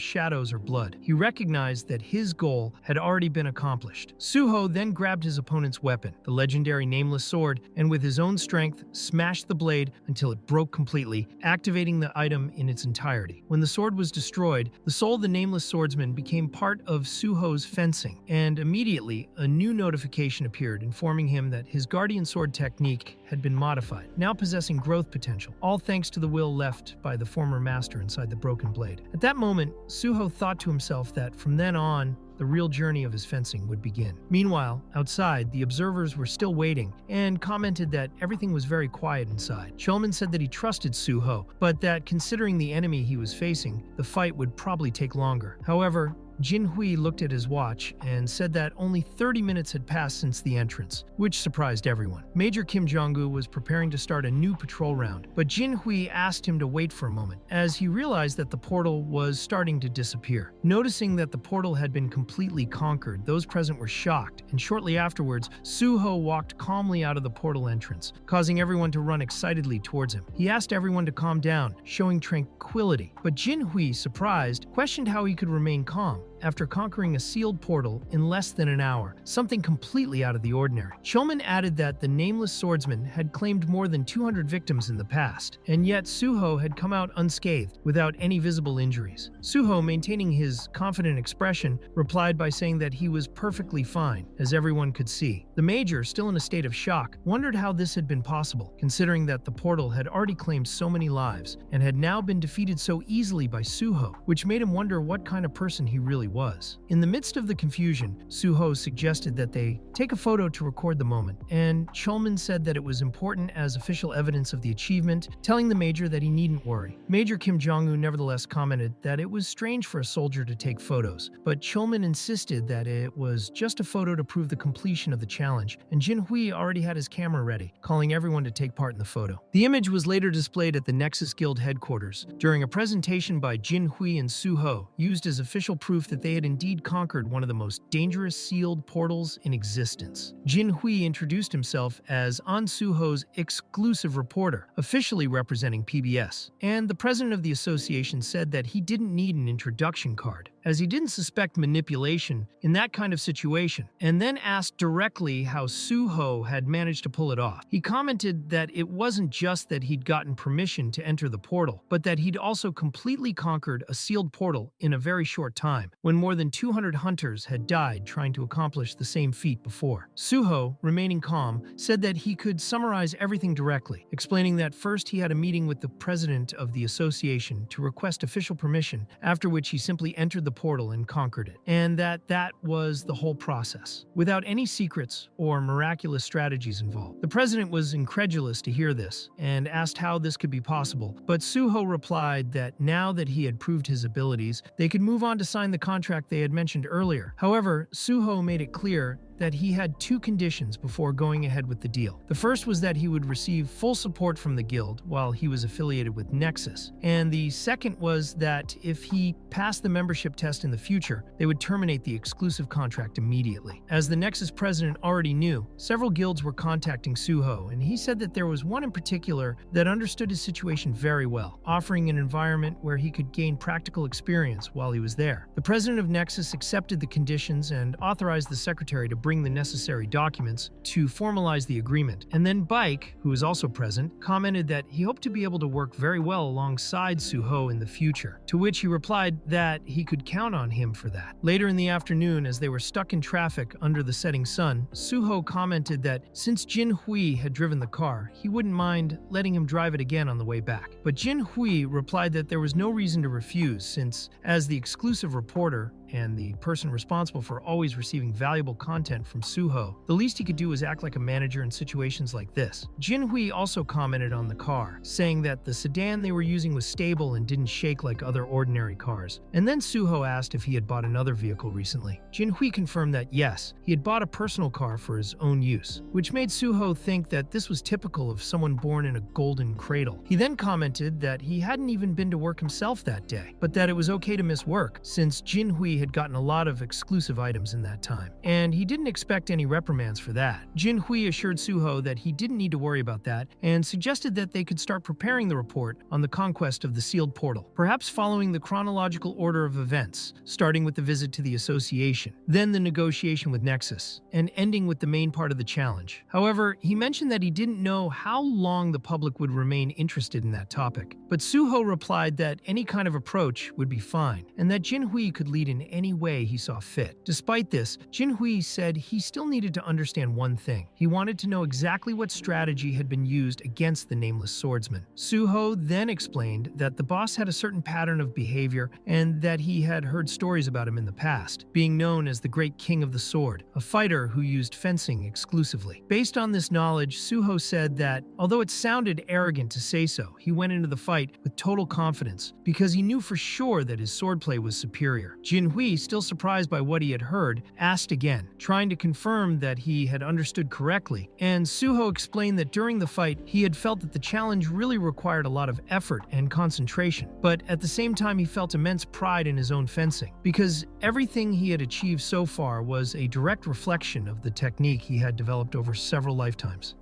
shadows or blood. He recognized that his goal had already been accomplished. Suho then grabbed his opponent's weapon, the legendary nameless sword, and with his own strength, smashed the blade until it broke completely, activating the item in its entirety. When the sword was destroyed, the soul of the nameless swordsman became part of Suho's fencing, and immediately a new notification appeared informing him that his guardian sword technique had been modified, now possessing growth potential, all thanks to the will left by the former master inside the broken blade. At that moment, Suho thought to himself that from then on, the real journey of his fencing would begin. Meanwhile, outside, the observers were still waiting and commented that everything was very quiet inside. Shulman said that he trusted Suho, but that considering the enemy he was facing, the fight would probably take longer. However, Jin Hui looked at his watch and said that only 30 minutes had passed since the entrance, which surprised everyone. Major Kim Jong-gu was preparing to start a new patrol round, but Jin Hui asked him to wait for a moment, as he realized that the portal was starting to disappear. Noticing that the portal had been completely conquered, those present were shocked, and shortly afterwards, Suho walked calmly out of the portal entrance, causing everyone to run excitedly towards him. He asked everyone to calm down, showing tranquility, but Jin Hui, surprised, questioned how he could remain calm after conquering a sealed portal in less than an hour, something completely out of the ordinary. Shulman added that the nameless swordsman had claimed more than 200 victims in the past, and yet Suho had come out unscathed, without any visible injuries. Suho, maintaining his confident expression, replied by saying that he was perfectly fine, as everyone could see. The Major, still in a state of shock, wondered how this had been possible, considering that the portal had already claimed so many lives, and had now been defeated so easily by Suho, which made him wonder what kind of person he really was. In the midst of the confusion, Suho suggested that they take a photo to record the moment, and Shulman said that it was important as official evidence of the achievement, telling the Major that he needn't worry. Major Kim Jong-un nevertheless commented that it was strange for a soldier to take photos, but Shulman insisted that it was just a photo to prove the completion of the challenge, and Jin Hui already had his camera ready, calling everyone to take part in the photo. The image was later displayed at the Nexus Guild headquarters during a presentation by Jin Hui and Suho, used as official proof that they had indeed conquered one of the most dangerous sealed portals in existence. Jin Hui introduced himself as An Suho's exclusive reporter, officially representing PBS, and the president of the association said that he didn't need an introduction card, as he didn't suspect manipulation in that kind of situation, and then asked directly how Suho had managed to pull it off. He commented that it wasn't just that he'd gotten permission to enter the portal, but that he'd also completely conquered a sealed portal in a very short time, when more than 200 hunters had died trying to accomplish the same feat before. Suho, remaining calm, said that he could summarize everything directly, explaining that first he had a meeting with the president of the association to request official permission, after which he simply entered the portal and conquered it, and that was the whole process, without any secrets or miraculous strategies involved. The president was incredulous to hear this, and asked how this could be possible, but Suho replied that now that he had proved his abilities, they could move on to sign the contract they had mentioned earlier. However, Suho made it clear that he had two conditions before going ahead with the deal. The first was that he would receive full support from the guild while he was affiliated with Nexus, and the second was that if he passed the membership test in the future, they would terminate the exclusive contract immediately. As the Nexus president already knew, several guilds were contacting Suho, and he said that there was one in particular that understood his situation very well, offering an environment where he could gain practical experience while he was there. The president of Nexus accepted the conditions and authorized the secretary to bring the necessary documents to formalize the agreement. And then Bike, who was also present, commented that he hoped to be able to work very well alongside Suho in the future, to which he replied that he could count on him for that. Later in the afternoon, as they were stuck in traffic under the setting sun, Suho commented that since Jin Hui had driven the car, he wouldn't mind letting him drive it again on the way back. But Jin Hui replied that there was no reason to refuse, since as the exclusive reporter and the person responsible for always receiving valuable content from Suho, the least he could do was act like a manager in situations like this. Jin Hui also commented on the car, saying that the sedan they were using was stable and didn't shake like other ordinary cars. And then Suho asked if he had bought another vehicle recently. Jin Hui confirmed that yes, he had bought a personal car for his own use, which made Suho think that this was typical of someone born in a golden cradle. He then commented that he hadn't even been to work himself that day, but that it was okay to miss work, since Jin Hui had gotten a lot of exclusive items in that time, and he didn't expect any reprimands for that. Jin Hui assured Suho that he didn't need to worry about that and suggested that they could start preparing the report on the conquest of the sealed portal, perhaps following the chronological order of events, starting with the visit to the association, then the negotiation with Nexus, and ending with the main part of the challenge. However, he mentioned that he didn't know how long the public would remain interested in that topic, but Suho replied that any kind of approach would be fine, and that Jin Hui could lead in any way he saw fit. Despite this, Jin Hui said he still needed to understand one thing. He wanted to know exactly what strategy had been used against the nameless swordsman. Suho then explained that the boss had a certain pattern of behavior and that he had heard stories about him in the past, being known as the Great King of the Sword, a fighter who used fencing exclusively. Based on this knowledge, Suho said that, although it sounded arrogant to say so, he went into the fight with total confidence because he knew for sure that his swordplay was superior. Jin Hui, still surprised by what he had heard, asked again, trying to confirm that he had understood correctly, and Suho explained that during the fight, he had felt that the challenge really required a lot of effort and concentration, but at the same time he felt immense pride in his own fencing, because everything he had achieved so far was a direct reflection of the technique he had developed over several lifetimes.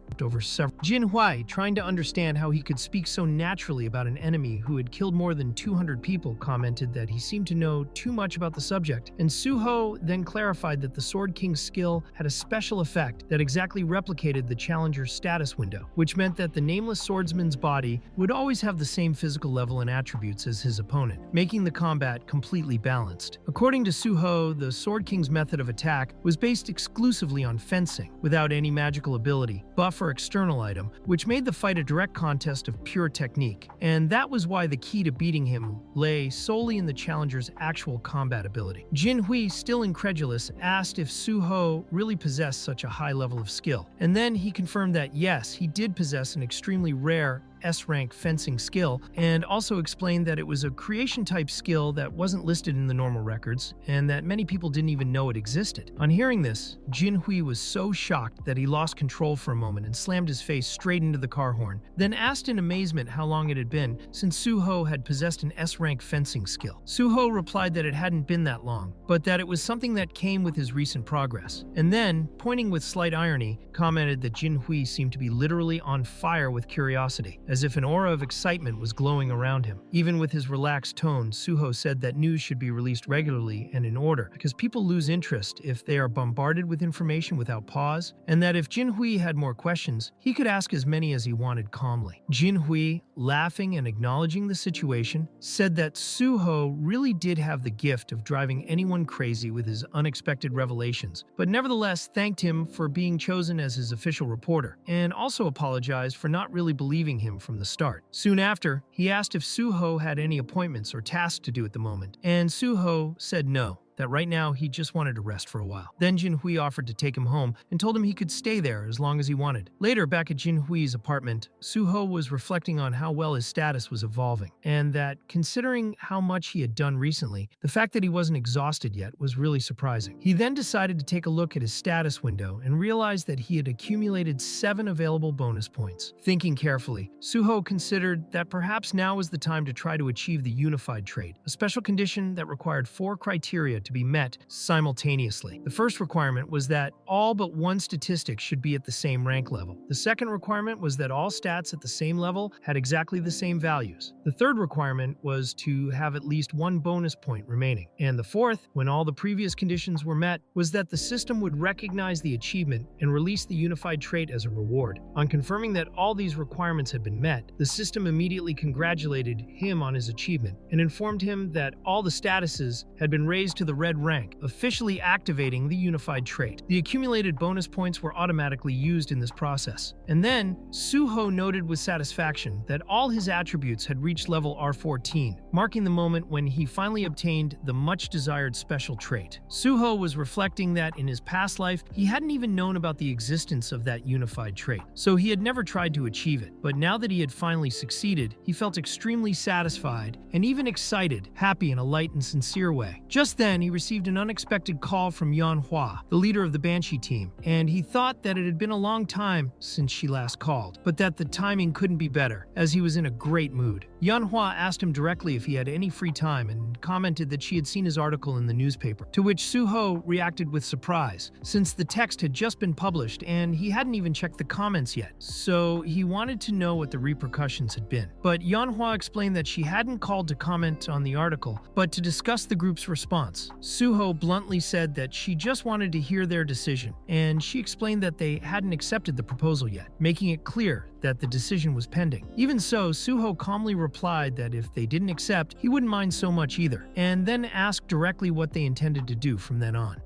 Jin Hui, trying to understand how he could speak so naturally about an enemy who had killed more than 200 people, commented that he seemed to know too much about the subject, and Suho then clarified that the Sword King's skill had a special effect that exactly replicated the challenger's status window, which meant that the nameless swordsman's body would always have the same physical level and attributes as his opponent, making the combat completely balanced. According to Suho, the Sword King's method of attack was based exclusively on fencing, without any magical ability, buff or external item, which made the fight a direct contest of pure technique, and that was why the key to beating him lay solely in the challenger's actual combat ability. Jin Hui, still incredulous, asked if Suho really possessed such a high level of skill, and then he confirmed that yes, he did possess an extremely rare S-rank fencing skill, and also explained that it was a creation-type skill that wasn't listed in the normal records, and that many people didn't even know it existed. On hearing this, Jin Hui was so shocked that he lost control for a moment and slammed his face straight into the car horn, then asked in amazement how long it had been since Suho had possessed an S-rank fencing skill. Suho replied that it hadn't been that long, but that it was something that came with his recent progress, and then, pointing with slight irony, commented that Jin Hui seemed to be literally on fire with curiosity, as if an aura of excitement was glowing around him. Even with his relaxed tone, Suho said that news should be released regularly and in order, because people lose interest if they are bombarded with information without pause, and that if Jin Hui had more questions, he could ask as many as he wanted calmly. Jin Hui, laughing and acknowledging the situation, said that Suho really did have the gift of driving anyone crazy with his unexpected revelations, but nevertheless thanked him for being chosen as his official reporter, and also apologized for not really believing him from the start. Soon after, he asked if Suho had any appointments or tasks to do at the moment, and Suho said no, that right now he just wanted to rest for a while. Then Jinhui offered to take him home and told him he could stay there as long as he wanted. Later, back at Jinhui's apartment, Suho was reflecting on how well his status was evolving, and that, considering how much he had done recently, the fact that he wasn't exhausted yet was really surprising. He then decided to take a look at his status window and realized that he had accumulated 7 available bonus points. Thinking carefully, Suho considered that perhaps now was the time to try to achieve the unified trait, a special condition that required 4 criteria to be met simultaneously. The first requirement was that all but one statistic should be at the same rank level. The second requirement was that all stats at the same level had exactly the same values. The third requirement was to have at least 1 bonus point remaining. And the fourth, when all the previous conditions were met, was that the system would recognize the achievement and release the unified trait as a reward. On confirming that all these requirements had been met, the system immediately congratulated him on his achievement and informed him that all the statuses had been raised to the red rank, officially activating the unified trait. The accumulated bonus points were automatically used in this process. And then, Suho noted with satisfaction that all his attributes had reached level R14, marking the moment when he finally obtained the much-desired special trait. Suho was reflecting that in his past life, he hadn't even known about the existence of that unified trait, so he had never tried to achieve it. But now that he had finally succeeded, he felt extremely satisfied and even excited, happy in a light and sincere way. Just then, he received an unexpected call from Manhwa, the leader of the Banshee team, and he thought that it had been a long time since she last called, but that the timing couldn't be better, as he was in a great mood. Manhwa asked him directly if he had any free time and commented that she had seen his article in the newspaper, to which Suho reacted with surprise, since the text had just been published and he hadn't even checked the comments yet, so he wanted to know what the repercussions had been. But Manhwa explained that she hadn't called to comment on the article, but to discuss the group's response. Suho bluntly said that she just wanted to hear their decision, and she explained that they hadn't accepted the proposal yet, making it clear that the decision was pending. Even so, Suho calmly replied that if they didn't accept, he wouldn't mind so much either, and then asked directly what they intended to do from then on.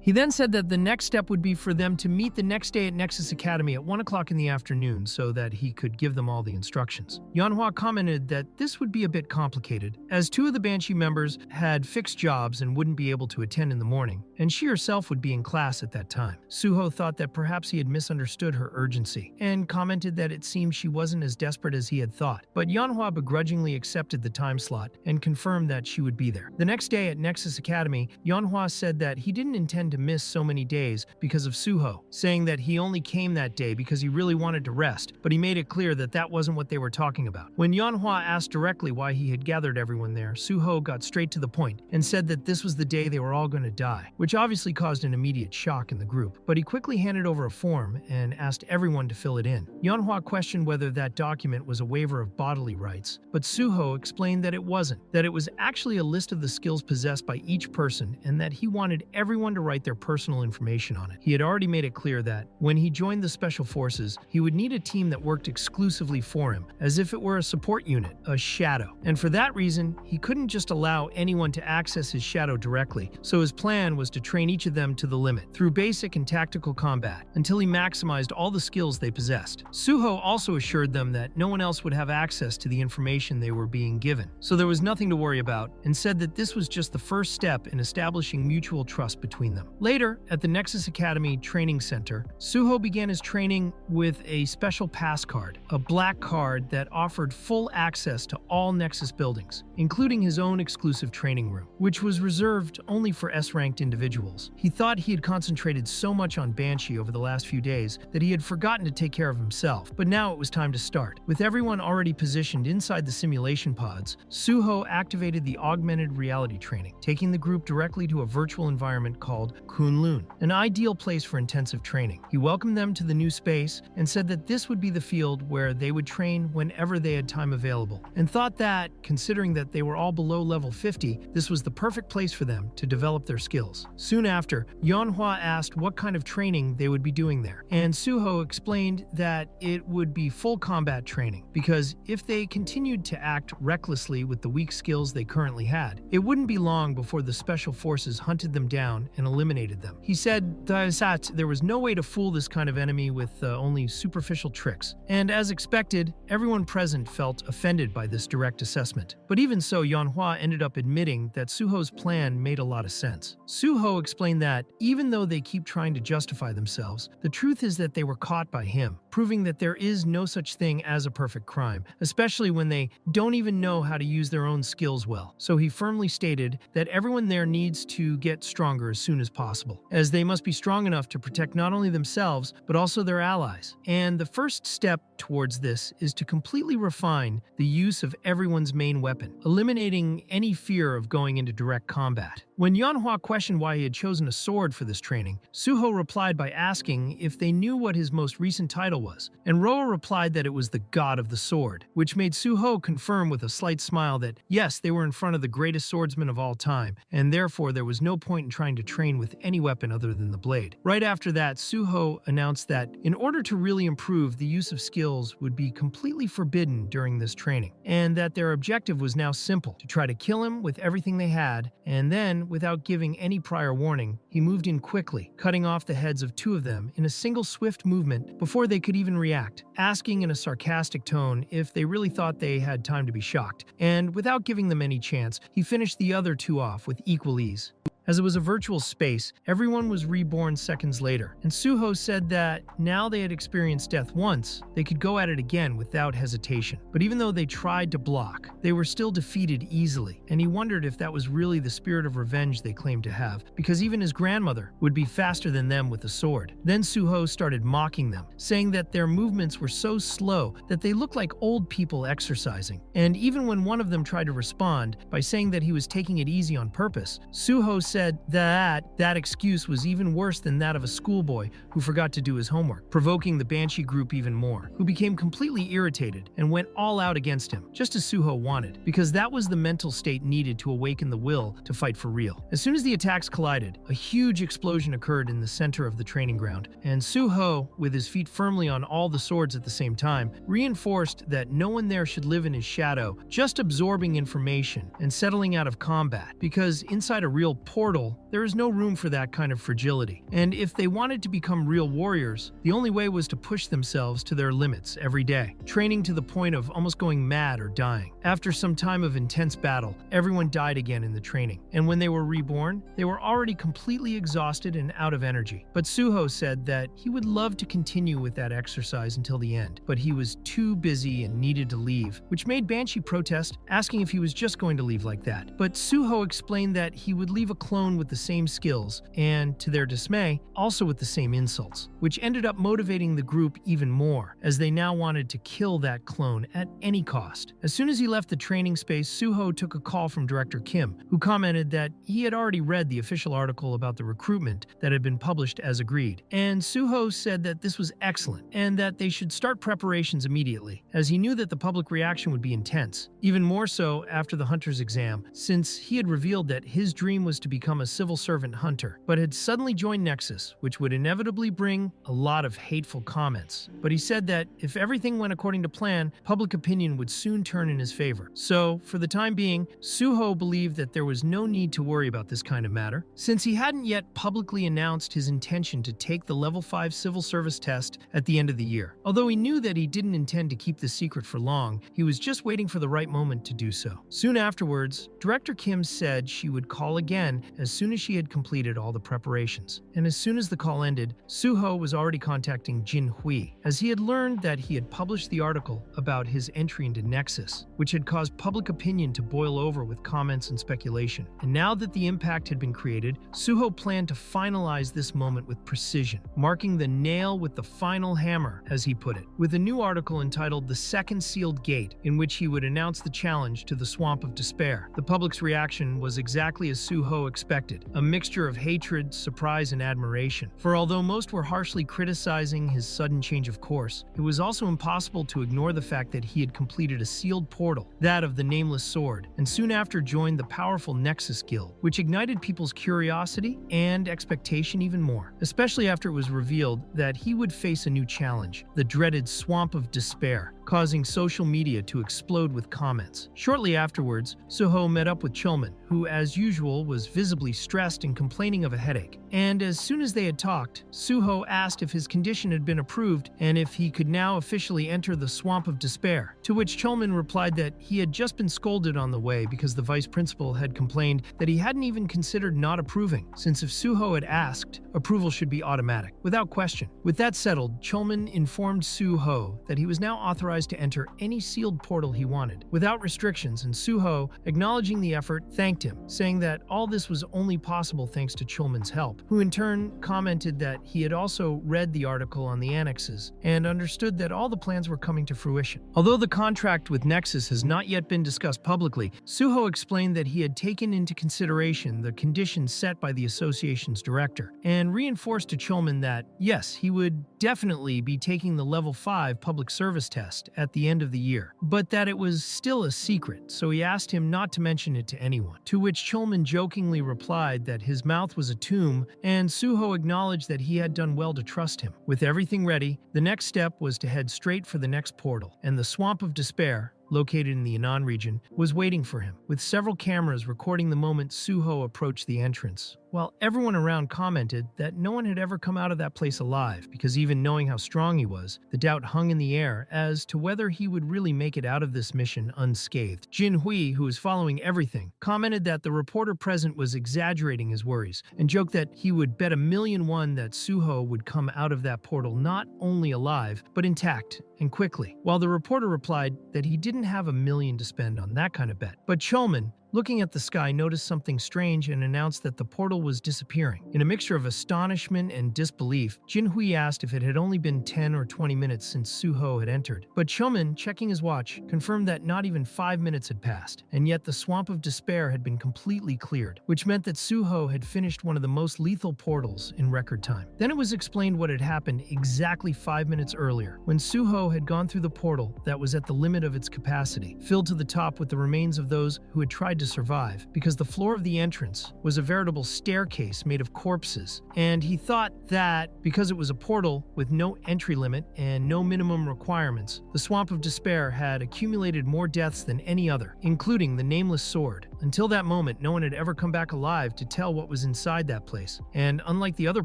He then said that the next step would be for them to meet the next day at Nexus Academy at 1 o'clock in the afternoon so that he could give them all the instructions. Manhwa commented that this would be a bit complicated, as 2 of the Banshee members had fixed jobs and wouldn't be able to attend in the morning, and she herself would be in class at that time. Suho thought that perhaps he had misunderstood her urgency, and commented that it seemed she wasn't as desperate as he had thought, but Manhwa begrudgingly accepted the time slot and confirmed that she would be there. The next day at Nexus Academy, Manhwa said that he didn't intend to miss so many days because of Suho, saying that he only came that day because he really wanted to rest, but he made it clear that that wasn't what they were talking about. When Manhwa asked directly why he had gathered everyone there, Suho got straight to the point and said that this was the day they were all going to die, which obviously caused an immediate shock in the group, but he quickly handed over a form and asked everyone to fill it in. Manhwa questioned whether that document was a waiver of bodily rights, but Suho explained that it wasn't, that it was actually a list of the skills possessed by each person and that he wanted everyone to write their personal information on it. He had already made it clear that, when he joined the Special Forces, he would need a team that worked exclusively for him, as if it were a support unit, a shadow. And for that reason, he couldn't just allow anyone to access his shadow directly, so his plan was to train each of them to the limit, through basic and tactical combat, until he maximized all the skills they possessed. Suho also assured them that no one else would have access to the information they were being given, so there was nothing to worry about, and said that this was just the first step in establishing mutual trust between them. Later, at the Nexus Academy Training Center, Suho began his training with a special pass card, a black card that offered full access to all Nexus buildings, including his own exclusive training room, which was reserved only for S-ranked individuals. He thought he had concentrated so much on Banshee over the last few days that he had forgotten to take care of himself, but now it was time to start. With everyone already positioned inside the simulation pods, Suho activated the augmented reality training, taking the group directly to a virtual environment called Kunlun, an ideal place for intensive training. He welcomed them to the new space and said that this would be the field where they would train whenever they had time available, and thought that, considering that they were all below level 50, this was the perfect place for them to develop their skills. Soon after, Manhwa asked what kind of training they would be doing there, and Suho explained that it would be full combat training, because if they continued to act recklessly with the weak skills they currently had, it wouldn't be long before the special forces hunted them down and eliminated them. He said that there was no way to fool this kind of enemy with only superficial tricks. And as expected, everyone present felt offended by this direct assessment. But even so, Yanhua ended up admitting that Suho's plan made a lot of sense. Suho explained that, even though they keep trying to justify themselves, the truth is that they were caught by him, proving that there is no such thing as a perfect crime, especially when they don't even know how to use their own skills well. So he firmly stated that everyone there needs to get stronger as soon as possible, as they must be strong enough to protect not only themselves, but also their allies. And the first step towards this is to completely refine the use of everyone's main weapon, eliminating any fear of going into direct combat. When Yanhua questioned why he had chosen a sword for this training, Suho replied by asking if they knew what his most recent title was, and Roa replied that it was the God of the Sword, which made Suho confirm with a slight smile that yes, they were in front of the greatest swordsman of all time, and therefore there was no point in trying to train with any weapon other than the blade. Right after that, Suho announced that in order to really improve, the use of skills would be completely forbidden during this training, and that their objective was now simple: to try to kill him with everything they had, and then, without giving any prior warning, he moved in quickly, cutting off the heads of two of them in a single swift movement before they could even react, asking in a sarcastic tone if they really thought they had time to be shocked, and without giving them any chance, he finished the other two off with equal ease. As it was a virtual space, everyone was reborn seconds later, and Suho said that now they had experienced death once, they could go at it again without hesitation. But even though they tried to block, they were still defeated easily, and he wondered if that was really the spirit of revenge they claimed to have, because even his grandmother would be faster than them with a sword. Then Suho started mocking them, saying that their movements were so slow that they looked like old people exercising. And even when one of them tried to respond by saying that he was taking it easy on purpose, Suho said that excuse was even worse than that of a schoolboy who forgot to do his homework, provoking the Banshee group even more, who became completely irritated and went all out against him, just as Suho wanted, because that was the mental state needed to awaken the will to fight for real. As soon as the attacks collided, a huge explosion occurred in the center of the training ground, and Suho, with his feet firmly on all the swords at the same time, reinforced that no one there should live in his shadow, just absorbing information and settling out of combat, because inside a real portal, there is no room for that kind of fragility. And if they wanted to become real warriors, the only way was to push themselves to their limits every day, training to the point of almost going mad or dying. After some time of intense battle, everyone died again in the training, and when they were reborn, they were already completely exhausted and out of energy. But Suho said that he would love to continue with that exercise until the end, but he was too busy and needed to leave, which made Banshee protest, asking if he was just going to leave like that. But Suho explained that he would leave a clone with the same skills, and, to their dismay, also with the same insults, which ended up motivating the group even more, as they now wanted to kill that clone at any cost. As soon as he left the training space, Suho took a call from Director Kim, who commented that he had already read the official article about the recruitment that had been published as agreed, and Suho said that this was excellent, and that they should start preparations immediately, as he knew that the public reaction would be intense, even more so after the hunter's exam, since he had revealed that his dream was to become a civil servant hunter, but had suddenly joined Nexus, which would inevitably bring a lot of hateful comments. But he said that if everything went according to plan, public opinion would soon turn in his favor. So, for the time being, Suho believed that there was no need to worry about this kind of matter, since he hadn't yet publicly announced his intention to take the level 5 civil service test at the end of the year. Although he knew that he didn't intend to keep the secret for long, he was just waiting for the right moment to do so. Soon afterwards, Director Kim said she would call again as soon as she had completed all the preparations. And as soon as the call ended, Suho was already contacting Jin Hui, as he had learned that he had published the article about his entry into Nexus, which had caused public opinion to boil over with comments and speculation. And now that the impact had been created, Suho planned to finalize this moment with precision, marking the nail with the final hammer, as he put it, with a new article entitled The Second Sealed Gate, in which he would announce the challenge to the Swamp of Despair. The public's reaction was exactly as Suho expected, a mixture of hatred, surprise, and admiration. For although most were harshly criticizing his sudden change of course, it was also impossible to ignore the fact that he had completed a sealed portal, that of the Nameless Sword, and soon after joined the powerful Nexus Guild, which ignited people's curiosity and expectation even more, especially after it was revealed that he would face a new challenge, the dreaded Swamp of Despair, causing social media to explode with comments. Shortly afterwards, Suho met up with Chulman, who as usual was visibly stressed and complaining of a headache. And as soon as they had talked, Suho asked if his condition had been approved and if he could now officially enter the Swamp of Despair, to which Chulman replied that he had just been scolded on the way because the vice principal had complained that he hadn't even considered not approving, since if Suho had asked, approval should be automatic, without question. With that settled, Chulman informed Suho that he was now authorized to enter any sealed portal he wanted, without restrictions, and Suho, acknowledging the effort, thanked him, saying that all this was only possible thanks to Chulman's help, who in turn commented that he had also read the article on the annexes and understood that all the plans were coming to fruition. Although the contract with Nexus has not yet been discussed publicly, Suho explained that he had taken into consideration the conditions set by the association's director, and reinforced to Chulman that, yes, he would definitely be taking the Level 5 public service test at the end of the year, but that it was still a secret, so he asked him not to mention it to anyone, to which Chulman jokingly replied that his mouth was a tomb, and Suho acknowledged that he had done well to trust him. With everything ready, the next step was to head straight for the next portal, and the Swamp of Despair, located in the Anon region, was waiting for him, with several cameras recording the moment Suho approached the entrance, while everyone around commented that no one had ever come out of that place alive, because even knowing how strong he was, the doubt hung in the air as to whether he would really make it out of this mission unscathed. Jin Hui, who was following everything, commented that the reporter present was exaggerating his worries, and joked that he would bet 1,000,000 that Suho would come out of that portal not only alive, but intact and quickly, while the reporter replied that he didn't have 1,000,000 to spend on that kind of bet. But Chulman, looking at the sky, noticed something strange and announced that the portal was disappearing. In a mixture of astonishment and disbelief, Jin Hui asked if it had only been 10 or 20 minutes since Suho had entered. But Chulman, checking his watch, confirmed that not even 5 minutes had passed, and yet the Swamp of Despair had been completely cleared, which meant that Suho had finished one of the most lethal portals in record time. Then it was explained what had happened exactly 5 minutes earlier, when Suho had gone through the portal that was at the limit of its capacity, filled to the top with the remains of those who had tried to survive, because the floor of the entrance was a veritable staircase made of corpses, and he thought that, because it was a portal with no entry limit and no minimum requirements, the Swamp of Despair had accumulated more deaths than any other, including the Nameless Sword. Until that moment, no one had ever come back alive to tell what was inside that place, and unlike the other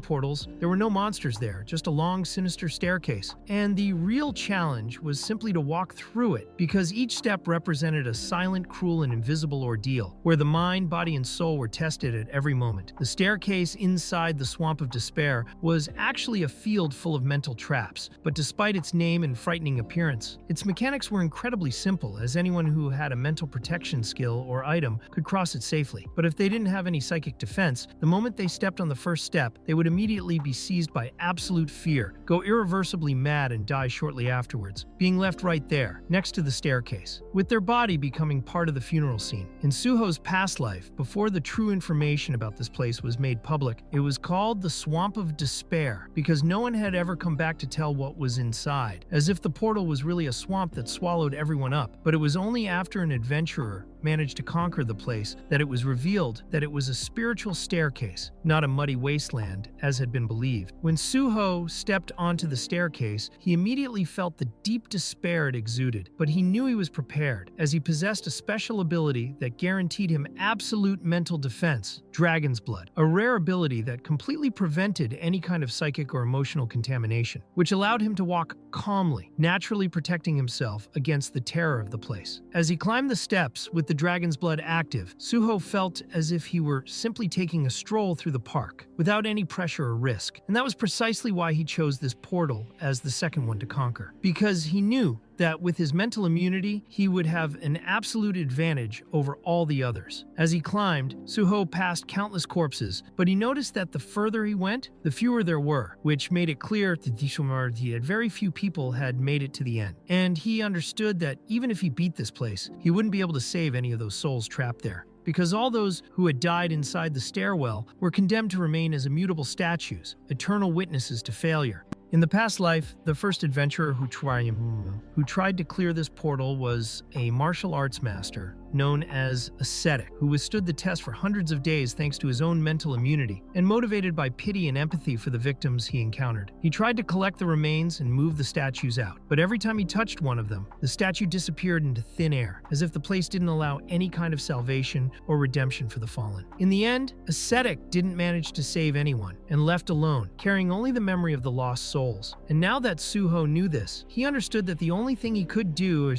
portals, there were no monsters there, just a long, sinister staircase. And the real challenge was simply to walk through it, because each step represented a silent, cruel, and invisible ordeal, where the mind, body, and soul were tested at every moment. The staircase inside the Swamp of Despair was actually a field full of mental traps, but despite its name and frightening appearance, its mechanics were incredibly simple, as anyone who had a mental protection skill or item could cross it safely. But if they didn't have any psychic defense, the moment they stepped on the first step, they would immediately be seized by absolute fear, go irreversibly mad, and die shortly afterwards, being left right there, next to the staircase, with their body becoming part of the funeral scene. In Suho's past life, before the true information about this place was made public, it was called the Swamp of Despair, because no one had ever come back to tell what was inside, as if the portal was really a swamp that swallowed everyone up. But it was only after an adventurer managed to conquer the place that it was revealed that it was a spiritual staircase, not a muddy wasteland, as had been believed. When Suho stepped onto the staircase, he immediately felt the deep despair it exuded, but he knew he was prepared, as he possessed a special ability that guaranteed him absolute mental defense, Dragon's Blood, a rare ability that completely prevented any kind of psychic or emotional contamination, which allowed him to walk calmly, naturally protecting himself against the terror of the place. As he climbed the steps with the Dragon's Blood active, Suho felt as if he were simply taking a stroll through the park, without any pressure or risk. And that was precisely why he chose this portal as the second one to conquer, because he knew that with his mental immunity, he would have an absolute advantage over all the others. As he climbed, Suho passed countless corpses, but he noticed that the further he went, the fewer there were, which made it clear to Dishomardi that very few people had made it to the end. And he understood that even if he beat this place, he wouldn't be able to save any of those souls trapped there. because all those who had died inside the stairwell were condemned to remain as immutable statues, eternal witnesses to failure. In the past life, the first adventurer who tried to clear this portal was a martial arts master known as Ascetic, who withstood the test for hundreds of days thanks to his own mental immunity, and motivated by pity and empathy for the victims he encountered. He tried to collect the remains and move the statues out, but every time he touched one of them, the statue disappeared into thin air, as if the place didn't allow any kind of salvation or redemption for the fallen. In the end, Ascetic didn't manage to save anyone, and left alone, carrying only the memory of the lost souls. And now that Suho knew this, he understood that the only thing he could do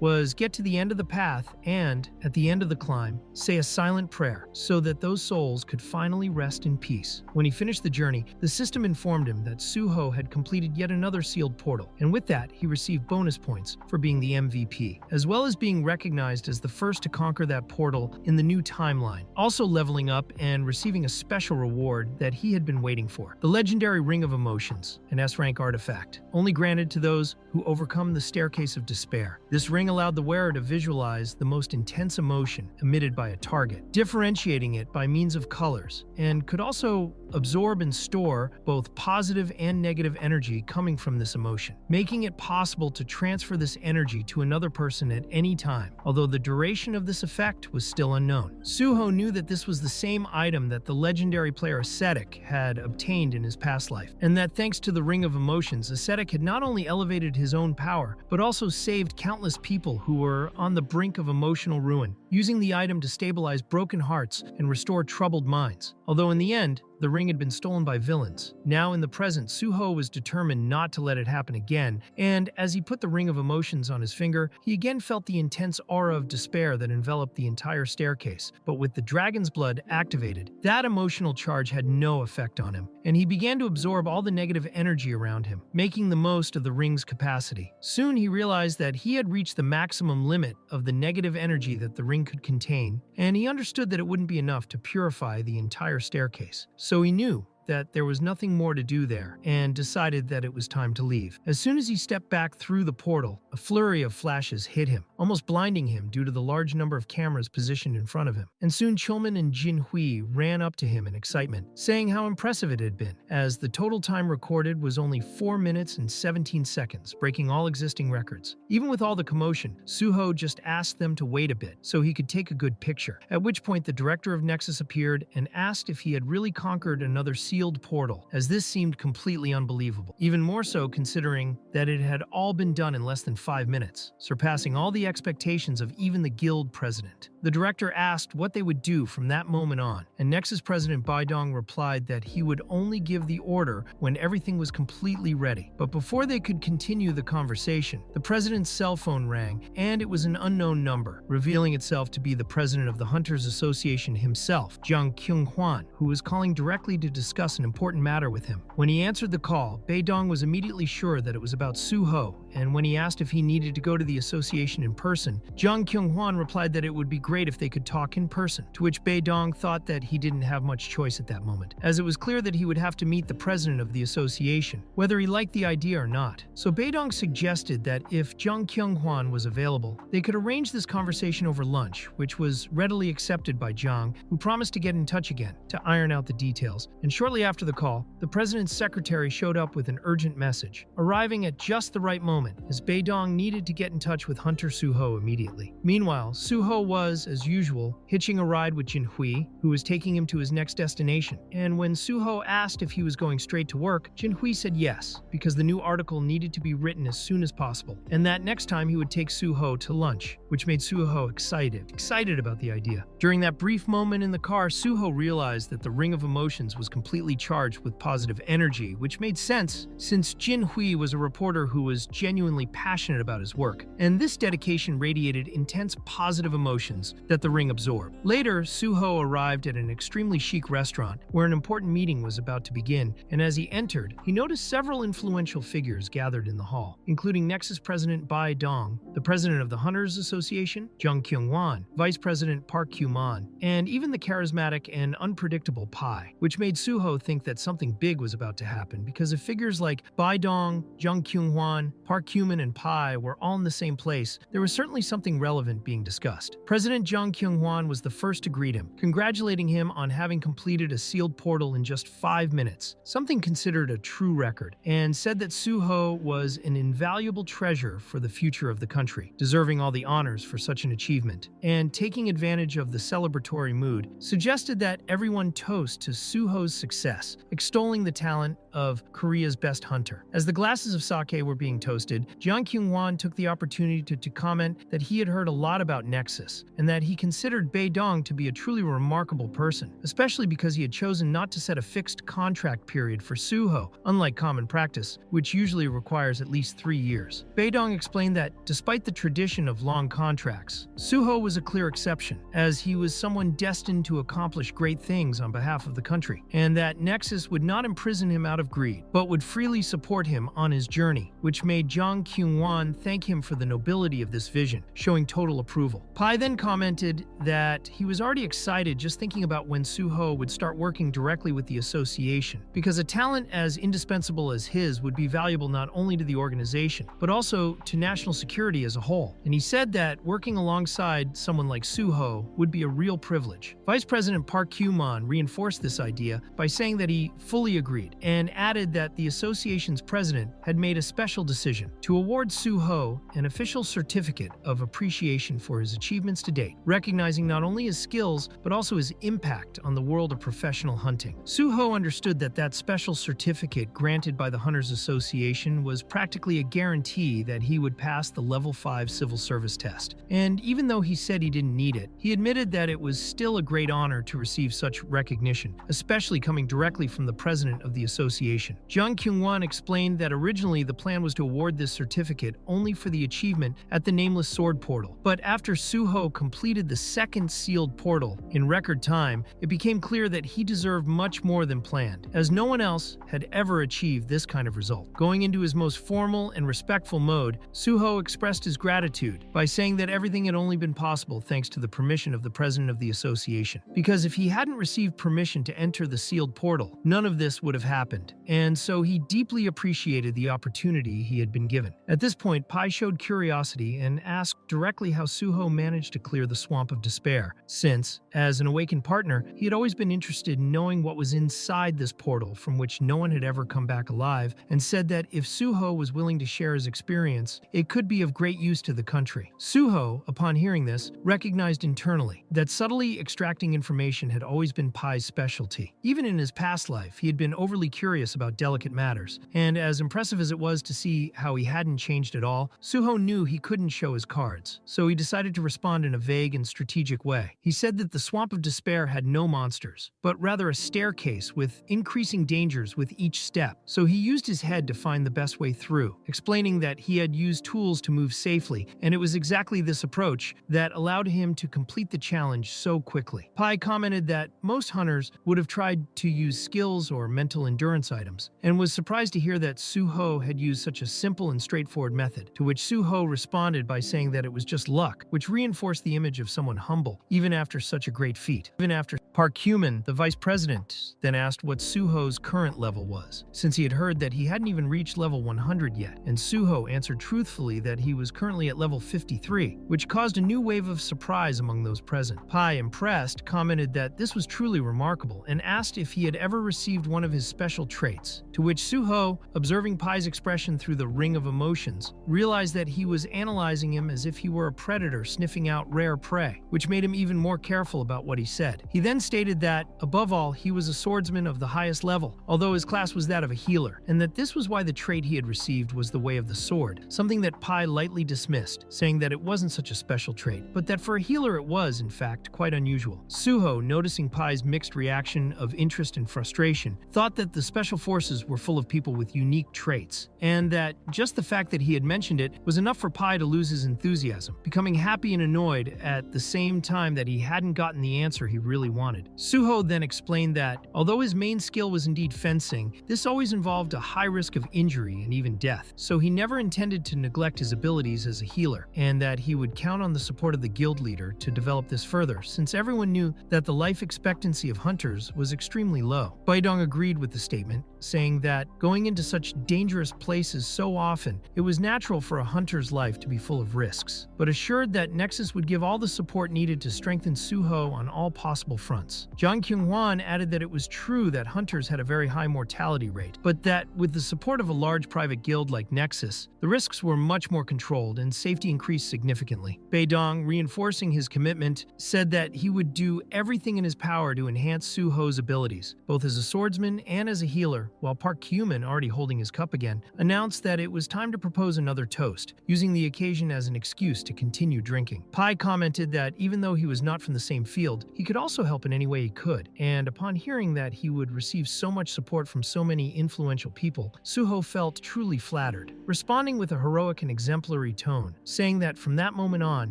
was get to the end of the path and, at the end of the climb, say a silent prayer so that those souls could finally rest in peace. When he finished the journey, the system informed him that Suho had completed yet another sealed portal, and with that, he received bonus points for being the MVP, as well as being recognized as the first to conquer that portal in the new timeline, also leveling up and receiving a special reward that he had been waiting for: the legendary Ring of Emotions, an S-rank artifact, only granted to those who overcome the Staircase of Despair. This ring allowed the wearer to visualize the most intense emotion emitted by a target, differentiating it by means of colors, and could also absorb and store both positive and negative energy coming from this emotion, making it possible to transfer this energy to another person at any time, although the duration of this effect was still unknown. Suho knew that this was the same item that the legendary player Ascetic had obtained in his past life, and that thanks to the Ring of Emotions, Ascetic had not only elevated his own power, but also saved countless people who were on the brink of emotional ruin, using the item to stabilize broken hearts and restore troubled minds. Although in the end, the ring had been stolen by villains. Now in the present, Suho was determined not to let it happen again, and as he put the Ring of Emotions on his finger, he again felt the intense aura of despair that enveloped the entire staircase. But with the dragon's blood activated, that emotional charge had no effect on him, and he began to absorb all the negative energy around him, making the most of the ring's capacity. Soon he realized that he had reached the maximum limit of the negative energy that the ring could contain, and he understood that it wouldn't be enough to purify the entire staircase. So he knew that there was nothing more to do there, and decided that it was time to leave. As soon as he stepped back through the portal, a flurry of flashes hit him, almost blinding him due to the large number of cameras positioned in front of him. And soon Chulman and Jinhui ran up to him in excitement, saying how impressive it had been, as the total time recorded was only 4 minutes and 17 seconds, breaking all existing records. Even with all the commotion, Suho just asked them to wait a bit so he could take a good picture, at which point the director of Nexus appeared and asked if he had really conquered another sealed portal, as this seemed completely unbelievable, even more so considering that it had all been done in less than 5 minutes, surpassing all the expectations of even the guild president. The director asked what they would do from that moment on, and Nexus President Baidong replied that he would only give the order when everything was completely ready. But before they could continue the conversation, the president's cell phone rang, and it was an unknown number, revealing itself to be the president of the Hunters Association himself, Jiang Kyung-hwan, who was calling directly to discuss an important matter with him. When he answered the call, Baidong was immediately sure that it was about Suho, and when he asked if he needed to go to the association in person, Jiang Kyung-hwan replied that it would be great if they could talk in person, to which Baidong thought that he didn't have much choice at that moment, as it was clear that he would have to meet the president of the association, whether he liked the idea or not. So Baidong suggested that if Jiang Kyung-hwan was available, they could arrange this conversation over lunch, which was readily accepted by Jiang, who promised to get in touch again to iron out the details. And shortly after the call, the president's secretary showed up with an urgent message, arriving at just the right moment, as Baidong needed to get in touch with Hunter Suho immediately. Meanwhile, Suho was, as usual, hitching a ride with Jinhui, who was taking him to his next destination. And when Suho asked if he was going straight to work, Jinhui said yes, because the new article needed to be written as soon as possible, and that next time he would take Suho to lunch, which made Suho excited about the idea. During that brief moment in the car, Suho realized that the Ring of Emotions was completely charged with positive energy, which made sense since Jinhui was a reporter who was genuinely passionate about his work, and this dedication radiated intense positive emotions that the ring absorbed. Later, Suho arrived at an extremely chic restaurant where an important meeting was about to begin, and as he entered, he noticed several influential figures gathered in the hall, including Nexus President Bai Dong, the president of the Hunters Association, Association, Jung Kyung-won, Vice President Park Kyu-man, and even the charismatic and unpredictable Pai, which made Suho think that something big was about to happen because if figures like Bai Dong, Jung Kyung-hwan, Park Kyu-man, and Pai were all in the same place, there was certainly something relevant being discussed. President Jung Kyung-hwan was the first to greet him, congratulating him on having completed a sealed portal in just 5 minutes, something considered a true record, and said that Suho was an invaluable treasure for the future of the country, deserving all the honors for such an achievement, and taking advantage of the celebratory mood, suggested that everyone toast to Suho's success, extolling the talent of Korea's best hunter. As the glasses of sake were being toasted, Jung Kyung-won took the opportunity to comment that he had heard a lot about Nexus, and that he considered Bae Dong to be a truly remarkable person, especially because he had chosen not to set a fixed contract period for Suho, unlike common practice, which usually requires at least 3 years. Bae Dong explained that, despite the tradition of long contracts, Suho was a clear exception, as he was someone destined to accomplish great things on behalf of the country, and that Nexus would not imprison him out of greed, but would freely support him on his journey, which made Jung Kyung-won thank him for the nobility of this vision, showing total approval. Pai then commented that he was already excited just thinking about when Suho would start working directly with the association, because a talent as indispensable as his would be valuable not only to the organization, but also to national security as a whole. And he said that working alongside someone like Suho would be a real privilege. Vice President Park Kyu-man reinforced this idea by saying that he fully agreed, and added that the association's president had made a special decision to award Suho an official certificate of appreciation for his achievements to date, recognizing not only his skills, but also his impact on the world of professional hunting. Suho understood that that special certificate granted by the Hunters Association was practically a guarantee that he would pass the Level 5 civil service test. And even though he said he didn't need it, he admitted that it was still a great honor to receive such recognition, especially coming directly from the president of the association. Jung Kyung-won explained that originally the plan was to award this certificate only for the achievement at the Nameless Sword portal, but after Suho completed the second sealed portal in record time, it became clear that he deserved much more than planned, as no one else had ever achieved this kind of result. Going into his most formal and respectful mode, Suho expressed his gratitude by saying that everything had only been possible thanks to the permission of the president of the association, because if he hadn't received permission to enter the sealed portal, none of this would have happened, and so he deeply appreciated the opportunity he had been given. At this point, Pai showed curiosity and asked directly how Suho managed to clear the swamp of despair, since, as an awakened partner, he had always been interested in knowing what was inside this portal from which no one had ever come back alive, and said that if Suho was willing to share his experience, it could be of great use to the country. Suho, upon hearing this, recognized internally that subtly extracting information had always been Pai's specialty. Even in his past life, he had been overly curious about delicate matters, and as impressive as it was to see how he hadn't changed at all, Suho knew he couldn't show his cards, so he decided to respond in a vague and strategic way. He said that the Swamp of Despair had no monsters, but rather a staircase with increasing dangers with each step, so he used his head to find the best way through, explaining that he had used tools to move safely, and it was exactly this approach that allowed him to complete the challenge so quickly. Pai commented that most hunters would have tried to use skills or mental endurance items, and was surprised to hear that Suho had used such a simple and straightforward method, to which Suho responded by saying that it was just luck, which reinforced the image of someone humble, even after such a great feat. Even after Park Kyu-man, the vice president, then asked what Suho's current level was, since he had heard that he hadn't even reached level 100 yet, and Suho answered truthfully that he was currently at level 53, which caused a new wave of surprise among those present. Pai, impressed, commented that this was truly remarkable, and asked if he had ever received one of his special traits, to which Suho, observing Pai's expression through the ring of emotions, realized that he was analyzing him as if he were a predator sniffing out rare prey, which made him even more careful about what he said. He then stated that, above all, he was a swordsman of the highest level, although his class was that of a healer, and that this was why the trait he had received was the way of the sword, something that Pai lightly dismissed, saying that it wasn't such a special trait, but that for a healer it was, in fact, quite unusual. Suho, noticing Pai's mixed reaction of interest and frustration, thought that the special forces were full of people with unique traits, and that just the fact that he had mentioned it was enough for Pai to lose his enthusiasm, becoming happy and annoyed at the same time that he hadn't gotten the answer he really wanted. wanted. Suho then explained that, although his main skill was indeed fencing, this always involved a high risk of injury and even death, so he never intended to neglect his abilities as a healer, and that he would count on the support of the guild leader to develop this further, since everyone knew that the life expectancy of hunters was extremely low. Baidong agreed with the statement, saying that going into such dangerous places so often, it was natural for a hunter's life to be full of risks, but assured that Nexus would give all the support needed to strengthen Suho on all possible fronts. Jiang Kyung-hwan added that it was true that hunters had a very high mortality rate, but that with the support of a large private guild like Nexus, the risks were much more controlled and safety increased significantly. Baidong, reinforcing his commitment, said that he would do everything in his power to enhance Suho's abilities, both as a swordsman and as a healer, while Park Kyuman, already holding his cup again, announced that it was time to propose another toast, using the occasion as an excuse to continue drinking. Pai commented that even though he was not from the same field, he could also help in any way he could, and upon hearing that he would receive so much support from so many influential people, Suho felt truly flattered, responding with a heroic and exemplary tone, saying that from that moment on,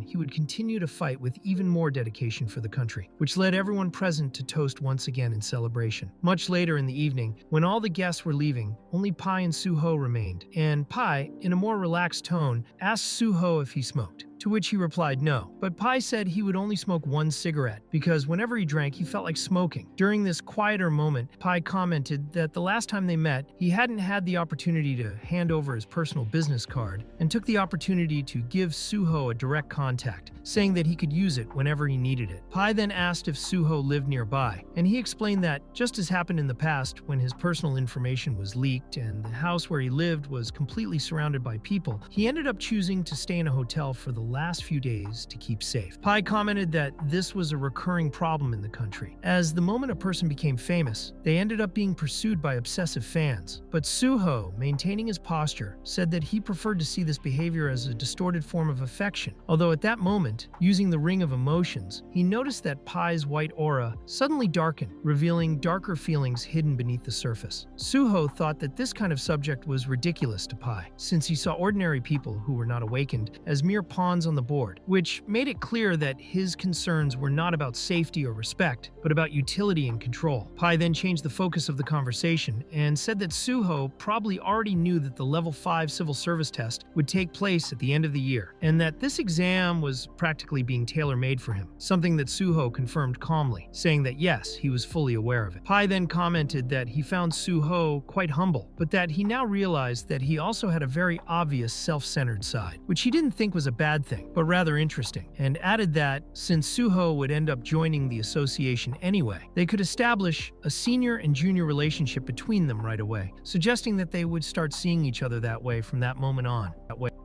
he would continue to fight with even more dedication for the country, which led everyone present to toast once again in celebration. Much later in the evening, when all the guests were leaving, only Pai and Suho remained, and Pai, in a more relaxed tone, asked Suho if he smoked, to which he replied no. But Pai said he would only smoke one cigarette, because whenever he drank, he felt like smoking. During this quieter moment, Pai commented that the last time they met, he hadn't had the opportunity to hand over his personal business card, and took the opportunity to give Suho a direct contact, saying that he could use it whenever he needed it. Pai then asked if Suho lived nearby, and he explained that, just as happened in the past when his personal information was leaked and the house where he lived was completely surrounded by people, he ended up choosing to stay in a hotel for the last few days to keep safe. Pai commented that this was a recurring problem in the country, as the moment a person became famous, they ended up being pursued by obsessive fans. But Suho, maintaining his posture, said that he preferred to see this behavior as a distorted form of affection, although at that moment, using the ring of emotions, he noticed that Pai's white aura suddenly darkened, revealing darker feelings hidden beneath the surface. Suho thought that this kind of subject was ridiculous to Pai, since he saw ordinary people who were not awakened as mere pawns on the board, which made it clear that his concerns were not about safety or respect, but about utility and control. Pai then changed the focus of the conversation and said that Suho probably already knew that the level 5 civil service test would take place at the end of the year, and that this exam was practically being tailor-made for him, something that Suho confirmed calmly, saying that yes, he was fully aware of it. Pai then commented that he found Suho quite humble, but that he now realized that he also had a very obvious self-centered side, which he didn't think was a bad thing, but rather interesting, and added that, since Suho would end up joining the association anyway, they could establish a senior and junior relationship between them right away, suggesting that they would start seeing each other that way from that moment on.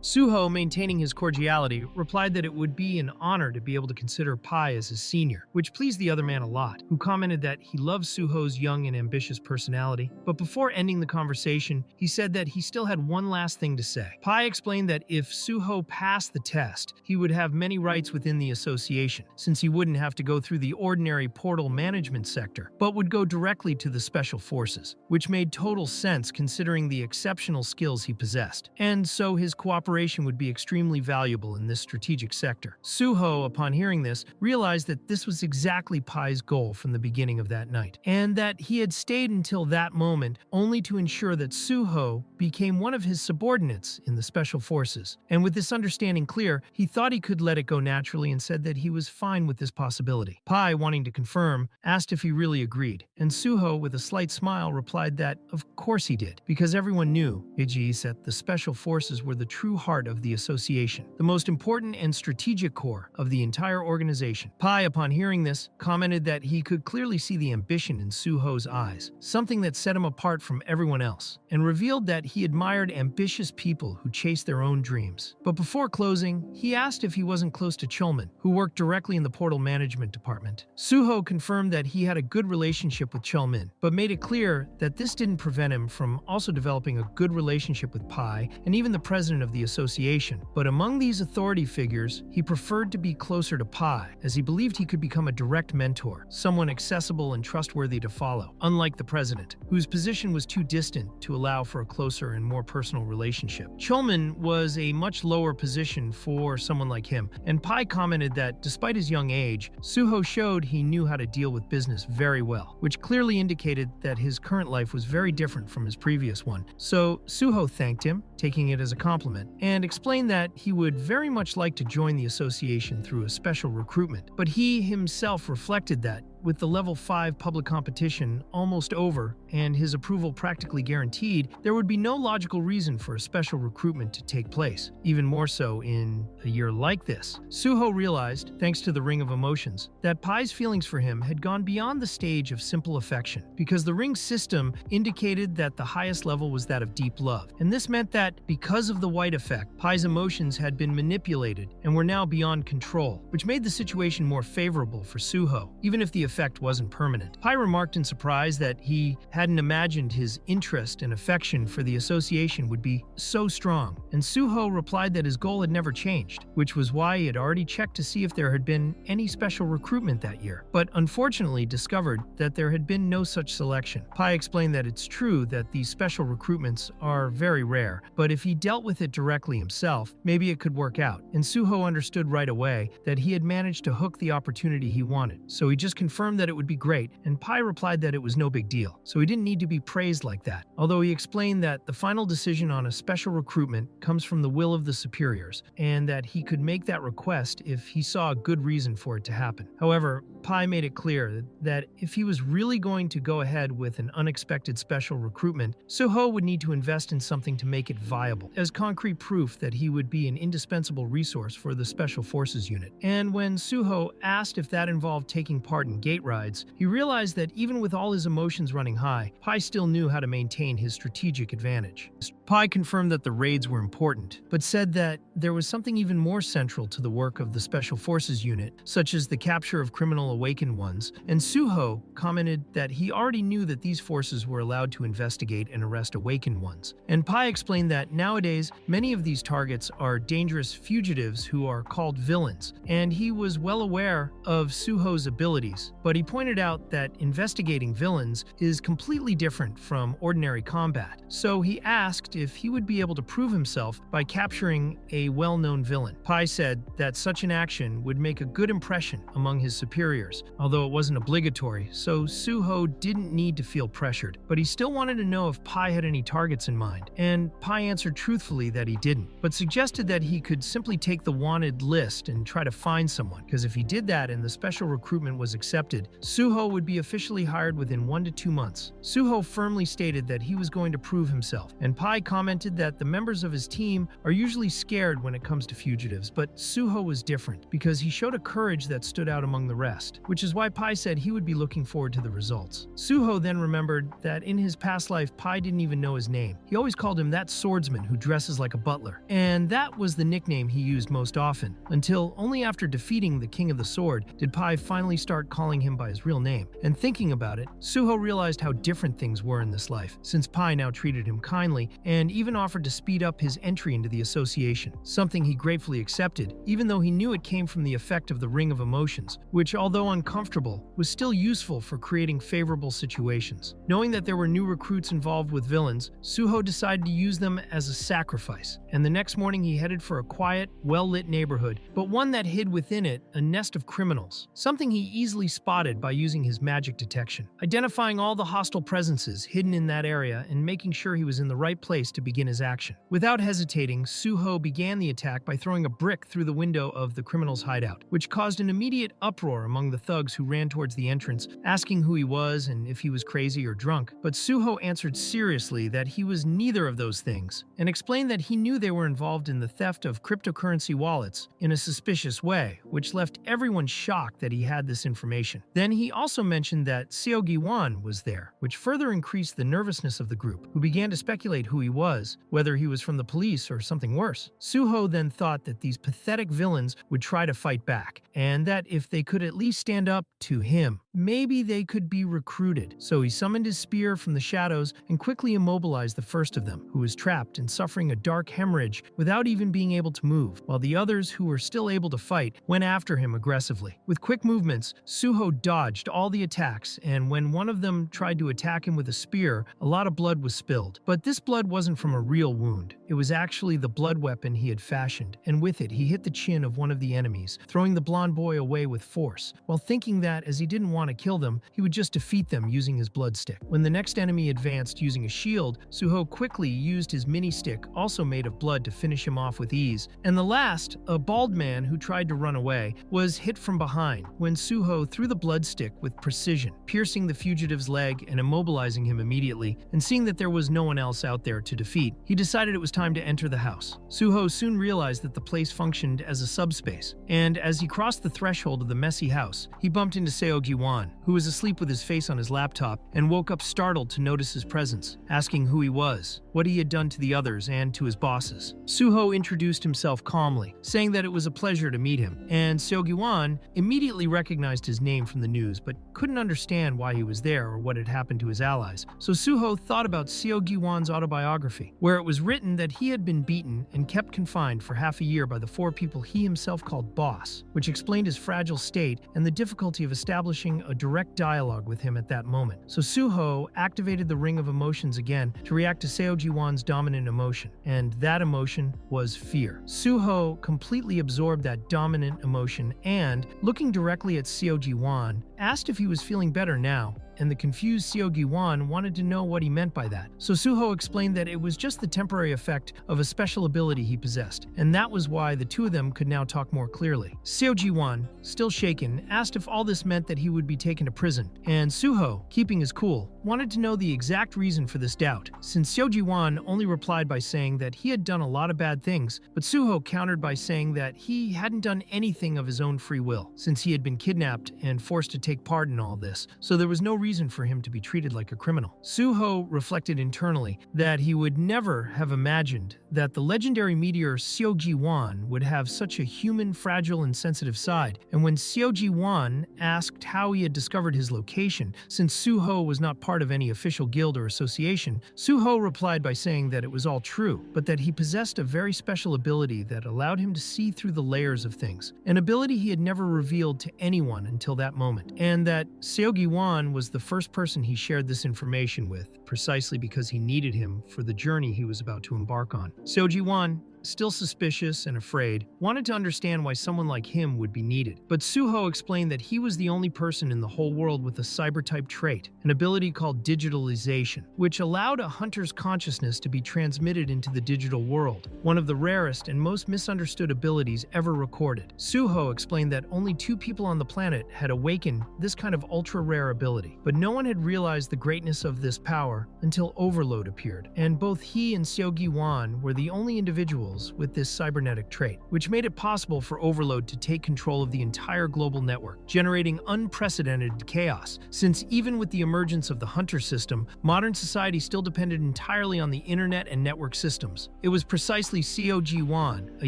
Suho, maintaining his cordiality, replied that it would be an honor to be able to consider Pai as his senior, which pleased the other man a lot, who commented that he loved Suho's young and ambitious personality. But before ending the conversation, he said that he still had one last thing to say. Pai explained that if Suho passed the test, he would have many rights within the association, since he wouldn't have to go through the ordinary portal management sector, but would go directly to the special forces, which made total sense considering the exceptional skills he possessed. And so his cooperation would be extremely valuable in this strategic sector. Suho, upon hearing this, realized that this was exactly Pai's goal from the beginning of that night, and that he had stayed until that moment only to ensure that Suho became one of his subordinates in the special forces. And with this understanding clear, he thought he could let it go naturally and said that he was fine with this possibility. Pai, wanting to confirm, asked if he really agreed, and Suho, with a slight smile, replied that of course he did, because everyone knew, that the special forces were the true heart of the association, the most important and strategic core of the entire organization. Pai, upon hearing this, commented that he could clearly see the ambition in Suho's eyes, something that set him apart from everyone else, and revealed that he admired ambitious people who chased their own dreams. But before closing, he asked if he wasn't close to Chulman, who worked directly in the portal management department. Suho confirmed that he had a good relationship with Chulman, but made it clear that this didn't prevent him from also developing a good relationship with Pai and even the president of the association. But among these authority figures, he preferred to be closer to Pi, as he believed he could become a direct mentor, someone accessible and trustworthy to follow, unlike the president, whose position was too distant to allow for a closer and more personal relationship. Chulman was a much lower position for someone like him, and Pi commented that despite his young age, Suho showed he knew how to deal with business very well, which clearly indicated that his current life was very different from his previous one. So Suho thanked him, taking it as a compliment, and explained that he would very much like to join the association through a special recruitment. But he himself reflected that, with the level 5 public competition almost over and his approval practically guaranteed, there would be no logical reason for a special recruitment to take place, even more so in a year like this. Suho realized, thanks to the Ring of Emotions, that Pai's feelings for him had gone beyond the stage of simple affection, because the ring system indicated that the highest level was that of deep love. And this meant that, because of the white effect, Pai's emotions had been manipulated and were now beyond control, which made the situation more favorable for Suho, even if the effect wasn't permanent. Pai remarked in surprise that he hadn't imagined his interest and affection for the association would be so strong, and Suho replied that his goal had never changed, which was why he had already checked to see if there had been any special recruitment that year, but unfortunately discovered that there had been no such selection. Pai explained that it's true that these special recruitments are very rare, but if he dealt with it directly himself, maybe it could work out, and Suho understood right away that he had managed to hook the opportunity he wanted, so he just confirmed that it would be great, and Pai replied that it was no big deal, so he didn't need to be praised like that, although he explained that the final decision on a special recruitment comes from the will of the superiors, and that he could make that request if he saw a good reason for it to happen. However, Pai made it clear that if he was really going to go ahead with an unexpected special recruitment, Suho would need to invest in something to make it viable, as concrete proof that he would be an indispensable resource for the Special Forces unit. And when Suho asked if that involved taking part in gate rides, he realized that even with all his emotions running high, Pai still knew how to maintain his strategic advantage. Pai confirmed that the raids were important, but said that there was something even more central to the work of the Special Forces unit, such as the capture of criminal awakened ones, and Suho commented that he already knew that these forces were allowed to investigate and arrest awakened ones. And Pai explained that nowadays, many of these targets are dangerous fugitives who are called villains, and he was well aware of Suho's abilities, but he pointed out that investigating villains is completely different from ordinary combat. So he asked if he would be able to prove himself by capturing a well-known villain. Pai said that such an action would make a good impression among his superiors, although it wasn't obligatory, so Suho didn't need to feel pressured. But he still wanted to know if Pai had any targets in mind, and Pai answered truthfully that he didn't, but suggested that he could simply take the wanted list and try to find someone, because if he did that and the special recruitment was accepted, Suho would be officially hired within 1 to 2 months. Suho firmly stated that he was going to prove himself, and Pai commented that the members of his team are usually scared when it comes to fugitives, but Suho was different because he showed a courage that stood out among the rest, which is why Pai said he would be looking forward to the results. Suho then remembered that in his past life, Pai didn't even know his name. He always called him that swordsman who dresses like a butler, and that was the nickname he used most often, until only after defeating the King of the Sword did Pai finally start calling him by his real name. And thinking about it, Suho realized how different things were in this life, since Pai now treated him kindly and even offered to speed up his entry into the association, something he gratefully accepted, even though he knew it came from the effect of the Ring of Emotions, which, although uncomfortable, was still useful for creating favorable situations. Knowing that there were new recruits involved with villains, Suho decided to use them as a sacrifice, and the next morning he headed for a quiet, well-lit neighborhood, but one that hid within it a nest of criminals, something he easily spotted by using his magic detection, identifying all the hostile presences hidden in that area and making sure he was in the right place to begin his action. Without hesitating, Suho began the attack by throwing a brick through the window of the criminal's hideout, which caused an immediate uproar among the thugs who ran towards the entrance, asking who he was and if he was crazy or drunk. But Suho answered seriously that he was neither of those things, and explained that he knew they were involved in the theft of cryptocurrency wallets in a suspicious way, which left everyone shocked that he had this information. Then he also mentioned that Seogi-wan was there, which further increased the nervousness of the group, who began to speculate who he was, whether he was from the police or something worse. Suho then thought that these pathetic villains would try to fight back, and that if they could at least stand up to him, maybe they could be recruited. So he summoned his spear from the shadows and quickly immobilized the first of them, who was trapped and suffering a dark hemorrhage without even being able to move, while the others, who were still able to fight, went after him aggressively. With quick movements, Suho dodged all the attacks, and when one of them tried to attack him with a spear, a lot of blood was spilled. But this blood wasn't from a real wound. It was actually the blood weapon he had fashioned, and with it he hit the chin of one of the enemies, throwing the blonde boy away with force, while thinking that, as he didn't want to kill them, he would just defeat them using his blood stick. When the next enemy advanced using a shield, Suho quickly used his mini stick, also made of blood, to finish him off with ease. And the last, a bald man who tried to run away, was hit from behind when Suho threw the blood stick with precision, piercing the fugitive's leg and immobilizing him immediately. And seeing that there was no one else out there to defeat, he decided it was time to enter the house. Suho soon realized that the place functioned as a subspace, and as he crossed the threshold of the messy house, he bumped into Seogi-wan, who was asleep with his face on his laptop, and woke up startled to notice his presence, asking who he was, what he had done to the others, and to his bosses. Suho introduced himself calmly, saying that it was a pleasure to meet him, and Seogi-wan immediately recognized his name from the news, but couldn't understand why he was there or what had happened to his allies. So Suho thought about Seogi-wan's autobiography, where it was written that he had been beaten and kept confined for half a year by the 4 people he himself called boss, which explained his fragile state and the difficulty of establishing a direct dialogue with him at that moment. So Suho activated the Ring of Emotions again to react to Seogi-wan's dominant emotion, and that emotion was fear. Suho completely absorbed that dominant emotion and, looking directly at Seogi-wan, asked if he was feeling better now, and the confused Seogi-wan wanted to know what he meant by that. So Suho explained that it was just the temporary effect of a special ability he possessed, and that was why the two of them could now talk more clearly. Seogi-wan, still shaken, asked if all this meant that he would be taken to prison, and Suho, keeping his cool, wanted to know the exact reason for this doubt, since Seogi-wan only replied by saying that he had done a lot of bad things, but Suho countered by saying that he hadn't done anything of his own free will, since he had been kidnapped and forced to take part in all this, so there was no reason for him to be treated like a criminal. Suho reflected internally that he would never have imagined that the legendary meteor Seogi-wan would have such a human, fragile, and sensitive side, and when Seogi-wan asked how he had discovered his location, since Suho was not part of any official guild or association, Suho replied by saying that it was all true, but that he possessed a very special ability that allowed him to see through the layers of things, an ability he had never revealed to anyone until that moment, and that Seogi-wan was the first person he shared this information with, precisely because he needed him for the journey he was about to embark on. Seogi-wan, still suspicious and afraid, wanted to understand why someone like him would be needed. But Suho explained that he was the only person in the whole world with a cyber-type trait, an ability called digitalization, which allowed a hunter's consciousness to be transmitted into the digital world, one of the rarest and most misunderstood abilities ever recorded. Suho explained that only 2 people on the planet had awakened this kind of ultra-rare ability, but no one had realized the greatness of this power until Overload appeared, and both he and Seogi-wan were the only individuals with this cybernetic trait, which made it possible for Overload to take control of the entire global network, generating unprecedented chaos, since even with the emergence of the hunter system, modern society still depended entirely on the internet and network systems. It was precisely Seogi-wan, a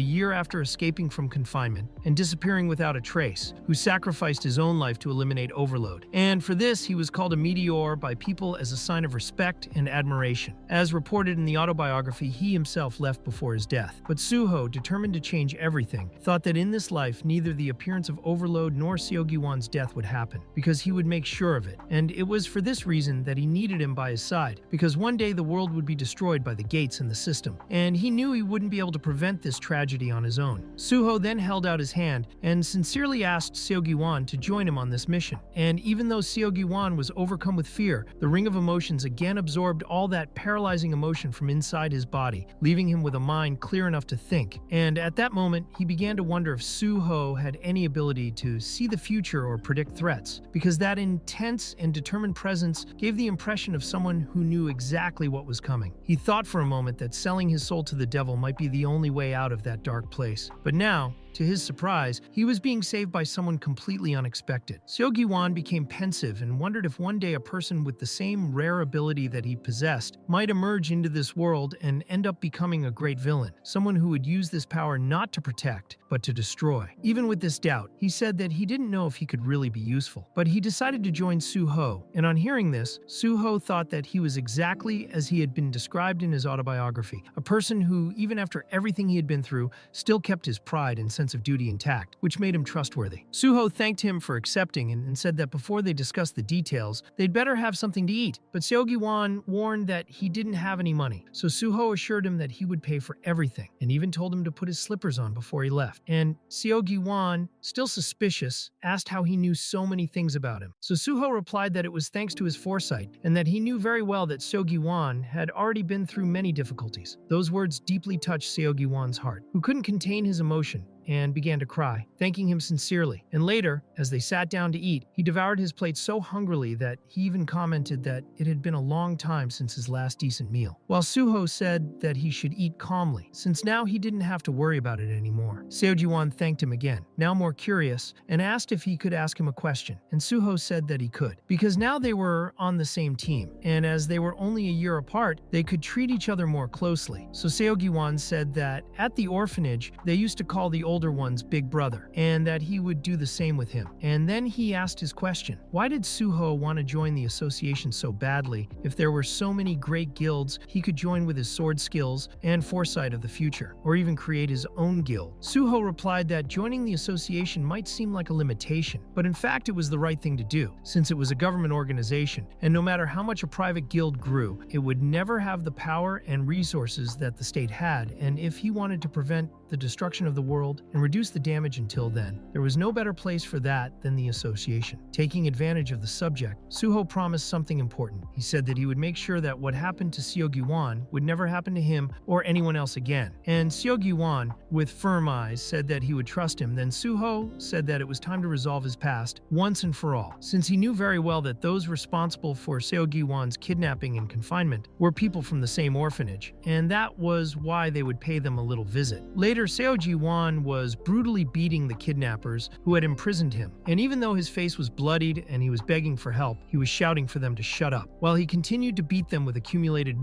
year after escaping from confinement and disappearing without a trace, who sacrificed his own life to eliminate Overload. And for this, he was called a meteor by people as a sign of respect and admiration. As reported in the autobiography he himself left before his death. But Suho, determined to change everything, thought that in this life neither the appearance of Overload nor Seogi-wan's death would happen, because he would make sure of it, and it was for this reason that he needed him by his side, because one day the world would be destroyed by the gates in the system, and he knew he wouldn't be able to prevent this tragedy on his own. Suho then held out his hand and sincerely asked Seogi-wan to join him on this mission, and even though Seogi-wan was overcome with fear, the Ring of Emotions again absorbed all that paralyzing emotion from inside his body, leaving him with a mind clear enough to think, and at that moment he began to wonder if Suho had any ability to see the future or predict threats, because that intense and determined presence gave the impression of someone who knew exactly what was coming. He thought for a moment that selling his soul to the devil might be the only way out of that dark place, but now, to his surprise, he was being saved by someone completely unexpected. Seogi-won became pensive and wondered if one day a person with the same rare ability that he possessed might emerge into this world and end up becoming a great villain, someone who would use this power not to protect, but to destroy. Even with this doubt, he said that he didn't know if he could really be useful, but he decided to join Suho, and on hearing this, Suho thought that he was exactly as he had been described in his autobiography, a person who, even after everything he had been through, still kept his pride and sense of duty intact, which made him trustworthy. Suho thanked him for accepting and said that before they discussed the details, they'd better have something to eat. But Seogi-won warned that he didn't have any money, so Suho assured him that he would pay for everything, and even told him to put his slippers on before he left. And Seogi-won, still suspicious, asked how he knew so many things about him. So Suho replied that it was thanks to his foresight, and that he knew very well that Seogi-won had already been through many difficulties. Those words deeply touched Seogi-won's heart, who couldn't contain his emotion and began to cry, thanking him sincerely. And later, as they sat down to eat, he devoured his plate so hungrily that he even commented that it had been a long time since his last decent meal. While Suho said that he should eat calmly, since now he didn't have to worry about it anymore. Seogi-won thanked him again, now more curious, and asked if he could ask him a question. And Suho said that he could, because now they were on the same team, and as they were only a year apart, they could treat each other more closely. So Seogi-won said that at the orphanage, they used to call the older one's big brother, and that he would do the same with him. And then he asked his question. Why did Suho want to join the association so badly if there were so many great guilds he could join with his sword skills and foresight of the future, or even create his own guild? Suho replied that joining the association might seem like a limitation, but in fact it was the right thing to do, since it was a government organization, and no matter how much a private guild grew, it would never have the power and resources that the state had, and if he wanted to prevent the destruction of the world and reduce the damage until then, there was no better place for that than the association. Taking advantage of the subject, Suho promised something important. He said that he would make sure that what happened to Seogi-won would never happen to him or anyone else again. And Seogi-won, with firm eyes, said that he would trust him. Then Suho said that it was time to resolve his past once and for all, since he knew very well that those responsible for Seogi-won's kidnapping and confinement were people from the same orphanage, and that was why they would pay them a little visit. Later, Seogi-won was brutally beating the kidnappers who had imprisoned him, and even though his face was bloodied and he was begging for help, he was shouting for them to shut up, while he continued to beat them with accumulated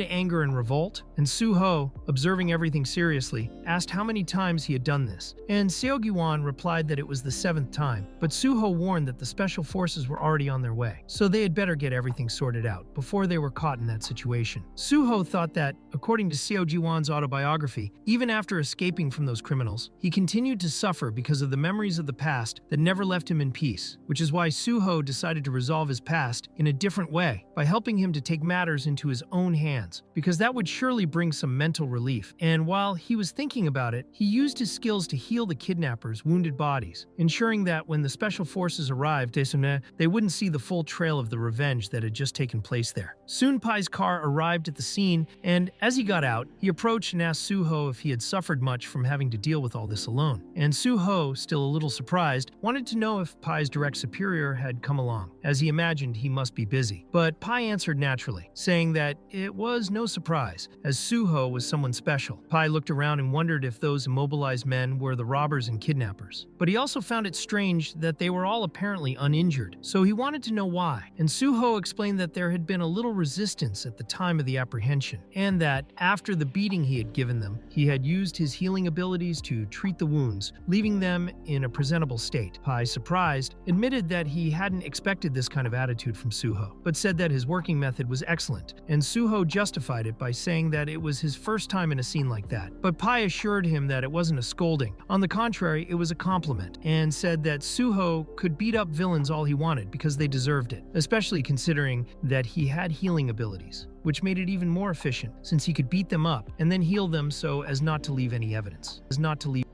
anger and revolt. And Suho, observing everything seriously, asked how many times he had done this, and Seogi-won replied that it was the 7th time, but Suho warned that the special forces were already on their way, so they had better get everything sorted out before they were caught in that situation. Suho thought that, according to Seogi-won's autobiography, even after escaping from those criminals, he continued to suffer because of the memories of the past that never left him in peace, which is why Suho decided to resolve his past in a different way, by helping him to take matters into his own hands, because that would surely bring some mental relief. And while he was thinking about it, he used his skills to heal the kidnappers' wounded bodies, ensuring that when the special forces arrived, they wouldn't see the full trail of the revenge that had just taken place there. Soon Pai's car arrived at the scene, and as he got out, he approached and asked Suho if he had suffered much from having to deal with all this alone. And Suho, still a little surprised, wanted to know if Pai's direct superior had come along, as he imagined he must be busy. But Pai answered naturally, saying that it was no surprise, as Suho was someone special. Pai looked around and wondered if those immobilized men were the robbers and kidnappers. But he also found it strange that they were all apparently uninjured, so he wanted to know why. And Suho explained that there had been a little resistance at the time of the apprehension, and that after the beating he had given them, he had used his healing abilities to treat the wounds, leaving them in a presentable state. Pai, surprised, admitted that he hadn't expected this kind of attitude from Suho, but said that his working method was excellent, and Suho justified it by saying that it was his first time in a scene like that. But Pai assured him that it wasn't a scolding. On the contrary, it was a compliment, and said that Suho could beat up villains all he wanted because they deserved it, especially considering that he had healing abilities, which made it even more efficient since he could beat them up and then heal them so as not to leave any evidence.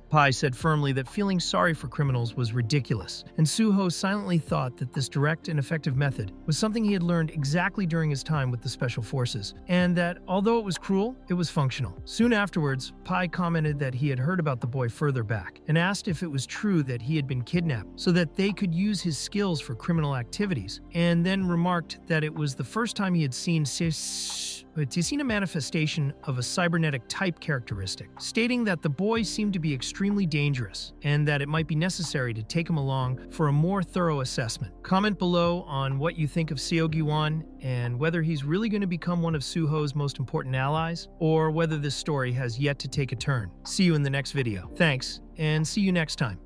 Pai said firmly that feeling sorry for criminals was ridiculous, and Suho silently thought that this direct and effective method was something he had learned exactly during his time with the Special Forces, and that although it was cruel, it was functional. Soon afterwards, Pai commented that he had heard about the boy further back, and asked if it was true that he had been kidnapped so that they could use his skills for criminal activities, and then remarked that it was the first time he had seen But he's seen a manifestation of a cybernetic type characteristic, stating that the boy seemed to be extremely dangerous and that it might be necessary to take him along for a more thorough assessment. Comment below on what you think of Seogi-wan and whether he's really going to become one of Suho's most important allies, or whether this story has yet to take a turn. See you in the next video. Thanks, and see you next time.